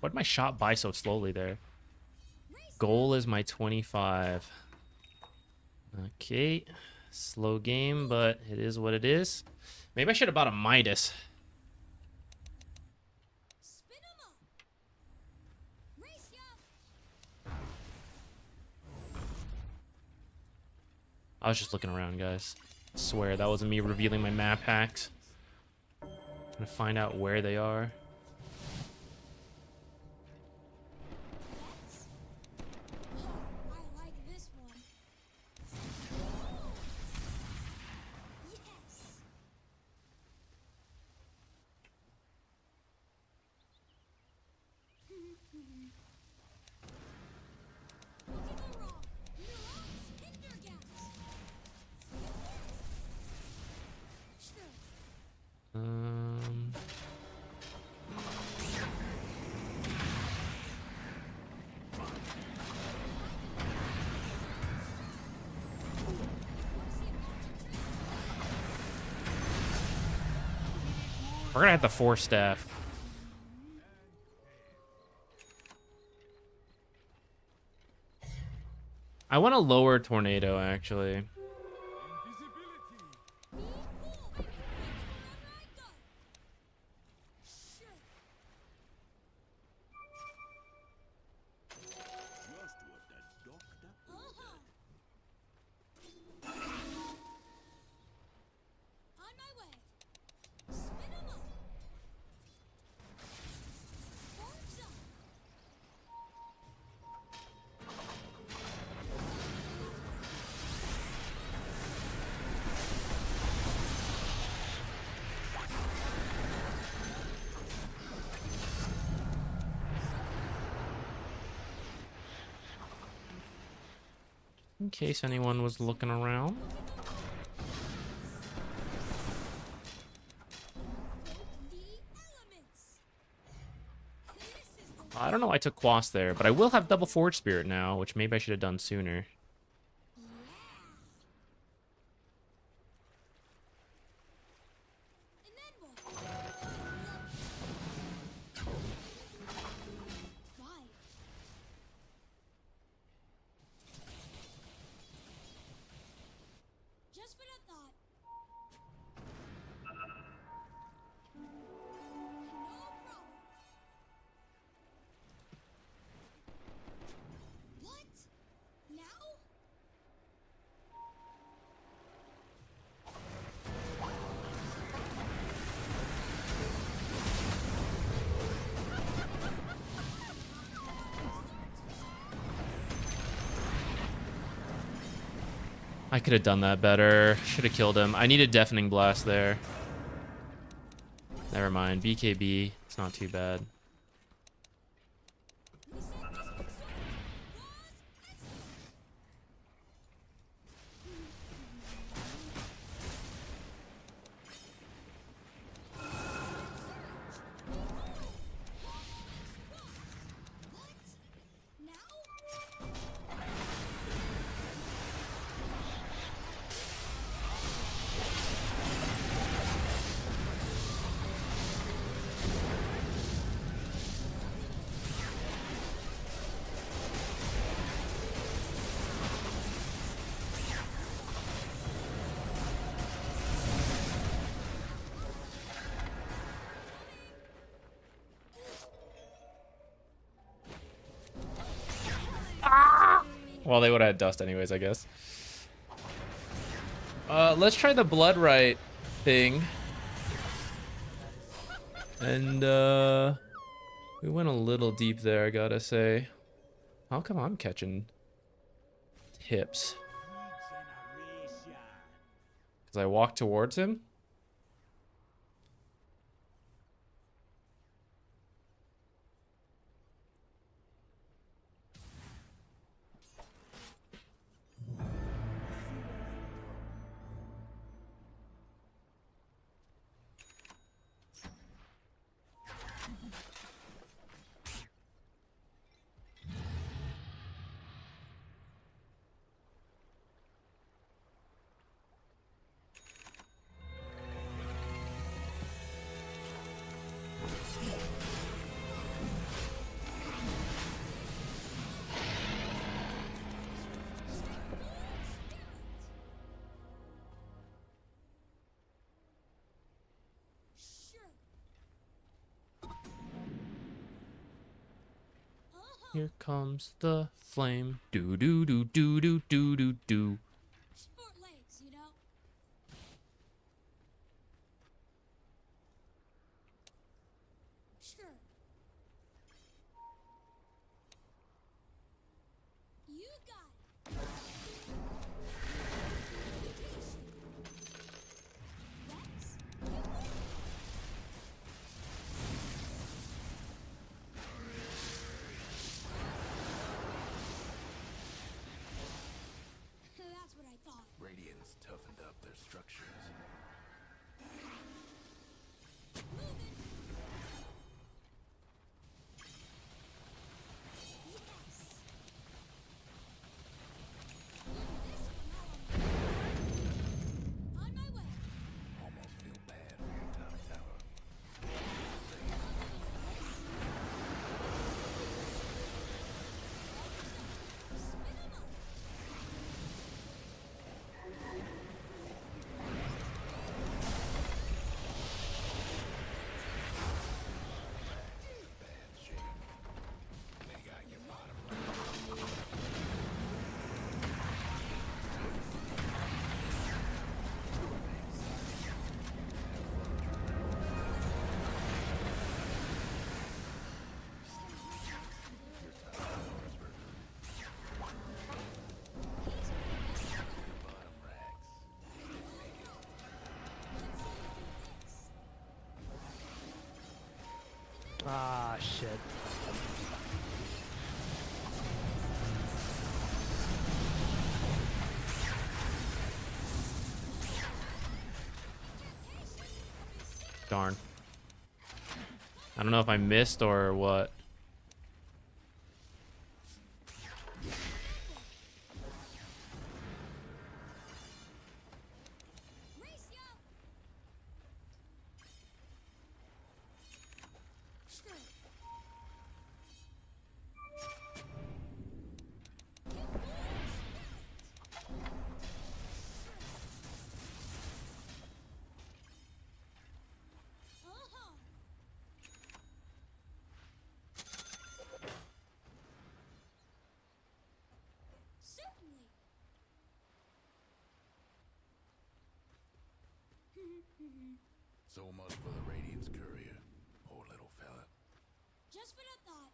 A: Why'd my shot buy so slowly there? Goal is my 25. Okay. Slow game, but it is what it is. Maybe I should have bought a Midas.
C: Spin 'em up. Race ya.
A: I was just looking around, guys. I swear, that wasn't me revealing my map hacks. I'm gonna find out where they are.
C: I like this one. Yes. Look at the rock. Neurons, hinder gas. Sure.
A: We're gonna have the 4 staff. I want a lower tornado, actually.
C: On my way. Spin 'em up. Forms up.
A: In case anyone was looking around.
C: The elements. This is the
A: I don't know why I took Quas there, but I will have double Forge Spirit now, which maybe I should have done sooner.
C: and then what? Why? Just what I thought. No problem. What? Now?
A: I could have done that better. Should have killed him. I needed Deafening Blast there. Never mind. BKB. It's not too bad.
C: We said this Quixotix was excellent. What? Now?
A: Well, they would have had dust anyways, I guess. Let's try the Blood Right thing. And, we went a little deep there, I gotta say. How come I'm catching tips? Because I walked towards him? Here comes the flame. Do do do do do do do do.
C: Short legs, you know? Sure. You got it. Rex, get moving. That's what I thought.
E: Radiance toughened up their structures.
C: Moving. Yes. This one on my way.
E: Almost feel bad for your top tower.
C: Spin 'em up.
E: Bad shape. They got your bottom right. Bottom rags. Didn't make it.
N: Ah, shit.
A: Darn. I don't know if I missed or what.
C: Race ya. Sure. Uh-huh. Certainly.
E: So much for the Radiance courier. Poor little fella.
C: Just what I thought.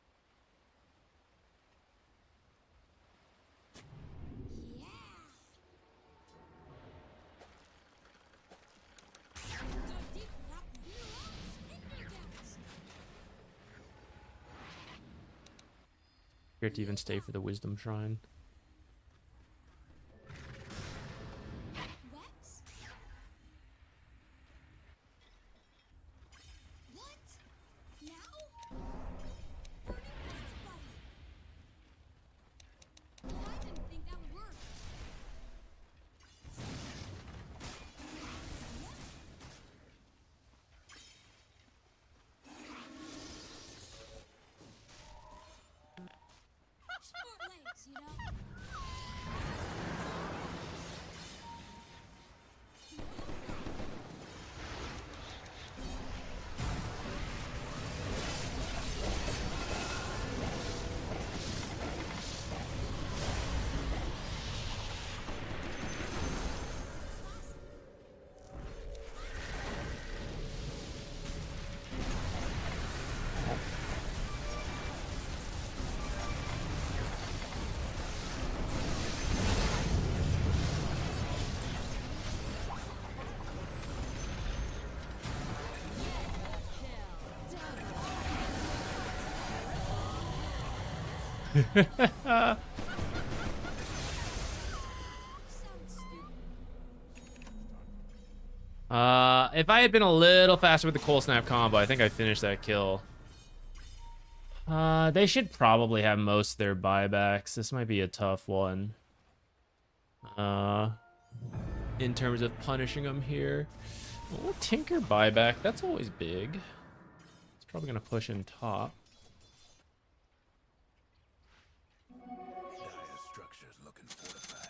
C: Yeah. Go deep for that one. Neurons, Invoker.
A: Scared to even stay for the wisdom shrine.
C: Wex? What? Now? Burning Battle Buddy. Well, I didn't think that would work. Short legs, you know?
A: If I had been a little faster with the cold snap combo, I think I finished that kill. They should probably have most of their buybacks. This might be a tough one. In terms of punishing them here. Oh, Tinker buyback. That's always big. It's probably gonna push in top.
E: Dire structures looking fortified.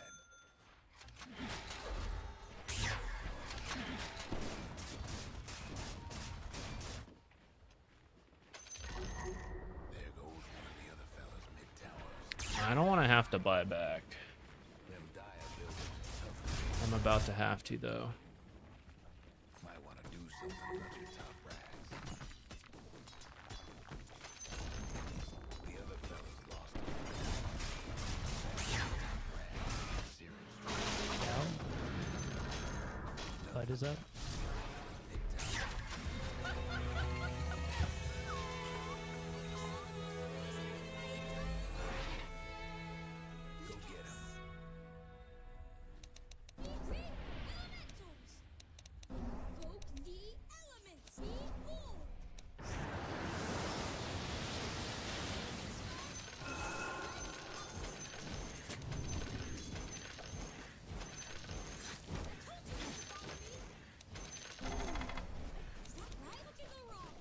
E: There goes one of the other fellas mid
A: I don't want to have to buy back.
E: Them dire buildings tough.
A: I'm about to have to, though.
E: Might want to do something about your top rags. The other fellas lost it.
N: Down. Fight is up.
E: Go get him.
C: Read elementals. Invoke the elements. Behold. Is that right? Look at the wrong.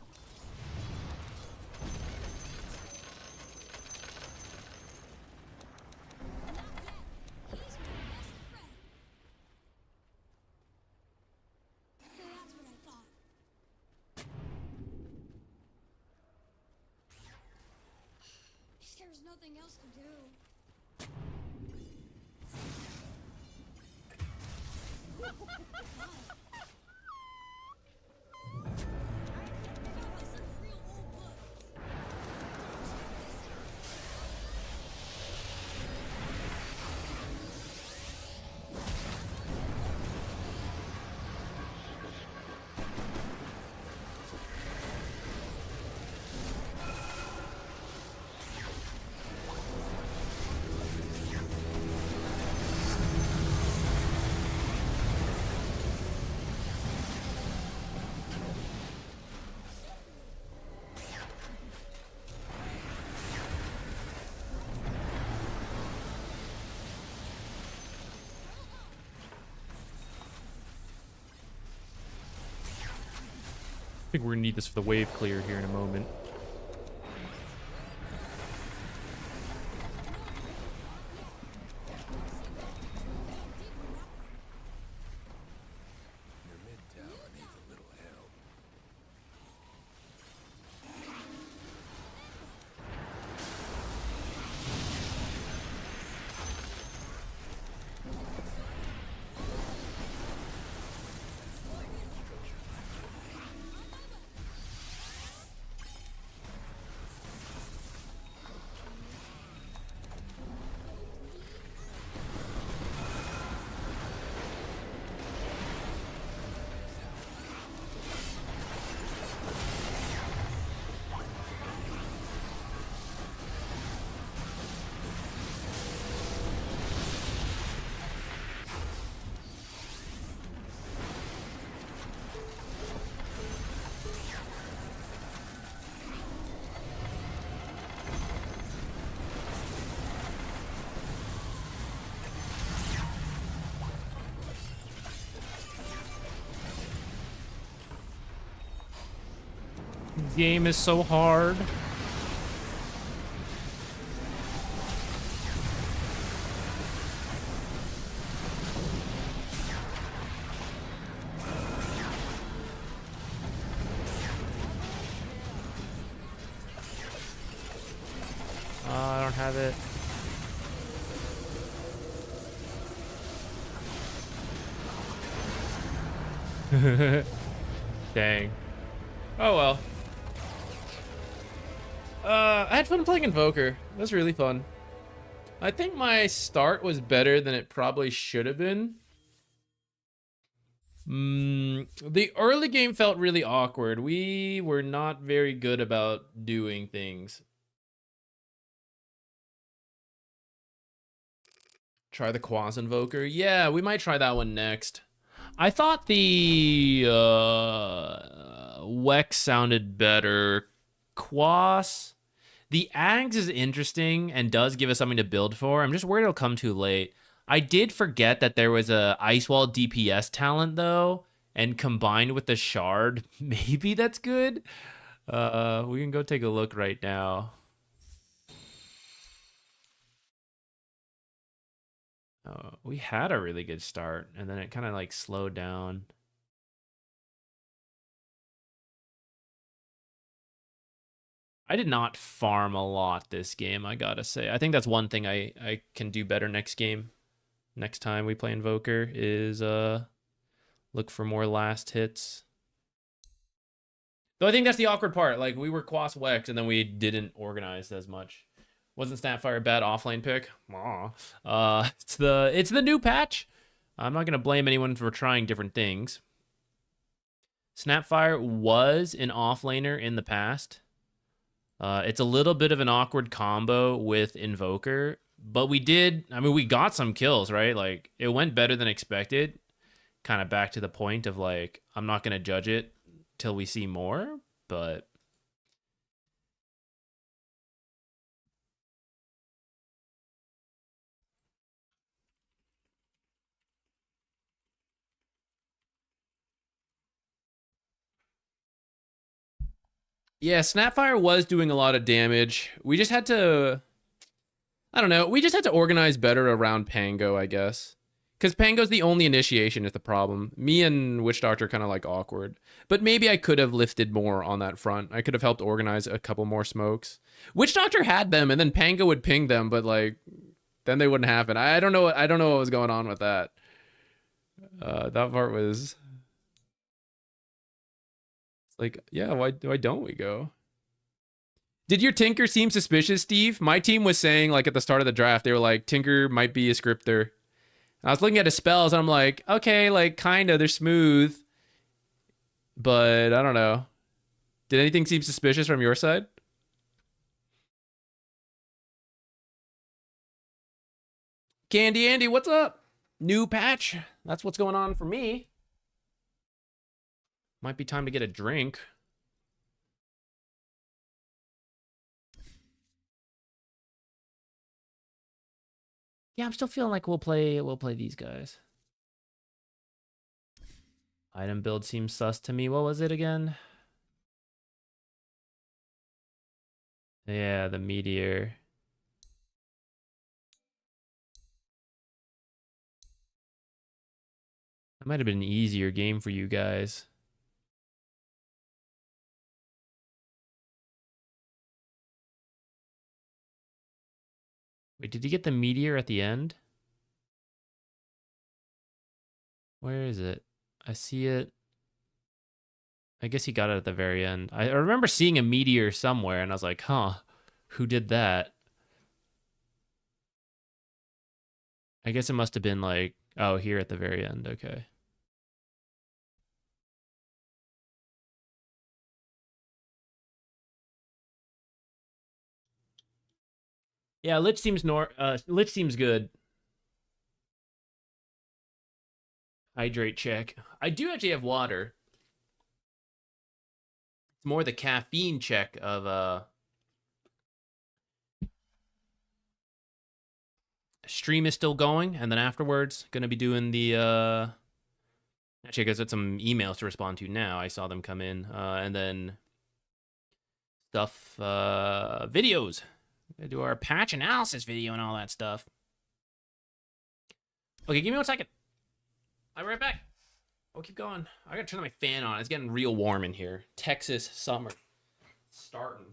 C: Not yet. He's my best friend. That's what I thought. There's nothing else to do. Found myself a real old book.
A: I think we're gonna need this for the wave clear here in a moment.
E: Your mid tower needs a little help.
A: Game is so hard. I don't have it. Dang. Oh well. I had fun playing Invoker. It was really fun. I think my start was better than it probably should have been. The early game felt really awkward. We were not very good about doing things. Try the Quas Invoker. Yeah, we might try that one next. I thought the Wex sounded better. Quas. The Ags is interesting and does give us something to build for. I'm just worried it'll come too late. I did forget that there was a Ice Wall DPS talent, though. And combined with the Shard, maybe that's good. We can go take a look right now. Oh, we had a really good start, and then it kind of like slowed down. I did not farm a lot this game, I gotta say. I think that's one thing I can do better next game. Next time we play Invoker is look for more last hits. Though I think that's the awkward part. Like, we were Quas Wex and then we didn't organize as much. Wasn't Snapfire a bad offlane pick? Aw. It's the new patch. I'm not gonna blame anyone for trying different things. Snapfire was an offlaner in the past. It's a little bit of an awkward combo with Invoker, but we got some kills, right? Like, it went better than expected. Kind of back to the point of, like, I'm not going to judge it till we see more, but... Yeah, Snapfire was doing a lot of damage. We just had to... I don't know. We just had to organize better around Pango, I guess. Because Pango's the only initiation is the problem. Me and Witch Doctor kind of like awkward. But maybe I could have lifted more on that front. I could have helped organize a couple more smokes. Witch Doctor had them, and then Pango would ping them, but like, then they wouldn't happen. I don't know. I don't know what was going on with that. That part was... It's like, yeah, why don't we go? Did your Tinker seem suspicious, Steve? My team was saying, like, at the start of the draft, they were like, Tinker might be a scripter. And I was looking at his spells, and I'm like, okay, like, kinda, they're smooth. But, I don't know. Did anything seem suspicious from your side? Candy Andy, what's up? New patch. That's what's going on for me. Might be time to get a drink. Yeah, I'm still feeling like we'll play these guys. Item build seems sus to me. What was it again? Yeah, the meteor. That might have been an easier game for you guys. Wait, did he get the meteor at the end? Where is it? I see it. I guess he got it at the very end. I remember seeing a meteor somewhere, and I was like, huh, who did that? I guess it must have been like, oh, here at the very end. Okay. Yeah, Lich seems Lich seems good. Hydrate check. I do actually have water. It's more the caffeine check of stream is still going, and then afterwards gonna be doing the actually I guess it's some emails to respond to now. I saw them come in. And then stuff videos. We're gonna do our patch analysis video and all that stuff. Okay, give me 1 second. I'll be right back. I'll keep going. I gotta turn my fan on. It's getting real warm in here. Texas summer. Starting.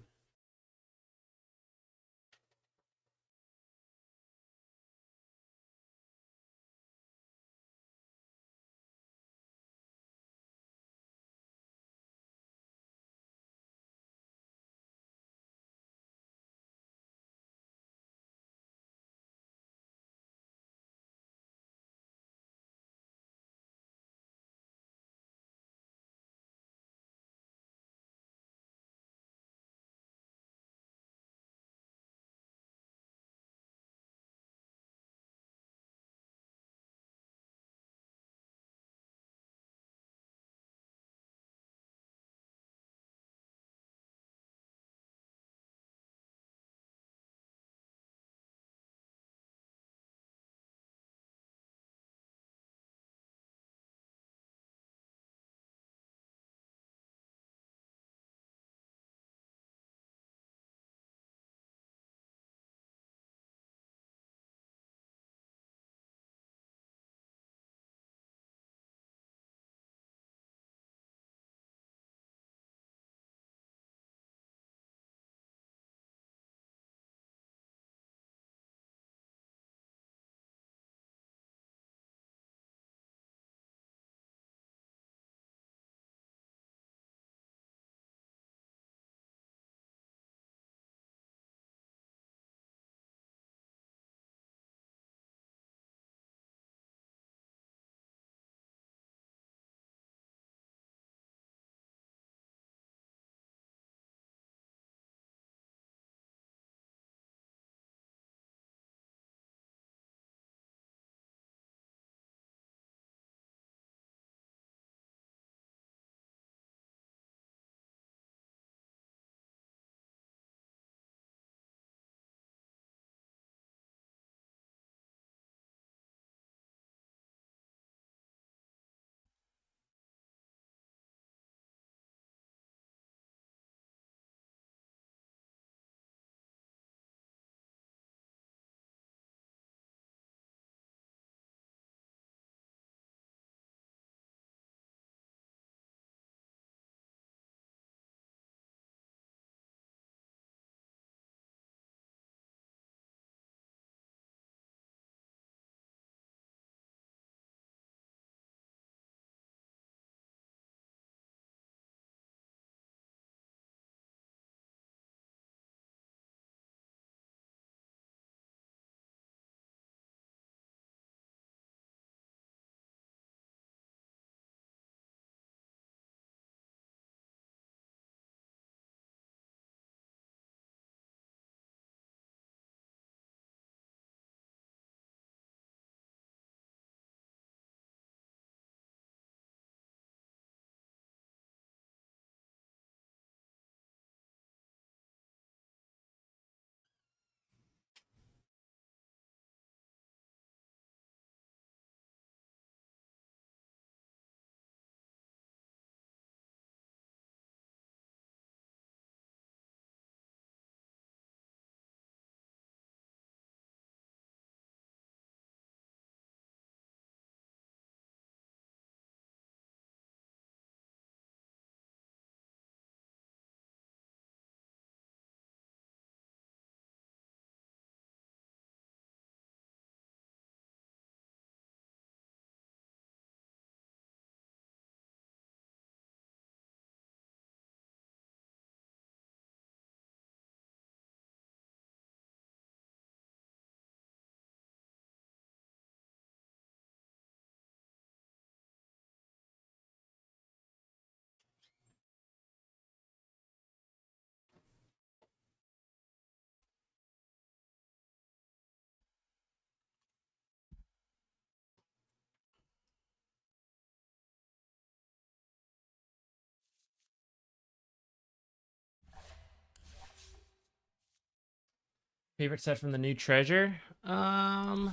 A: Favorite set from the new treasure? I'm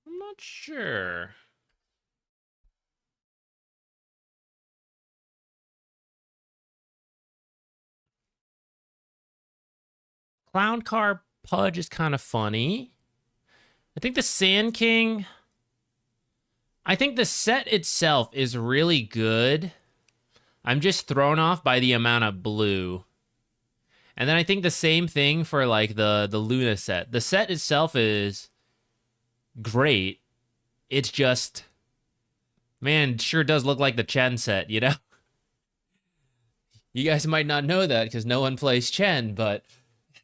A: not sure. Clown Car Pudge is kind of funny. I think the Sand King... I think the set itself is really good. I'm just thrown off by the amount of blue. And then I think the same thing for like the Luna set. The set itself is great. It's just, man, it sure does look like the Chen set, you know? You guys might not know that because no one plays Chen, but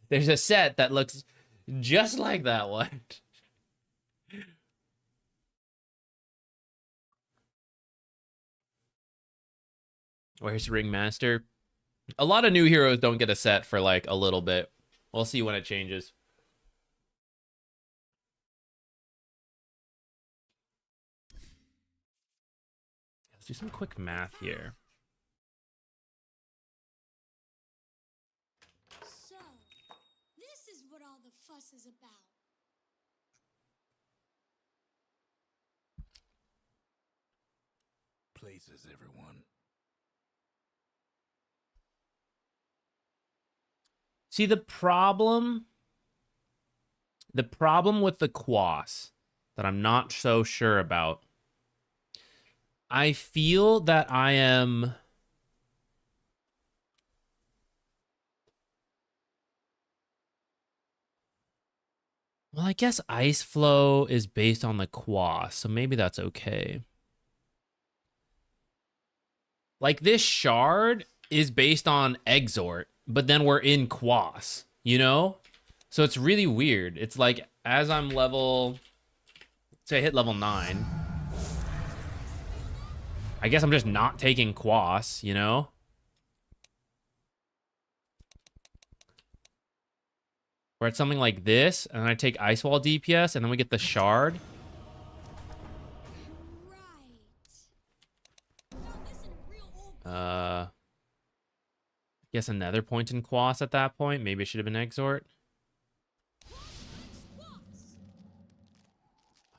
A: there's a set that looks just like that one. Where's Ringmaster? A lot of new heroes don't get a set for like a little bit. We'll see when it changes. Let's do some quick math here.
C: So, this is what all the fuss is about.
E: Places, everyone.
A: See, the problem with the Quas that I'm not so sure about, I feel that I am... Well, I guess Ice Flow is based on the Quas, so maybe that's okay. Like, this Shard is based on Exort, but then we're in Quas, you know? So it's really weird. It's like, as I'm level... Say I hit level 9. I guess I'm just not taking Quas, you know? Or it's something like this, and then I take Ice Wall DPS, and then we get the Shard. I guess another point in Quas at that point. Maybe it should have been Exort. I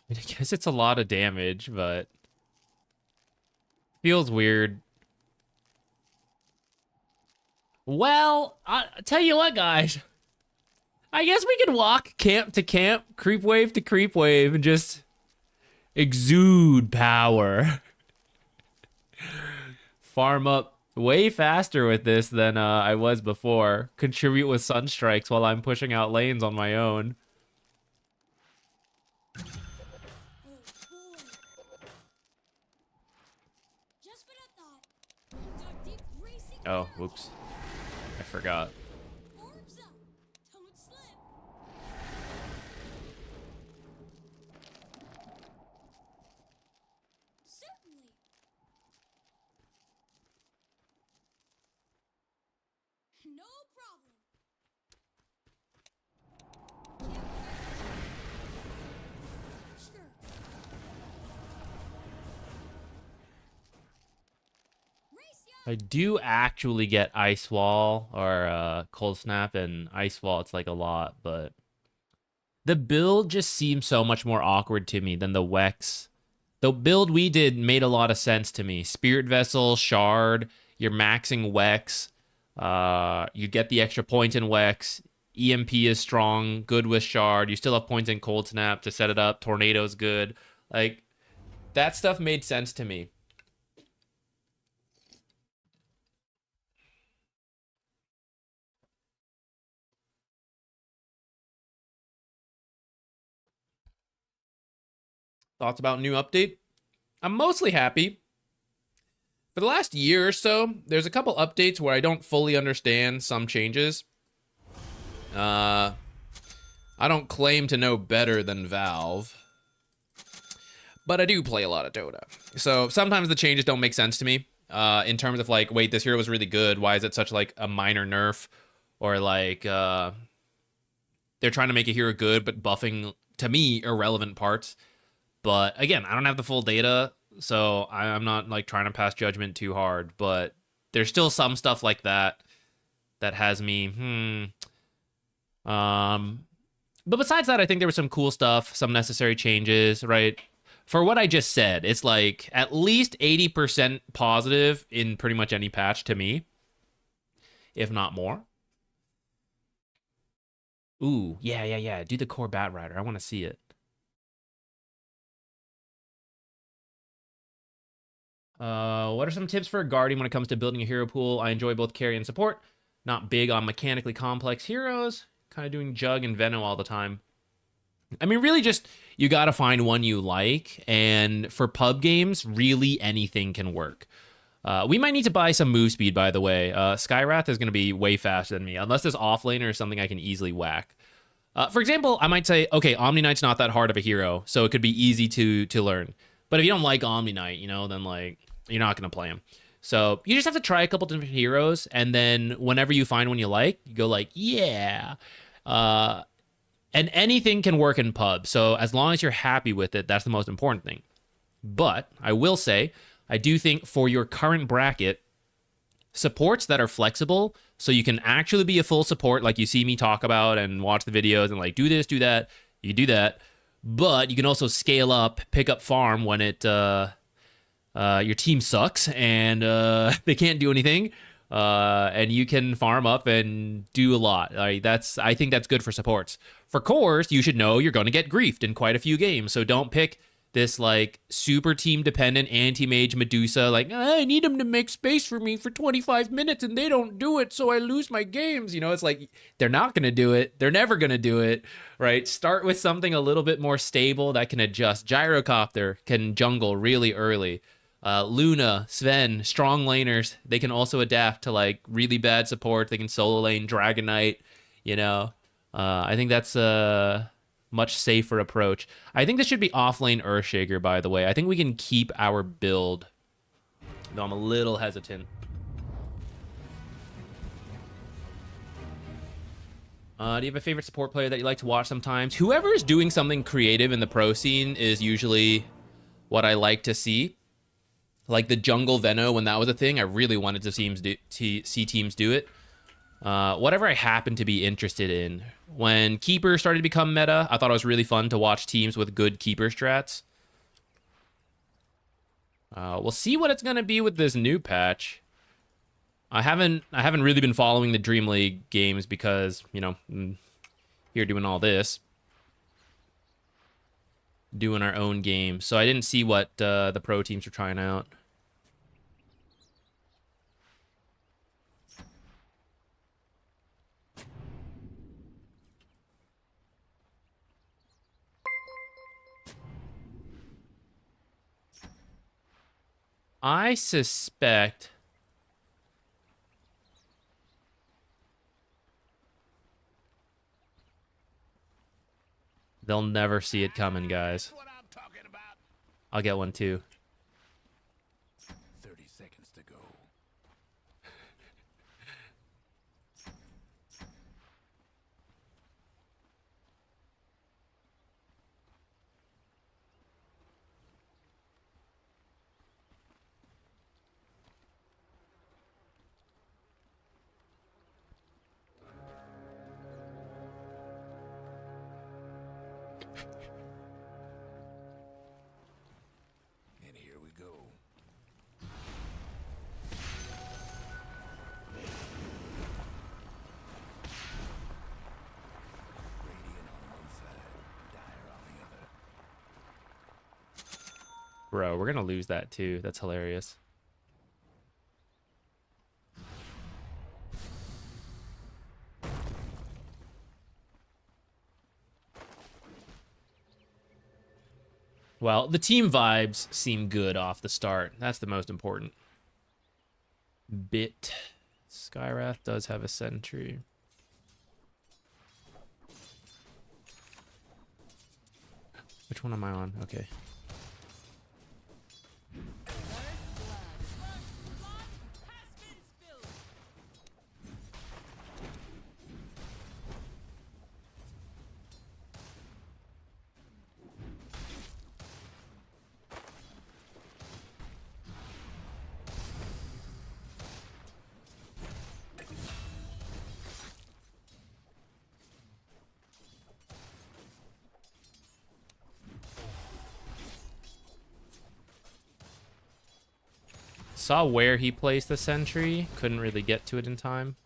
A: mean, I guess it's a lot of damage, but... Feels weird. Well, I tell you what, guys. I guess we could walk camp to camp, creep wave to creep wave, and just exude power. Farm up way faster with this than I was before. Contribute with Sunstrikes while I'm pushing out lanes on my own. Oh, whoops. I forgot. I do actually get Ice Wall or Cold Snap, and Ice Wall, it's like a lot, but the build just seems so much more awkward to me than the Wex. The build we did made a lot of sense to me. Spirit Vessel, Shard, you're maxing Wex, you get the extra point in Wex, EMP is strong, good with Shard, you still have points in Cold Snap to set it up, Tornado's good. Like, that stuff made sense to me. Thoughts about new update? I'm mostly happy. For the last year or so, there's a couple updates where I don't fully understand some changes. I don't claim to know better than Valve, but I do play a lot of Dota. So sometimes the changes don't make sense to me, in terms of like, wait, this hero was really good. Why is it such like a minor nerf? Or like, they're trying to make a hero good, but buffing, to me, irrelevant parts. But again, I don't have the full data, so I'm not like trying to pass judgment too hard. But there's still some stuff like that that has me, But besides that, I think there was some cool stuff, some necessary changes, right? For what I just said, it's like at least 80% positive in pretty much any patch to me, if not more. Ooh, yeah. Do the core Bat Rider. I want to see it. What are some tips for a Guardian when it comes to building a hero pool? I enjoy both carry and support. Not big on mechanically complex heroes. Kind of doing Jug and Veno all the time. I mean, really just, you got to find one you like. And for pub games, really anything can work. We might need to buy some move speed, by the way. Skywrath is going to be way faster than me, unless this offlaner is something I can easily whack. For example, I might say, okay, Omniknight's not that hard of a hero, so it could be easy to learn. But if you don't like Omniknight, you know, then like you're not going to play him. So you just have to try a couple different heroes, and then whenever you find one you like, you go like, yeah. And anything can work in pub. So as long as you're happy with it, that's the most important thing. But I will say, I do think for your current bracket, supports that are flexible, so you can actually be a full support, like you see me talk about and watch the videos and like do this, do that, you do that. But you can also scale up, pick up farm when it your team sucks and they can't do anything. And you can farm up and do a lot. I think that's good for supports. For cores, you should know you're going to get griefed in quite a few games. So don't pick this like super team dependent anti-mage Medusa. Like, I need them to make space for me for 25 minutes and they don't do it, so I lose my games. You know, it's like they're not going to do it. They're never going to do it, right? Start with something a little bit more stable that can adjust. Gyrocopter can jungle really early. Luna, Sven, strong laners, they can also adapt to like really bad support. They can solo lane Dragon Knight, you know. I think that's a much safer approach. I think this should be offlane Earthshaker, by the way. I think we can keep our build, though I'm a little hesitant. Do you have a favorite support player that you like to watch sometimes? Whoever is doing something creative in the pro scene is usually what I like to see. Like the jungle Veno, when that was a thing, I really wanted to see teams do it. Whatever I happen to be interested in. When Keeper started to become meta, I thought it was really fun to watch teams with good Keeper strats. We'll see what it's going to be with this new patch. I haven't really been following the Dream League games because, you know, I'm here doing all this. Doing our own game. So I didn't see what the pro teams were trying out. I suspect they'll never see it coming, guys. I'll get one too.
E: 30 seconds to go. And here we go. Radiant on one side, Dire on the other.
A: Bro, we're going to lose that too. That's hilarious. Well, the team vibes seem good off the start. That's the most important bit. Skywrath does have a sentry. Which one am I on? Okay. Saw where he placed the sentry. Couldn't really get to it in time.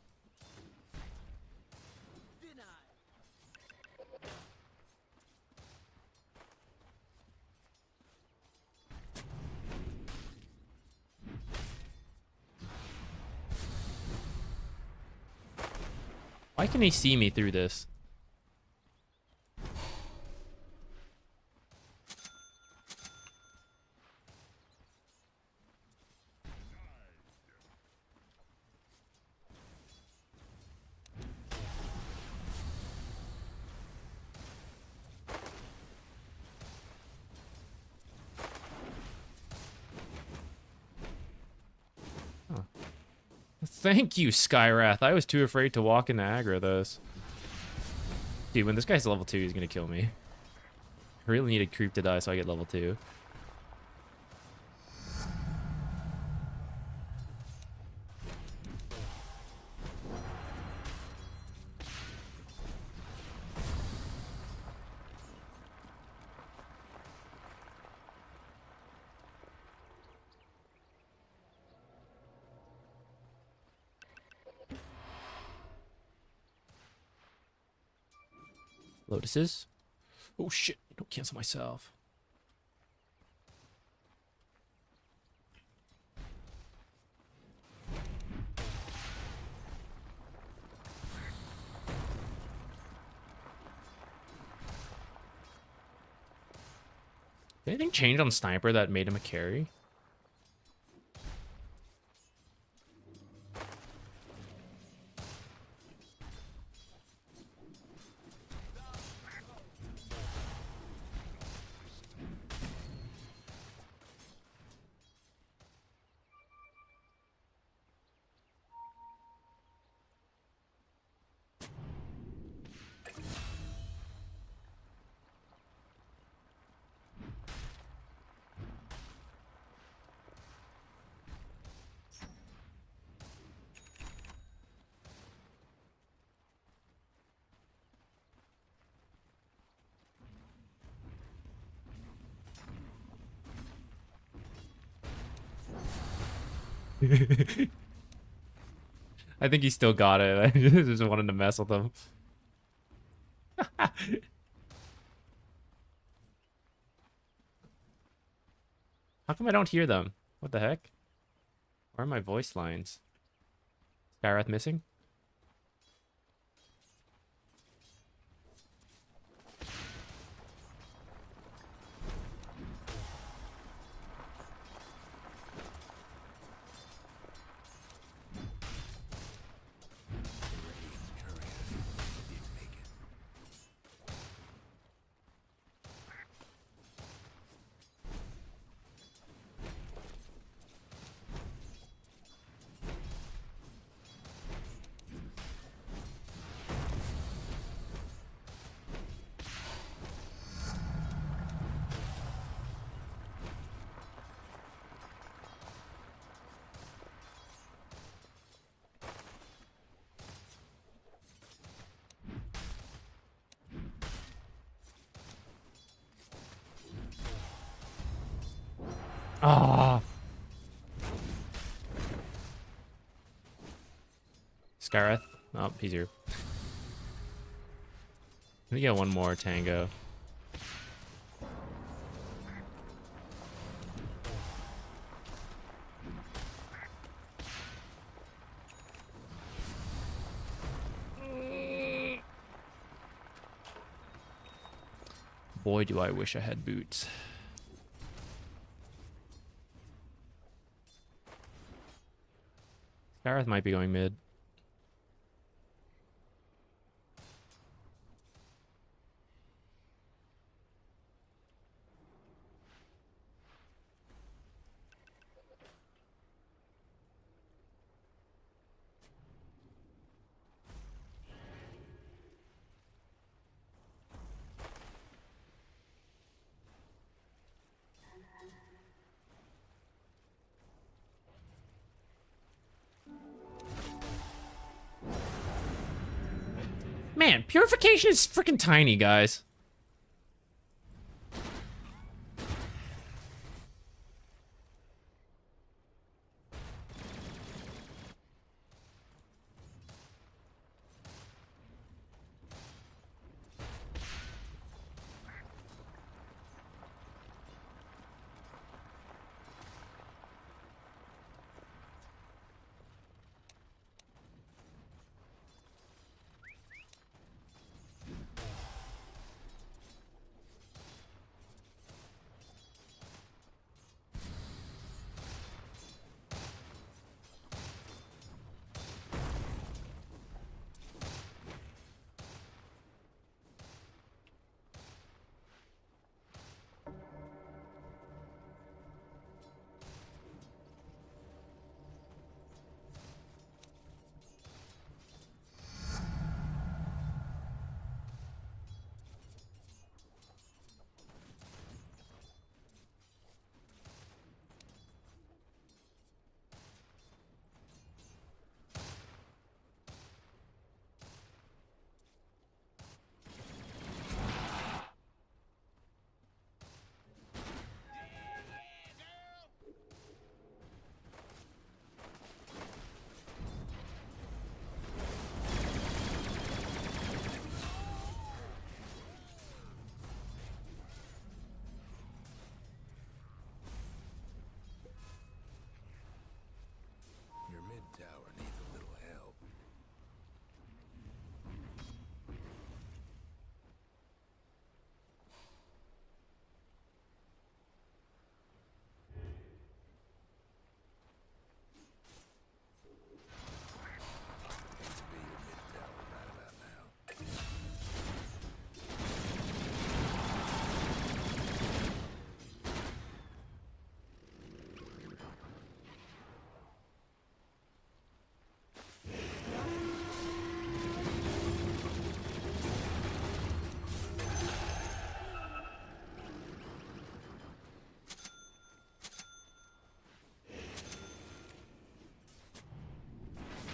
A: Why can he see me through this? Thank you, Skywrath. I was too afraid to walk into aggro those. Dude, when this guy's level 2, he's gonna kill me. I really need a creep to die so I get level 2. Lotuses. Oh shit, don't cancel myself. Did anything change on Sniper that made him a carry? I think he still got it. I just wanted to mess with him. How come I don't hear them? What the heck? Where are my voice lines? Skyrath missing? Ah. Skyrath. Oh, he's here. Let me get one more tango. Boy, do I wish I had boots. Skyrath might be going mid. Man, purification is freaking tiny, guys.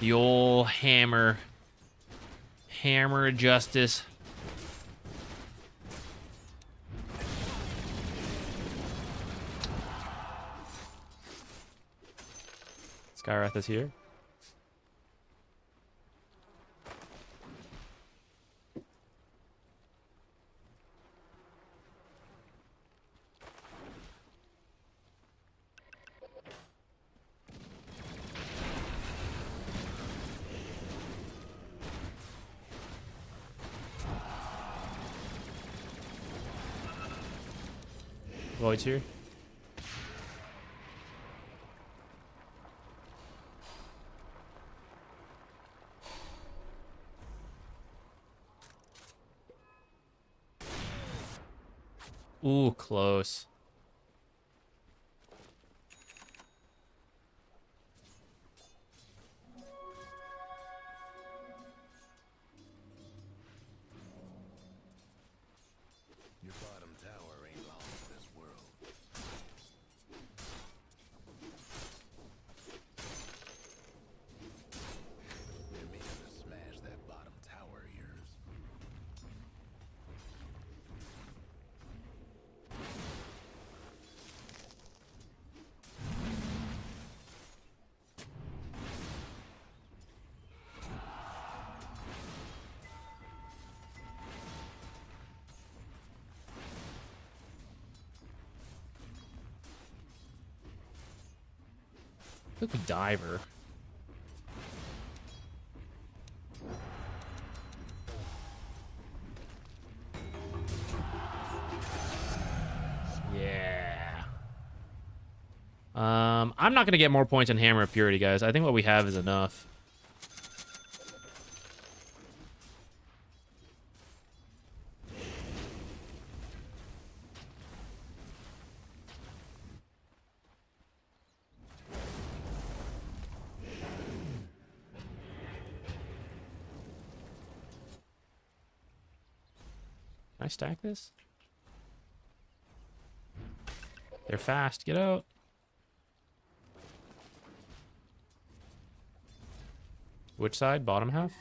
A: The old hammer. Hammer of justice. Skywrath is here. Void's here. Ooh, close.
E: Your bottom tower ain't long for this world. We're meaning to smash that bottom tower of yours.
A: Look, diver. Yeah. I'm not gonna get more points on Hammer of Purity, guys. I think what we have is enough. Can I stack this? They're fast. Get out. Which side? Bottom half?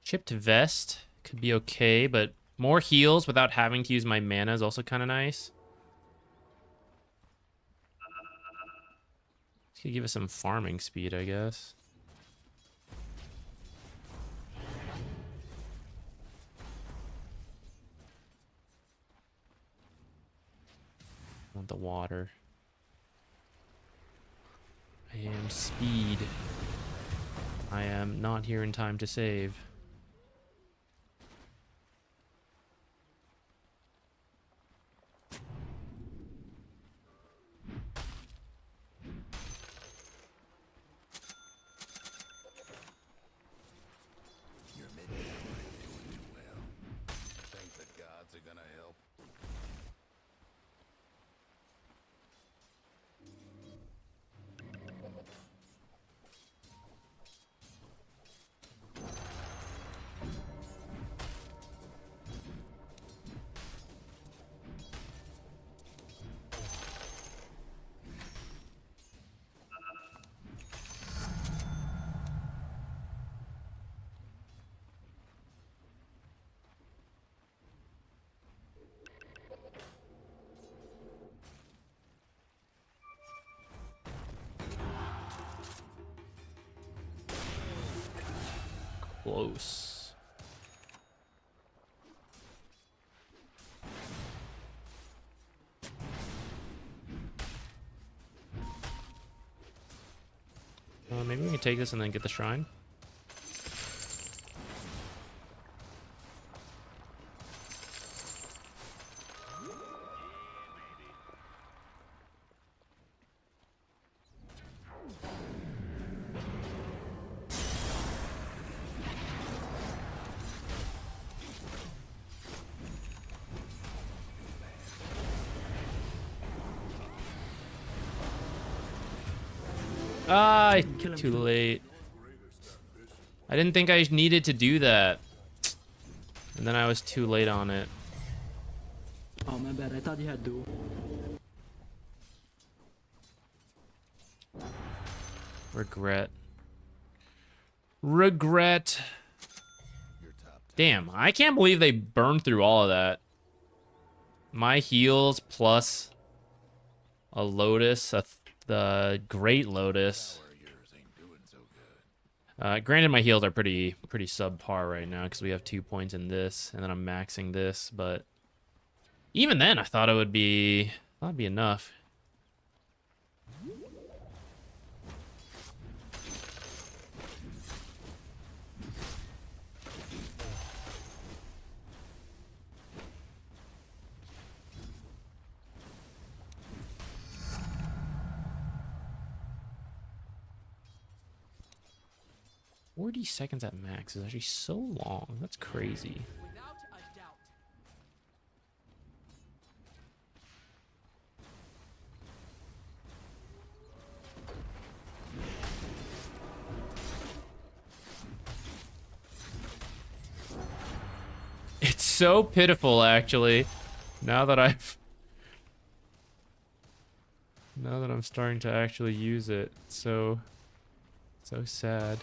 A: Chipped Vest could be okay, but more heals without having to use my mana is also kind of nice. This could give us some farming speed, I guess. I want the water. I am speed. I am not here in time to save.
E: Your mid tower ain't doing too well. Think the gods are gonna help?
A: Close. Maybe we can take this and then get the shrine. Ah, too late. I didn't think I needed to do that. And then I was too late on it.
N: Oh, my bad. I thought you had duel.
A: Regret. Regret. Damn, I can't believe they burned through all of that. My heals plus a Lotus, the Great Lotus. Granted, my heals are pretty subpar right now because we have 2 points in this, and then I'm maxing this. But even then, I thought it would be enough. $40 at max is actually so long. That's crazy.
M: Without a doubt.
A: It's so pitiful, actually. Now that I'm starting to actually use it, so sad.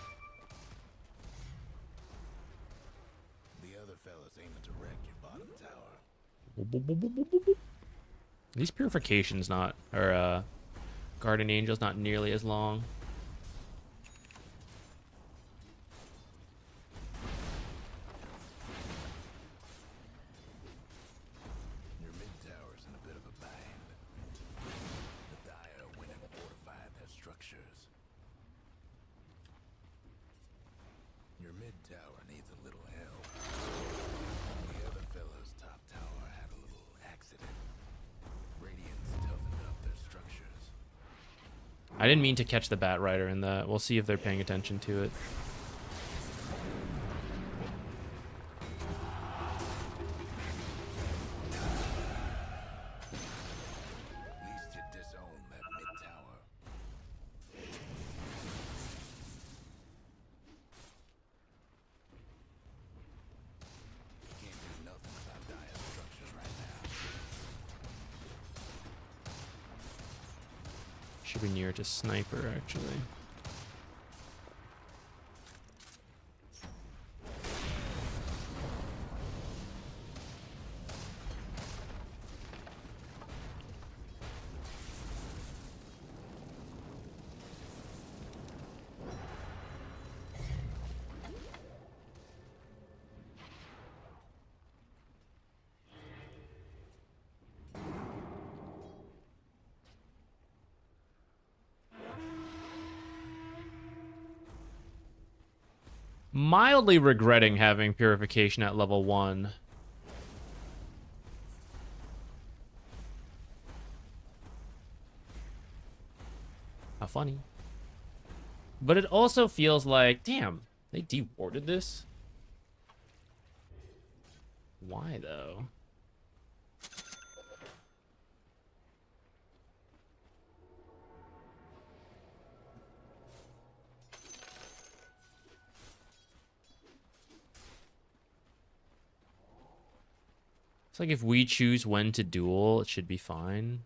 A: These purifications Guardian Angel's not nearly as long.
E: Your mid tower's in a bit of a bind. The Dire went and fortified their structures. Your mid tower needs a little help. The other fella's top tower had a little accident. Radiant's toughened up their structures.
A: I didn't mean to catch the Bat Rider in that. We'll see if they're paying attention to it.
E: At least you disown that mid tower. Can't do nothing without Dire structures right now.
A: Should be near to Sniper, actually. Mildly regretting having purification at level 1. How funny. But it also feels like, damn, they dewarded this? Why, though? It's like if we choose when to duel, it should be fine.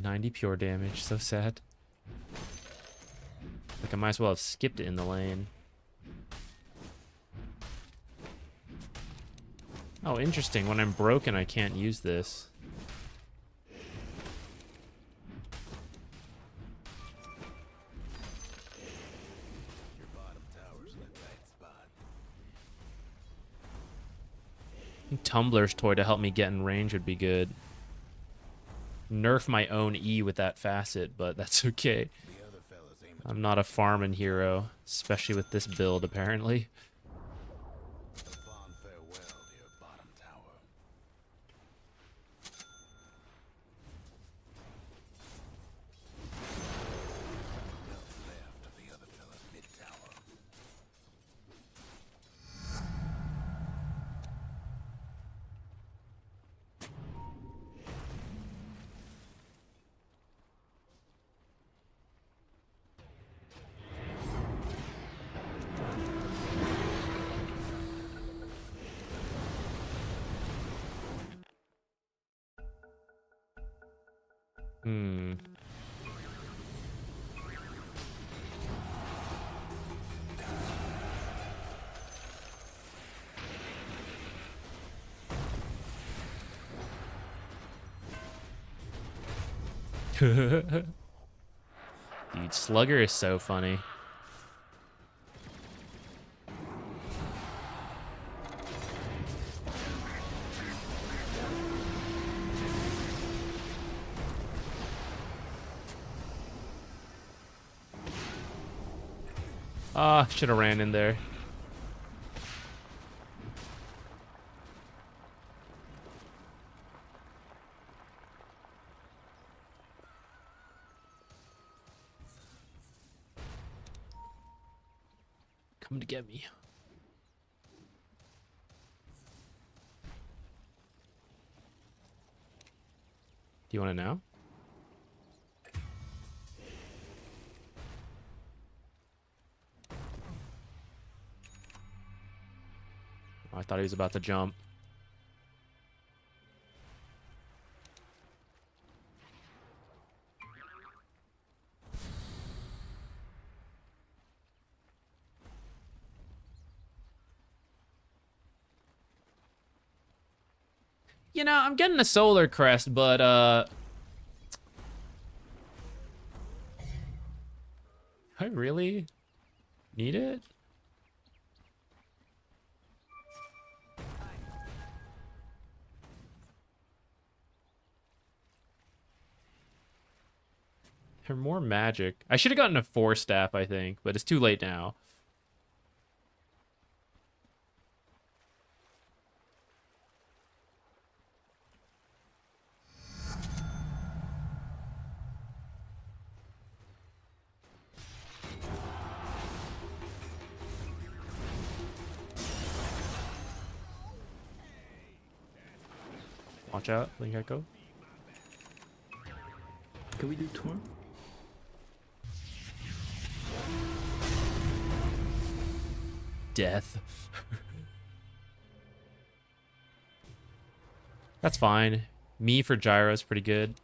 A: $90 pure damage, so sad. Like I might as well have skipped it in the lane. Oh, interesting. When I'm broken, I can't use this.
E: Your bottom tower's in a tight spot.
A: Tumbler's toy to help me get in range would be good. Nerf my own E with that facet, but that's okay. I'm not a farming hero, especially with this build, apparently. Hmm. Dude, Slugger is so funny. Ah, should have ran in there. Come to get me. Do you want to know? Oh, I thought he was about to jump. You know, I'm getting a solar crest, but I really need it? They're more magic. I should have gotten a 4-staff, I think, but it's too late now. Watch out, Link Echo.
N: Can we do tour?
A: Death. That's fine. Me for Gyro is pretty good.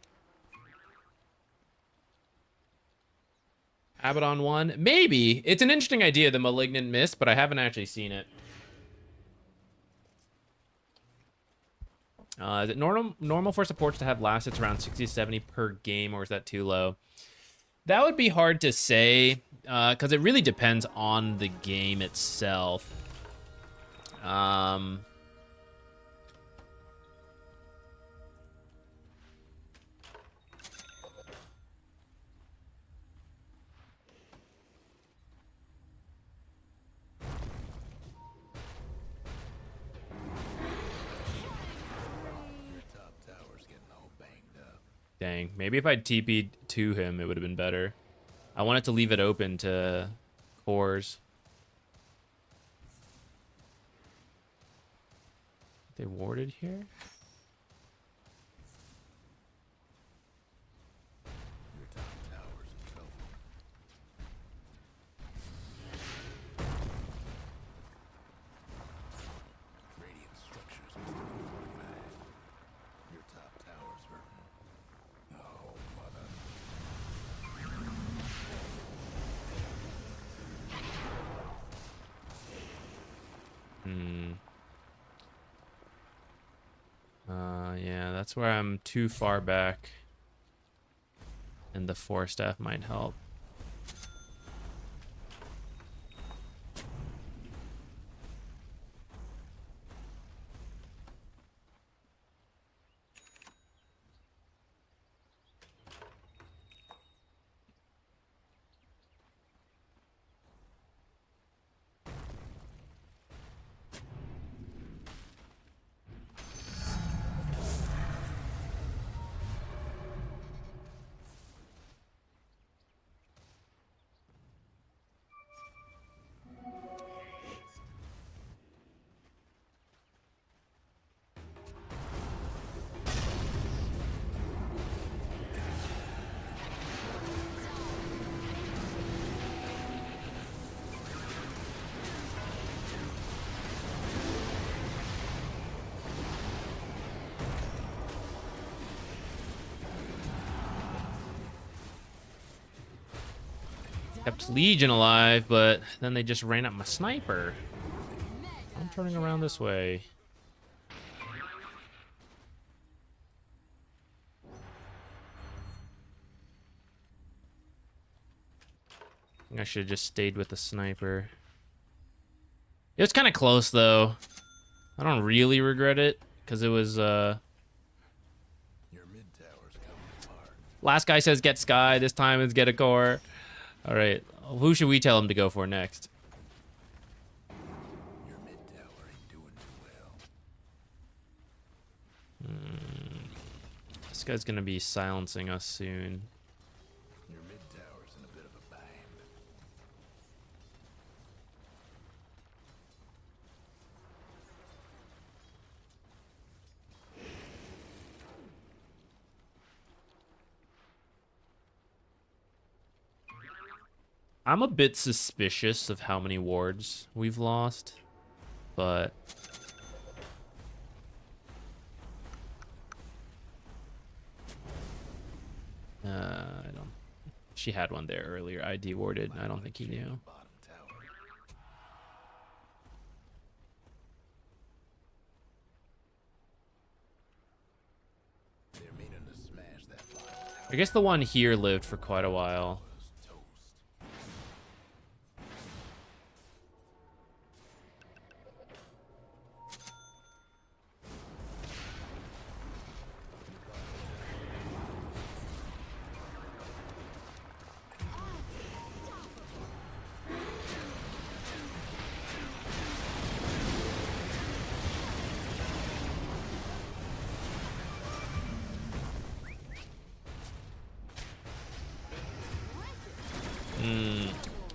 A: Abaddon 1? Maybe. It's an interesting idea, the Malignant Mist, but I haven't actually seen it. Is it normal for supports to have last hits around 60 to 70 per game, or is that too low? That would be hard to say, because it really depends on the game itself. Dang, maybe if I'd TP'd to him, it would have been better. I wanted to leave it open to cores. They warded here? Yeah, that's where I'm too far back. And the 4-staff might help. Kept Legion alive, but then they just ran up my sniper. I'm turning around this way. I think I should have just stayed with the sniper. It was kind of close, though. I don't really regret it, because it was,
E: Your mid tower's coming apart.
A: Last guy says get Sky, this time it's get a core. Alright, who should we tell him to go for next?
E: Your mid tower ain't doing too well.
A: This guy's gonna be silencing us soon.
E: Your mid tower's in a bit of a bind.
A: I'm a bit suspicious of how many wards we've lost, but I don't. She had one there earlier. I de-warded. I don't think he knew.
E: Bottom tower. They're meaning to smash that bottom tower.
A: I guess the one here lived for quite a while.
E: Was toast.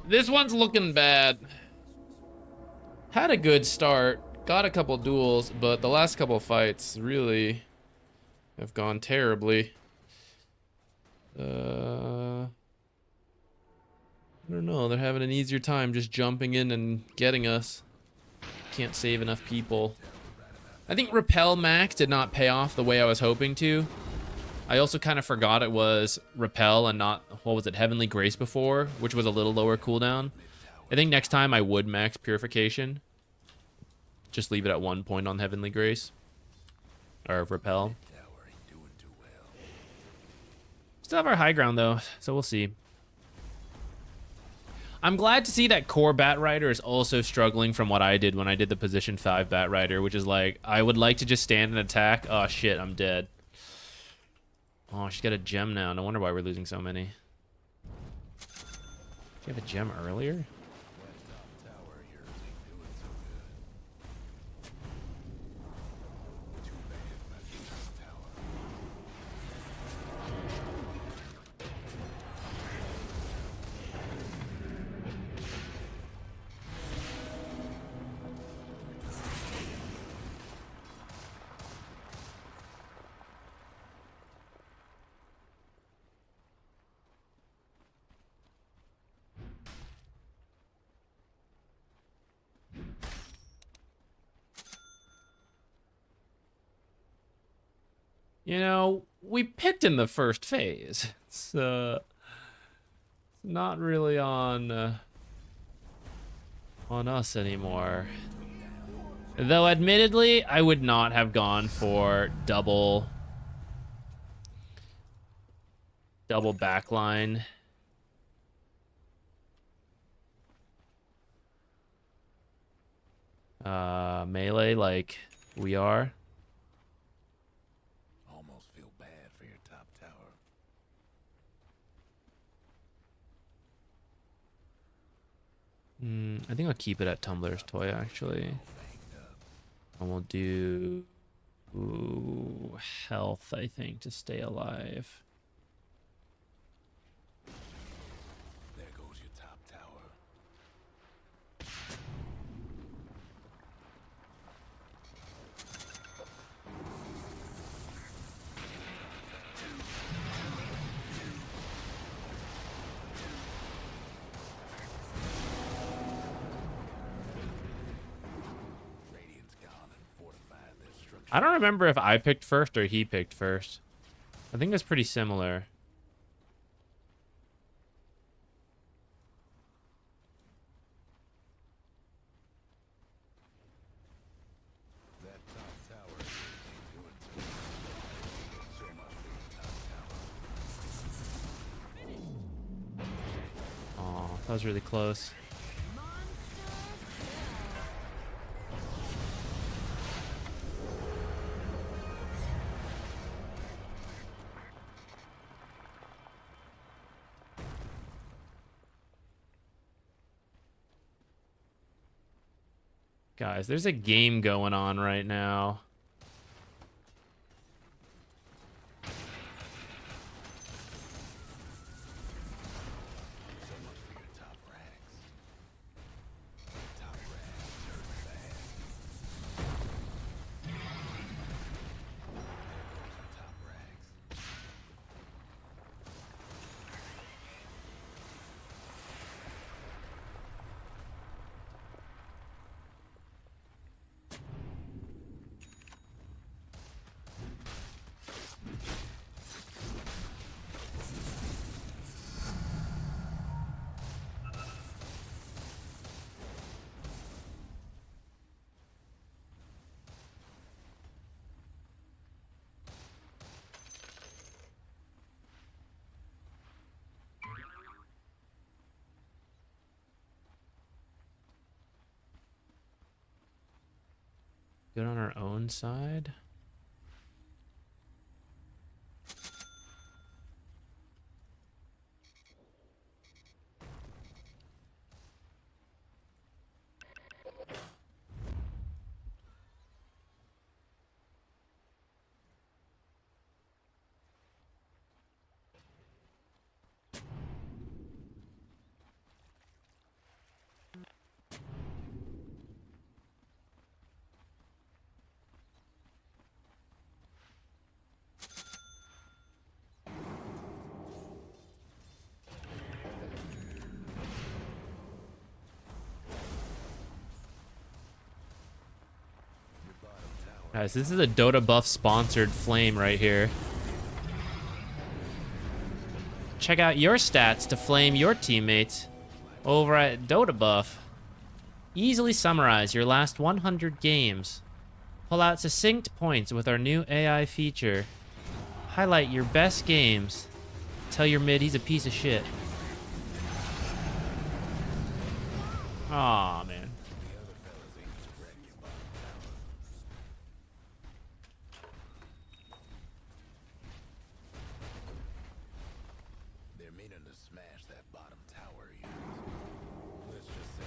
A: This one's looking bad. Had a good start. Got a couple duels, but the last couple fights really have gone terribly. I don't know. They're having an easier time just jumping in and getting us. Can't save enough people. I think Repel Max did not pay off the way I was hoping to. I also kind of forgot it was Repel and not, what was it, Heavenly Grace before, which was a little lower cooldown. I think next time I would max Purification. Just leave it at 1 point on Heavenly Grace. Or Repel. Still have our high ground though, so we'll see. I'm glad to see that core Bat Rider is also struggling from what I did when I did the position 5 Bat Rider, which is like, I would like to just stand and attack. Oh shit, I'm dead. Oh, she's got a gem now. No wonder why we're losing so many. Did she have a gem earlier? You know, we picked in the first phase. It's not really on us anymore. Though admittedly, I would not have gone for double backline. Melee like we are. I think I'll keep it at Tumblr's Toy, actually. And we'll do health, I think, to stay alive.
E: There goes your top tower.
A: I don't remember if I picked first or he picked first. I think that's pretty similar. That was really close. Guys, there's a game going on right now. Good on our own side. Guys, this is a Dota Buff sponsored flame right here. Check out your stats to flame your teammates over at Dota Buff. Easily summarize your last 100 games. Pull out succinct points with our new AI feature. Highlight your best games. Tell your mid he's a piece of shit. Aw, man.
E: They're meaning to smash that bottom tower of yours. Let's just say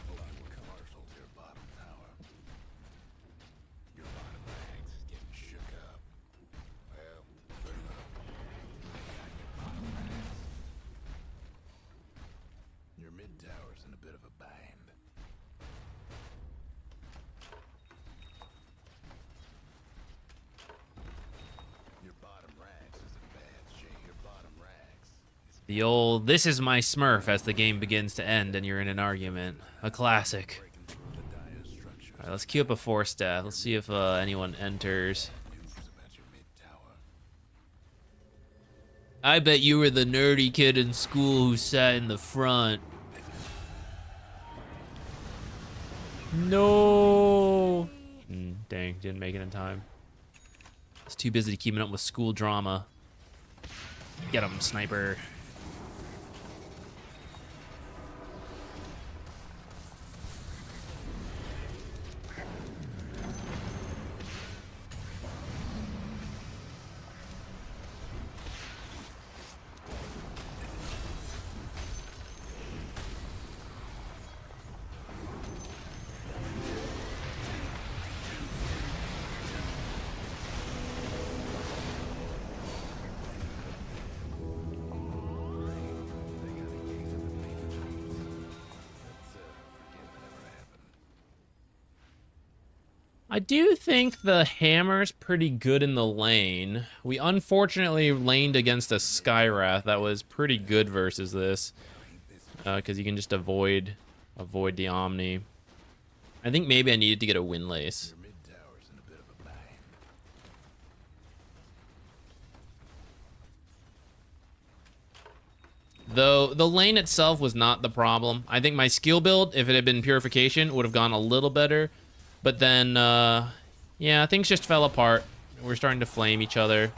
E: hold on, we're commercial to your bottom tower. Your bottom ranks getting shook up. Well, good luck. They got your bottom ranks. Your mid tower's in a bit of a bind. Your bottom ranks is in bad shape. Your bottom ranks.
A: The old, this is my Smurf as the game begins to end and you're in an argument. A classic. Alright, let's queue up a 4-staff. Let's see if anyone enters. I bet you were the nerdy kid in school who sat in the front. No! Dang, didn't make it in time. I was too busy keeping up with school drama. Get him, sniper. I do think the hammer's pretty good in the lane. We unfortunately laned against a Skywrath that was pretty good versus this. Because you can just avoid the Omni. I think maybe I needed to get a Windlace. Though the lane itself was not the problem. I think my skill build, if it had been Purification, would have gone a little better. But then, yeah, things just fell apart. We're starting to flame each other.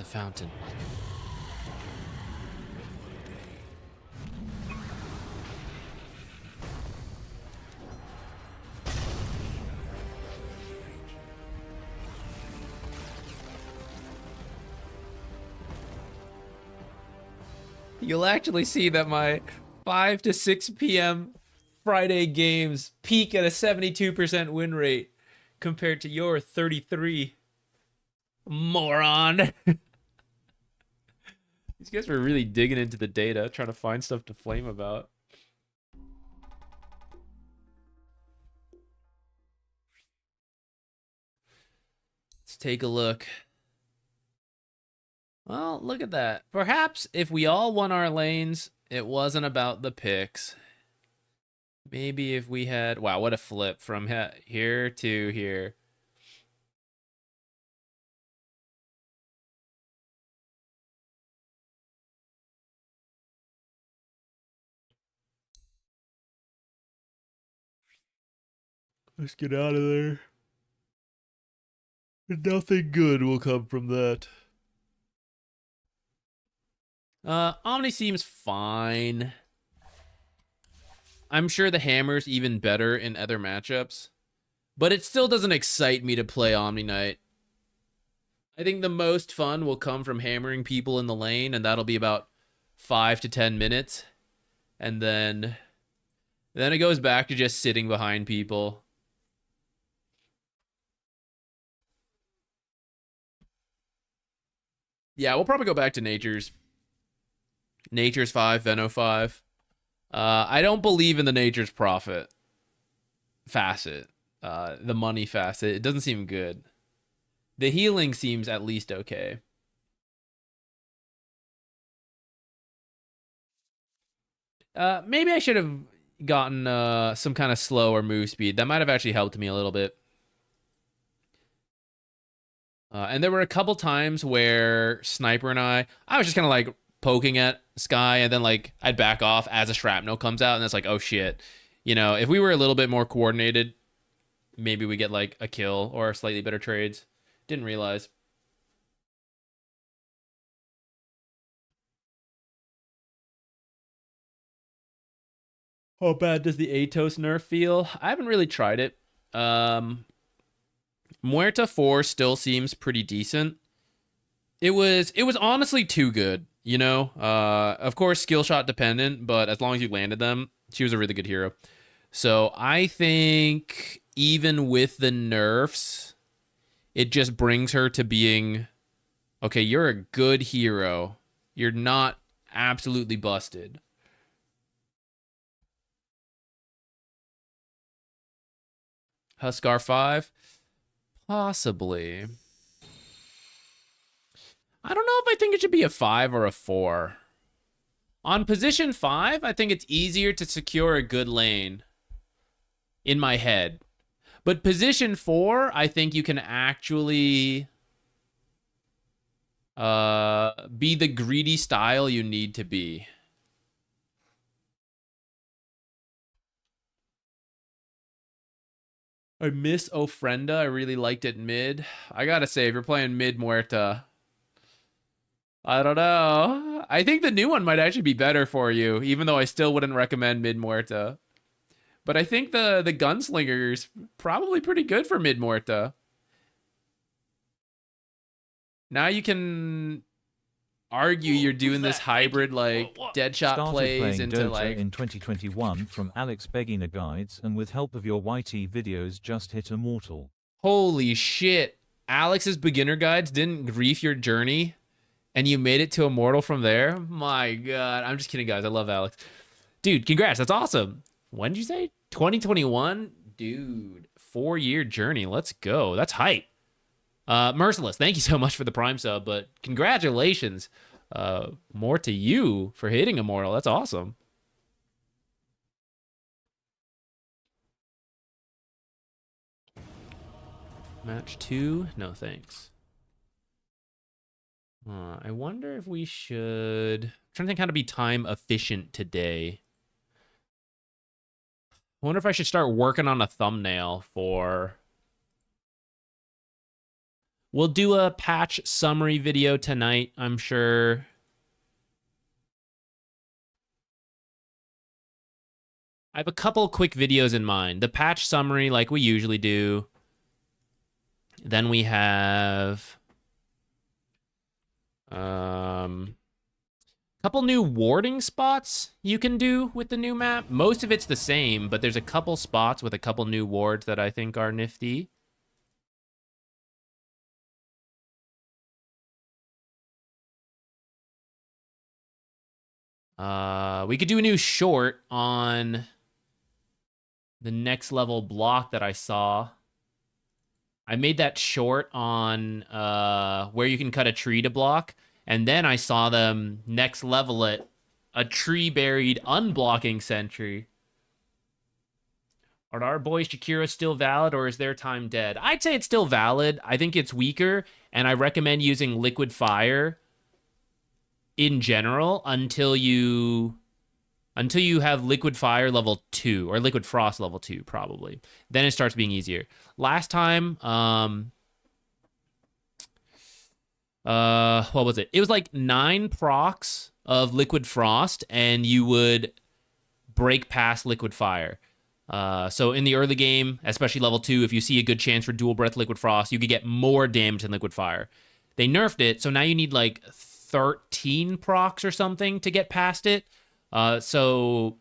A: the fountain. You'll actually see that my 5 to 6 p.m. Friday games peak at a 72% win rate compared to your 33. Moron. These guys were really digging into the data, trying to find stuff to flame about. Let's take a look. Well, look at that. Perhaps if we all won our lanes, it wasn't about the picks. Maybe if we had... Wow, what a flip from here to here. Let's get out of there. Nothing good will come from that. Omni seems fine. I'm sure the hammer's even better in other matchups, but it still doesn't excite me to play Omniknight. I think the most fun will come from hammering people in the lane, and that'll be about 5 to 10 minutes. And then it goes back to just sitting behind people. Yeah, we'll probably go back to Nature's. Nature's 5, Veno 5. I don't believe in the Nature's Profit facet. The money facet. It doesn't seem good. The healing seems at least okay. Maybe I should have gotten some kind of slower move speed. That might have actually helped me a little bit. And there were a couple times where Sniper and I was just kind of like poking at Sky, and then like I'd back off as a shrapnel comes out, and it's like, oh shit. You know, if we were a little bit more coordinated, maybe we get like a kill or slightly better trades. Didn't realize. How bad does the Atos nerf feel? I haven't really tried it. Muerta 4 still seems pretty decent. It was honestly too good, you know? Of course, skill shot dependent, but as long as you landed them, she was a really good hero. So I think even with the nerfs, it just brings her to being, okay, you're a good hero. You're not absolutely busted. Huskar 5? Possibly. I don't know if I think it should be a 5 or a 4. On position 5, I think it's easier to secure a good lane in my head. But position 4, I think you can actually be the greedy style you need to be. I miss Ofrenda. I really liked it mid. I gotta say, if you're playing mid Muerta, I don't know. I think the new one might actually be better for you, even though I still wouldn't recommend mid Muerta. But I think the Gunslinger's probably pretty good for mid Muerta. Now you can argue you're doing this hybrid like Deadshot plays into
O: Dota
A: like
O: in 2021 from Alex Beginner Guides, and with help of your YT videos just hit Immortal.
A: Holy shit. Alex's beginner guides didn't grief your journey and you made it to Immortal from there? My god. I'm just kidding, guys. I love Alex. Dude, congrats. That's awesome. When did you say? 2021? Dude, 4-year journey. Let's go. That's hype. Merciless, thank you so much for the Prime sub, but congratulations. More to you for hitting Immortal. That's awesome. Match 2? No, thanks. I wonder if we should... I'm trying to think how to be time efficient today. I wonder if I should start working on a thumbnail for We'll do a patch summary video tonight, I'm sure. I have a couple quick videos in mind. The patch summary, like we usually do. Then we have couple new warding spots you can do with the new map. Most of it's the same, but there's a couple spots with a couple new wards that I think are nifty. We could do a new short on the next level block that I saw. I made that short on where you can cut a tree to block. And then I saw them next level it, a tree-buried unblocking sentry. Are our boys Shakira still valid, or is their time dead? I'd say it's still valid. I think it's weaker, and I recommend using Liquid Fire in general until you have Liquid Fire level 2, or Liquid Frost level 2, probably. Then it starts being easier. Last time, what was it? It was like 9 procs of Liquid Frost, and you would break past Liquid Fire. So in the early game, especially level 2, if you see a good chance for dual breath Liquid Frost, you could get more damage than Liquid Fire. They nerfed it, so now you need like 13 procs or something to get past it. So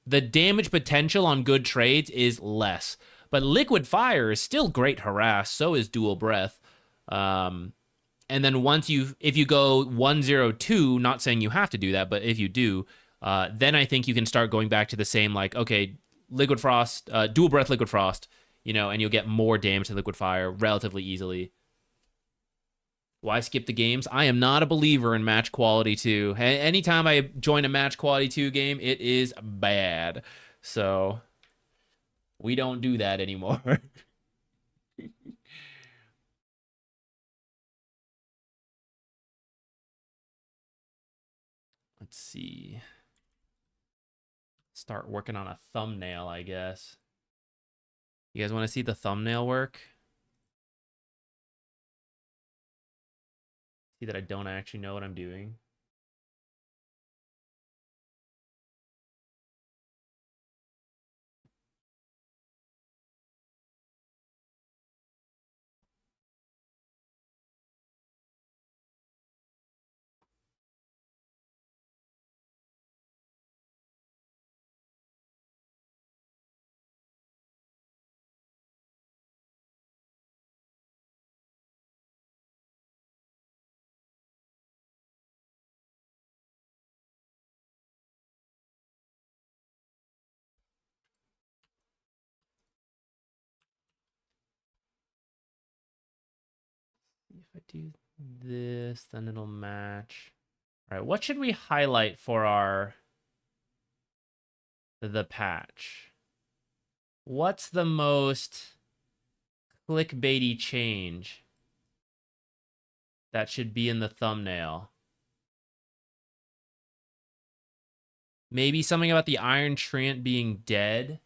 A: the damage potential on good trades is less. But Liquid Fire is still great harass, so is dual breath. And then if you go 102, not saying you have to do that, but if you do, then I think you can start going back to the same, like, okay, Liquid Frost, dual breath Liquid Frost, and you'll get more damage to Liquid Fire relatively easily. Why skip the games? I am not a believer in match quality 2. Anytime I join a match quality 2 game, it is bad. So we don't do that anymore. Let's see. Start working on a thumbnail, I guess. You guys want to see the thumbnail work? See that I don't actually know what I'm doing? If I do this, then it'll match. All right, what should we highlight for the patch? What's the most clickbaity change that should be in the thumbnail? Maybe something about the Iron Treant being dead?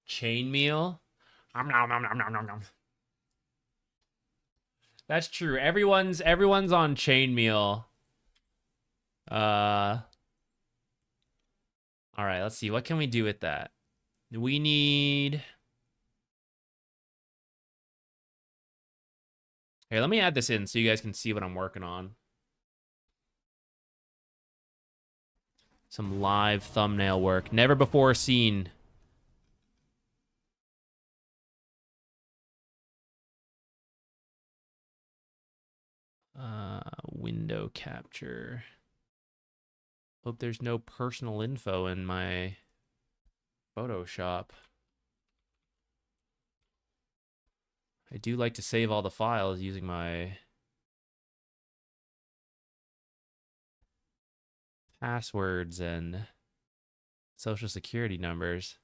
A: Chainmeal? That's true. Everyone's on chainmeal. All right, let's see. What can we do with that? We need... Here, let me add this in so you guys can see what I'm working on. Some live thumbnail work. Never before seen. Window capture. Hope there's no personal info in my Photoshop. I do like to save all the files using my passwords and social security numbers.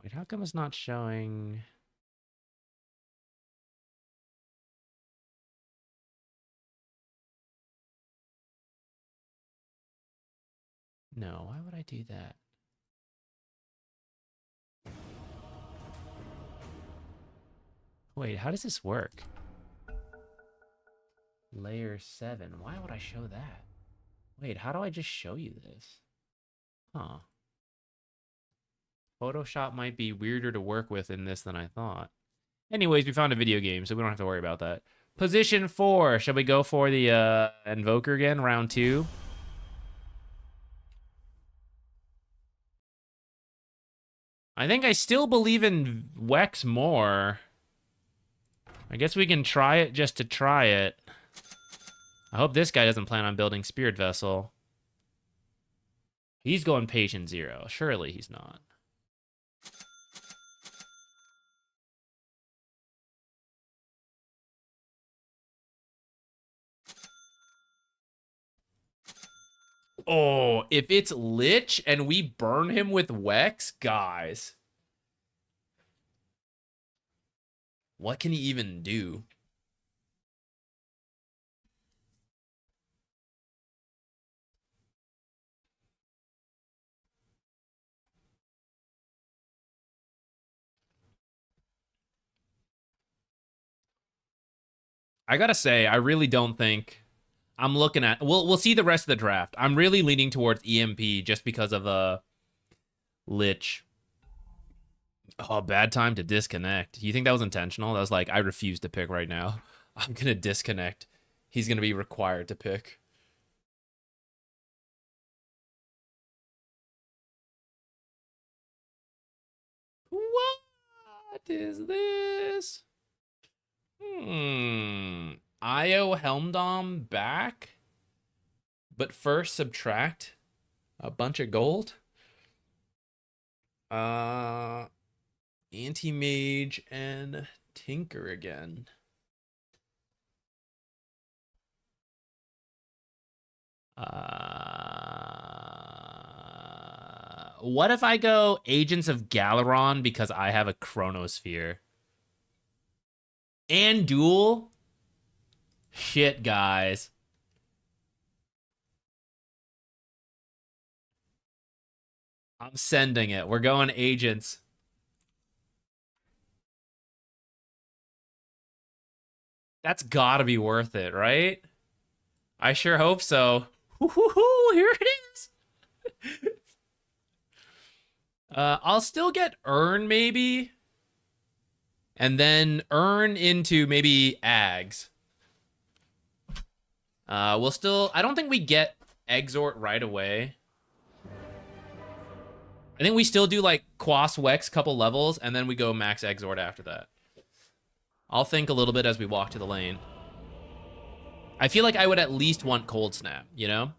A: Wait, how come it's not showing? No, why would I do that? Wait, how does this work? Layer 7. Why would I show that? Wait, how do I just show you this? Huh. Photoshop might be weirder to work with in this than I thought. Anyways, we found a video game, so we don't have to worry about that. Position 4. Shall we go for the Invoker again, round 2? I think I still believe in Wex more. I guess we can try it just to try it. I hope this guy doesn't plan on building Spirit Vessel. He's going Patient 0. Surely he's not. Oh, if it's Lich and we burn him with Wex, guys. What can he even do? I gotta say, I really don't think I'm looking at. We'll see the rest of the draft. I'm really leaning towards EMP just because of Lich. Oh, bad time to disconnect. Do you think that was intentional? That was like, I refuse to pick right now. I'm gonna disconnect. He's gonna be required to pick. What is this? Io Helmdom back? But first subtract a bunch of gold? Anti-Mage and Tinker again. What if I go Agents of Galaron because I have a Chronosphere? And Duel? Shit, guys. I'm sending it. We're going Agents. That's gotta be worth it, right? I sure hope so. Woohoo! Here it is. I'll still get Earn maybe, and then Earn into maybe Ags. We'll still. I don't think we get Exort right away. I think we still do like Quas Wex couple levels, and then we go max Exort after that. I'll think a little bit as we walk to the lane. I feel like I would at least want Cold Snap, you know?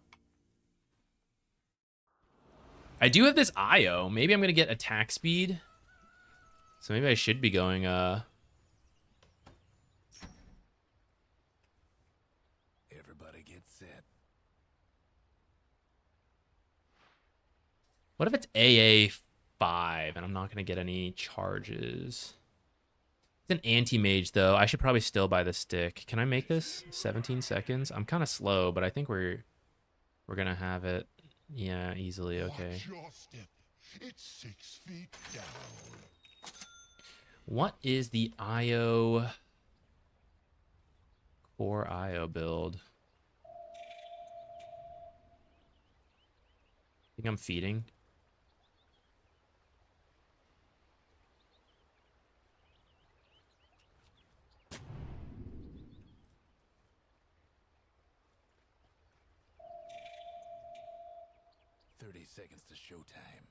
A: I do have this IO. Maybe I'm going to get attack speed. So maybe I should be going...
E: Everybody get set.
A: What if it's AA5 and I'm not going to get any charges? It's an anti-mage, though. I should probably still buy the stick. Can I make this 17 seconds? I'm kind of slow, but I think we're going to have it. Yeah, easily. Okay.
H: It's 6 feet down.
A: What is the IO core IO build? I think I'm feeding.
E: Seconds to showtime.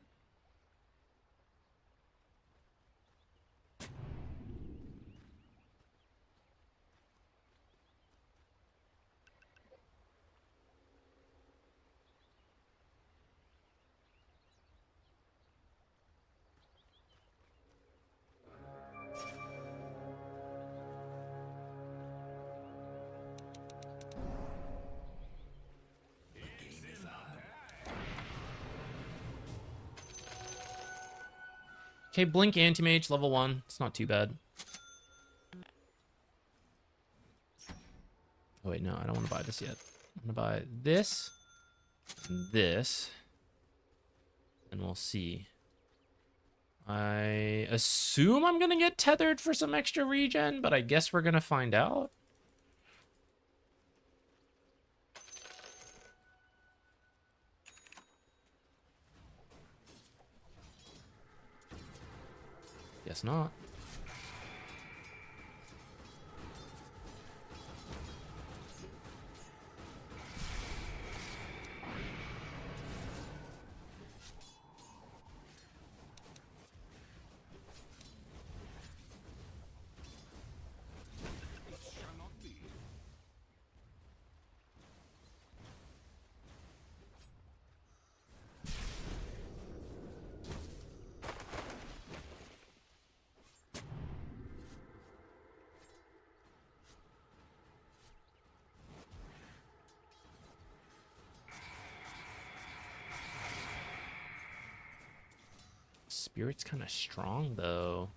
A: Okay, Blink Anti-Mage, level 1. It's not too bad. Oh, wait, no, I don't want to buy this yet. I'm going to buy this and this. And we'll see. I assume I'm going to get tethered for some extra regen, but I guess we're going to find out. Guess not. Spirit's kind of strong, though.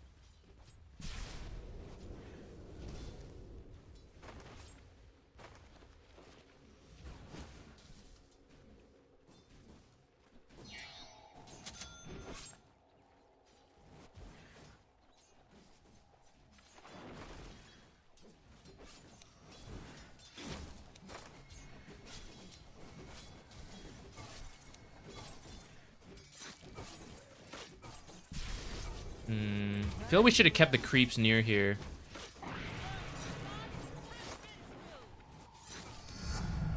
A: I feel we should have kept the creeps near here.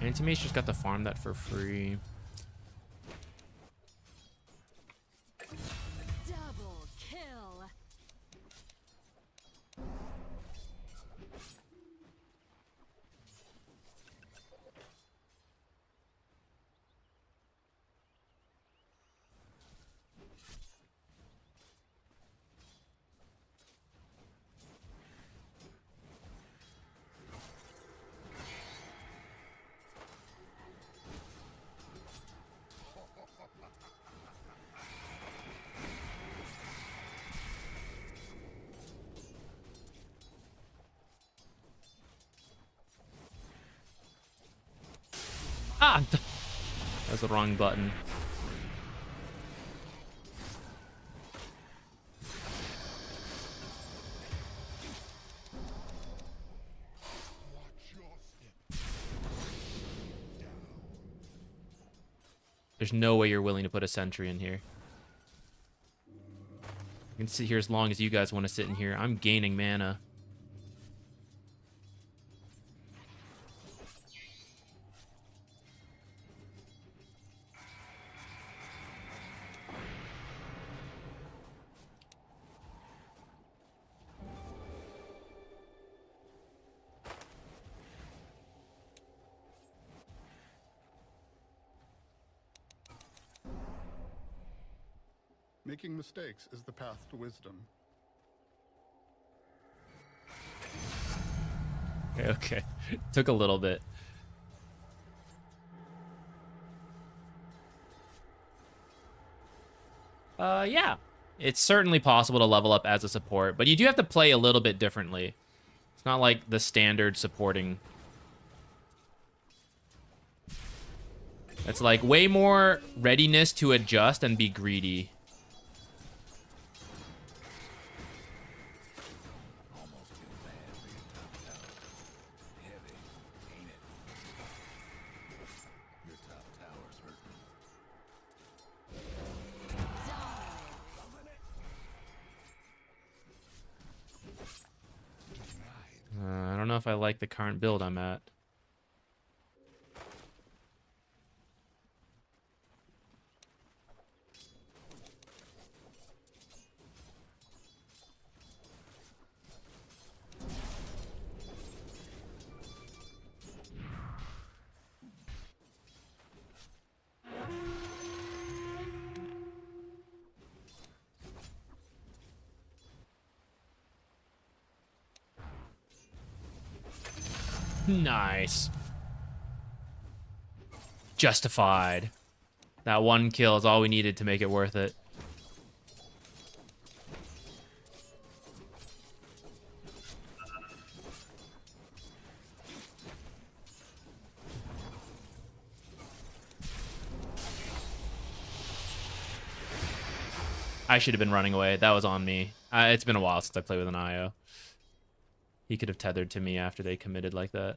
A: Anti-Mage just got to farm that for free.
C: Double kill.
A: Ah! That's the wrong button. There's no way you're willing to put a sentry in here. I can sit here as long as you guys want to sit in here. I'm gaining mana.
P: Making mistakes is the path to wisdom.
A: Okay. Took a little bit. Yeah. It's certainly possible to level up as a support, but you do have to play a little bit differently. It's not like the standard supporting. It's like way more readiness to adjust and be greedy. I don't know if I like the current build I'm at. Nice. Justified. That one kill is all we needed to make it worth it. I should have been running away. That was on me. It's been a while since I played with an IO. He could have tethered to me after they committed like that.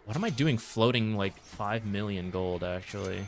A: What am I doing floating like 5 million gold, actually?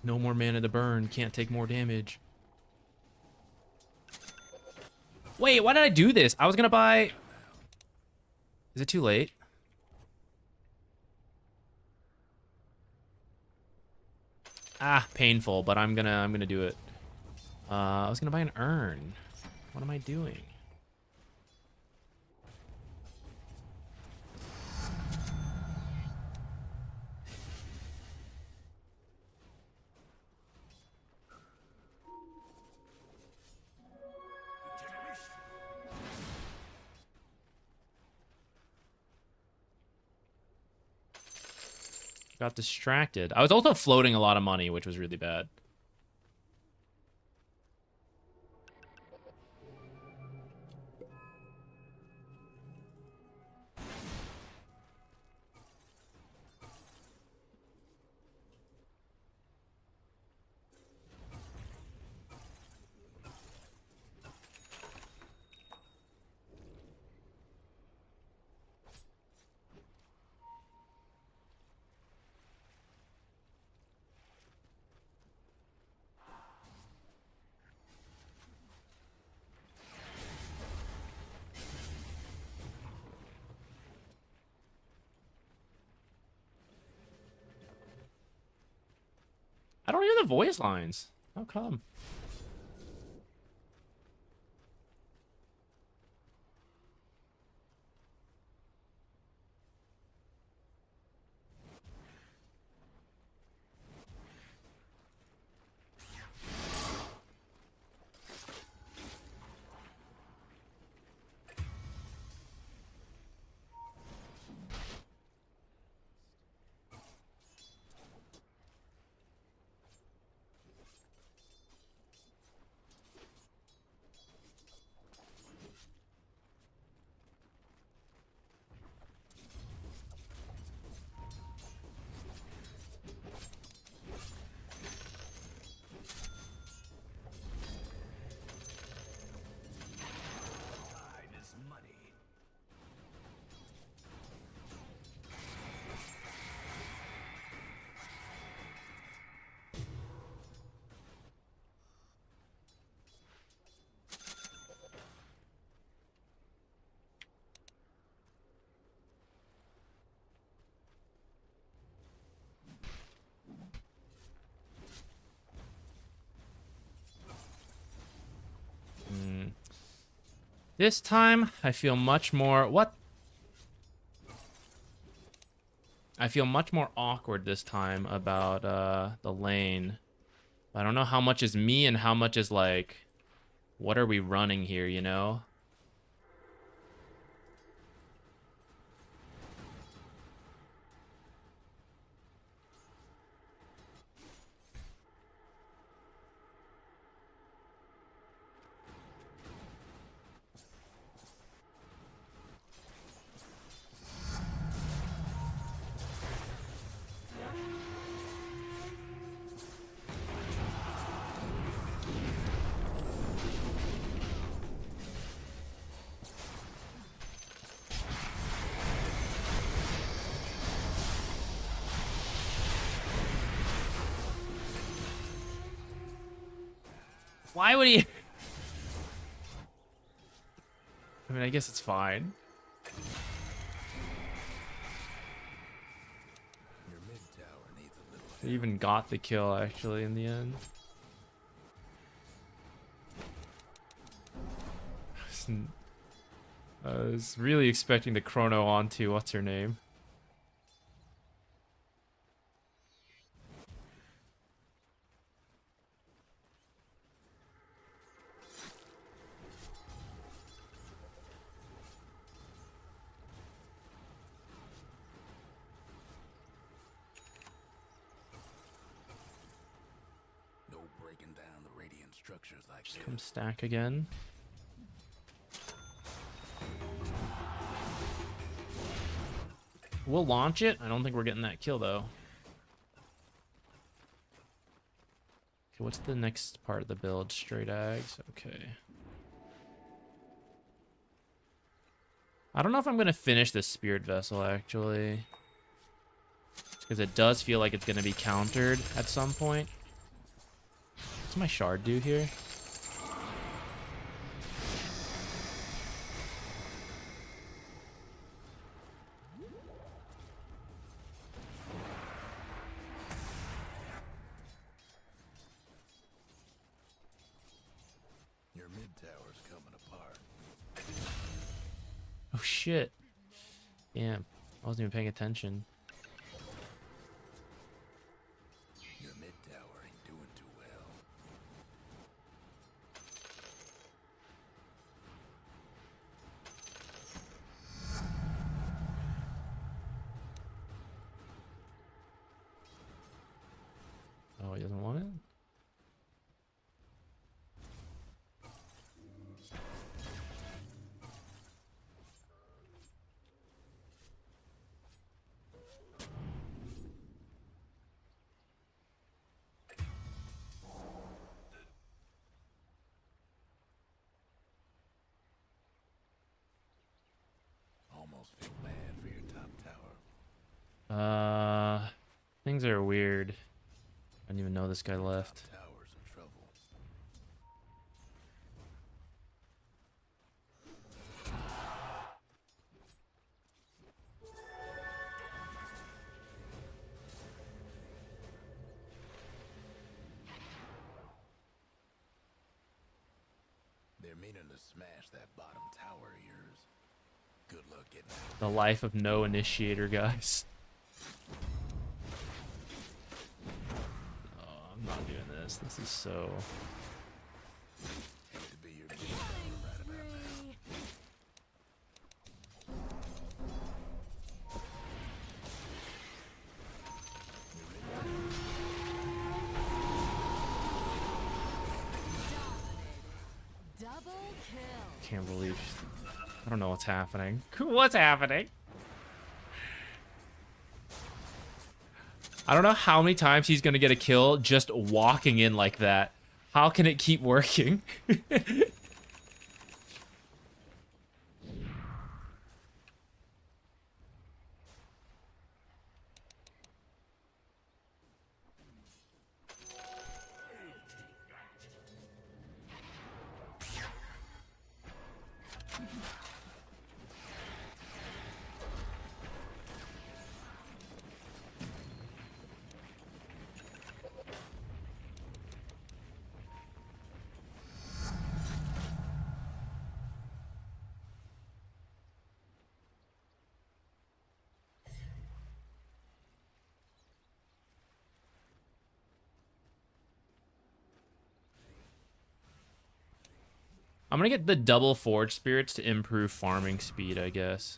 A: No more mana to burn. Can't take more damage. Wait, why did I do this? I was gonna buy... Is it too late? Ah, painful, but I'm gonna do it. I was gonna buy an urn. What am I doing? Got distracted. I was also floating a lot of money, which was really bad. I don't hear the voice lines. How come? This time, I feel much more... What? I feel much more awkward this time about the lane. I don't know how much is me and how much is, like... What are we running here, you know? Why would he... I mean, I guess it's fine.
E: Your mid tower needs a little
A: He even got the kill, actually, in the end. I was really expecting the chrono onto what's her name.
E: No breaking down the radiant structures like this.
A: Come stack again. We'll launch it. I don't think we're getting that kill though. Okay, what's the next part of the build? Straight ags. Okay. I don't know if I'm gonna finish this spirit vessel actually, because it does feel like it's gonna be countered at some point. What's my shard do here?
E: Your mid tower's coming apart.
A: Oh shit. Damn. I wasn't even paying attention.
E: Your mid tower ain't doing too well.
A: Oh, he doesn't want it?
E: Almost feel bad for your top tower.
A: Things are weird. I didn't even know this guy left.
E: Tower's in trouble. They're meaning to smash that bottom tower of yours. Good luck getting out.
A: The life of no initiator, guys. Oh, I'm not doing this. This is so...
E: Hate to be your mid tower right about now.
M: Double kill.
A: Can't believe... I don't know what's happening. What's happening? I don't know how many times he's gonna get a kill just walking in like that. How can it keep working? I'm gonna get the double forge spirits to improve farming speed, I guess.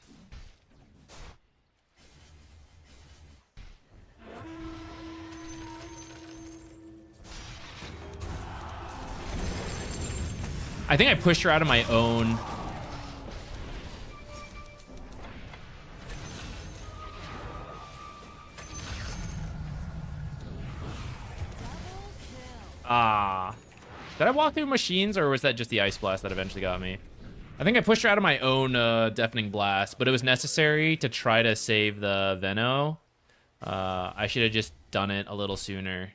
A: I think I pushed her out of my own. Ah. Did I walk through machines, or was that just the ice blast that eventually got me? I think I pushed her out of my own deafening blast, but it was necessary to try to save the Veno. I should have just done it a little sooner.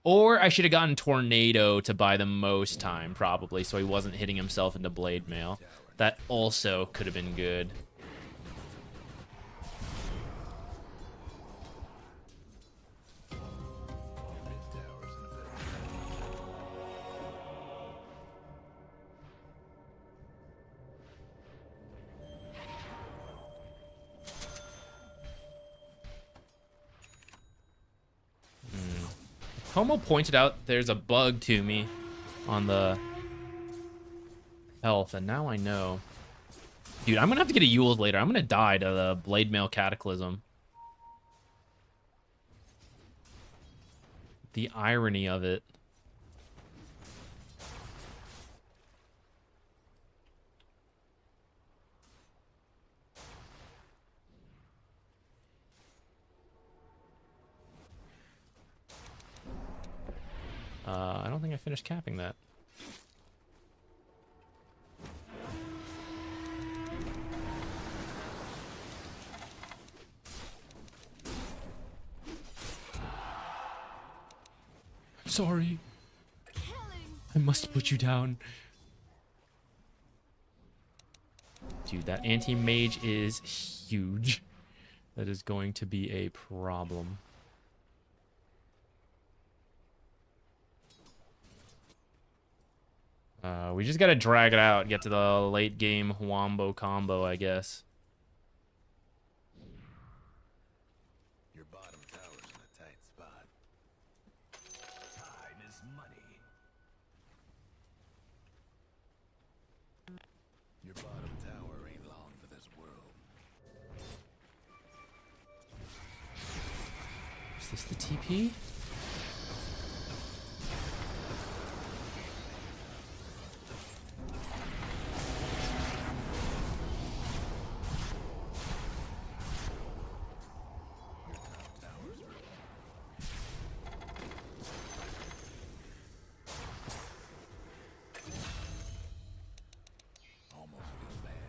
A: Or I should have gotten Tornado to buy the most time, probably, so he wasn't hitting himself into Blade Mail. That also could have been good. Homo pointed out there's a bug to me on the health, and now I know. Dude, I'm gonna have to get a Yule's later. I'm gonna die to the Blade Mail Cataclysm. The irony of it. I don't think I finished capping that. I'm sorry. I must put you down. Dude, that anti-mage is huge. That is going to be a problem. We just gotta drag it out, get to the late game wombo combo, I guess.
E: Your bottom tower's in a tight spot.
B: Time is money.
E: Your bottom tower ain't long for this world.
A: Is this the TP?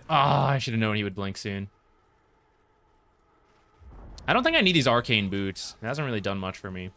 A: Ah, I should have known he would blink soon. I don't think I need these arcane boots. It hasn't really done much for me.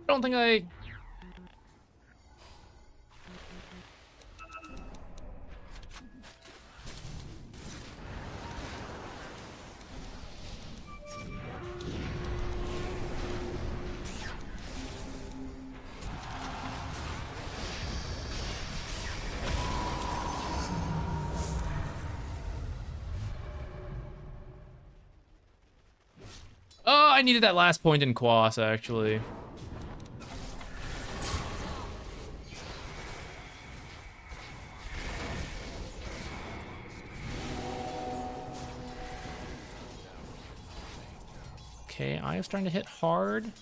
A: I don't think I... Oh, I needed that last point in Quas, actually. Okay, I am starting to hit hard.
E: It's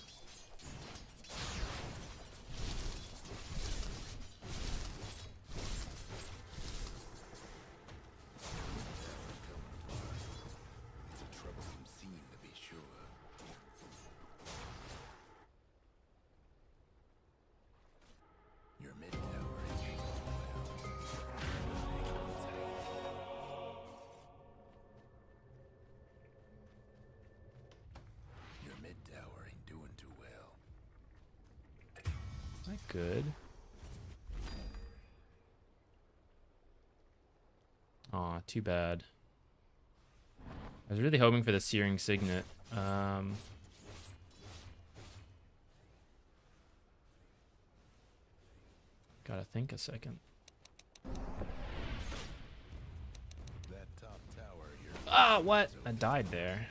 E: a troublesome scene to be sure. Your mid tower is doing well. Your mid tower ain't doing too well.
A: Is that good? Aw, too bad. I was really hoping for the Searing Signet. Gotta think a second.
E: That top tower here.
A: Ah, what? I died there.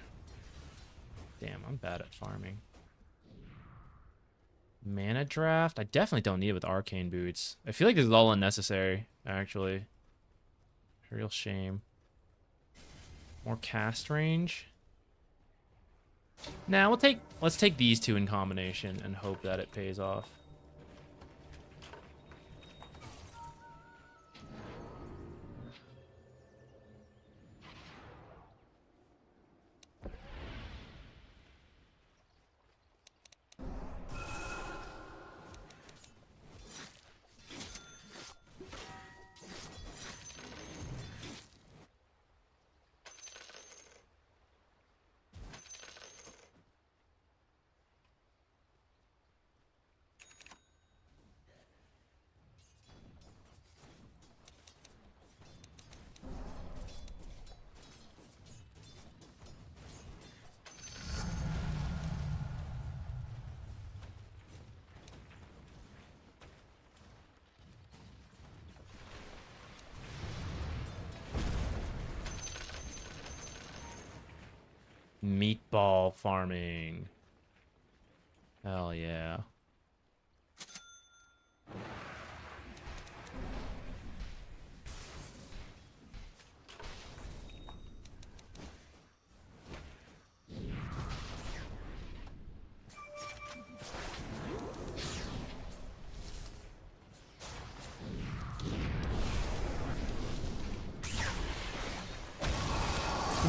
A: Damn, I'm bad at farming. Mana draft? I definitely don't need it with arcane boots. I feel like this is all unnecessary, actually. Real shame. More cast range. Nah, let's take these two in combination and hope that it pays off. Meatball farming. Hell yeah.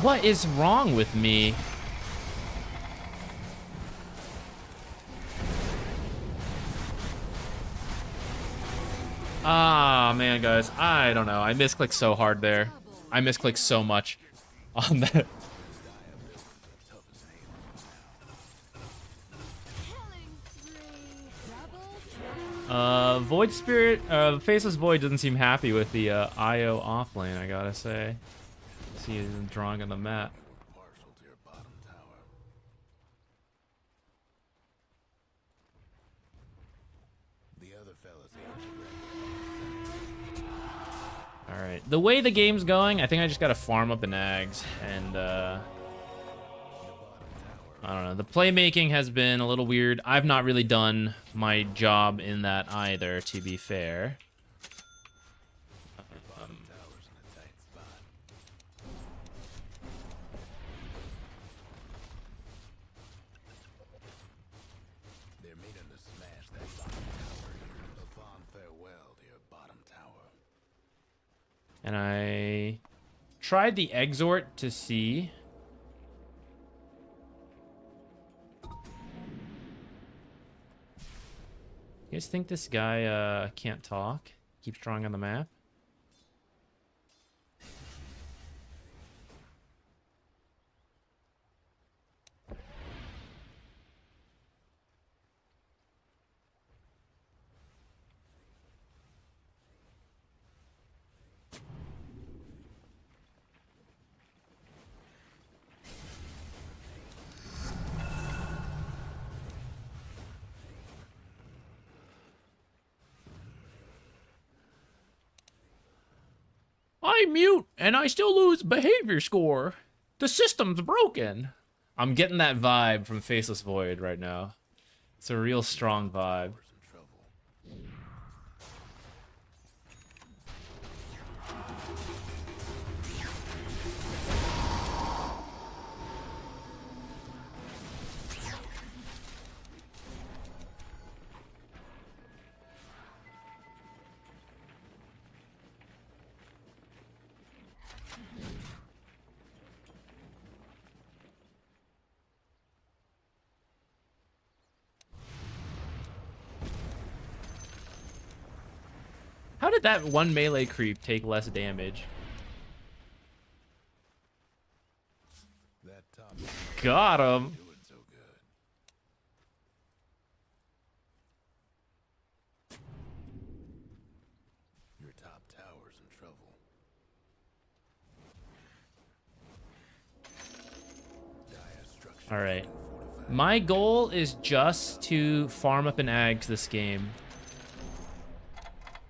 A: What is wrong with me? Ah, man, guys. I don't know. I misclicked so hard there. I misclicked so much on that. Void Spirit, Faceless Void doesn't seem happy with the IO offlane, I gotta say. See him drawing on the map. Alright, the way the game's going, I think I just gotta farm up an Ags, and I don't know, the playmaking has been a little weird. I've not really done my job in that either, to be fair. And I tried the Exhort to see. You guys think this guy can't talk? Keeps drawing on the map? I mute, and I still lose behavior score. The system's broken. I'm getting that vibe from Faceless Void right now. It's a real strong vibe. How did that one melee creep take less damage? Got him.
E: Your top tower's in trouble.
A: All right. My goal is just to farm up an Ags this game.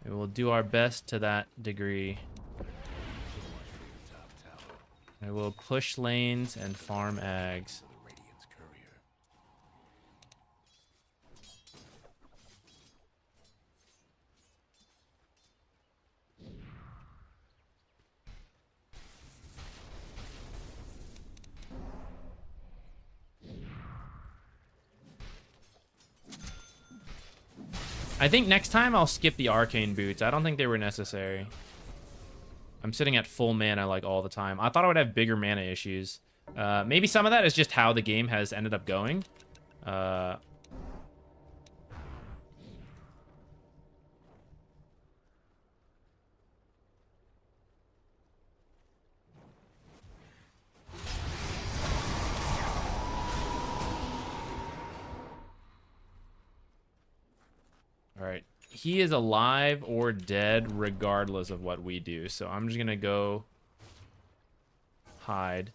A: And we'll do our best to that degree. I will push lanes and farm Ags. I think next time I'll skip the arcane boots. I don't think they were necessary. I'm sitting at full mana like all the time. I thought I would have bigger mana issues. Maybe some of that is just how the game has ended up going. Alright, he is alive or dead regardless of what we do, so I'm just gonna go hide.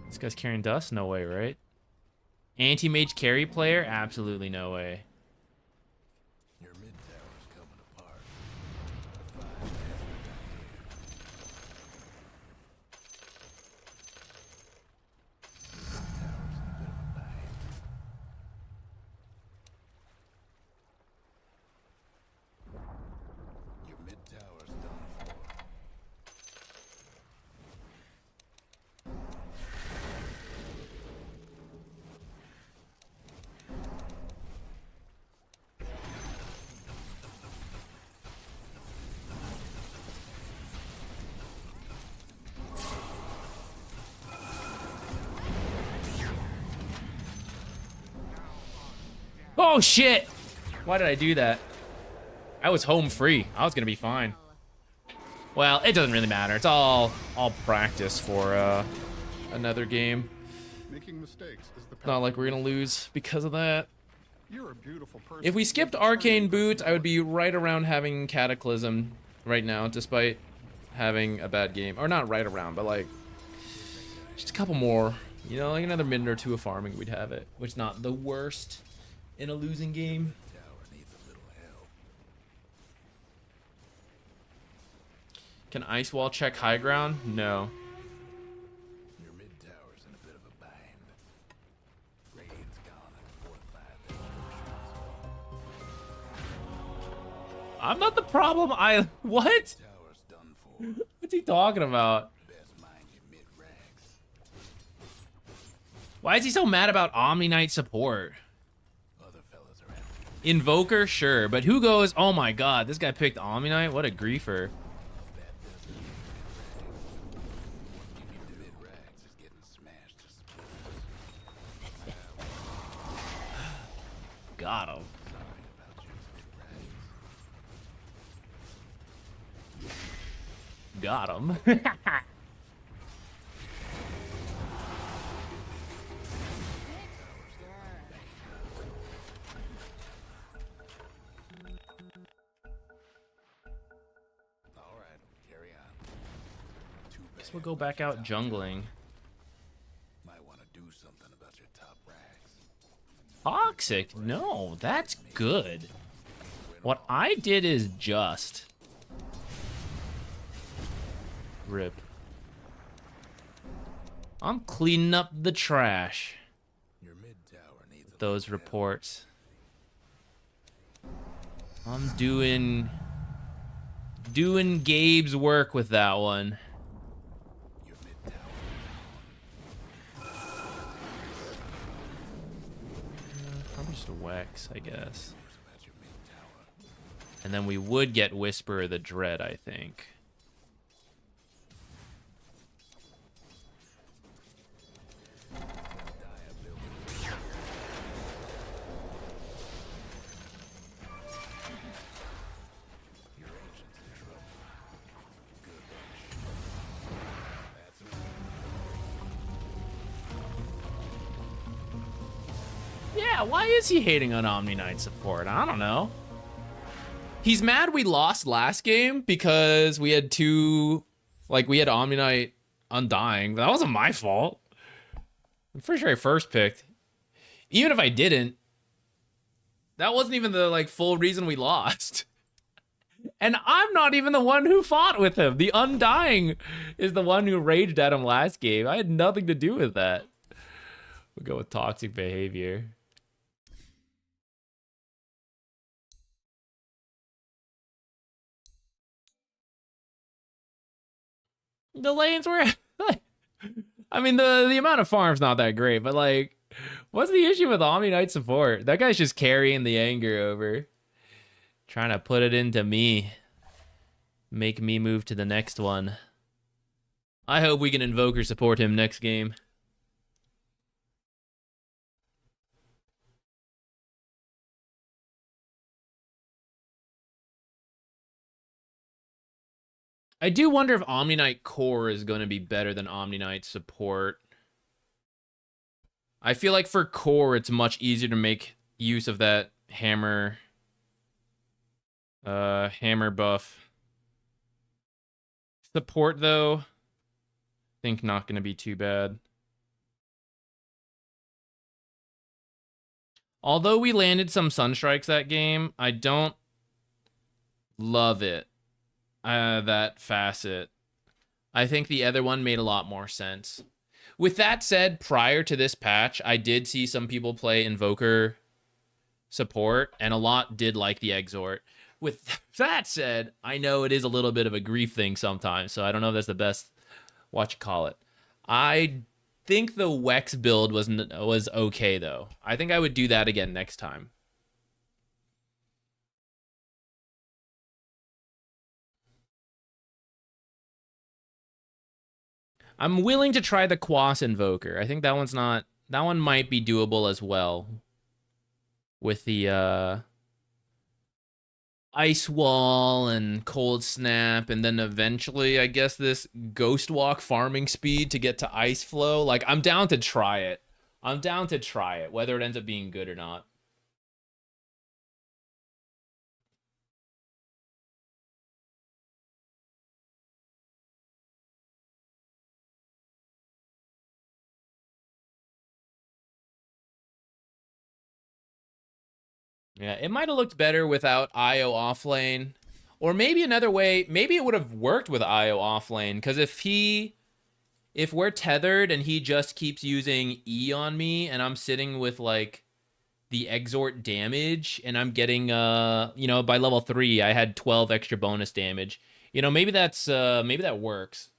A: This guy's carrying dust? No way, right? Anti-mage carry player? Absolutely no way. Oh shit! Why did I do that? I was home free. I was gonna be fine. Well, it doesn't really matter. It's all practice for another game.
P: Making mistakes is the path.
A: Not like we're gonna lose because of that.
P: You're a beautiful person.
A: If we skipped Arcane Boots, I would be right around having Cataclysm right now, despite having a bad game. Or not right around, but like just a couple more. You know, like another minute or two of farming, we'd have it. Which is not the worst in a losing game. Can Ice Wall check high ground? No.
E: Your mid tower's in a bit of a bind. Radiant's gone and fortified their
A: I'm not the problem. What?
E: tower's done for.
A: What's he talking about?
E: Best mind your mid rags.
A: Why is he so mad about Omniknight support?
E: Other fellas are after
A: Invoker, sure, but who goes, oh my god, this guy picked Omniknight? What a griefer.
E: mid rags is getting smashed to splinters.
A: Got him.
E: Sorry about your mid rags.
A: Got him.
E: All right, carry on.
A: Guess we'll go back out jungling.
E: Might want to do something about your top rags.
A: Toxic? No, that's good. What I did is just. Rip. I'm cleaning up the trash.
E: Your mid tower needs a
A: Those reports. I'm doing Gabe's work with that one.
E: your mid tower.
A: Probably just a Wex, I guess.
E: About your mid tower.
A: And then we would get Whisper of the Dread, I think.
E: Your agent's in trouble. Good That's a
A: Yeah, why is he hating on Omniknight support? I don't know. He's mad we lost last game because we had we had Omniknight Undying. That wasn't my fault. I'm pretty sure I first picked. Even if I didn't, that wasn't even the full reason we lost. And I'm not even the one who fought with him. The Undying is the one who raged at him last game. I had nothing to do with that. We'll go with toxic behavior. The lanes were... I mean, the amount of farm's not that great, but what's the issue with Omniknight support? That guy's just carrying the anger over. Trying to put it into me. Make me move to the next one. I hope we can Invoker support him next game. I do wonder if Omniknight Core is going to be better than Omniknight support. I feel like for Core, it's much easier to make use of that hammer buff. Support, though, I think not going to be too bad. Although we landed some Sunstrikes that game, I don't love it. That facet. I think the other one made a lot more sense. With that said, prior to this patch, I did see some people play Invoker support, and a lot did like the Exhort. With that said, I know it is a little bit of a grief thing sometimes, so I don't know if that's the best what you call it. I think the Wex build was okay, though. I think I would do that again next time. I'm willing to try the Quas Invoker. I think that one might be doable as well. with the ice wall and cold snap, and then eventually I guess this ghost walk farming speed to get to ice flow. Like, I'm down to try it. I'm down to try it, whether it ends up being good or not. Yeah, it might have looked better without IO offlane. Or maybe another way, maybe it would have worked with IO offlane, because if we're tethered and he just keeps using E on me and I'm sitting with like the exort damage and I'm getting you know, by level 3 I had 12 extra bonus damage. You know, maybe maybe that works.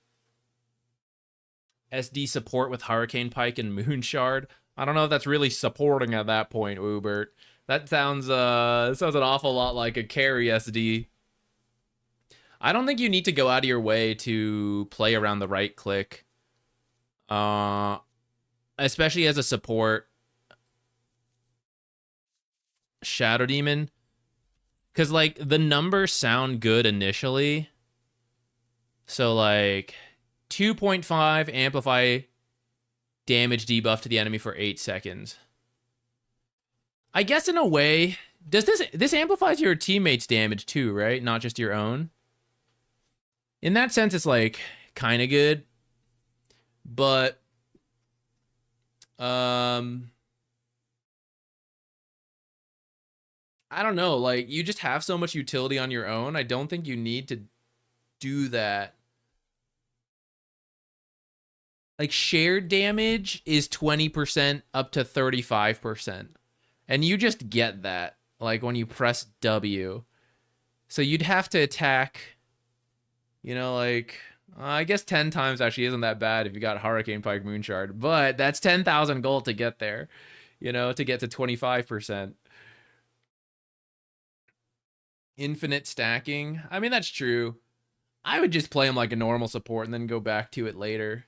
A: SD support with Hurricane Pike and Moonshard. I don't know if that's really supporting at that point, Ubert. That sounds an awful lot like a carry SD. I don't think you need to go out of your way to play around the right click. Especially as a support. Shadow Demon. Because, like, the numbers sound good initially. So, like, 2.5 amplify damage debuff to the enemy for 8 seconds. I guess in a way, does this amplifies your teammates' damage too, right? Not just your own. In that sense, it's like kind of good, but I don't know. Like, you just have so much utility on your own. I don't think you need to do that. Like, shared damage is 20% up to 35%. And you just get that, like, when you press W. So you'd have to attack, you know, like, I guess 10 times actually isn't that bad if you got Hurricane Pike Moonshard. But that's 10,000 gold to get there, you know, to get to 25%. Infinite stacking. I mean, that's true. I would just play him like a normal support and then go back to it later.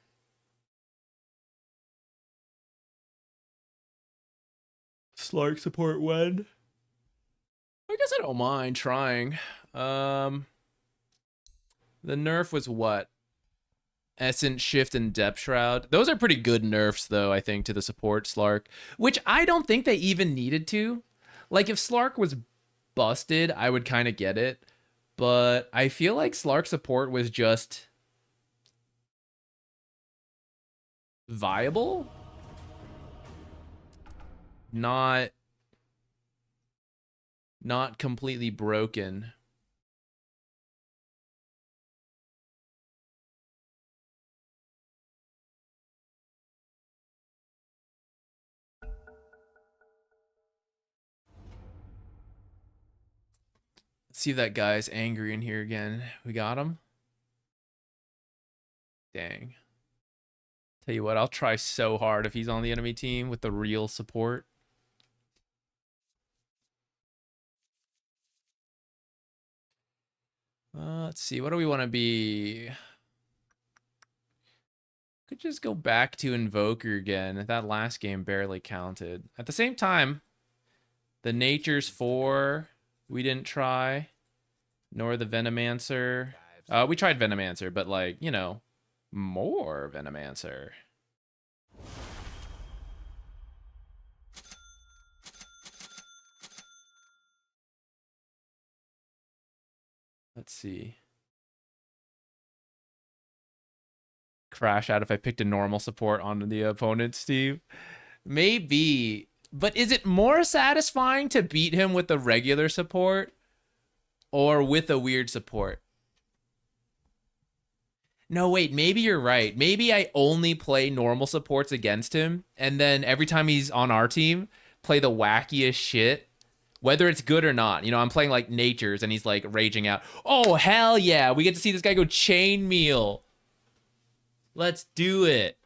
A: Slark support when? I guess I don't mind trying. The nerf was what? Essence Shift and Depth Shroud. Those are pretty good nerfs, though, I think, to the support Slark. Which I don't think they even needed to. Like, if Slark was busted, I would kind of get it. But I feel like Slark support was just viable? Not completely broken. Let's see if that guy's angry in here again. We got him? Dang. Tell you what, I'll try so hard if he's on the enemy team with the real support. Let's see. What do we want to be? Could just go back to Invoker again. That last game barely counted. At the same time, the Nature's 4 we didn't try, nor the Venomancer. We tried Venomancer, but like, you know, more Venomancer. Let's see. Crash out if I picked a normal support on the opponent, Steve. Maybe. But is it more satisfying to beat him with the regular support or with a weird support? No, wait, maybe you're right. Maybe I only play normal supports against him, and then every time he's on our team, play the wackiest shit. Whether it's good or not. You know, I'm playing like Nature's and he's like raging out. Oh, hell yeah. We get to see this guy go chainmail. Let's do it.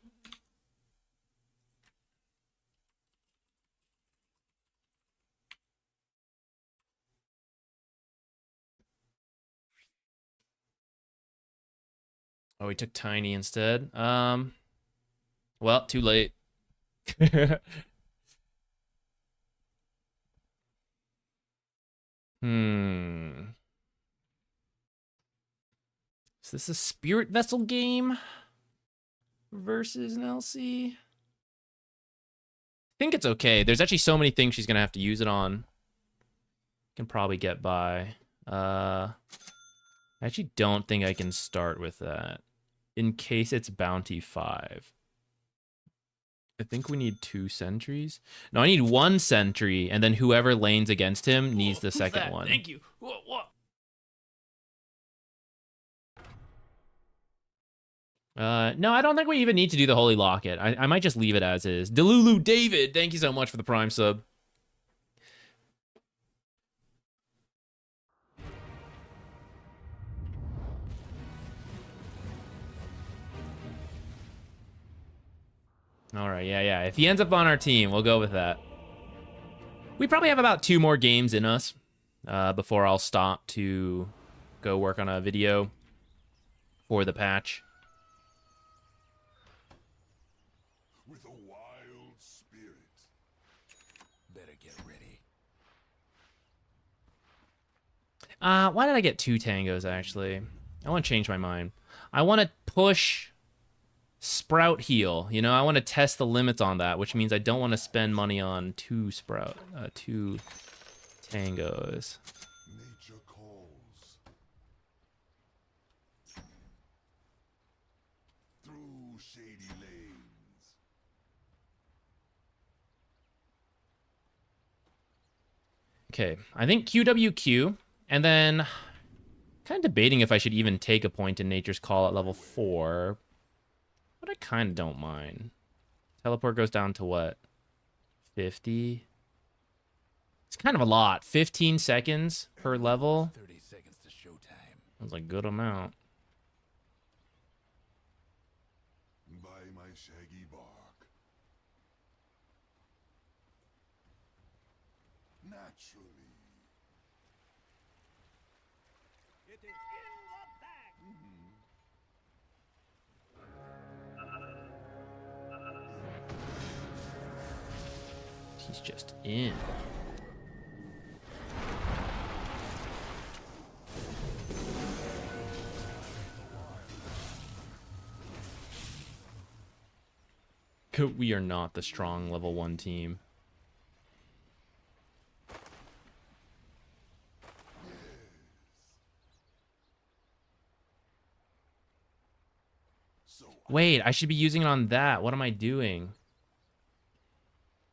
A: Oh, he took Tiny instead. Well, too late. Is this a Spirit Vessel game versus an LC? I think it's okay. There's actually so many things she's gonna have to use it on. Can probably get by. I actually don't think I can start with that. In case it's bounty 5. I think we need 2 sentries. No, I need 1 sentry, and then whoever lanes against him needs the second one.
Q: Thank you. What?
A: No, I don't think we even need to do the Holy Locket. I might just leave it as is. Delulu David, thank you so much for the Prime sub. All right, yeah. If he ends up on our team, we'll go with that. We probably have about 2 more games in us before I'll stop to go work on a video for the patch.
H: With a wild spirit.
E: Better get ready.
A: Why did I get 2 tangos, actually? I want to change my mind. I want to push Sprout heal. You know, I want to test the limits on that, which means I don't want to spend money on 2 tangos.
H: Nature calls. Through shady lanes.
A: Okay, I think QWQ, and then kind of debating if I should even take a point in Nature's Call at level 4. But I kind of don't mind. Teleport goes down to what? 50? It's kind of a lot. 15 seconds per level.
E: 30 seconds to showtime.
A: That's a good amount.
H: By my shaggy bark. Naturally.
D: It is in the bag.
A: He's just in. We are not the strong level 1 team. Wait, I should be using it on that. What am I doing?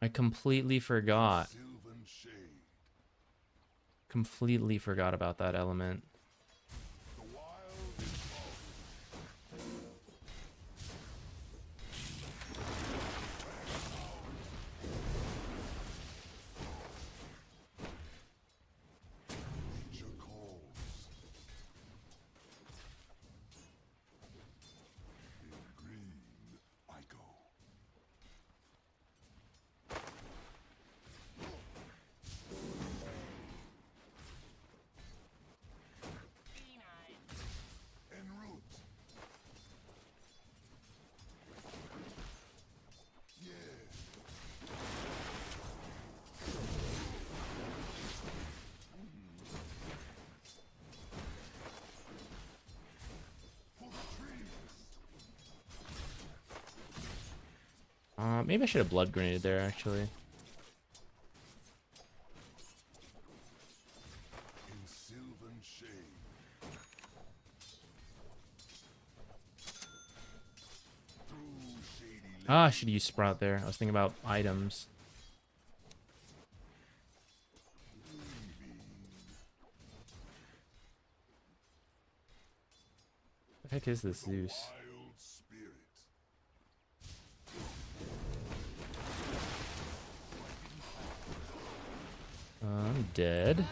A: I completely forgot. Completely forgot about that element. Maybe I should have blood grenaded there, actually.
H: In sylvan shade. Through shady lanes.
A: I should use Sprout there. I was thinking about items. What the heck is this Zeus? I'm dead.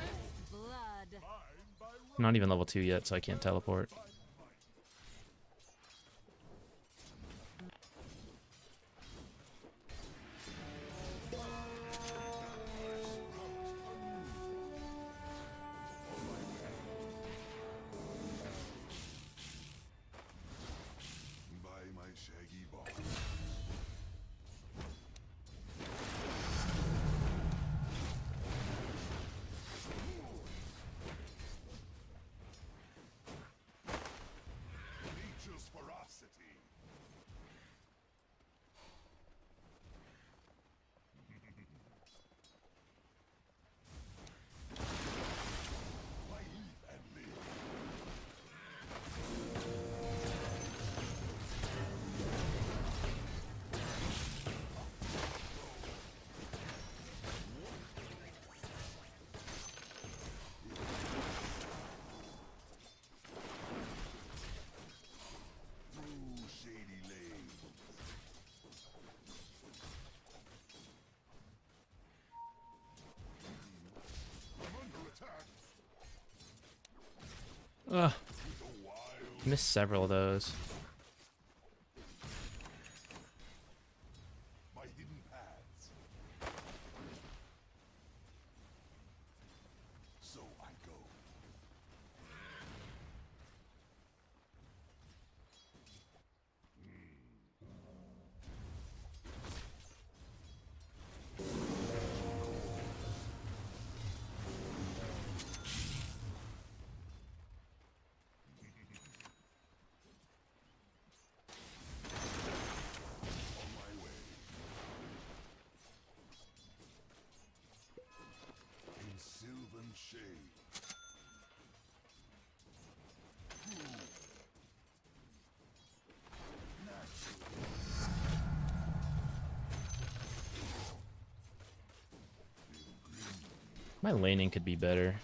A: I'm not even level 2 yet, so I can't teleport.
H: By my shaggy bark.
A: Ugh. Missed several of those.
H: My hidden paths. So I go. In sylvan shade.
A: My laning could be better.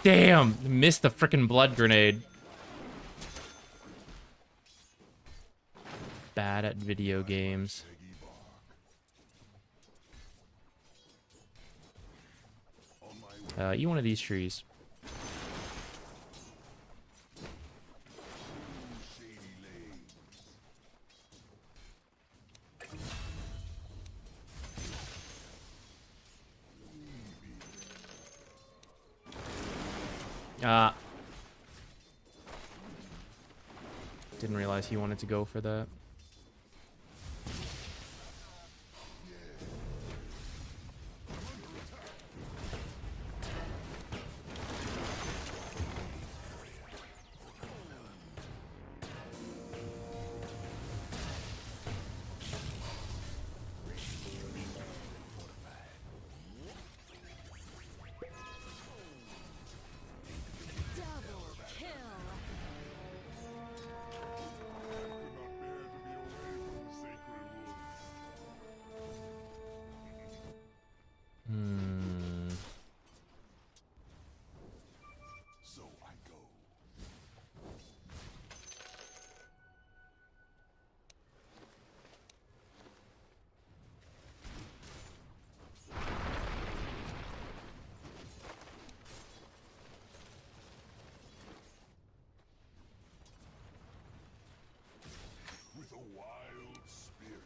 A: Damn, missed the frickin' blood grenade. Bad at video games. Eat one of these trees. Didn't realize he wanted to go for that.
C: Double kill.
H: So I go. With a wild spirit.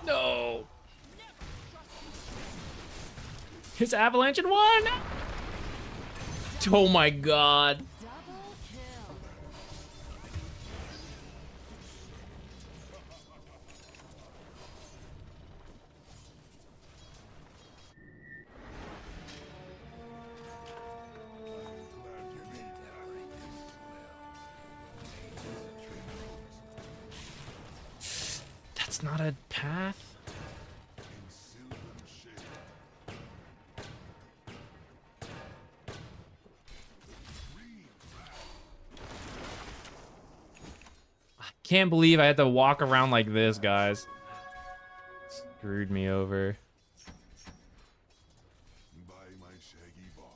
A: No. His avalanche in one. Oh my god.
C: Double kill.
A: That's not a path. I can't believe I had to walk around like this, guys. Screwed me over.
H: By my shaggy bark.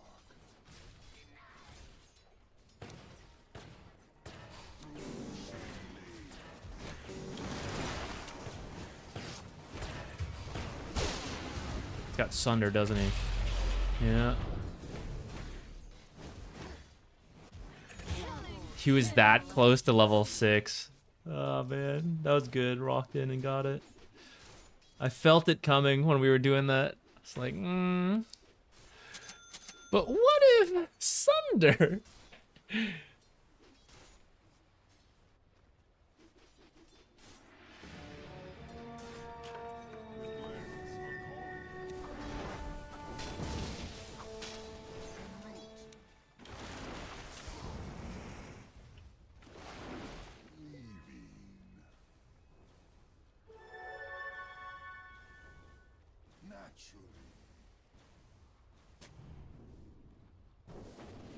A: He's got Sunder, doesn't he? Yeah. He was that close to level 6. Oh man, that was good. Rocked in and got it. I felt it coming when we were doing that. It's like, But what if Sunder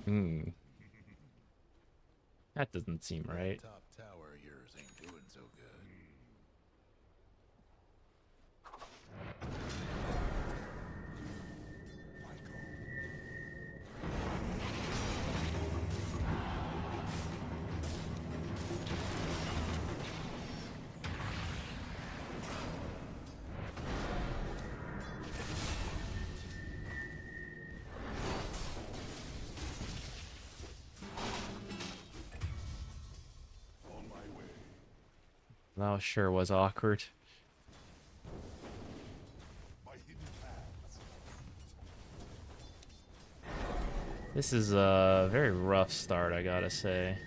A: Hmm. That doesn't seem right.
E: Top tower of yours ain't doing so good.
A: That sure was awkward. This is a very rough start, I gotta say.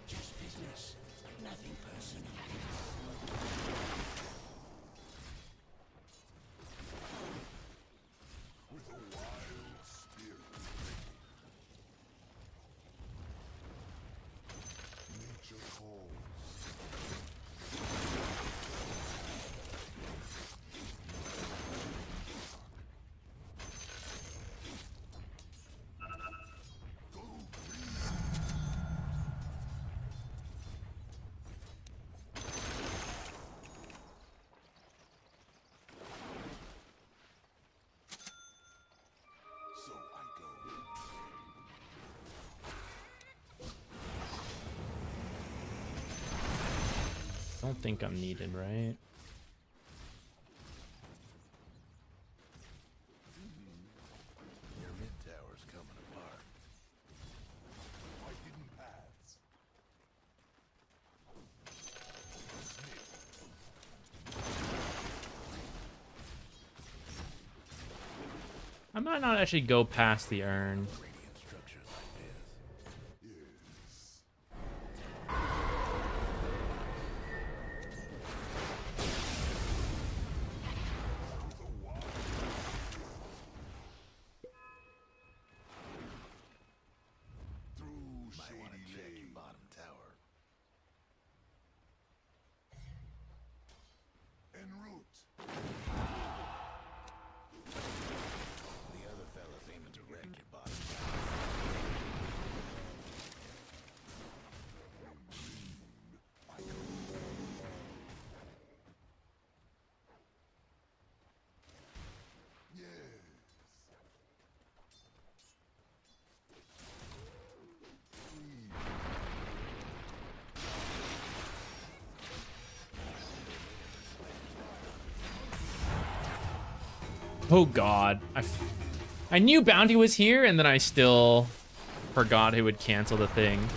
B: Just business, nothing personal.
H: With a wild spirit. Nature calls. So I go.
A: Don't think I'm needed, right?
E: Your mid tower's coming apart.
H: My hidden paths.
A: I might not actually go past the urn.
E: Radiant structures like this. Might want to check your bottom tower.
H: En route.
E: The other fella's aiming to wreck your bottom
A: Oh god. I knew Bounty was here, and then I still forgot he would cancel the thing.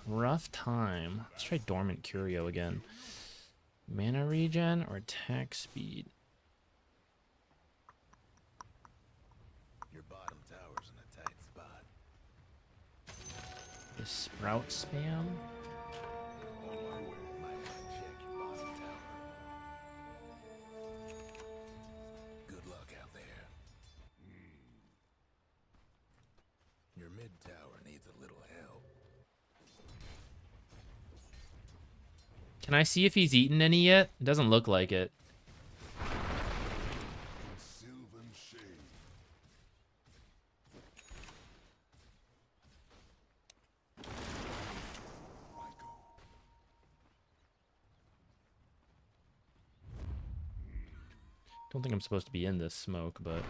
A: Rough time. Let's try Dormant Curio again. Mana regen or attack speed?
E: Your bottom tower's in a tight spot.
A: The Sprout spam?
E: Good luck out there. Your mid tower needs a little help.
A: Can I see if he's eaten any yet? It doesn't look like it.
H: Sylvan shade.
A: Don't think I'm supposed to be in this smoke, but...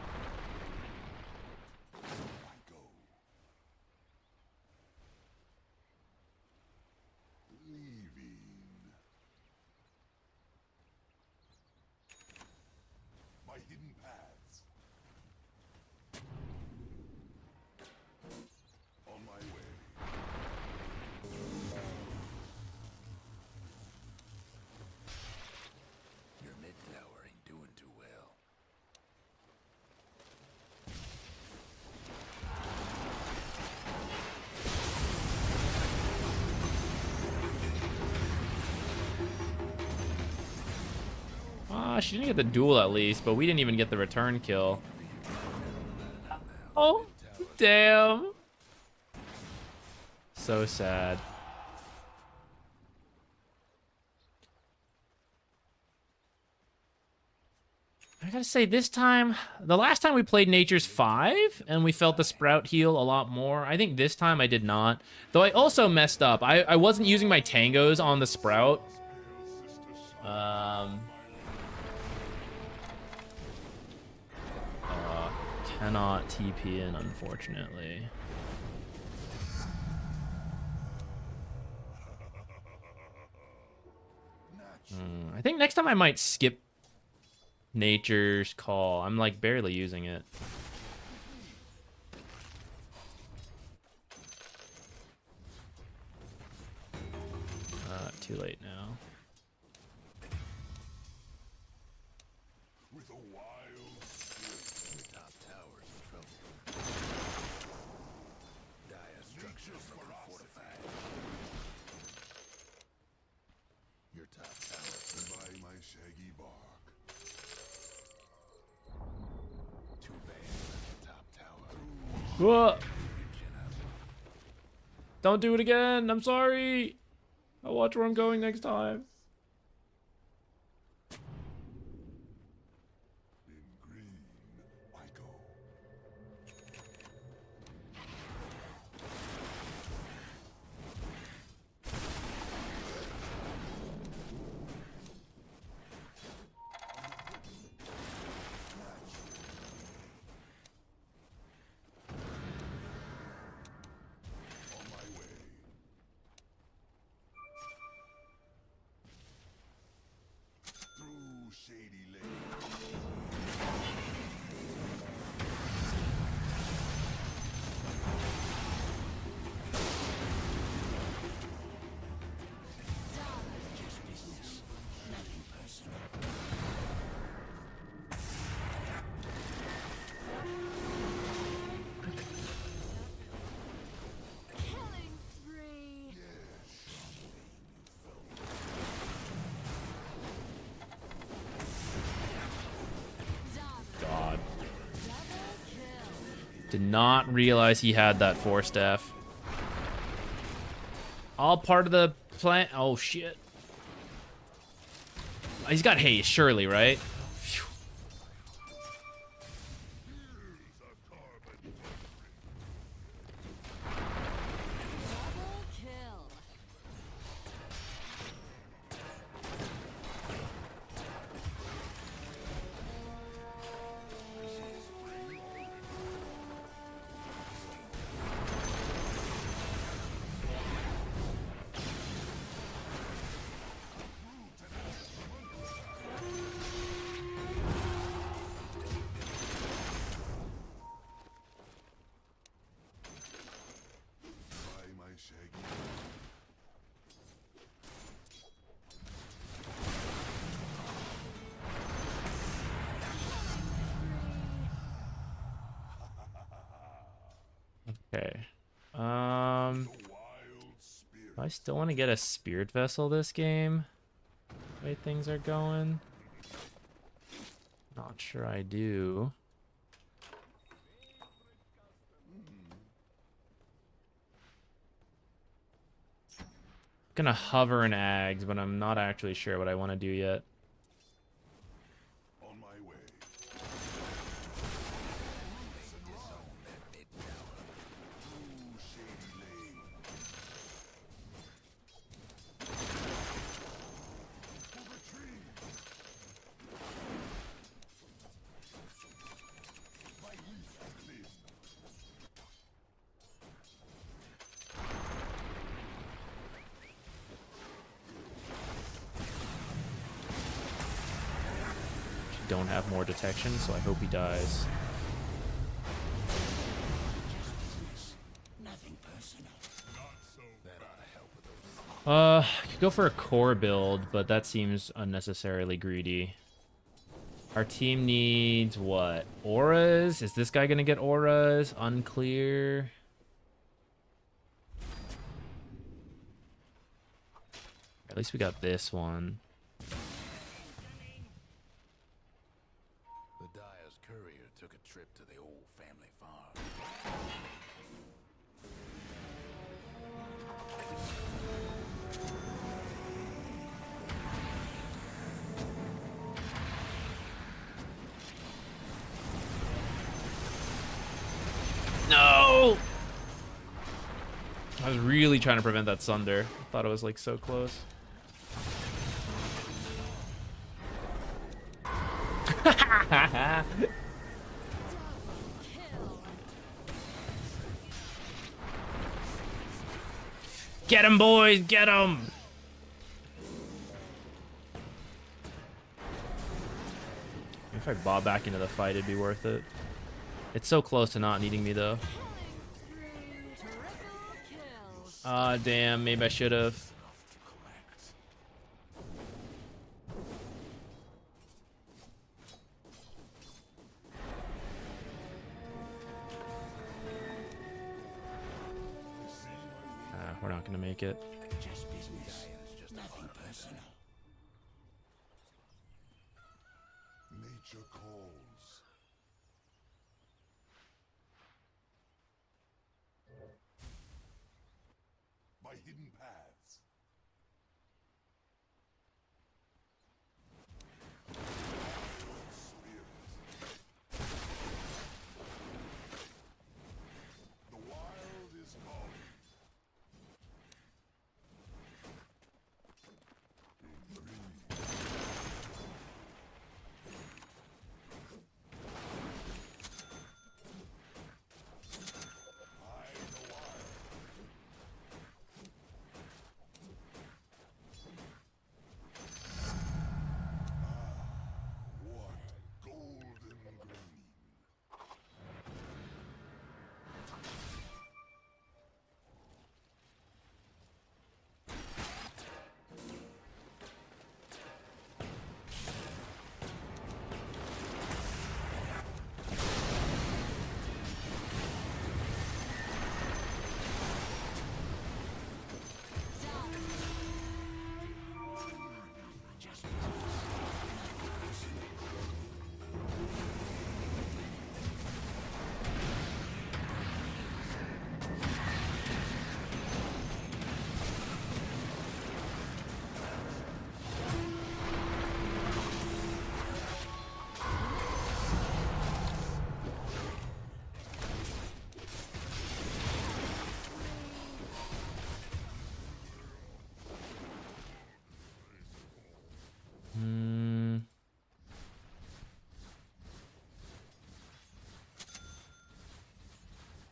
A: She didn't get the duel at least, but we didn't even get the return kill. Oh, damn. So sad. I gotta say, this time, the last time we played Nature's 5, and we felt the Sprout heal a lot more. I think this time I did not. Though I also messed up. I wasn't using my tangos on the Sprout. Cannot TP in, unfortunately. I think next time I might skip Nature's Call. I'm like barely using it. Too late now.
H: With a wild
E: Your top tower's in trouble. Dire structures fortified. Your top tower
H: by my shaggy bark.
E: too bad at the top tower.
A: Whoa. Don't do it again. I'm sorry. I'll watch where I'm going next time.
H: In green, I go. On my way. Through shady lanes.
C: Killing spree.
A: God. Did not realize he had that 4-staff. All part of the plan. Oh, shit. He's got haste, surely, right? Phew.
C: Double kill.
H: By my shaggy
A: Okay.
H: wild spirit.
A: I still want to get a Spirit Vessel this game. The way things are going. Not sure I do. Gonna hover an Ags, but I'm not actually sure what I want to do yet.
H: On my way. Through shady lanes. For retreat. My leaf are clean.
A: Don't have more detection, so I hope he dies.
B: Nothing personal.
E: That ought to help with those.
A: I could go for a core build, but that seems unnecessarily greedy. Our team needs what? Auras? Is this guy gonna get auras? Unclear. At least we got this one.
E: trip to the old family farm.
A: No! I was really trying to prevent that Sunder. I thought it was like so close. Get him, boys! Get him! If I bob back into the fight, it'd be worth it. It's so close to not needing me, though. Ah, damn. Maybe I should have. We're not gonna make it.
H: Nature calls. By hidden paths. The wild is calling.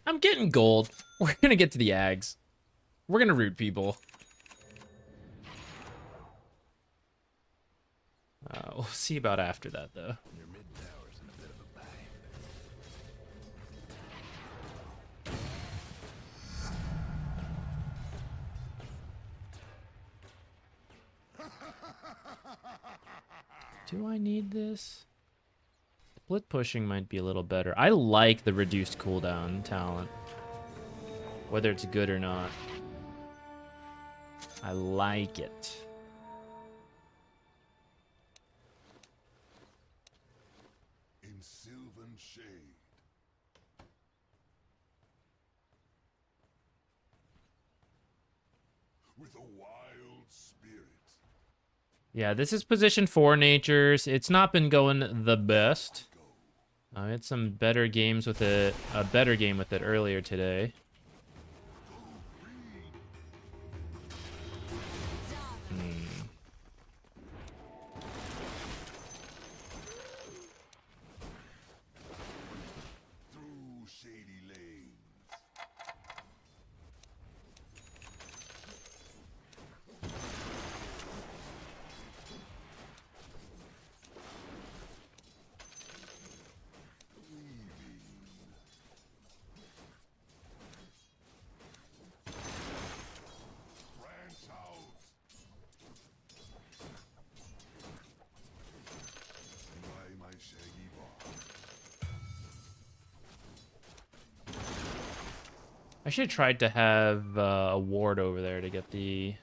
A: I'm getting gold. We're gonna get to the Ags. We're gonna root people. We'll see about after that, though.
E: Your mid tower's in a bit of a bind.
A: Do I need this? Split pushing might be a little better. I like the reduced cooldown talent. Whether it's good or not. I like it.
H: In sylvan shade. With a wild spirit.
A: Yeah, this is position 4 natures. It's not been going the best. I had some better games with it, a better game with it earlier today.
H: Through shady lanes. Branch out. By my shaggy bar.
A: I should have tried to have a ward over there to get the...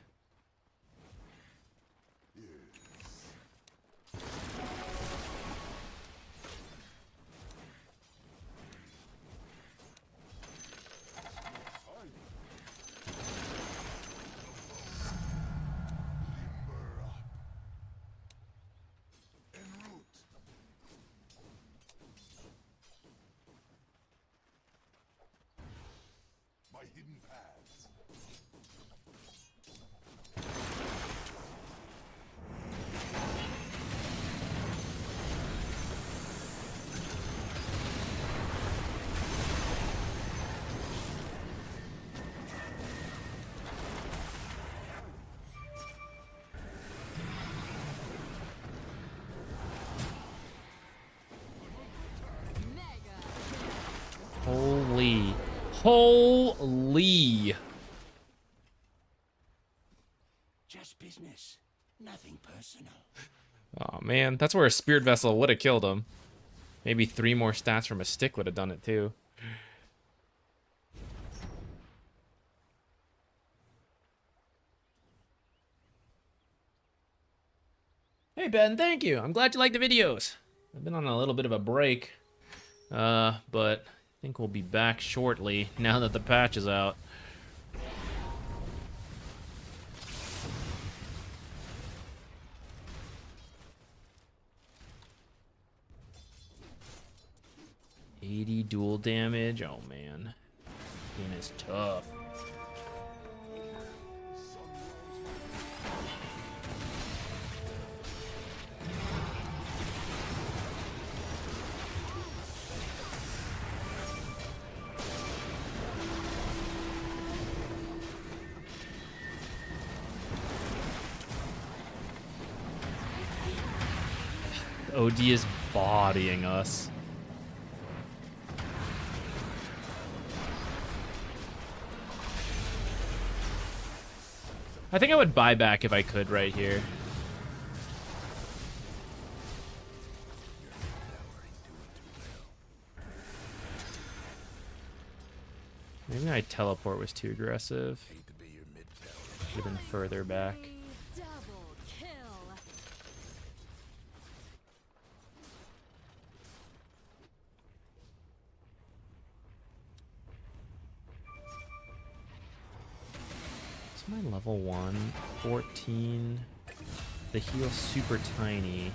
H: my hidden paths.
A: Holy. Holy.
B: Just business, nothing personal.
A: Oh, man. That's where a Spirit Vessel would have killed him. Maybe 3 more stats from a stick would have done it, too. Hey, Ben. Thank you. I'm glad you like the videos. I've been on a little bit of a break. But I think we'll be back shortly now that the patch is out. $80 dual damage. Oh man, game is tough. OD is bodying us. I think I would buy back if I could right here. Maybe my teleport was too aggressive. Should have been further back.
C: Double kill.
A: What's my level 1? 14. The heal's super tiny.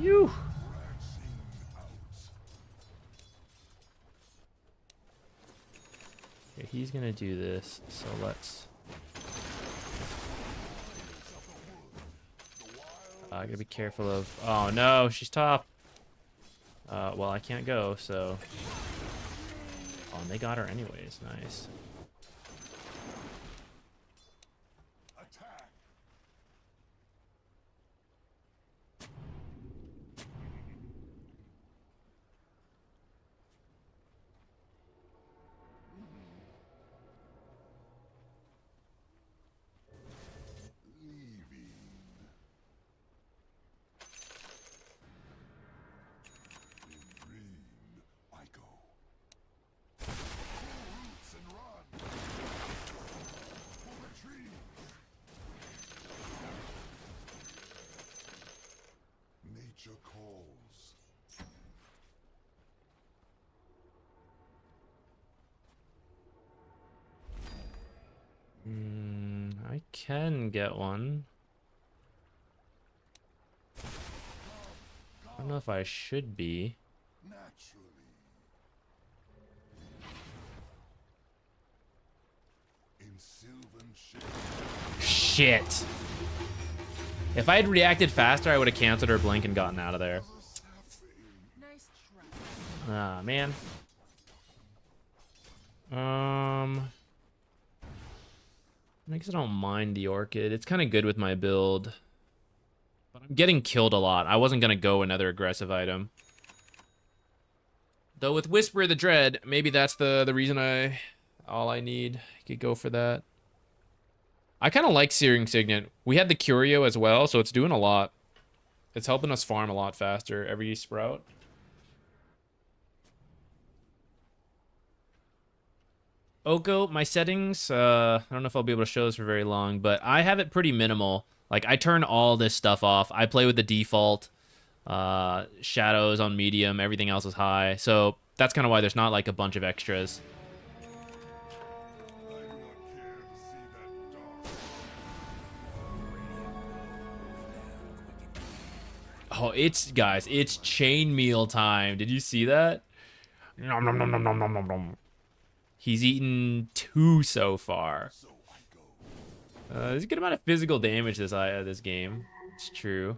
A: You. Okay, he's gonna do this, so let's. I gotta be careful of. Oh no, she's top. Well, I can't go, so. Oh, and they got her anyways. Nice.
H: Nature calls.
A: I can get one. I don't know if I should be.
H: Naturally. In sylvan shape.
A: Shit. If I had reacted faster, I would have canceled her blink and gotten out of there.
M: Nice try.
A: Ah, man. I guess I don't mind the Orchid. It's kind of good with my build. But I'm getting killed a lot. I wasn't going to go another aggressive item. Though with Whisper of the Dread, maybe that's the reason all I need. I could go for that. I kind of like Searing Signet. We had the Curio as well, so it's doing a lot. It's helping us farm a lot faster every sprout. Oko, my settings, I don't know if I'll be able to show this for very long, but I have it pretty minimal. Like, I turn all this stuff off. I play with the default. Shadows on medium, everything else is high. So that's kind of why there's not like a bunch of extras. Oh, guys, it's chain meal time. Did you see that? Nom, nom, nom, nom, nom, nom, nom, nom. He's eaten 2 so far. There's a good amount of physical damage this game. It's true.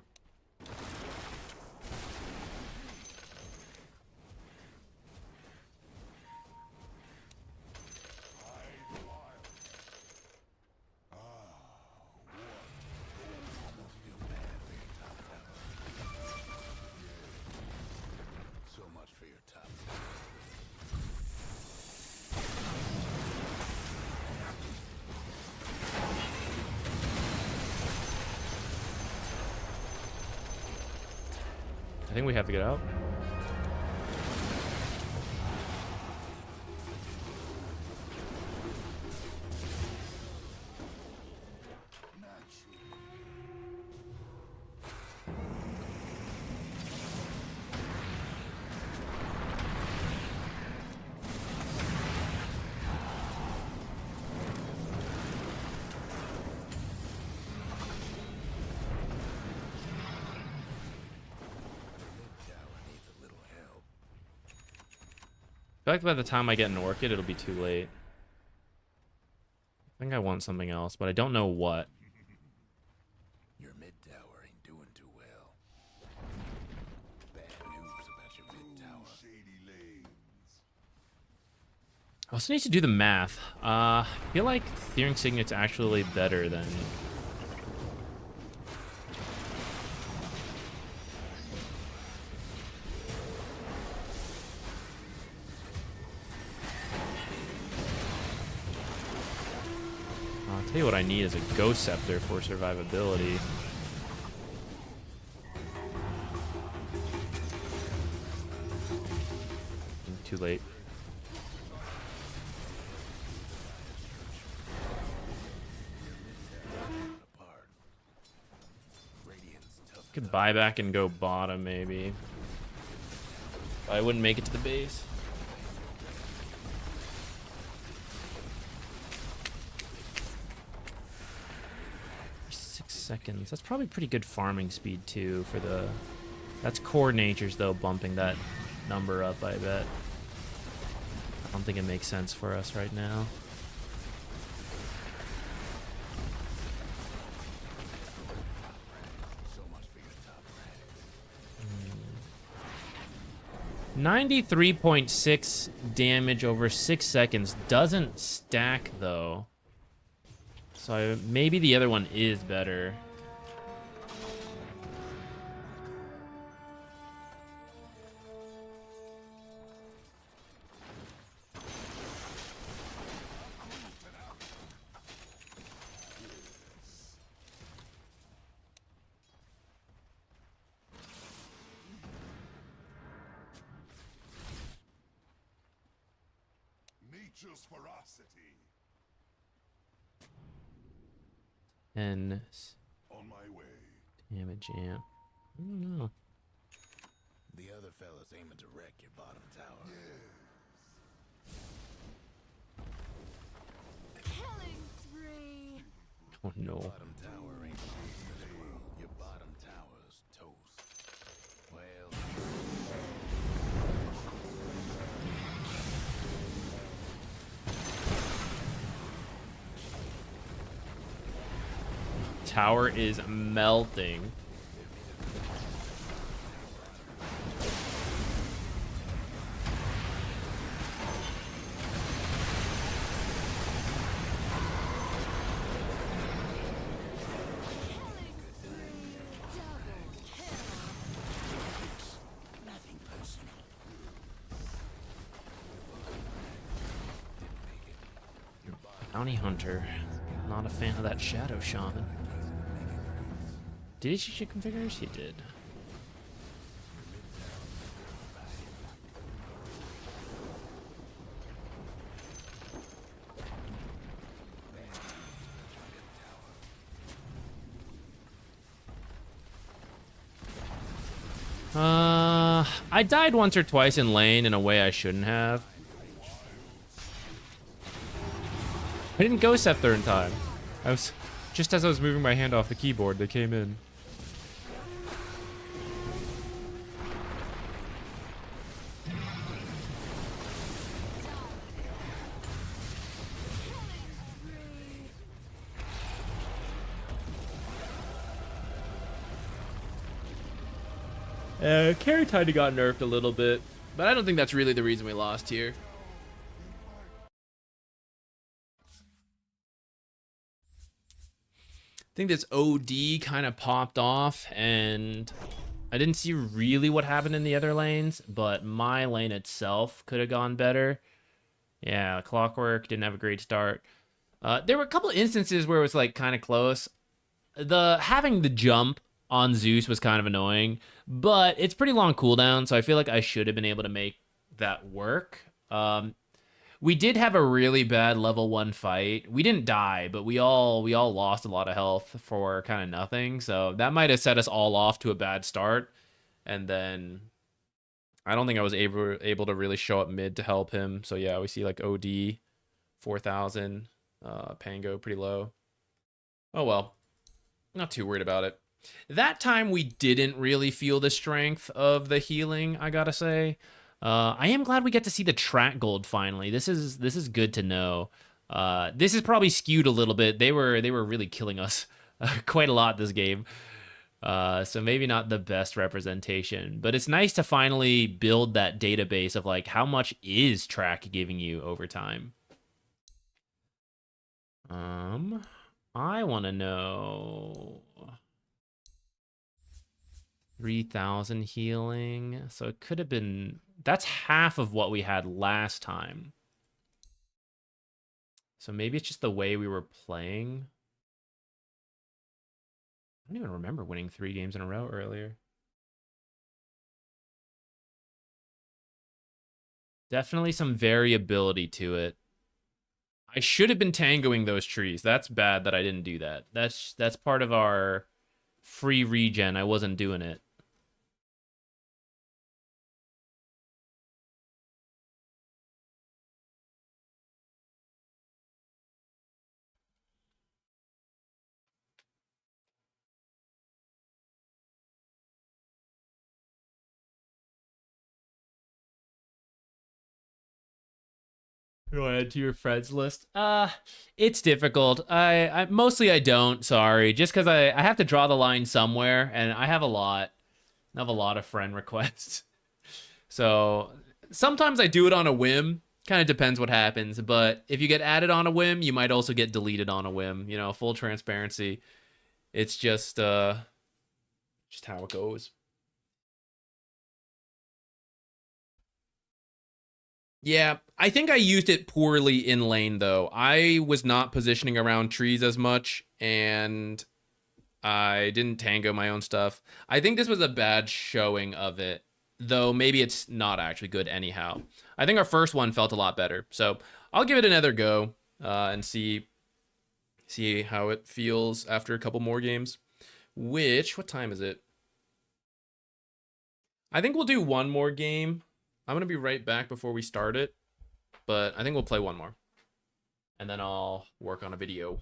A: I think we have to get out. I feel like by the time I get an Orchid, it'll be too late. I think I want something else, but I don't know what.
E: Your mid tower ain't doing too well. Bad news about your mid tower.
A: I also need to do the math. I feel like Searing Signet's actually better than... I'll tell you what I need is a Ghost Scepter for survivability. Too late. Could buy back and go bottom maybe. But I wouldn't make it to the base. 6 seconds. That's probably pretty good farming speed too for the... That's core natures though, bumping that number up, I bet. I don't think it makes sense for us right now. Hmm. 93.6 damage over 6 seconds doesn't stack though. So maybe the other one is better.
H: Nature's ferocity.
A: And
H: On my way.
A: damage amp. I don't know.
E: The other fella's aiming to wreck your bottom tower.
C: Killing spree.
A: Oh no.
E: Bottom tower ain't toast as well. Your bottom tower's toast. Well.
A: Tower is melting. Bounty Hunter. Not a fan of that Shadow Shaman. Did he change configures? He did. I died once or twice in lane in a way I shouldn't have. I didn't go Scepter in time. I was just as I was moving my hand off the keyboard, they came in. Carry Tiny got nerfed a little bit, but I don't think that's really the reason we lost here. I think this OD kind of popped off, and I didn't see really what happened in the other lanes, but my lane itself could have gone better. Yeah, Clockwork didn't have a great start. There were a couple instances where it was like kind of close. Having the jump on Zeus was kind of annoying, but it's pretty long cooldown, so I feel like I should have been able to make that work. We did have a really bad level 1 fight. We didn't die, but we all lost a lot of health for kind of nothing, so that might have set us all off to a bad start. And then I don't think I was able to really show up mid to help him. So yeah, we see like OD 4,000, Pango pretty low. Oh well, not too worried about it. That time we didn't really feel the strength of the healing, I gotta say. I am glad we get to see the track gold finally. This is good to know. This is probably skewed a little bit. They were really killing us quite a lot this game. So maybe not the best representation, but it's nice to finally build that database of like how much is track giving you over time. I want to know 3,000 healing. So it could have been, that's half of what we had last time. So maybe it's just the way we were playing. I don't even remember winning 3 games in a row earlier. Definitely some variability to it. I should have been tangoing those trees. That's bad that I didn't do that. That's part of our free regen. I wasn't doing it. Go add to your friends list. It's difficult. I mostly I don't. Sorry, just because I have to draw the line somewhere, and I have a lot. I have a lot of friend requests. So sometimes I do it on a whim. Kind of depends what happens. But if you get added on a whim, you might also get deleted on a whim. You know, full transparency. It's just how it goes. Yeah, I think I used it poorly in lane, though. I was not positioning around trees as much, and I didn't tango my own stuff. I think this was a bad showing of it, though maybe it's not actually good anyhow. I think our first one felt a lot better, so I'll give it another go and see how it feels after a couple more games. What time is it? I think we'll do one more game. I'm going to be right back before we start it, but I think we'll play one more. And then I'll work on a video.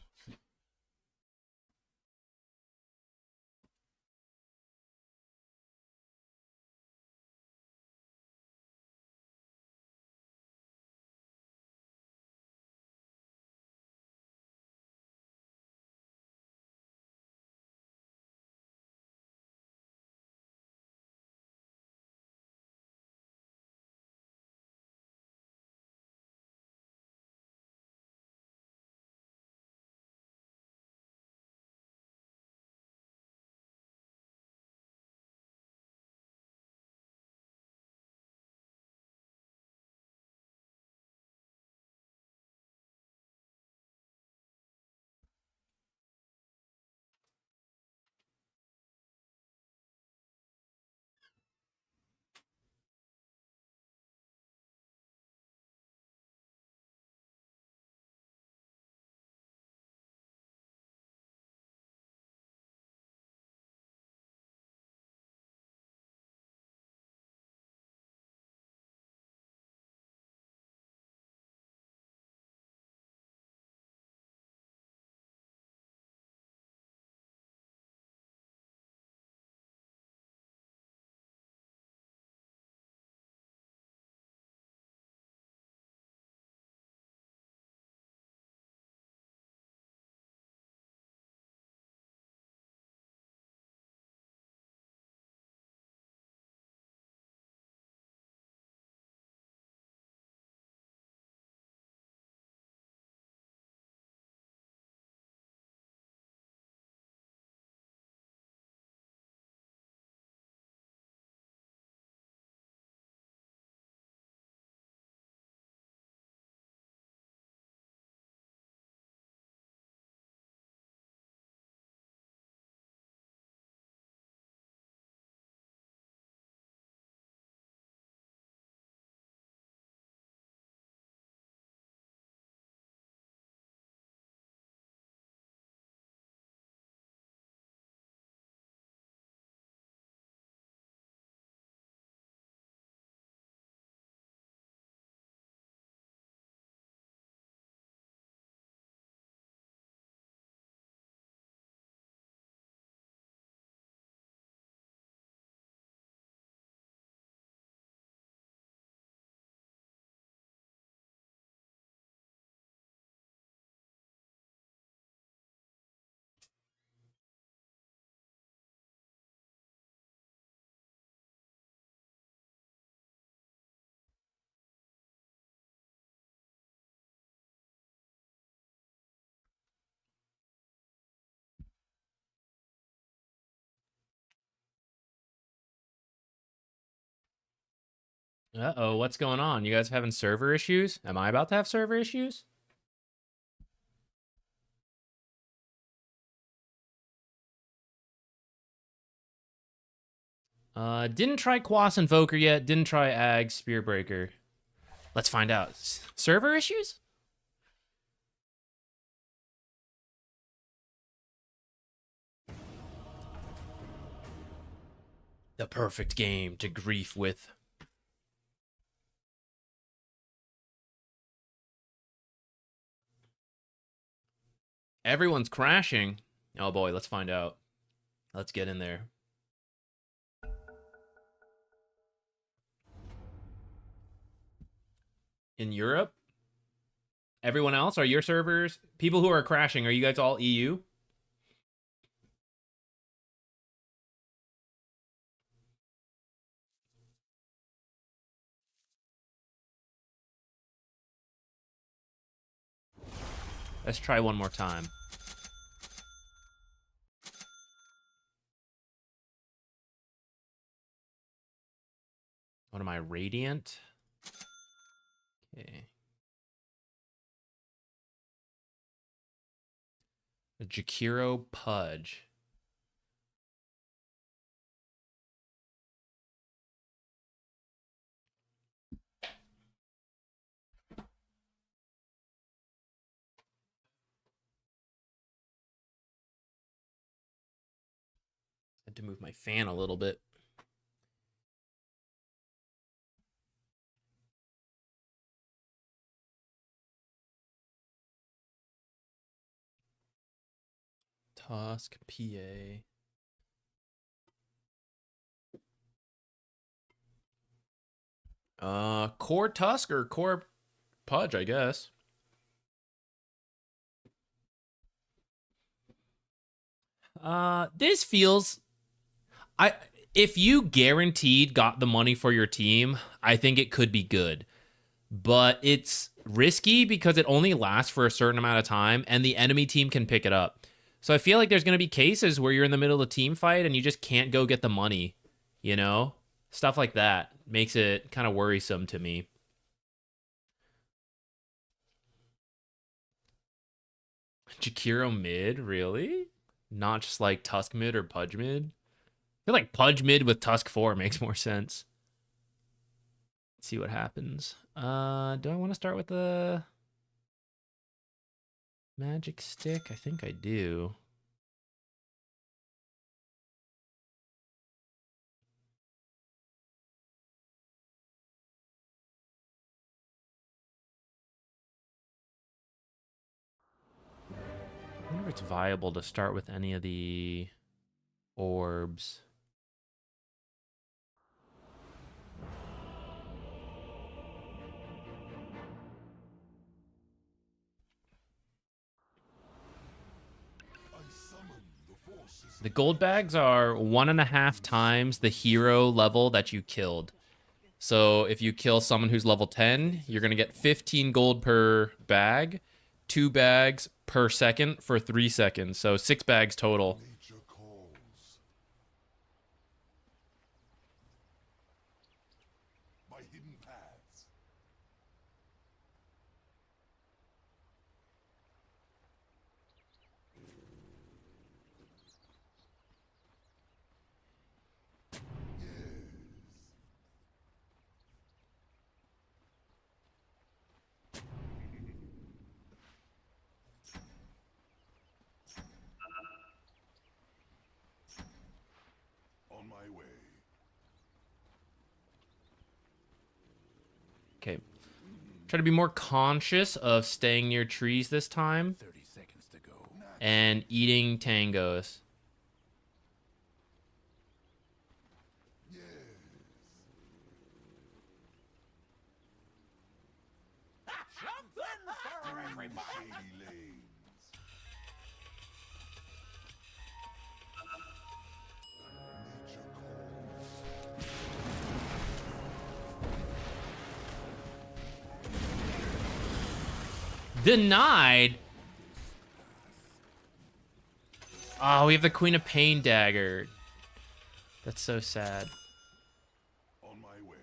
A: Uh-oh, what's going on? You guys having server issues? Am I about to have server issues? Didn't try Quas Invoker yet. Didn't try Ag Spearbreaker. Let's find out. Server issues? The perfect game to grief with. Everyone's crashing. Oh boy, let's find out. Let's get in there. In Europe? Everyone else? Are your servers? People who are crashing, are you guys all EU? Let's try one more time. What am I, Radiant? Okay. A Jakiro Pudge. Had to move my fan a little bit. Tusk, PA. Core Tusk or Core Pudge, I guess. This feels... if you guaranteed got the money for your team, I think it could be good. But it's risky because it only lasts for a certain amount of time and the enemy team can pick it up. So I feel like there's going to be cases where you're in the middle of a team fight and you just can't go get the money, you know? Stuff like that makes it kind of worrisome to me. Jakiro mid, really? Not just like Tusk mid or Pudge mid? I feel like Pudge mid with Tusk 4 makes more sense. Let's see what happens. Do I want to start with the magic stick? I think I do. I wonder if it's viable to start with any of the orbs. The gold bags are 1.5 times the hero level that you killed. So if you kill someone who's level 10, you're going to get 15 gold per bag, 2 bags per second for 3 seconds. So 6 bags total. Okay. Try to be more conscious of staying near trees this time.
E: 30 seconds to go.
A: And eating tangos. Denied? Oh, we have the Queen of Pain dagger. That's so sad.
H: On my way.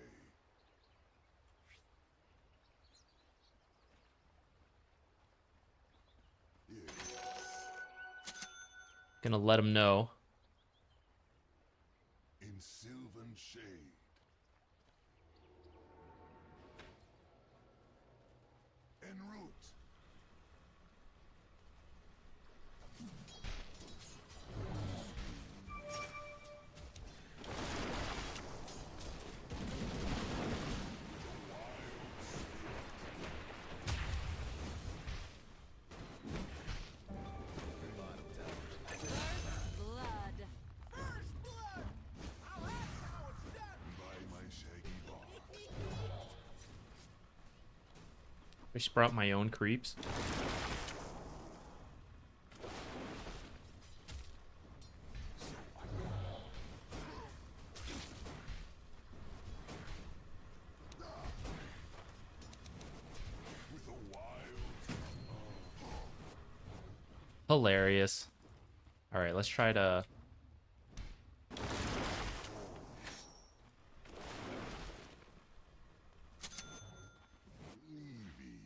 A: Gonna let him know.
H: In sylvan shade. En route.
C: Blood.
H: By my shaggy bark.
A: I sprout my own creeps.
H: With a wild.
A: Hilarious. All right, let's try to.
H: Leaving.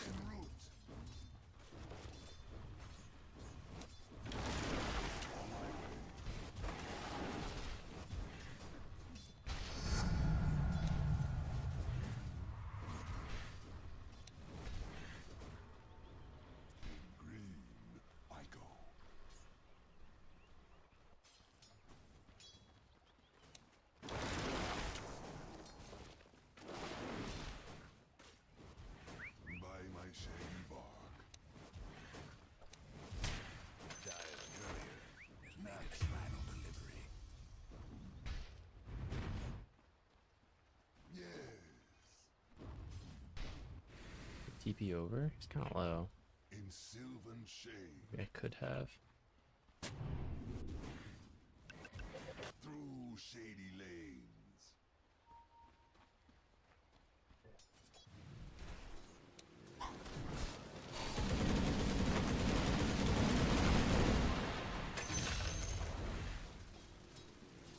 H: En route. On my way. Green, I go. By my shaggy bark.
E: Diet courier has made its final delivery.
H: Yes.
A: TP over. He's kind of low.
H: In sylvan shade.
A: Maybe I could have.
H: Through shady lanes.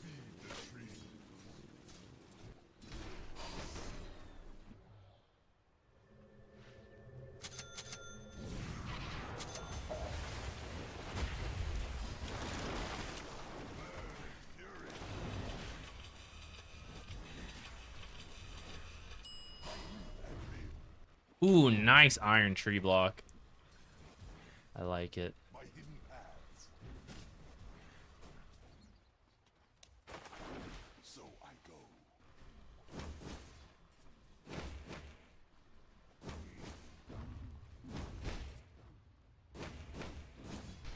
H: Feed the trees. Fury.
A: Ooh, nice iron tree block. I like it.
H: My hidden paths. So I go.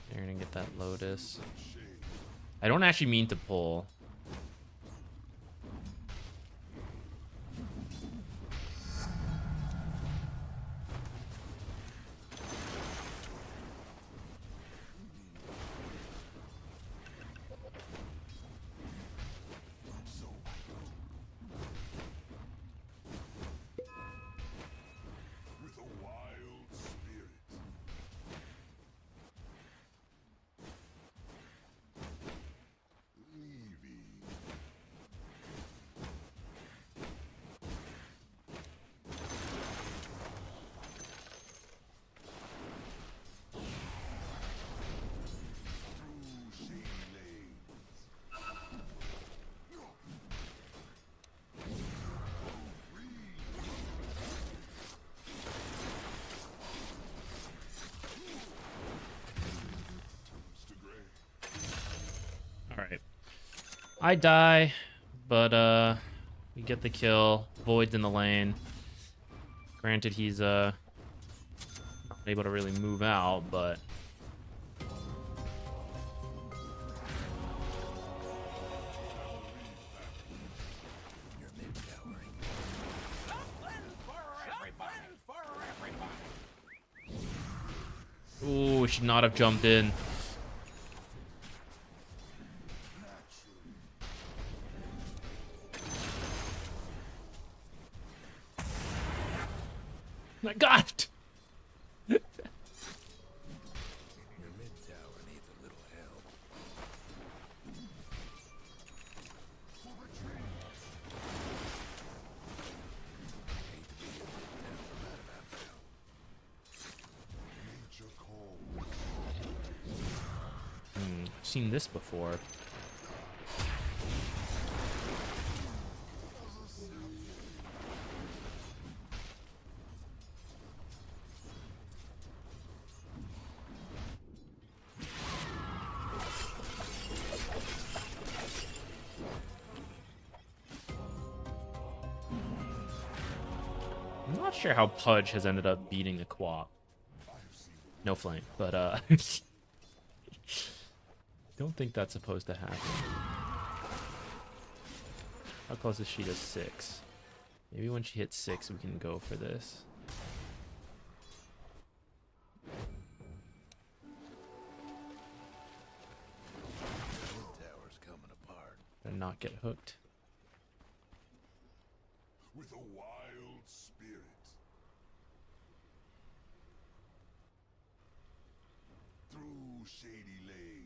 A: They're gonna get that Lotus.
H: Shade.
A: I don't actually mean to pull.
H: So I go. With a wild spirit. Leaving. Through shady lanes. To gray.
A: All right. I die, but we get the kill. Void's in the lane. Granted, he's not able to really move out, but
E: Your mid-tower.
A: ooh, should not have jumped in. My God!
E: Your mid-tower needs a little help. Hate to be your mid-tower right about now.
A: seen this before. I'm not sure how Pudge has ended up beating the Co-op. No flame, but don't think that's supposed to happen. How close is she to 6? Maybe when she hits 6 we can go for this.
E: Tower's coming apart.
A: And not get hooked.
H: With a wild spirit. Through shady lanes.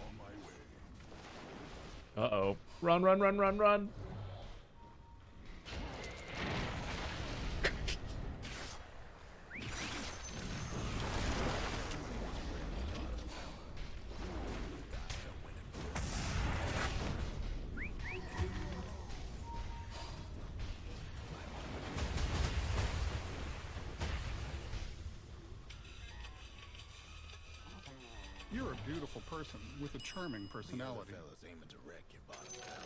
H: On my way.
A: Uh-oh. Run, run, run, run, run.
P: You're a beautiful person with a charming personality.
E: Fellas aiming to wreck your bottom tower.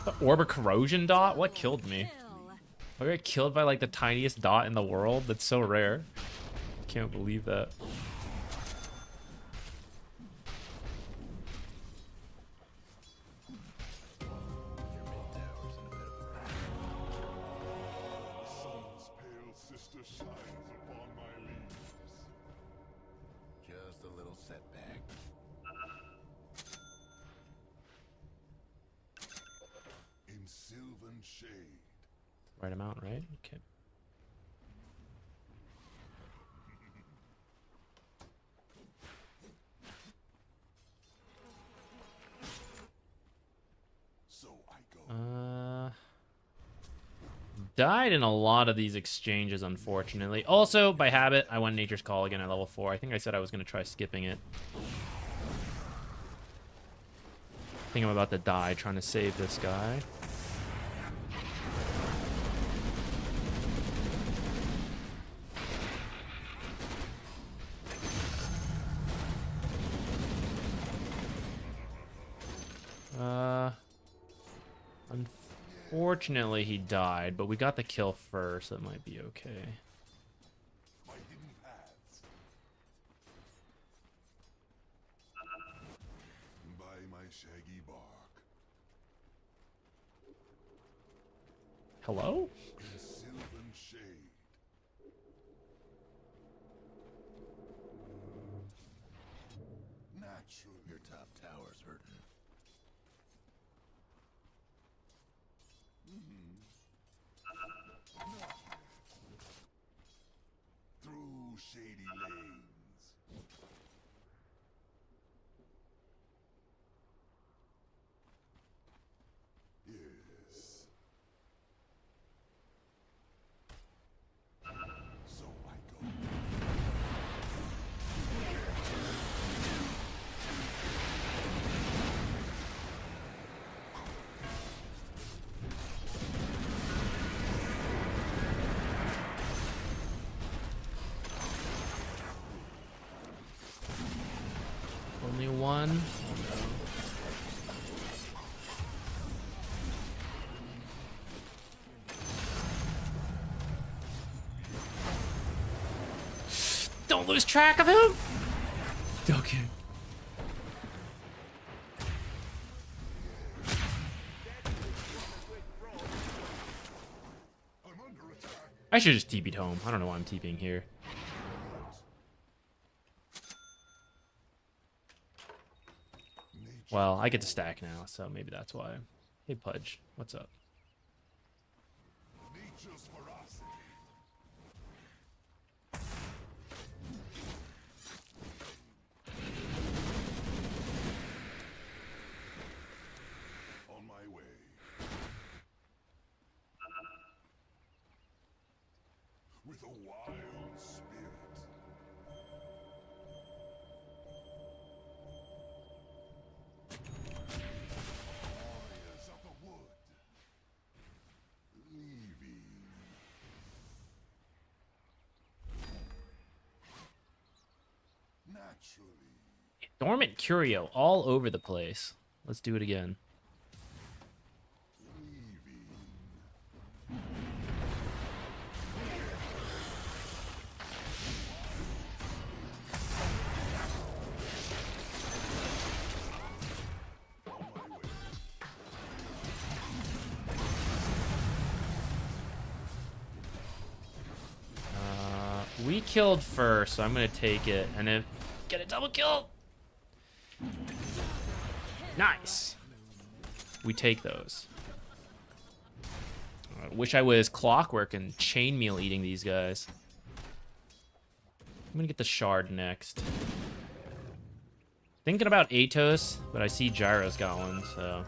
A: The Orb of Corrosion dot? What killed me? I got killed by like the tiniest dot in the world. That's so rare. Can't believe that.
H: Sun's pale sister shines upon my leaves.
E: Just a little setback.
H: In sylvan shade.
A: Right amount, right? Okay.
H: So I go.
A: Died in a lot of these exchanges, unfortunately. Also, by habit, I went Nature's Call again at level 4. I think I said I was going to try skipping it. I think I'm about to die trying to save this guy. Unfortunately, he died, but we got the kill first. That might be okay.
H: My hidden paths. By my shaggy bark.
A: Hello?
H: In sylvan shade. Natural.
E: Your top tower's hurting.
H: Through shady lanes. Yes. So I go.
A: Only one. Oh, lose track of him. Okay. I should just TP'd home. I don't know why I'm TPing here. Well, I get to stack now, so maybe that's why. Hey, Pudge, what's up?
H: Nature's ferocity. On my way. With a wild spirit. Warriors of the wood. Leaving. Naturally.
A: Dormant Curio all over the place. Let's do it again. We killed first, so I'm gonna take it and then get a double kill. Nice. We take those. I wish I was Clockwork and chainmail eating these guys. I'm gonna get the shard next. Thinking about Atos, but I see Gyro's got one, so.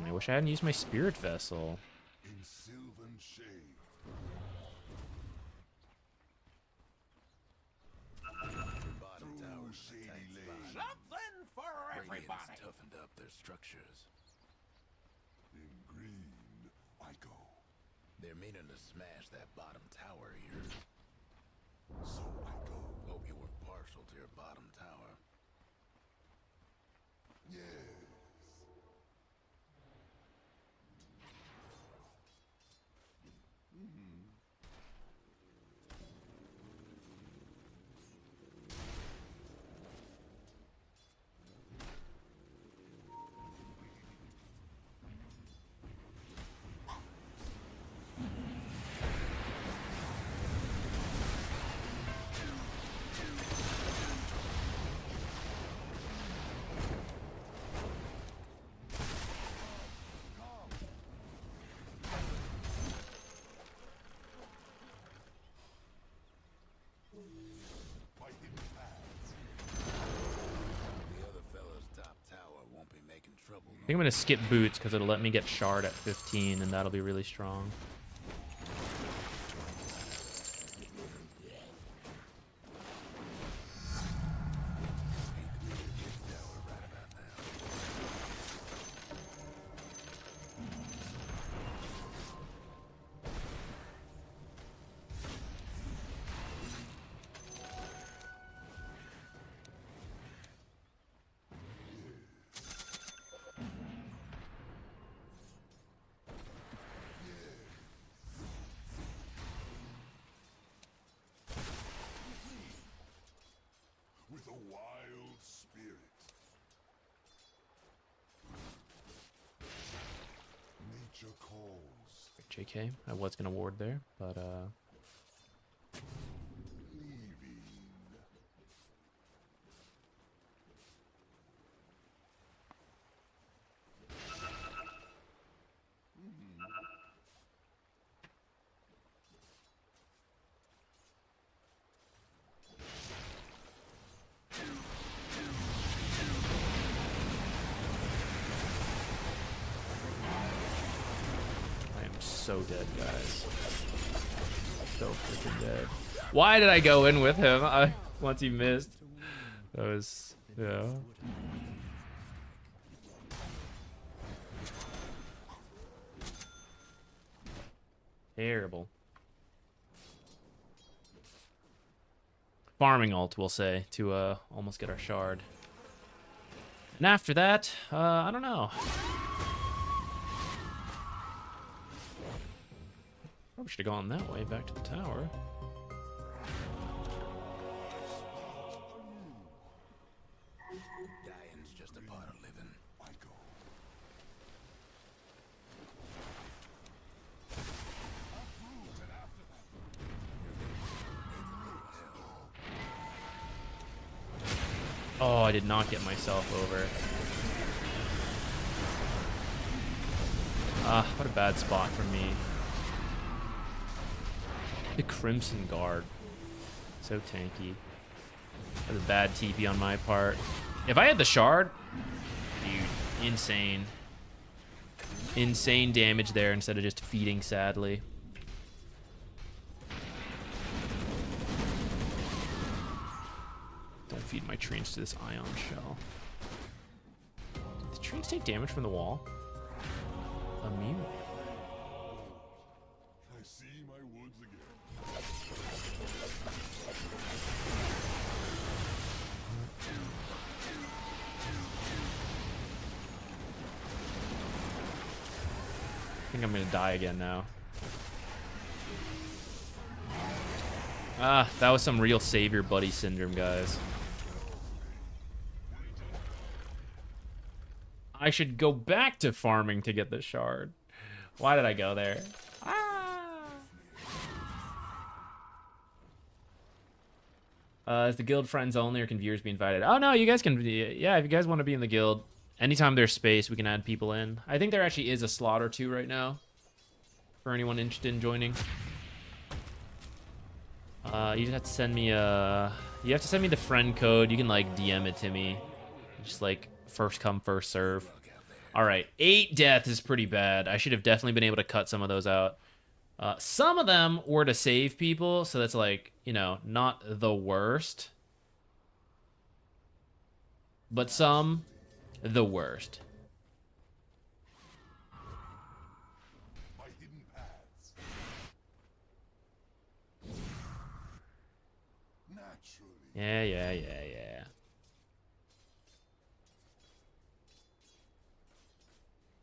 A: I wish I hadn't used my Spirit Vessel.
H: In sylvan shade.
E: Bottom tower's a tight spot.
D: Something for
E: Radiant's toughened up their structures.
H: In green, I go.
E: They're meaning to smash that bottom tower of yours.
H: So I go.
E: Hope you were partial to your bottom tower.
H: Yes.
A: I think I'm gonna skip boots because it'll let me get shard at 15 and that'll be really strong.
H: With a wild spirit. Nature calls.
A: JK, I was gonna ward there, but
H: Leaving.
A: I am so dead, guys. So freaking dead. Why did I go in with him? Once he missed. That was, yeah. Terrible. Farming ult, we'll say, to almost get our shard. And after that, I don't know. Probably should have gone that way back to the tower.
E: Dying's just a part of living. I go.
A: Oh, I did not get myself over. Ah, what a bad spot for me. The Crimson Guard. So tanky. That was a bad TP on my part. If I had the shard, dude, insane. Insane damage there instead of just feeding sadly. Don't feed my treants to this ion shell. Did the treants take damage from the wall? Immune.
H: I see my woods again.
A: I think I'm gonna die again now. Ah, that was some real savior buddy syndrome, guys. I should go back to farming to get the shard. Why did I go there? Is the guild friends only, or can viewers be invited? Oh no, you guys can. Yeah, if you guys want to be in the guild, anytime there's space, we can add people in. I think there actually is a slot or two right now for anyone interested in joining. You just have to send me you have to send me the friend code. You can like DM it to me. Just like first come, first serve. All right, 8 deaths is pretty bad. I should have definitely been able to cut some of those out. Some of them were to save people, so that's like, you know, not the worst. But some, the worst.
H: My hidden paths. Naturally.
A: Yeah.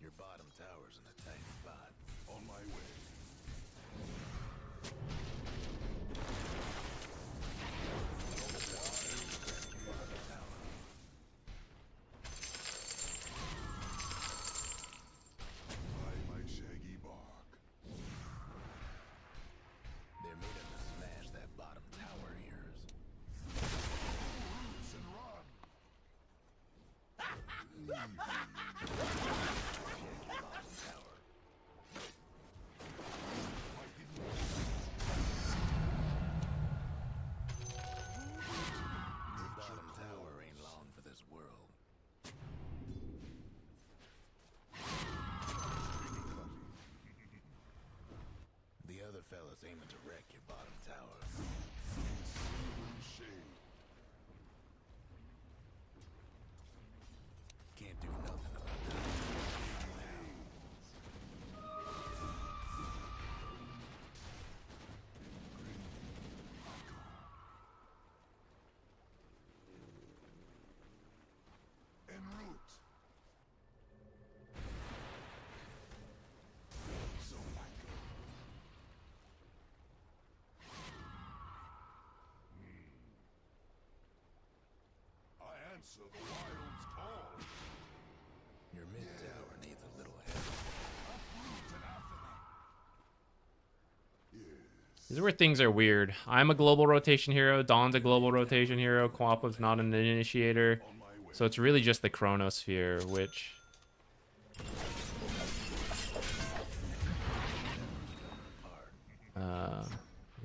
E: Your bottom tower's in a tiny spot.
H: On my way. By my shaggy bark.
E: They're meaning to smash that bottom tower of yours.
H: Roots and run.
E: Your bottom tower ain't long for this world. The other fella's aiming to wreck your bottom tower.
H: Shade.
E: Can't do nothing about that.
H: En route. So I go. I answer the wild's call.
E: Your mid tower needs a little help.
H: Uproot and after that. Yes.
A: This is where things are weird. I'm a global rotation hero. Dawn's a global rotation hero. Quapa's not an initiator. So it's really just the Chronosphere, which...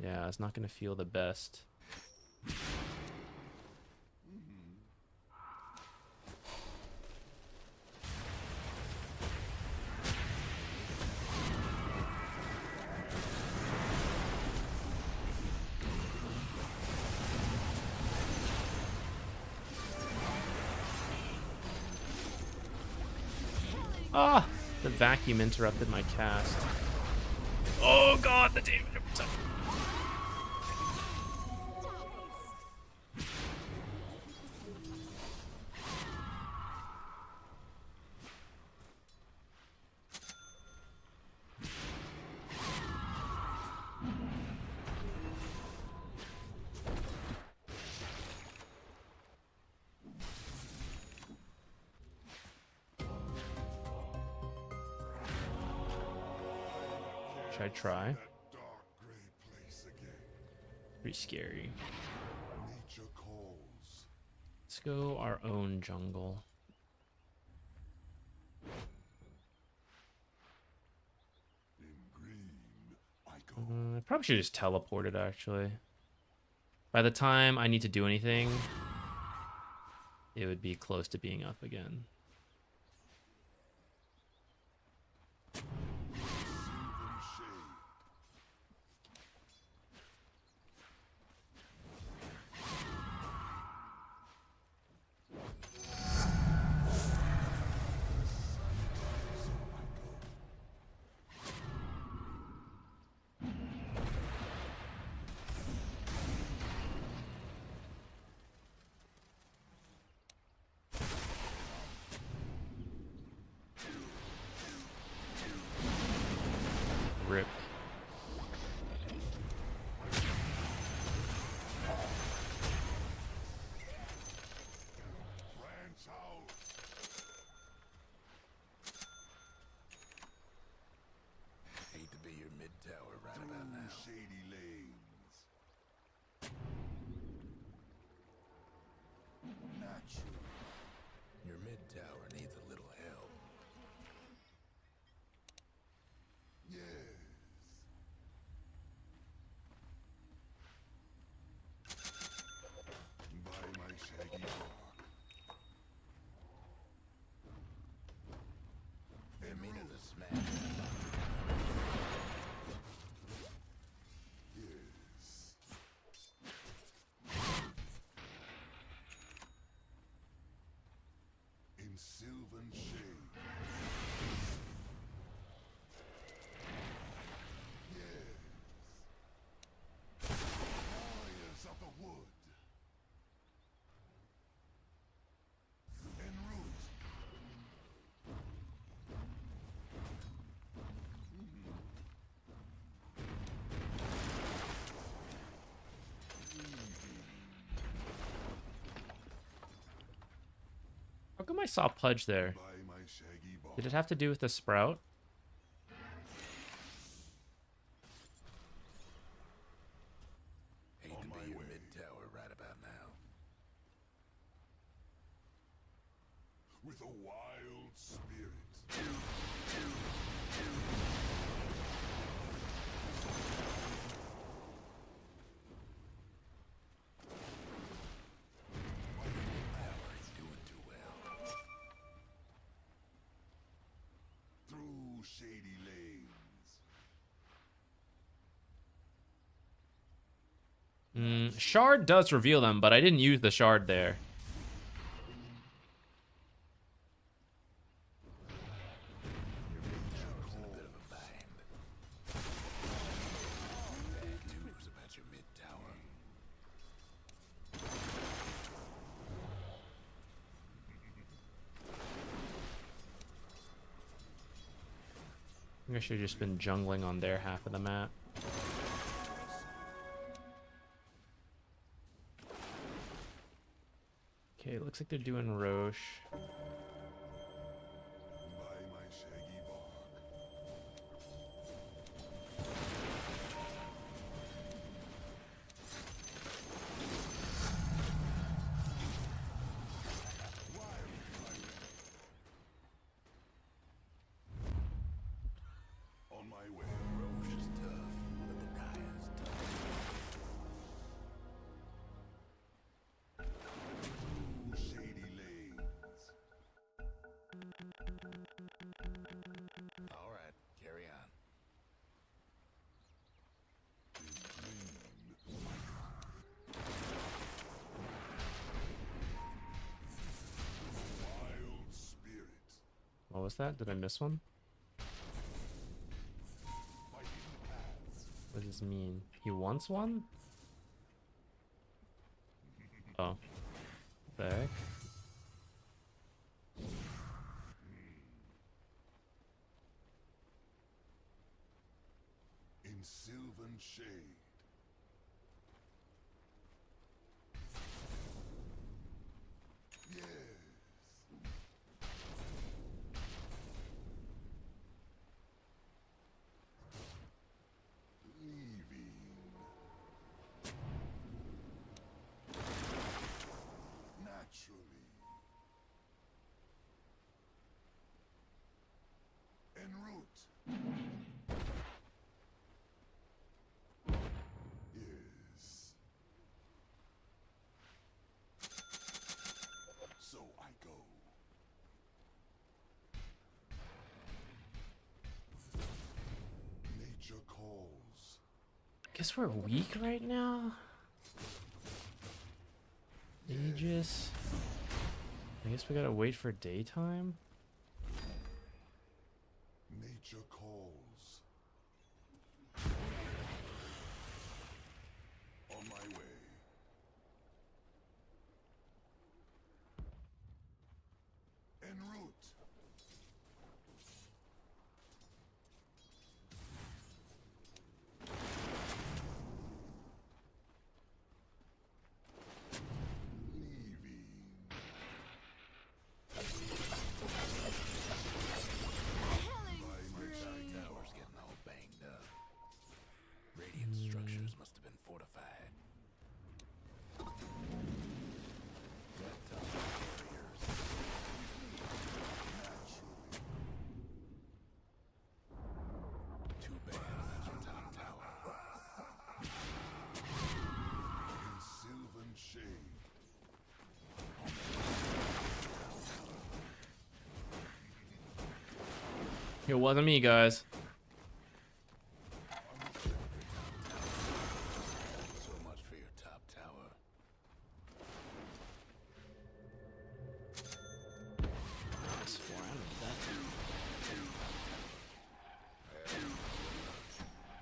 A: yeah, it's not going to feel the best. Ah! The vacuum interrupted my cast. Oh god, the damage over time. which I try.
H: That dark gray place again.
A: Pretty scary.
H: Nature calls.
A: Let's go our own jungle.
H: In green, I go.
A: I probably should just teleport it, actually. By the time I need to do anything, it would be close to being up again.
H: Sylvan shade.
A: Rip.
H: Branch out.
E: Hate to be your mid tower right about now.
H: Shady lanes. Natural.
E: Your mid tower needs a little help.
H: Yes. By my shaggy bark.
E: They're meaning to smash.
H: Yes. In sylvan shade. Yes. Warriors of the wood. En route.
A: How come I saw Pudge there?
H: By my shaggy bark.
A: Did it have to do with the sprout?
E: Hate to be your mid tower right about now.
H: With a wild spirit.
E: My mid tower is doing too well.
H: Through shady lanes.
A: Shard does reveal them, but I didn't use the shard there.
E: Your mid tower's in a bit of a bind. Bad news about your mid tower.
A: I think I should have just been jungling on their half of the map. Okay, looks like they're doing Roche.
H: By my shaggy bark. On my way.
E: Roche is tough, but the die is tough.
H: Through shady lanes.
E: All right, carry on.
H: Wild spirit.
A: What was that? Did I miss one? What does this mean? He wants one? Oh. Back.
H: In sylvan shade. Yes. Naturally. En route. Yes. So I go. Nature calls.
A: Guess we're weak right now. Aegis. I guess we gotta wait for daytime.
H: Nature calls. On my way. En route.
E: Tower's getting all banged up. Radiant structures must have been fortified. Too bad that's your top tower.
H: In sylvan shade.
A: It wasn't me, guys.
E: So much for your top tower.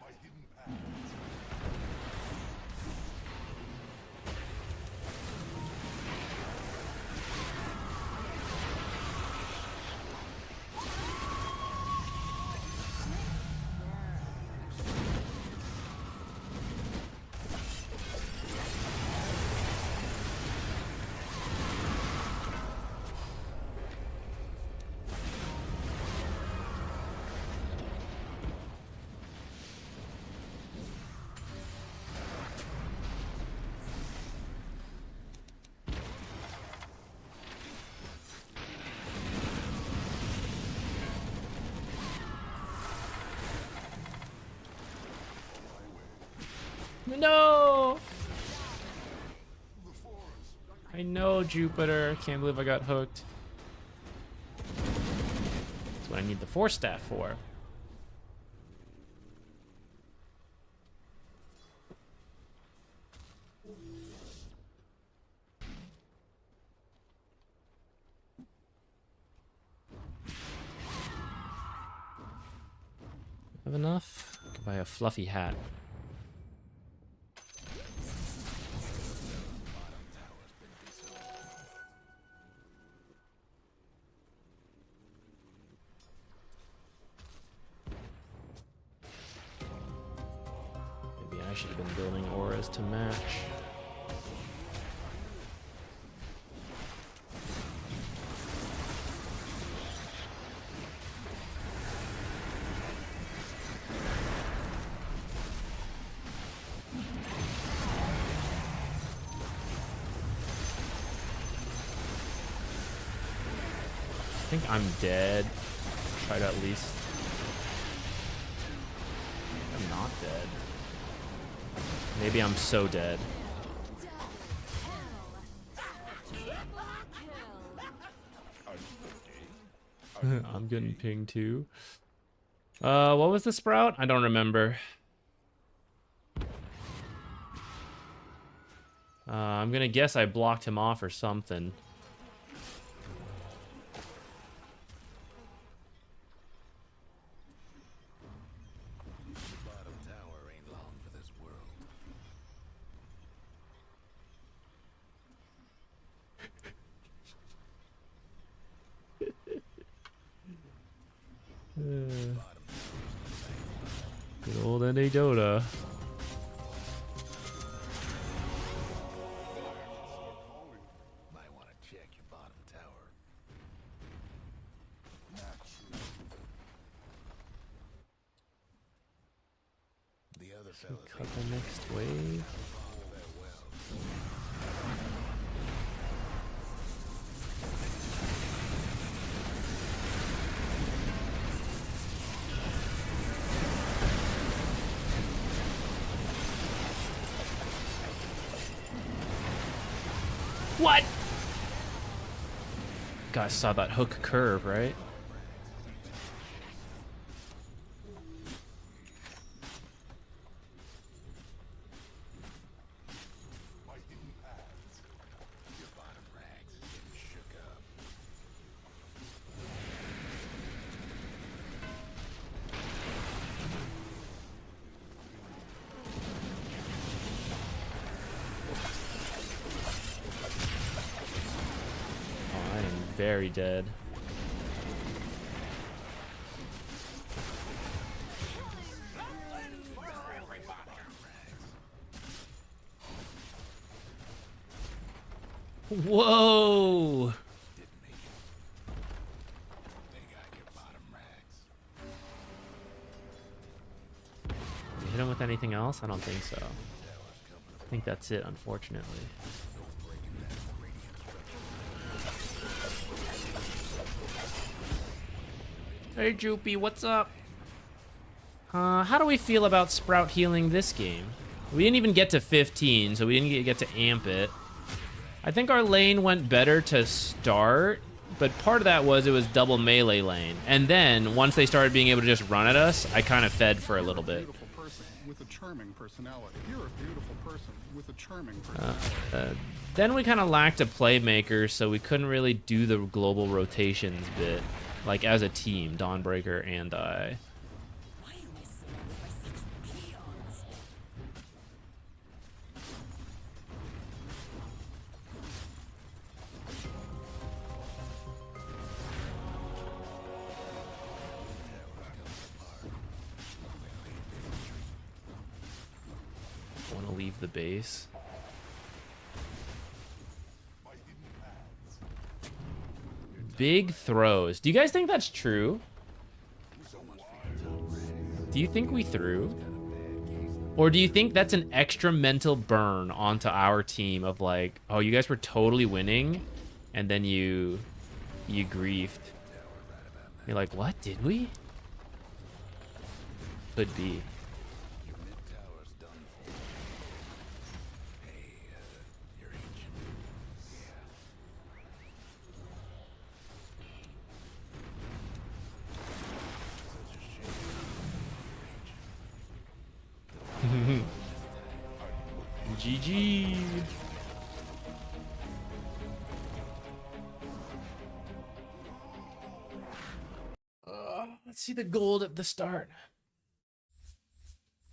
H: My hidden path.
A: No! I know, Jupiter. Can't believe I got hooked. That's what I need the Force Staff for. Have enough? I could buy a fluffy hat. Maybe I should have been building auras to match. I think I'm dead. Try to at least. I'm not dead. Maybe I'm so dead. I'm getting pinged too. What was the sprout? I don't remember. I'm gonna guess I blocked him off or something. Good old NA Dota.
E: Might want to check your bottom tower. The other fellas
A: Cut the next wave. What? Guys saw that hook curve, right? Oh, I am very dead. Whoa! Did you hit him with anything else? I don't think so. I think that's it, unfortunately. Hey, Joopy, what's up? How do we feel about Sprout healing this game? We didn't even get to 15, so we didn't get to amp it. I think our lane went better to start, but part of that was it was double melee lane. And then, once they started being able to just run at us, I kind of fed for a little bit.
P: With a charming personality. You're a beautiful person with a charming personality.
A: Then we kind of lacked a playmaker, so we couldn't really do the global rotations bit. Like, as a team, Dawnbreaker and I. Want to leave the base. Big throws. Do you guys think that's true? Do you think we threw? Or do you think that's an extra mental burn onto our team of like, oh, you guys were totally winning, and then you griefed. You're like, what, did we? Could be. GG. Let's see the gold at the start.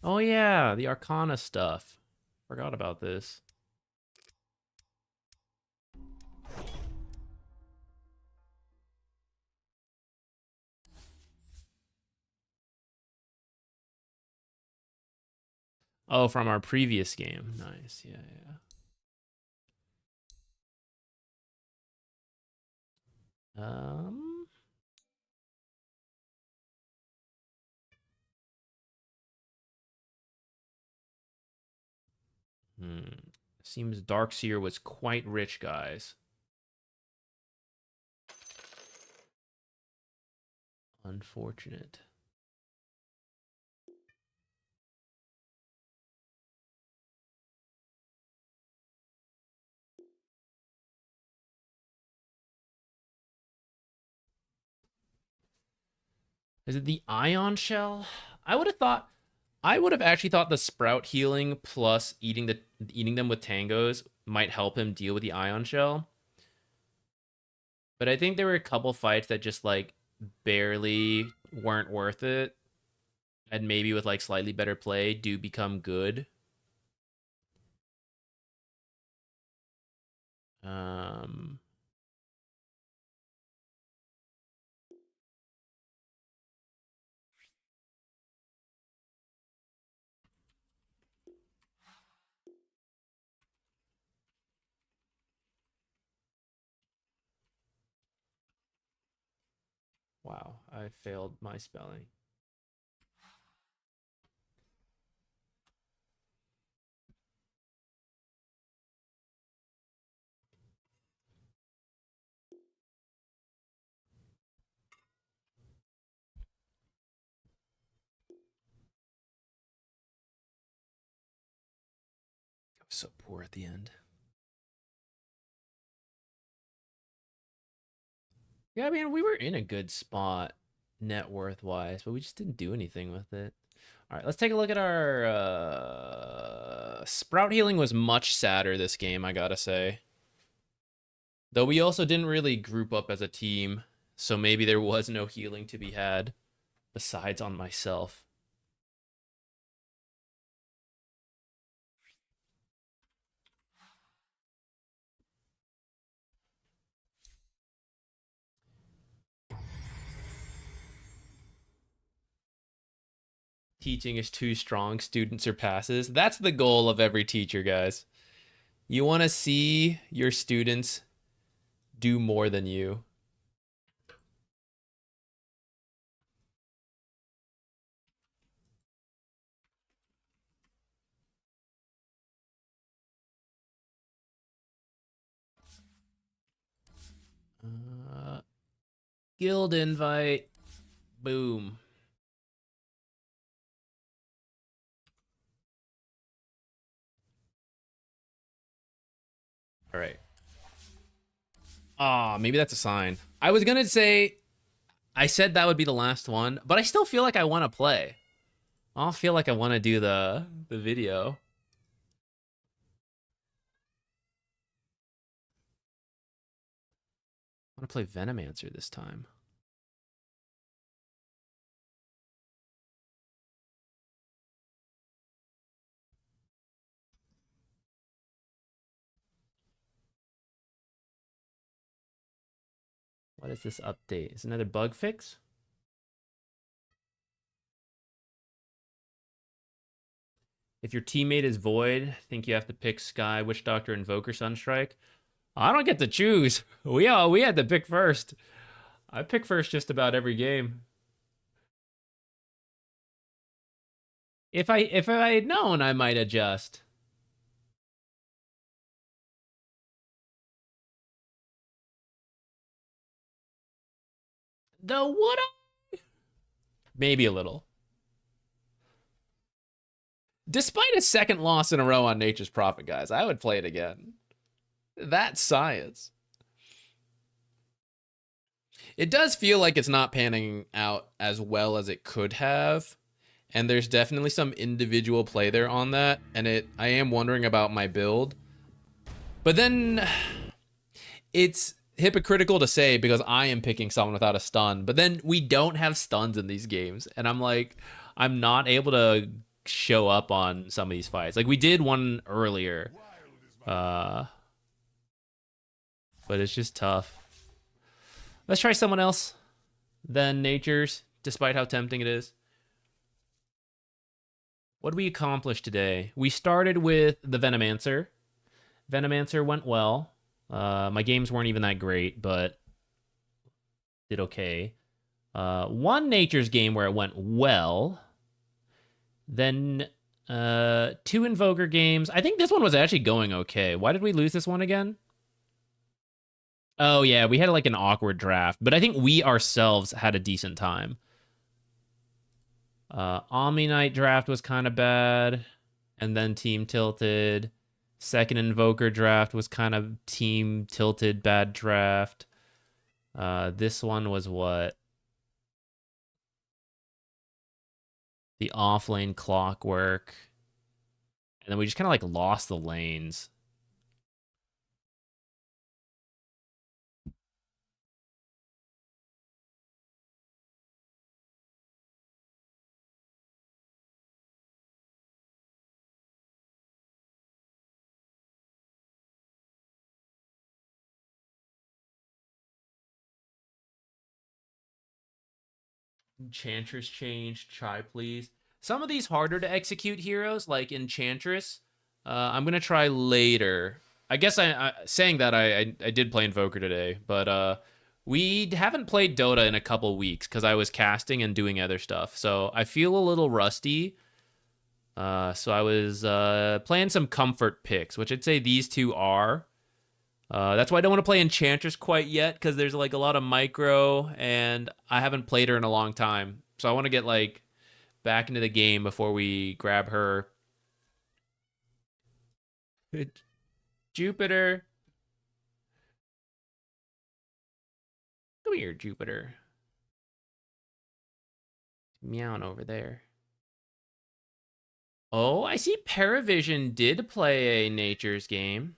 A: Oh yeah, the Arcana stuff. Forgot about this. Oh, from our previous game. Nice. Yeah, yeah. Seems Darkseer was quite rich, guys. Unfortunate. Is it the Ion Shell? I would have actually thought the Sprout healing plus eating them with tangos might help him deal with the Ion Shell. But I think there were a couple fights that just like barely weren't worth it. And maybe with like slightly better play do become good. Wow, I failed my spelling. I was so poor at the end. Yeah, I mean, we were in a good spot net worth wise, but we just didn't do anything with it. All right, let's take a look at our Sprout healing was much sadder this game, I gotta say. Though we also didn't really group up as a team, so maybe there was no healing to be had besides on myself. Teaching is too strong, student surpasses. That's the goal of every teacher, guys. You want to see your students do more than you. Guild invite. Boom. All right. Ah, maybe that's a sign. I was gonna say, I said that would be the last one, but I still feel like I want to play. I don't feel like I want to do the video. I want to play Venomancer this time. What is this update? Is it another bug fix? If your teammate is Void, I think you have to pick Sky, Witch Doctor, Invoker, Sunstrike. I don't get to choose. We had to pick first. I pick first just about every game. If I had known, I might adjust. Though would I? Maybe a little. Despite a second loss in a row on Nature's Prophet, guys, I would play it again. That's science. It does feel like it's not panning out as well as it could have. And there's definitely some individual play there on that. And I am wondering about my build. But then it's hypocritical to say because I am picking someone without a stun. But then we don't have stuns in these games. And I'm like, I'm not able to show up on some of these fights. Like we did one earlier. But it's just tough. Let's try someone else than Nature's, despite how tempting it is. What did we accomplish today? We started with the Venomancer. Venomancer went well. My games weren't even that great, but did okay. One Nature's game where it went well. Then 2 Invoker games. I think this one was actually going okay. Why did we lose this one again? Oh, yeah, we had like an awkward draft, but I think we ourselves had a decent time. Omniknight draft was kind of bad, and then team tilted. Second Invoker draft was kind of team tilted, bad draft. This one was what? The off-lane clockwork. And then we just kind of like lost the lanes. Enchantress change, try please. Some of these harder to execute heroes, like Enchantress, I'm gonna try later. I guess saying that I did play Invoker today, but we haven't played Dota in a couple weeks because I was casting and doing other stuff, so I feel a little rusty. So I was playing some comfort picks, which I'd say these two are. That's why I don't want to play Enchantress quite yet, because there's like a lot of micro, and I haven't played her in a long time. So I want to get like back into the game before we grab her. Jupiter. Come here, Jupiter. Meowing over there. Oh, I see Paravision did play a Nature's game.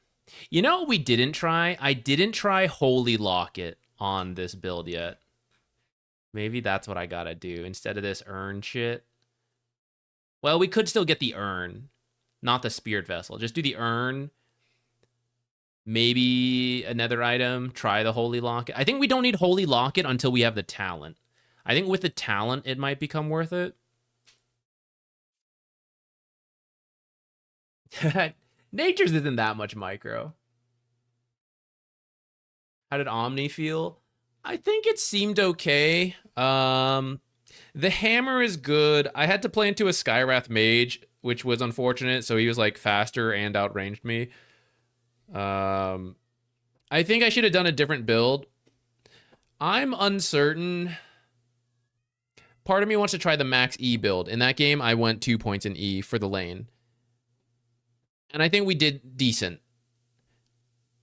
A: You know what we didn't try? I didn't try Holy Locket on this build yet. Maybe that's what I gotta do instead of this urn shit. Well, we could still get the urn, not the Spirit Vessel. Just do the urn. Maybe another item. Try the Holy Locket. I think we don't need Holy Locket until we have the talent. I think with the talent, it might become worth it. Nature's isn't that much micro. How did Omni feel? I think it seemed okay. The hammer is good. I had to play into a Skywrath mage, which was unfortunate. So he was like faster and outranged me. I think I should have done a different build. I'm uncertain. Part of me wants to try the max E build. In that game, I went 2 points in E for the lane. And I think we did decent.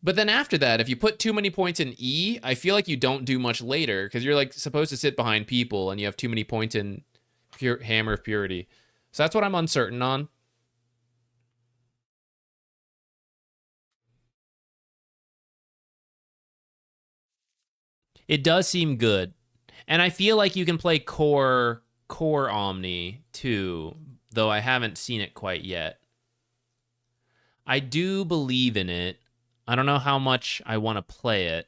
A: But then after that, if you put too many points in E, I feel like you don't do much later because you're like supposed to sit behind people and you have too many points in Hammer of Purity. So that's what I'm uncertain on. It does seem good. And I feel like you can play core Omni too, though I haven't seen it quite yet. I do believe in it. I don't know how much I want to play it.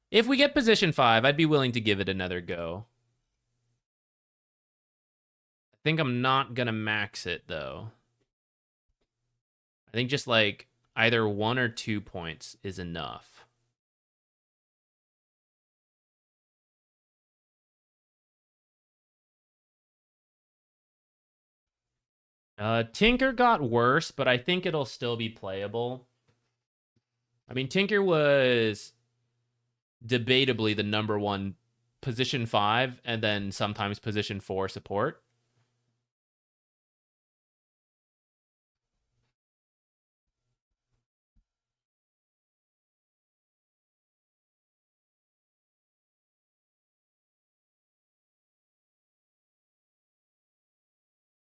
A: If we get position 5, I'd be willing to give it another go. I think I'm not going to max it, though. I think just like either 1 or 2 points is enough. Tinker got worse, but I think it'll still be playable. I mean, Tinker was debatably the #1 position 5 and then sometimes position 4 support.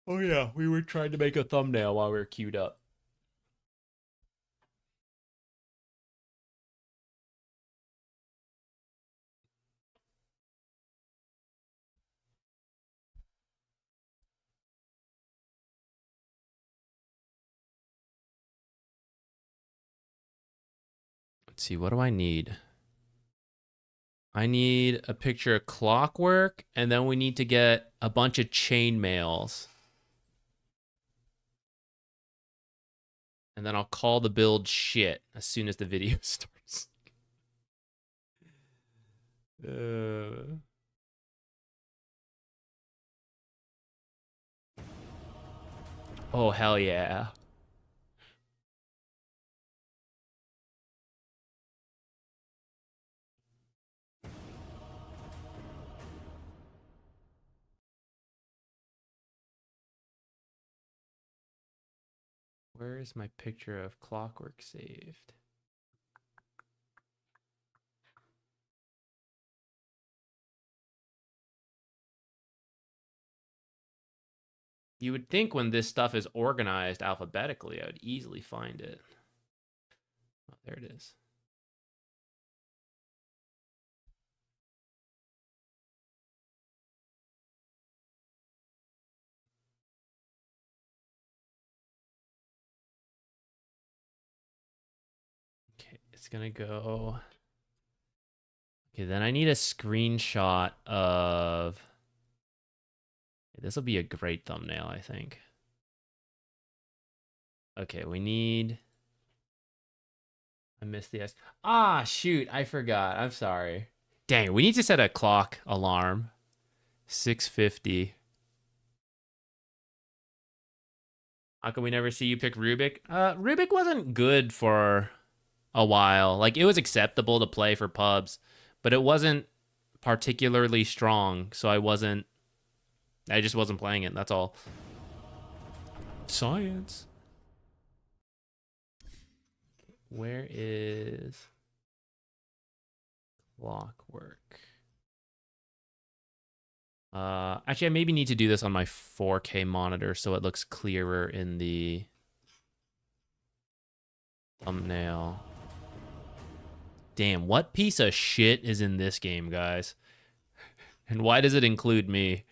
A: Oh yeah, we were trying to make a thumbnail while we were queued up. Let's see, what do I need? I need a picture of Clockwork, and then we need to get a bunch of chain mails. And then I'll call the build shit as soon as the video starts. Oh, hell yeah. Where is my picture of Clockwork saved? You would think when this stuff is organized alphabetically, I would easily find it. Oh, there it is. Okay, it's gonna go. Okay, then I need a screenshot of. This will be a great thumbnail, I think. Okay, we need. I missed the S. Ah, shoot, I forgot. I'm sorry. Dang, we need to set a clock alarm. 6:50. How come we never see you pick Rubik? Rubik wasn't good for a while. Like, it was acceptable to play for pubs, but it wasn't particularly strong, so I just wasn't playing it, that's all. Science. Where is Clockwork. Actually, I maybe need to do this on my 4K monitor so it looks clearer in the thumbnail. Damn, what piece of shit is in this game, guys? And why does it include me?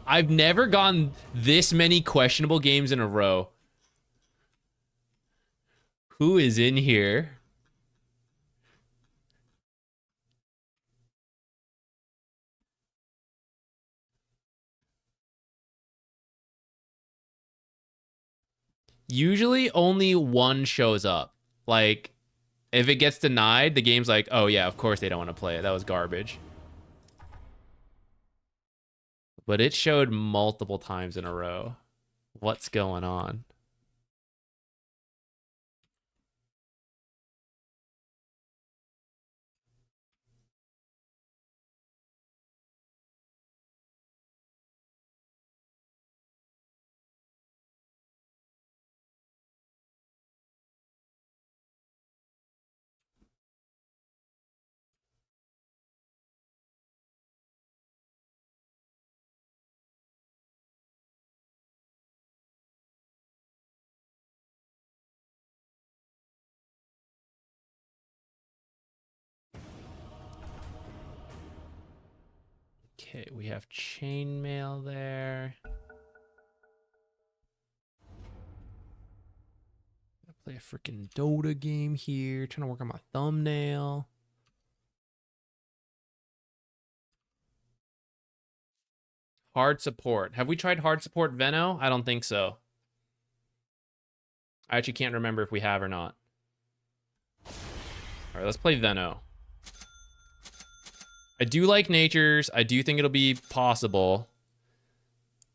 A: I've never gotten this many questionable games in a row. Who is in here? Usually only one shows up. Like, if it gets denied, the game's like, oh yeah, of course they don't want to play it. That was garbage. But it showed multiple times in a row. What's going on? Okay, we have chainmail there. Play a freaking Dota game here. Trying to work on my thumbnail. Hard support. Have we tried hard support Veno? I don't think so. I actually can't remember if we have or not. All right, let's play Veno. I do like natures. I do think it'll be possible.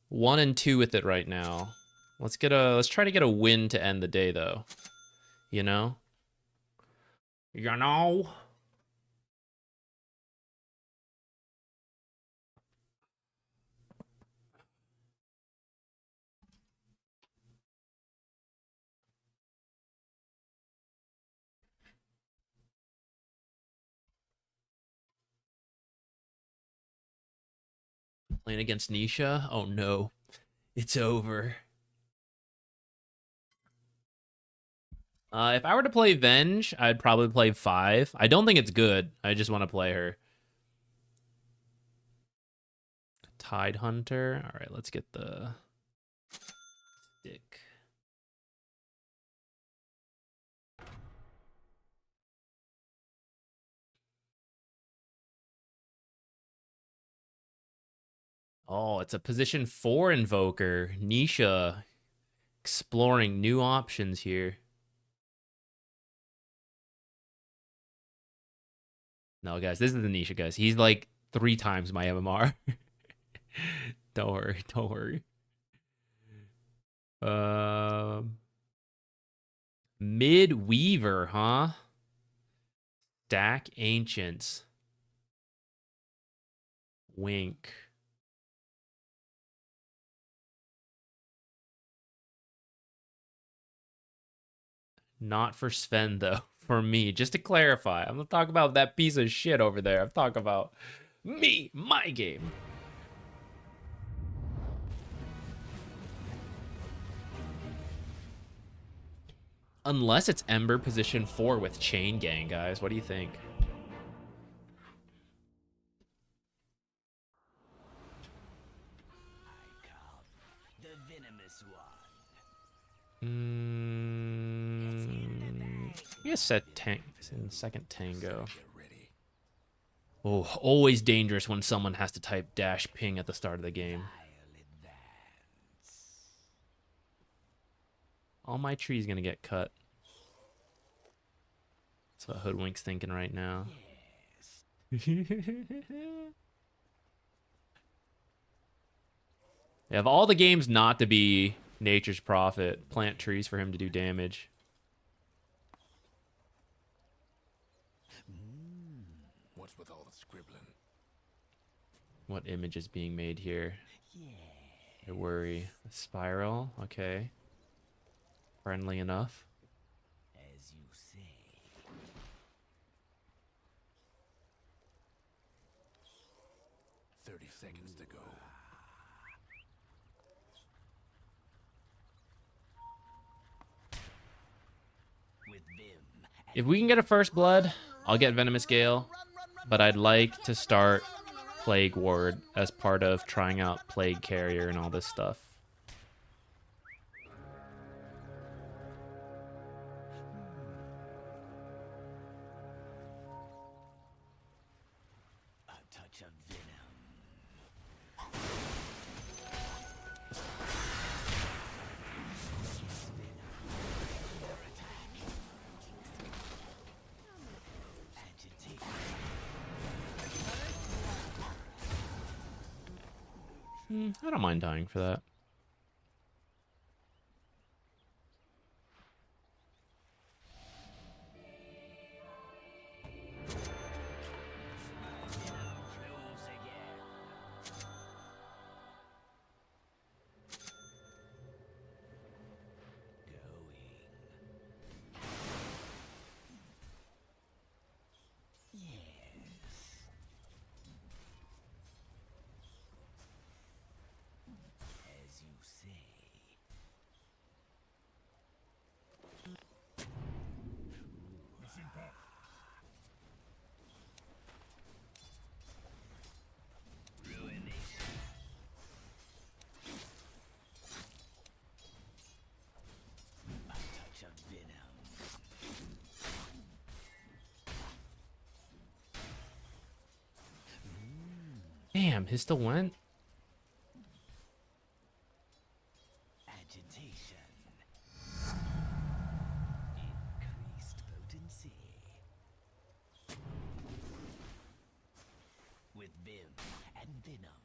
A: 1 and 2 with it right now. Let's try to get a win to end the day though. You know? You know? Playing against Nisha? Oh no. It's over. If I were to play Venge, I'd probably play 5. I don't think it's good. I just want to play her. Tide Hunter. All right, let's get the stick. Oh, it's a position 4 Invoker. Nisha exploring new options here. No, guys, this is the Nisha, guys. He's like 3 times my MMR. Don't worry, don't worry. Midweaver, huh? Stack Ancients. Wink. Not for Sven, though. For me. Just to clarify. I'm not talking about that piece of shit over there. I'm talking about me, my game. Unless it's Ember position 4 with Chain Gang, guys. What do you think?
B: The venomous
A: one. You set tank in second tango. Oh, always dangerous when someone has to type dash ping at the start of the game. All my trees gonna get cut. That's what Hoodwink's thinking right now. Yeah, of all the games not to be Nature's Prophet, plant trees for him to do damage.
E: What's with all the scribbling?
A: What image is being made here? I worry. A spiral? Okay. Friendly enough.
B: As you say.
E: seconds to go.
A: If we can get a first blood, I'll get Venomous Gale, but I'd like to start Plague Ward as part of trying out Plague Carrier and all this stuff.
B: A touch of venom.
A: I don't mind dying for that.
B: As you say.
A: Damn, he still went?
B: Agitation. Increased potency. With Vim and Venom.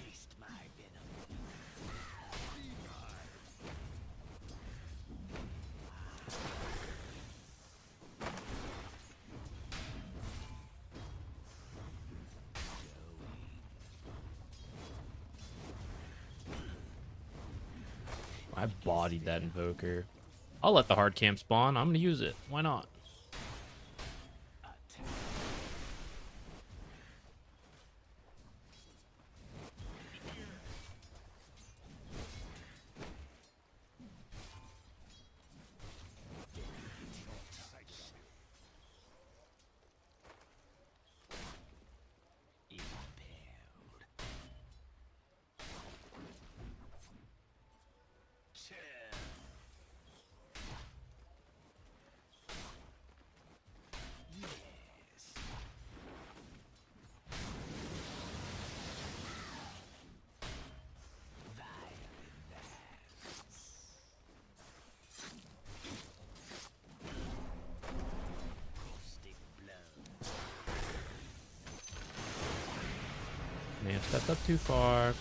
B: Taste my venom.
A: I bodied that Invoker. I'll let the hard camp spawn. I'm gonna use it. Why not? May have stepped up too far.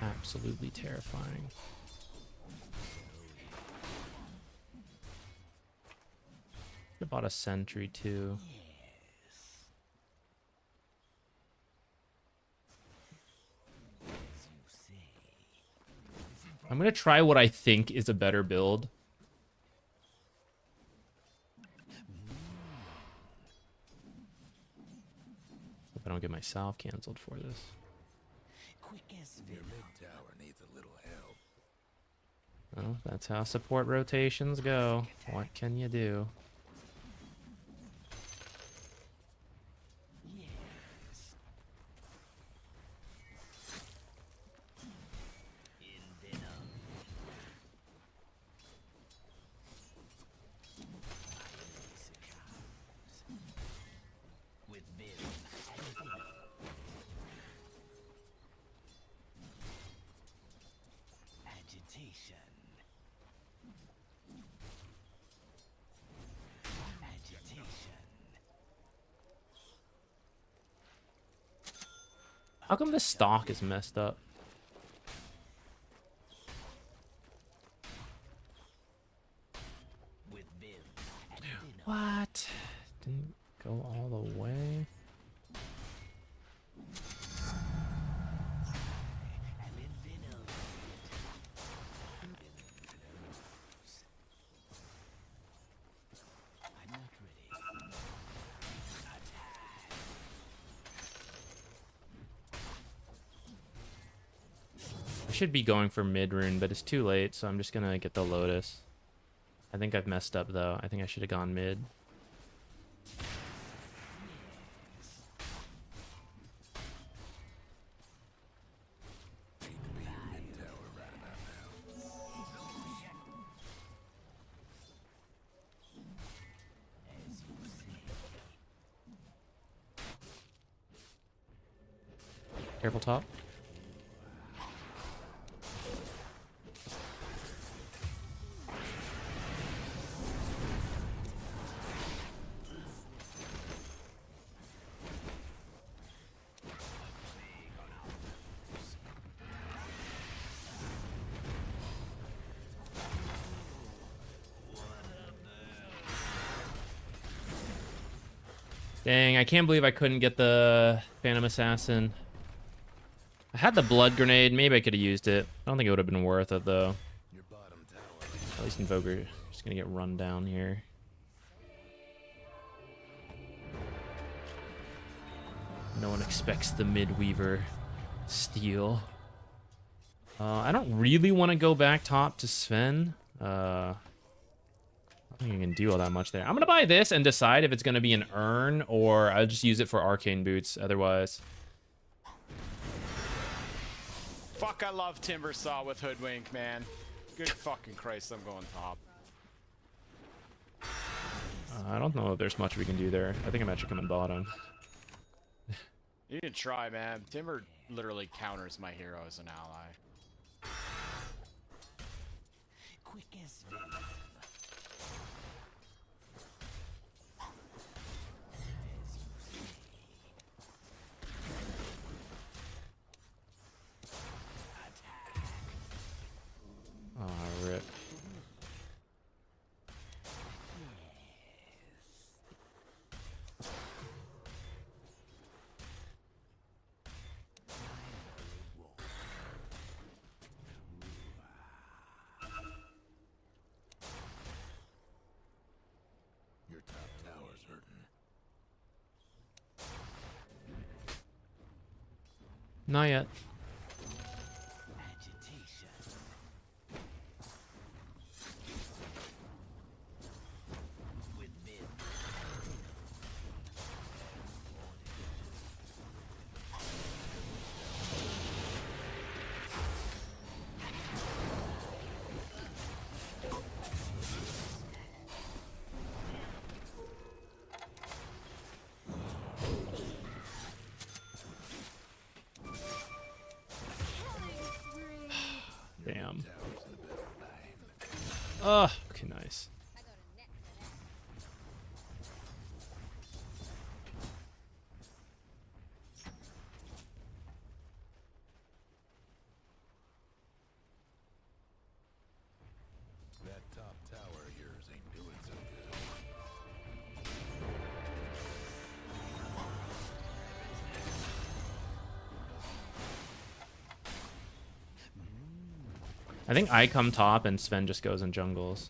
A: Absolutely terrifying. I bought a sentry too. I'm gonna try what I think is a better build. don't get myself canceled for this.
E: Your mid tower needs a little help.
A: Well, that's how support rotations go. What can you do? How come the stock is messed up? What? Didn't go all the way. I should be going for mid rune, but it's too late, so I'm just gonna get the Lotus. I think I've messed up though. I think I should have gone mid. Careful top. Dang, I can't believe I couldn't get the Phantom Assassin. I had the blood grenade. Maybe I could have used it. I don't think it would have been worth it, though. At least Invoker is going to get run down here. No one expects the Midweaver steal. I don't really want to go back top to Sven. I don't think I can do all that much there. I'm going to buy this and decide if it's going to be an urn or I'll just use it for arcane boots otherwise.
Q: Fuck, I love Timber Saw with Hoodwink, man. Good fucking Christ, I'm going top.
A: I don't know if there's much we can do there. I think I'm actually coming bottom.
Q: You can try, man. Timber literally counters my hero as an ally.
A: Oh, rip.
E: Your top tower's hurting.
A: Not yet. Damn. Oh, okay, nice.
E: That top tower of yours ain't doing so good.
A: I think I come top and Sven just goes in jungles.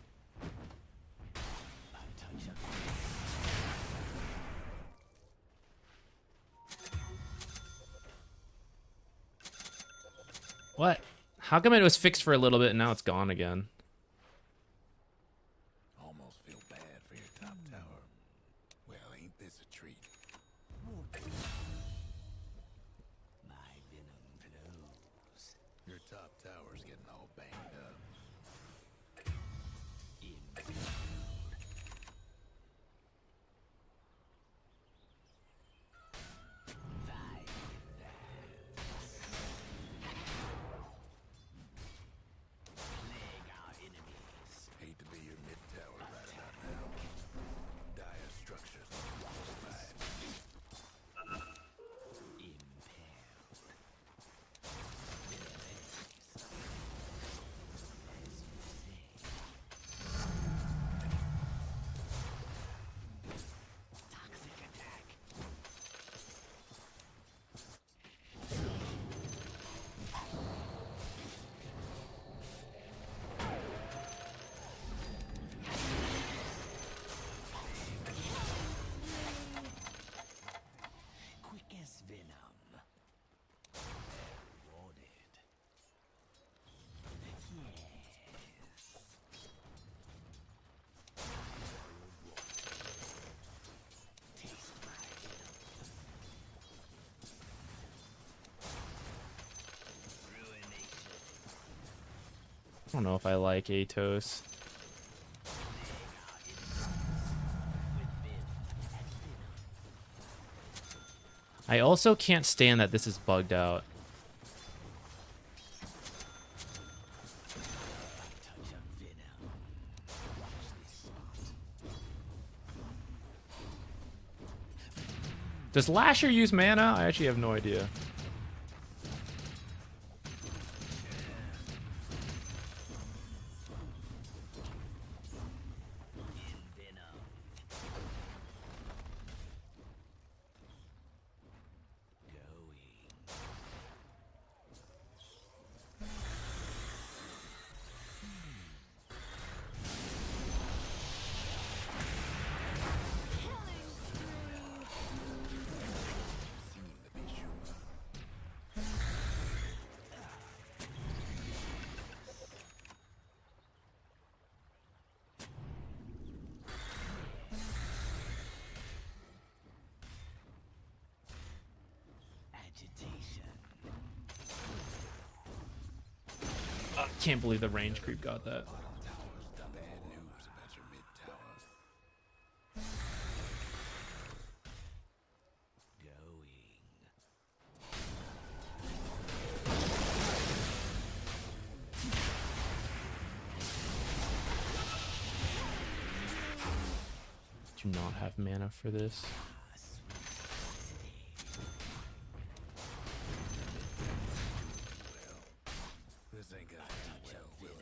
A: How come it was fixed for a little bit and now it's gone again?
E: Almost feel bad for your top tower. Well, ain't this a treat?
B: My venom flows.
E: Your top tower's getting all banged up. Hate to be your mid tower right about now. Dire structures fortified.
B: Quick as venom. Rewarded. Yes. Taste my venom. Ruination.
A: I don't know if I like Atos. I also can't stand that this is bugged out. Does Lasher use mana? I actually have no idea. Can't believe the range creep got that.
E: Bad news about your mid tower.
A: Do not have mana for this.
E: This ain't gonna end well, will it?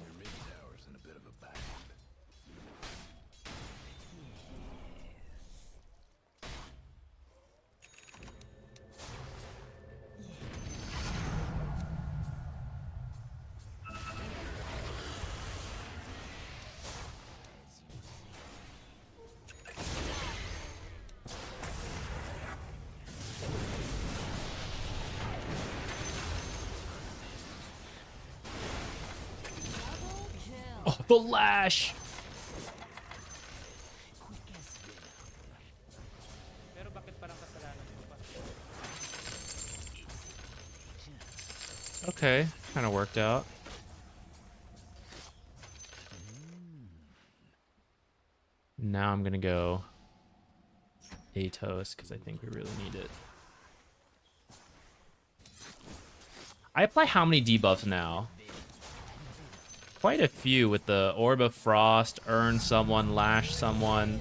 E: Your mid tower's in a bit of a bind.
A: Oh, the lash!
R: Pero bakit parang kasalanan ko pa?
A: Okay, kind of worked out. Now I'm gonna go Atos because I think we really need it. I apply how many debuffs now? Quite a few with the Orb of Frost, Earn someone, Lash someone.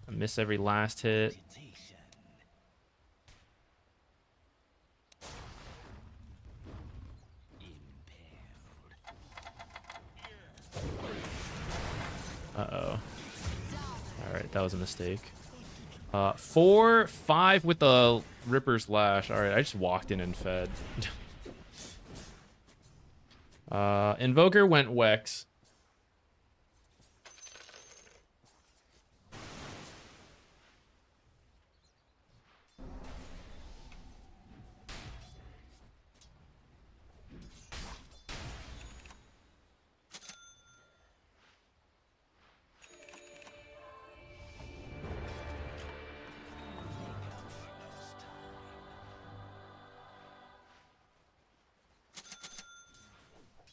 A: I miss every last hit. Uh-oh. Alright, that was a mistake. 4, 5 with the Ripper's Lash. Alright, I just walked in and fed. Invoker went Wex.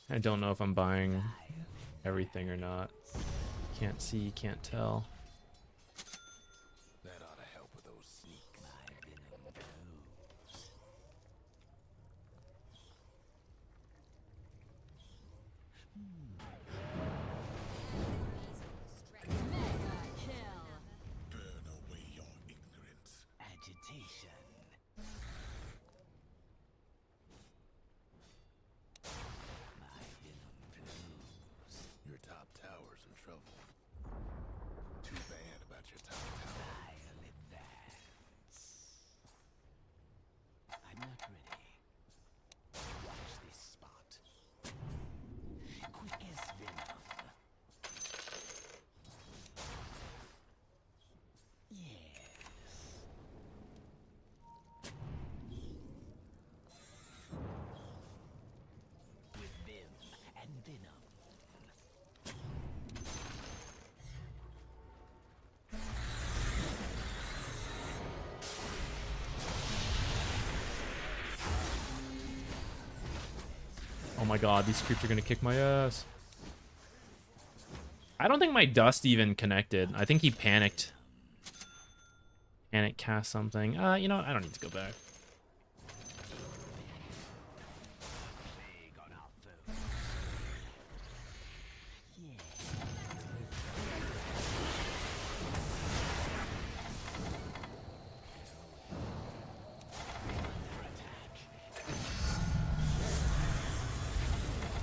A: I don't know if I'm buying everything or not. Can't see, can't tell.
E: That ought to help with those sneaks.
B: Burn away your ignorance. Agitation. My venom flows.
E: Your top tower's in trouble. Too bad about your top tower.
B: I'll advance. I'm not ready. Watch this spot. Quick as venom. Yes. With vim and venom.
A: Oh my god, these creeps are gonna kick my ass. I don't think my dust even connected. I think he panicked. Panic cast something. You know what? I don't need to go back.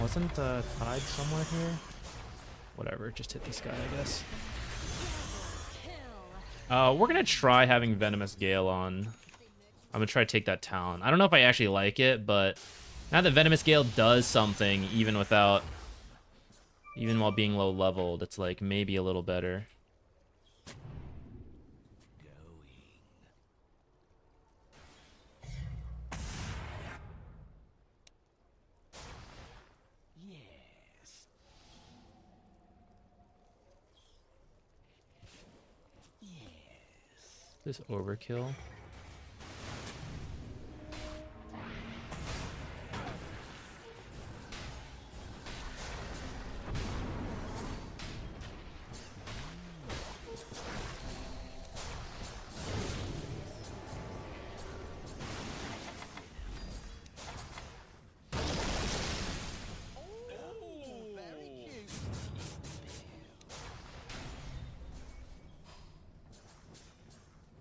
A: Wasn't Tide somewhere here? Whatever, just hit this guy, I guess. We're gonna try having Venomous Gale on. I'm gonna try to take that talent. I don't know if I actually like it, but now that Venomous Gale does something, even while being low leveled, it's like maybe a little better. This overkill.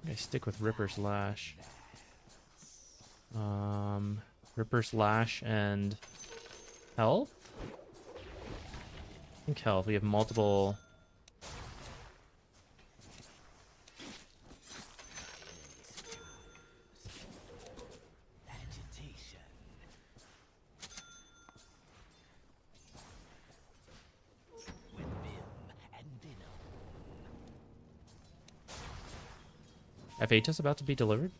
A: I stick with Ripper's Lash. Ripper's Lash and health? I think health. We have multiple. F8 is about to be delivered.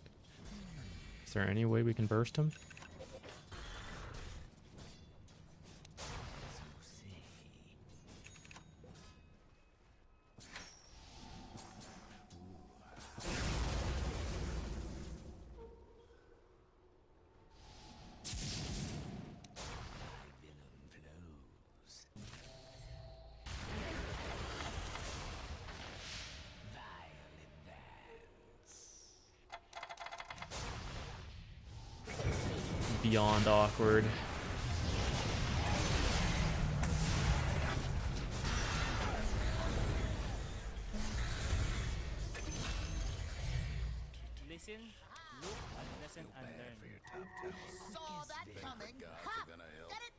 A: Is there any way we can burst him? Beyond awkward.
R: Listen, look, lesson, and learn.
F: Saw that coming. Ha! Get it?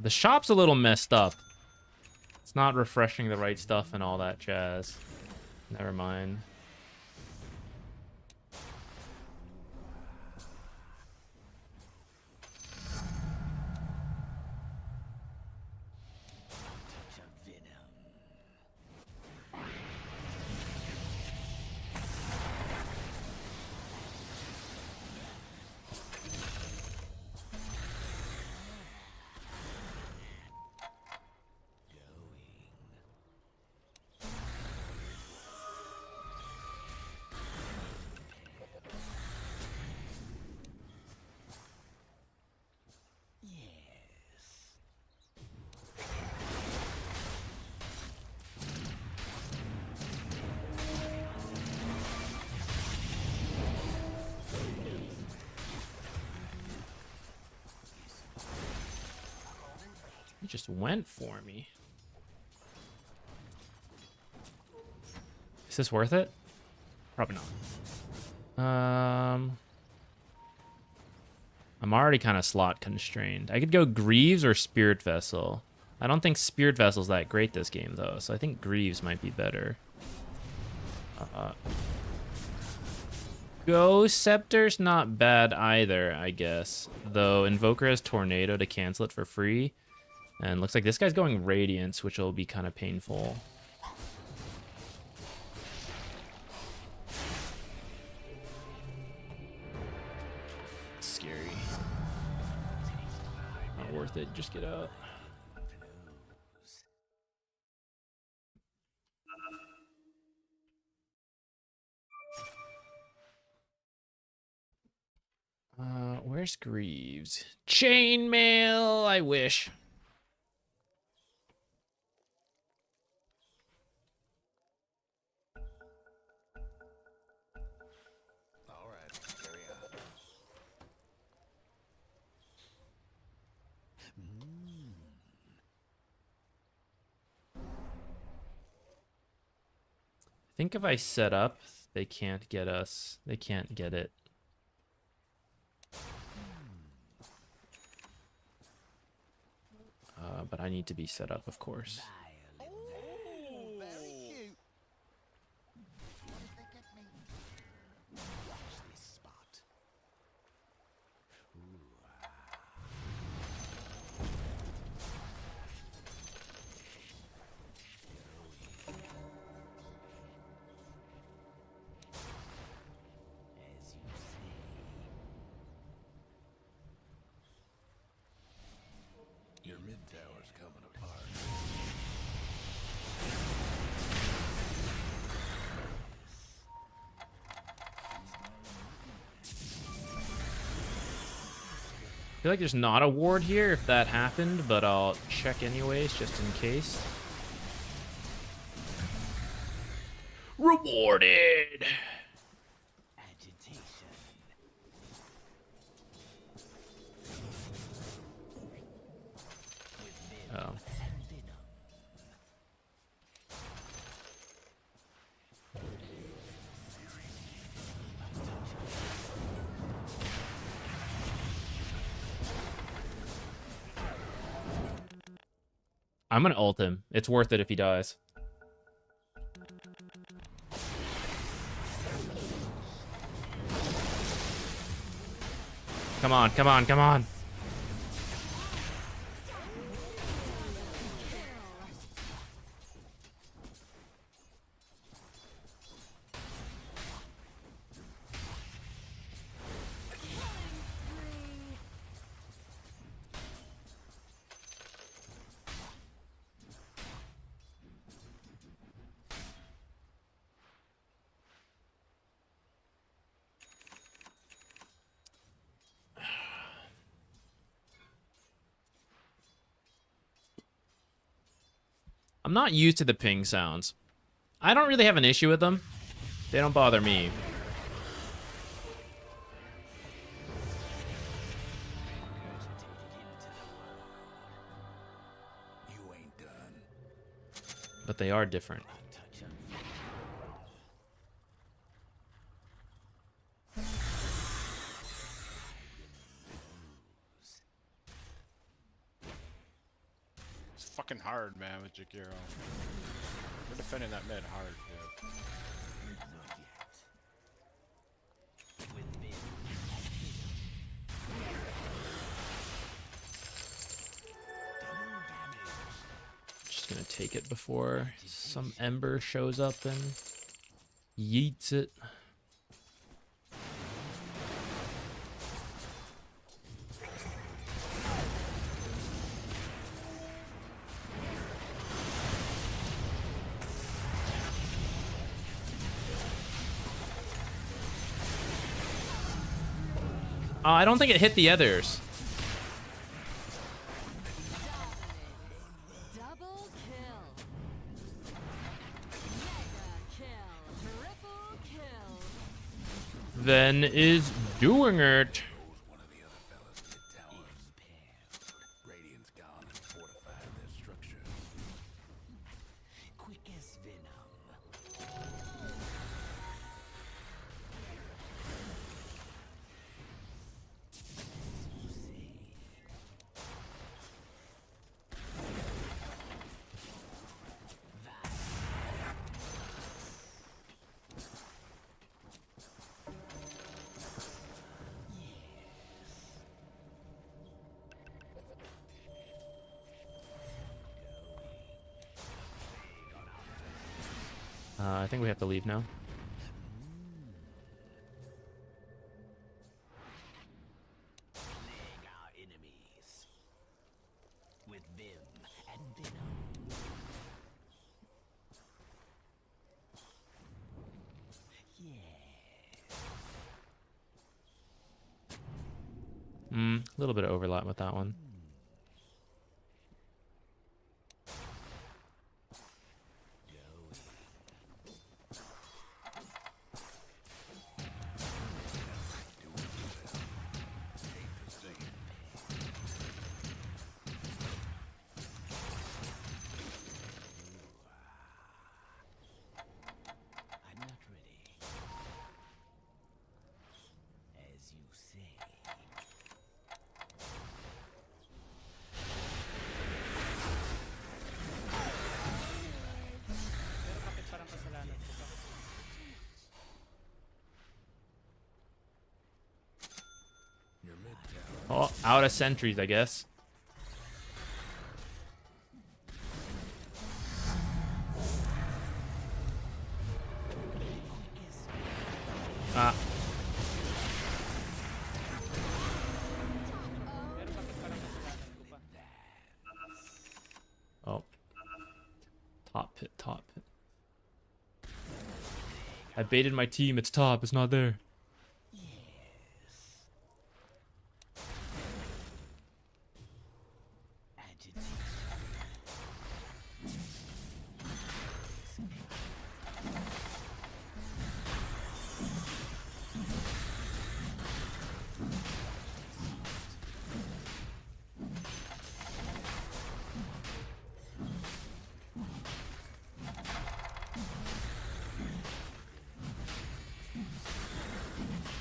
A: The shop's a little messed up. It's not refreshing the right stuff and all that jazz. Never mind. just went for me. Is this worth it? Probably not. I'm already kind of slot constrained. I could go Greaves or Spirit Vessel. I don't think Spirit Vessel's that great this game, though, so I think Greaves might be better. Ghost Scepter's not bad either, I guess. Though Invoker has Tornado to cancel it for free. And looks like this guy's going Radiance, which will be kind of painful. Scary. Not worth it, just get out. Where's Greaves? Chainmail, I wish.
E: All right, carry on.
A: I think if I set up, they can't get us. They can't get it. But I need to be set up, of course.
E: Your mid tower's coming apart.
A: I feel like there's not a ward here if that happened, but I'll check anyways, just in case. Rewarded! Oh. I'm gonna ult him. It's worth it if he dies. Come on, come on, come on. I'm not used to the ping sounds. I don't really have an issue with them. They don't bother me.
E: You ain't done.
A: But they are different.
Q: It's fucking hard, man, with Jakiro. We're defending that mid hard, dude.
A: Just gonna take it before some Ember shows up and yeets it. I don't think it hit the others.
C: Double kill. Mega kill. Triple kill.
A: Ven is doing it.
E: One of the other fellas mid tower. Radiant's gone and fortified
A: I think we have to leave now.
B: Plague our enemies with vim and venom.
A: A little bit of overlap with that one.
B: I'm not ready. As you say.
R: Pero bakit parang kasalanan ko pa?
A: Oh, out of sentries, I guess. Ah.
R: Pero bakit parang kasalanan ko pa?
A: Oh. Top pit, top pit. I baited my team, it's top, it's not there.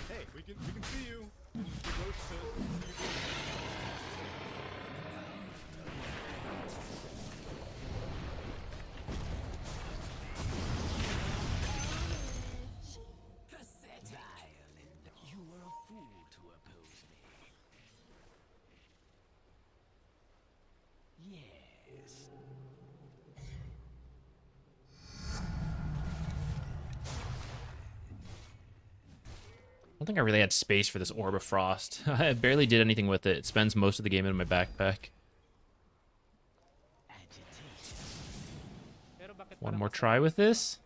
D: Hey, we can see you in the roach pit.
B: Violent. You were a fool to oppose me. Yes.
A: I don't think I really had space for this Orb of Frost. I barely did anything with it. It spends most of the game in my backpack.
R: Pero bakit
A: One
R: parang
A: more try with this.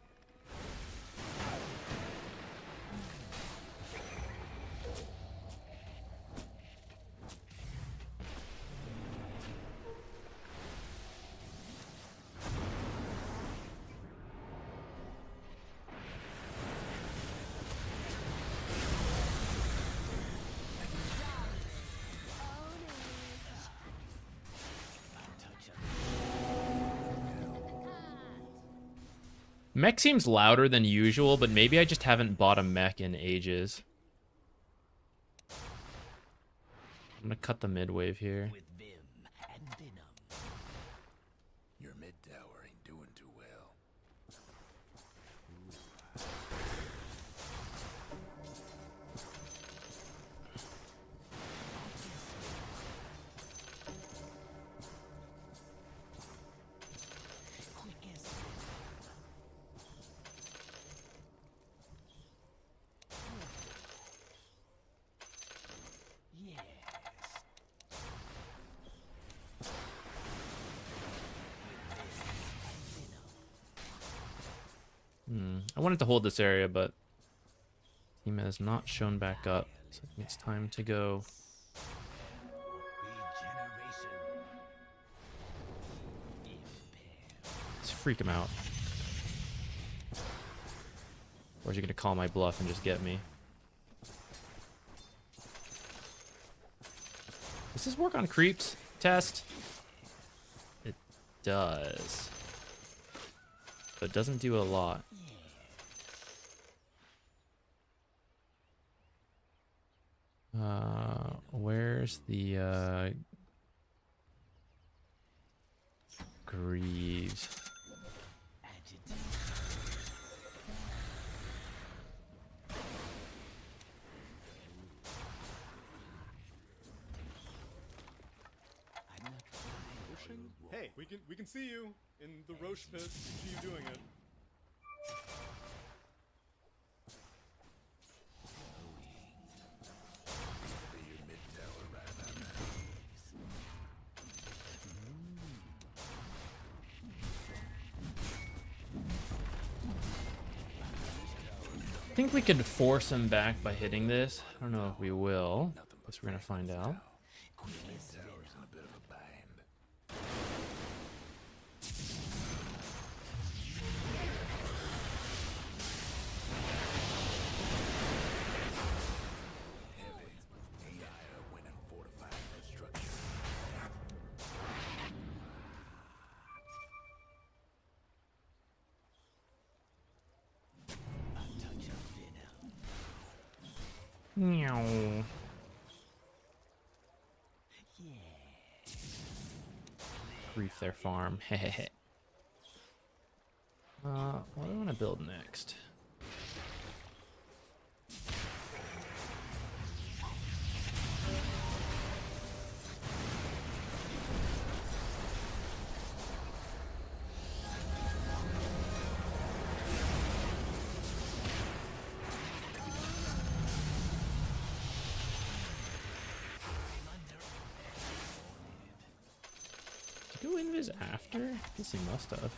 A: Mech seems louder than usual, but maybe I just haven't bought a mech in ages. I'm gonna cut the mid wave here.
B: With vim and venom.
E: Your mid tower ain't doing too well.
A: I wanted to hold this area, but team has not shown back up. So I think it's time to go. Let's freak him out. Or is he gonna call my bluff and just get me? Does this work on creeps test? It does. But it doesn't do a lot. Where's the Greaves?
D: Hey, we can see you in the roach pit. We see you doing it.
A: I think we could force him back by hitting this. I don't know if we will. Guess we're gonna find out.
E: Tower's in a bit of a bind. Heavy. Dire went and fortified that structure.
B: A touch of venom.
A: Meow. Grief their farm. Hehehe. What do I want to build next? Did he go invis after? I guess he must have.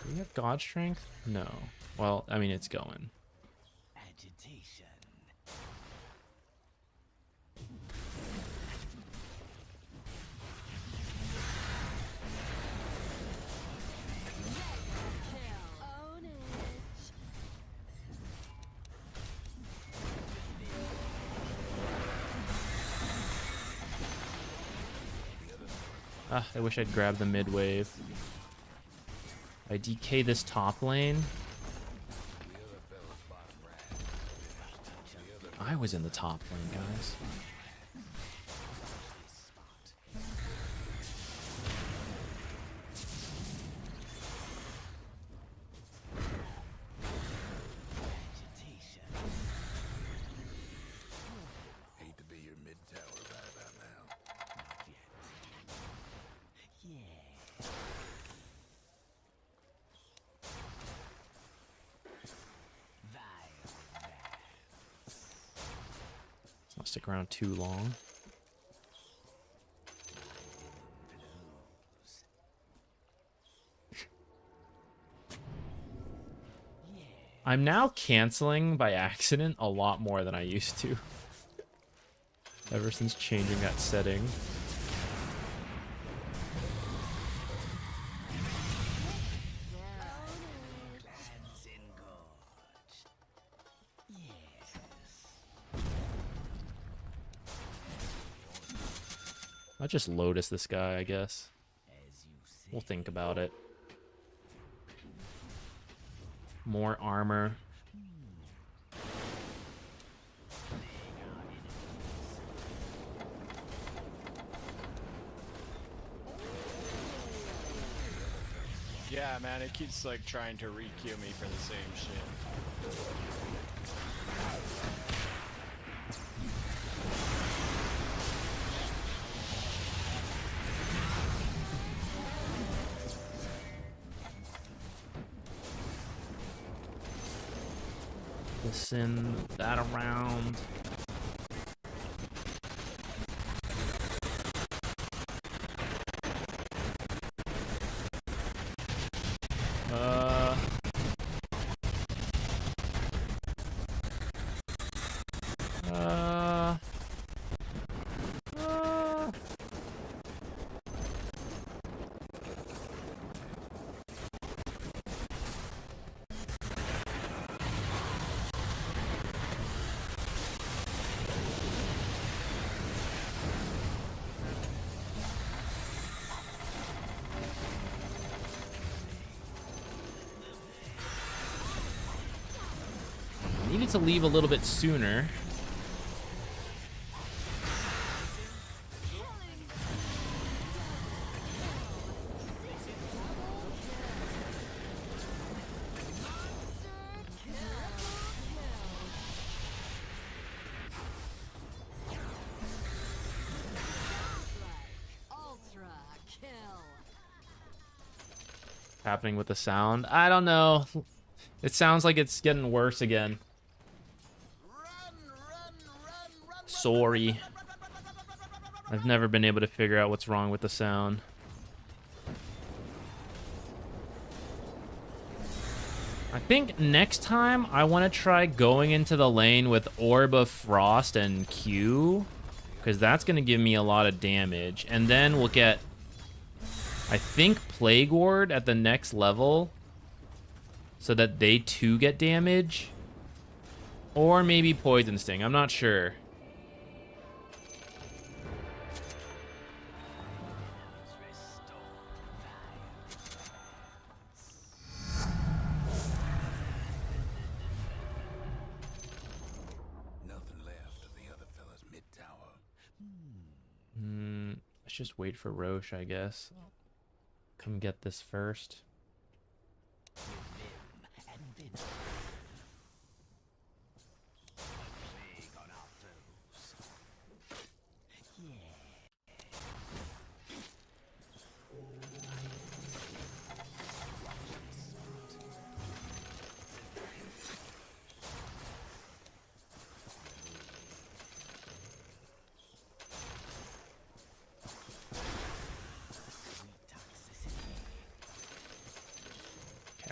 A: Do we have God Strength? No. Well, I mean, it's going.
B: Agitation.
C: Own it.
A: Ah, I wish I'd grabbed the mid wave. I DK this top lane. I was in the top lane, guys.
E: Hate to be your mid tower right about now.
A: Let's not stick around too long. I'm now canceling by accident a lot more than I used to. Ever since changing that setting. I'll just Lotus this guy, I guess. We'll think about it. More armor.
Q: Yeah, man, it keeps like trying to re-queue me for the same shit.
A: Send that around. Needed to leave a little bit sooner. Happening with the sound? I don't know. It sounds like it's getting worse again. Sorry. I've never been able to figure out what's wrong with the sound. I think next time I want to try going into the lane with Orb of Frost and Q, because that's going to give me a lot of damage. And then we'll get, I think, Plague Ward at the next level so that they too get damage. Or maybe Poison Sting, I'm not sure. Let's just wait for Roche, I guess. Come get this first.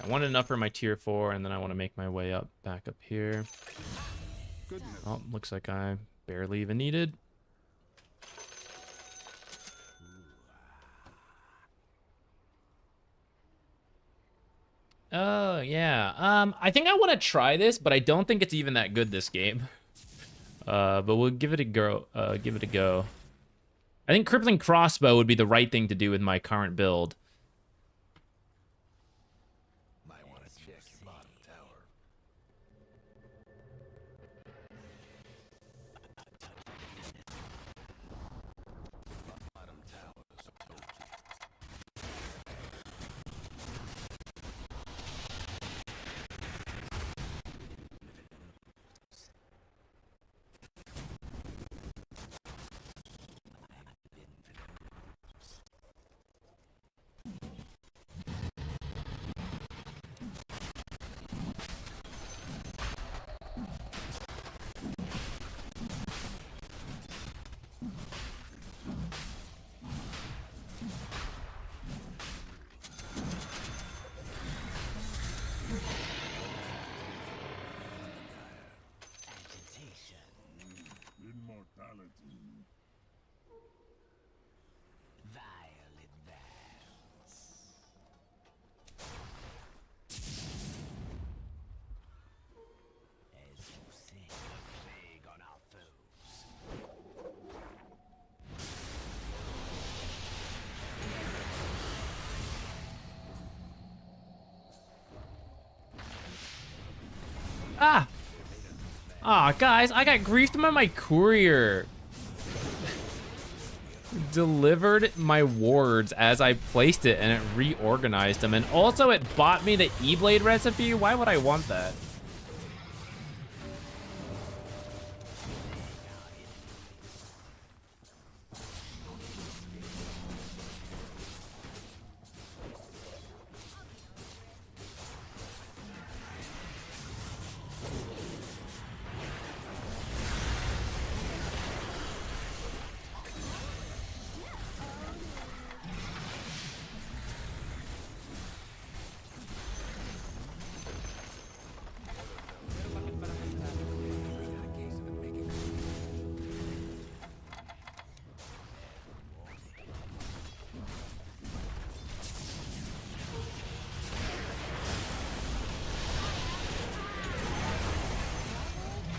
A: I want enough for my tier 4, and then I want to make my way up, back up here. Oh, looks like I barely even needed. Oh, yeah. I think I want to try this, but I don't think it's even that good this game. But we'll give it a go. I think Crippling Crossbow would be the right thing to do with my current build. Ah! Ah, guys, I got griefed by my courier. Delivered my wards as I placed it, and it reorganized them. And also, it bought me the E-Blade recipe. Why would I want that?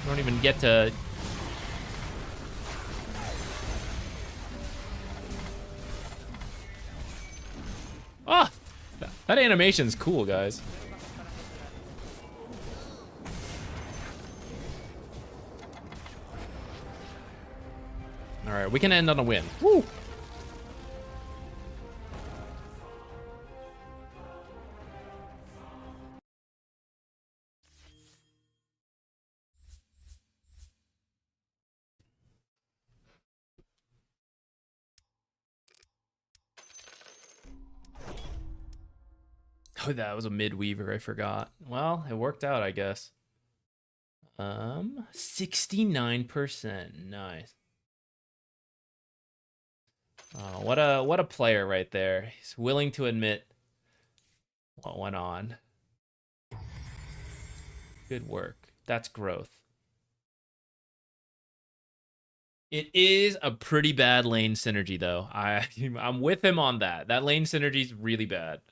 A: I don't even get to... Oh! That animation's cool, guys. Alright, we can end on a win. Woo! Oh, that was a mid-weaver, I forgot. Well, it worked out, I guess. 69%. Nice. Oh, what a player right there. He's willing to admit what went on. Good work. That's growth. It is a pretty bad lane synergy, though. I'm with him on that. That lane synergy is really bad.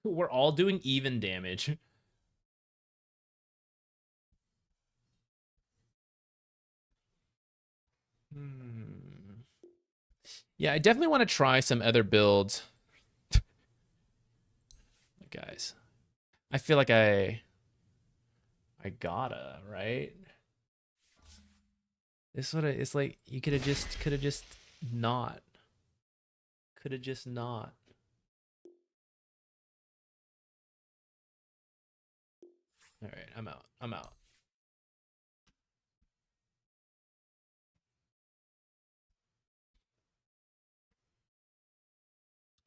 A: We're all doing even damage. Yeah, I definitely want to try some other builds. Guys, I feel like I gotta, right? This what it's like. You could have just not. Could have just not. All right, I'm out. I'm out.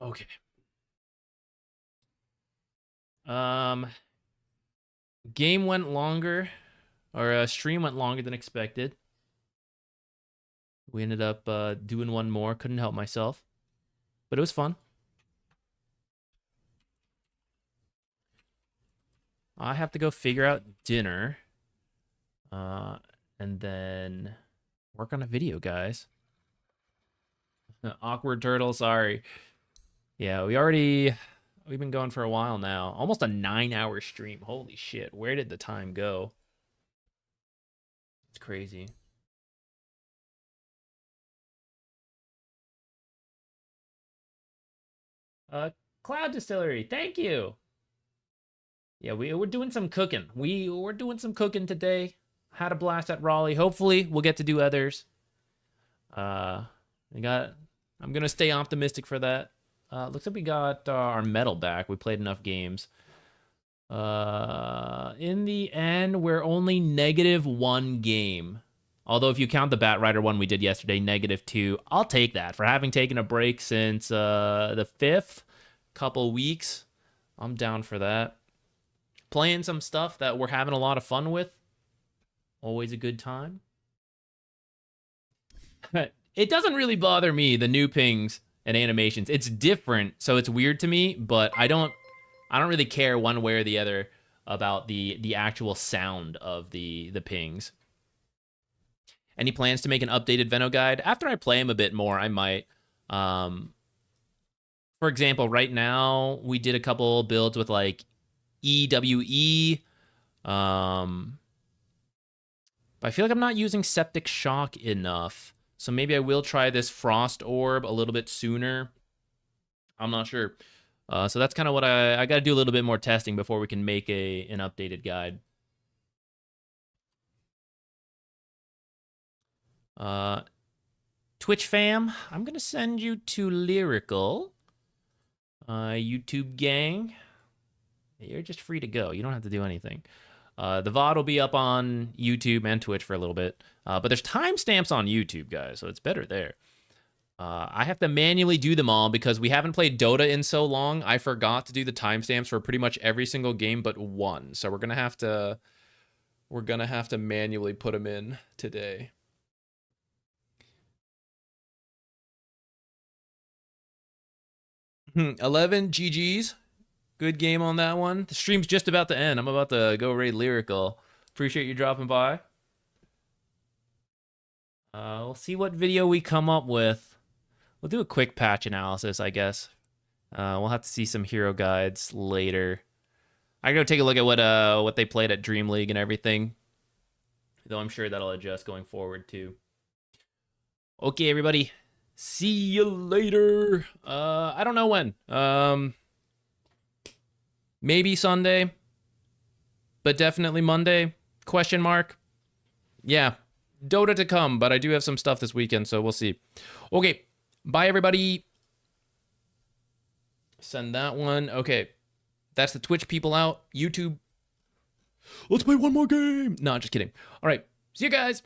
A: Okay. Game went longer, or stream went longer than expected. We ended up doing one more. Couldn't help myself, but it was fun. I have to go figure out dinner, and then work on a video, guys. Awkward turtle, sorry. Yeah, we've been going for a while now. Almost a 9-hour stream. Holy shit, where did the time go? It's crazy. Cloud Distillery, thank you. Yeah, we're doing some cooking. We're doing some cooking today. Had a blast at Raleigh. Hopefully, we'll get to do others. I'm gonna stay optimistic for that. Looks like we got our medal back. We played enough games. In the end, we're only -1 game. Although if you count the Bat Rider one we did yesterday, -2. I'll take that. For having taken a break since the 5th, couple weeks, I'm down for that. Playing some stuff that we're having a lot of fun with. Always a good time. It doesn't really bother me, the new pings and animations. It's different, so it's weird to me, but I don't really care one way or the other about the actual sound of the pings. Any plans to make an updated Veno guide? After I play him a bit more, I might. For example, right now we did a couple builds with like EWE. But I feel like I'm not using Septic Shock enough. So maybe I will try this Frost Orb a little bit sooner. I'm not sure. So that's kind of what I got to do a little bit more testing before we can make an updated guide. Twitch fam, I'm going to send you to Lyrical. YouTube gang. You're just free to go. You don't have to do anything. The VOD will be up on YouTube and Twitch for a little bit. But there's timestamps on YouTube, guys, so it's better there. I have to manually do them all because we haven't played Dota in so long. I forgot to do the timestamps for pretty much every single game but one. So we're gonna have to manually put them in today. Hmm, 11 GGs. Good game on that one. The stream's just about to end. I'm about to go raid Lyrical. Appreciate you dropping by. We'll see what video we come up with. We'll do a quick patch analysis, I guess. We'll have to see some hero guides later. I go take a look at what they played at Dream League and everything. Though I'm sure that'll adjust going forward too. Okay, everybody. See you later. I don't know when. Maybe Sunday, but definitely Monday, question mark. Yeah, Dota to come, but I do have some stuff this weekend, so we'll see. Okay, bye everybody. Send that one. Okay, that's the Twitch people out. YouTube. Let's play one more game. No, just kidding. All right, see you guys.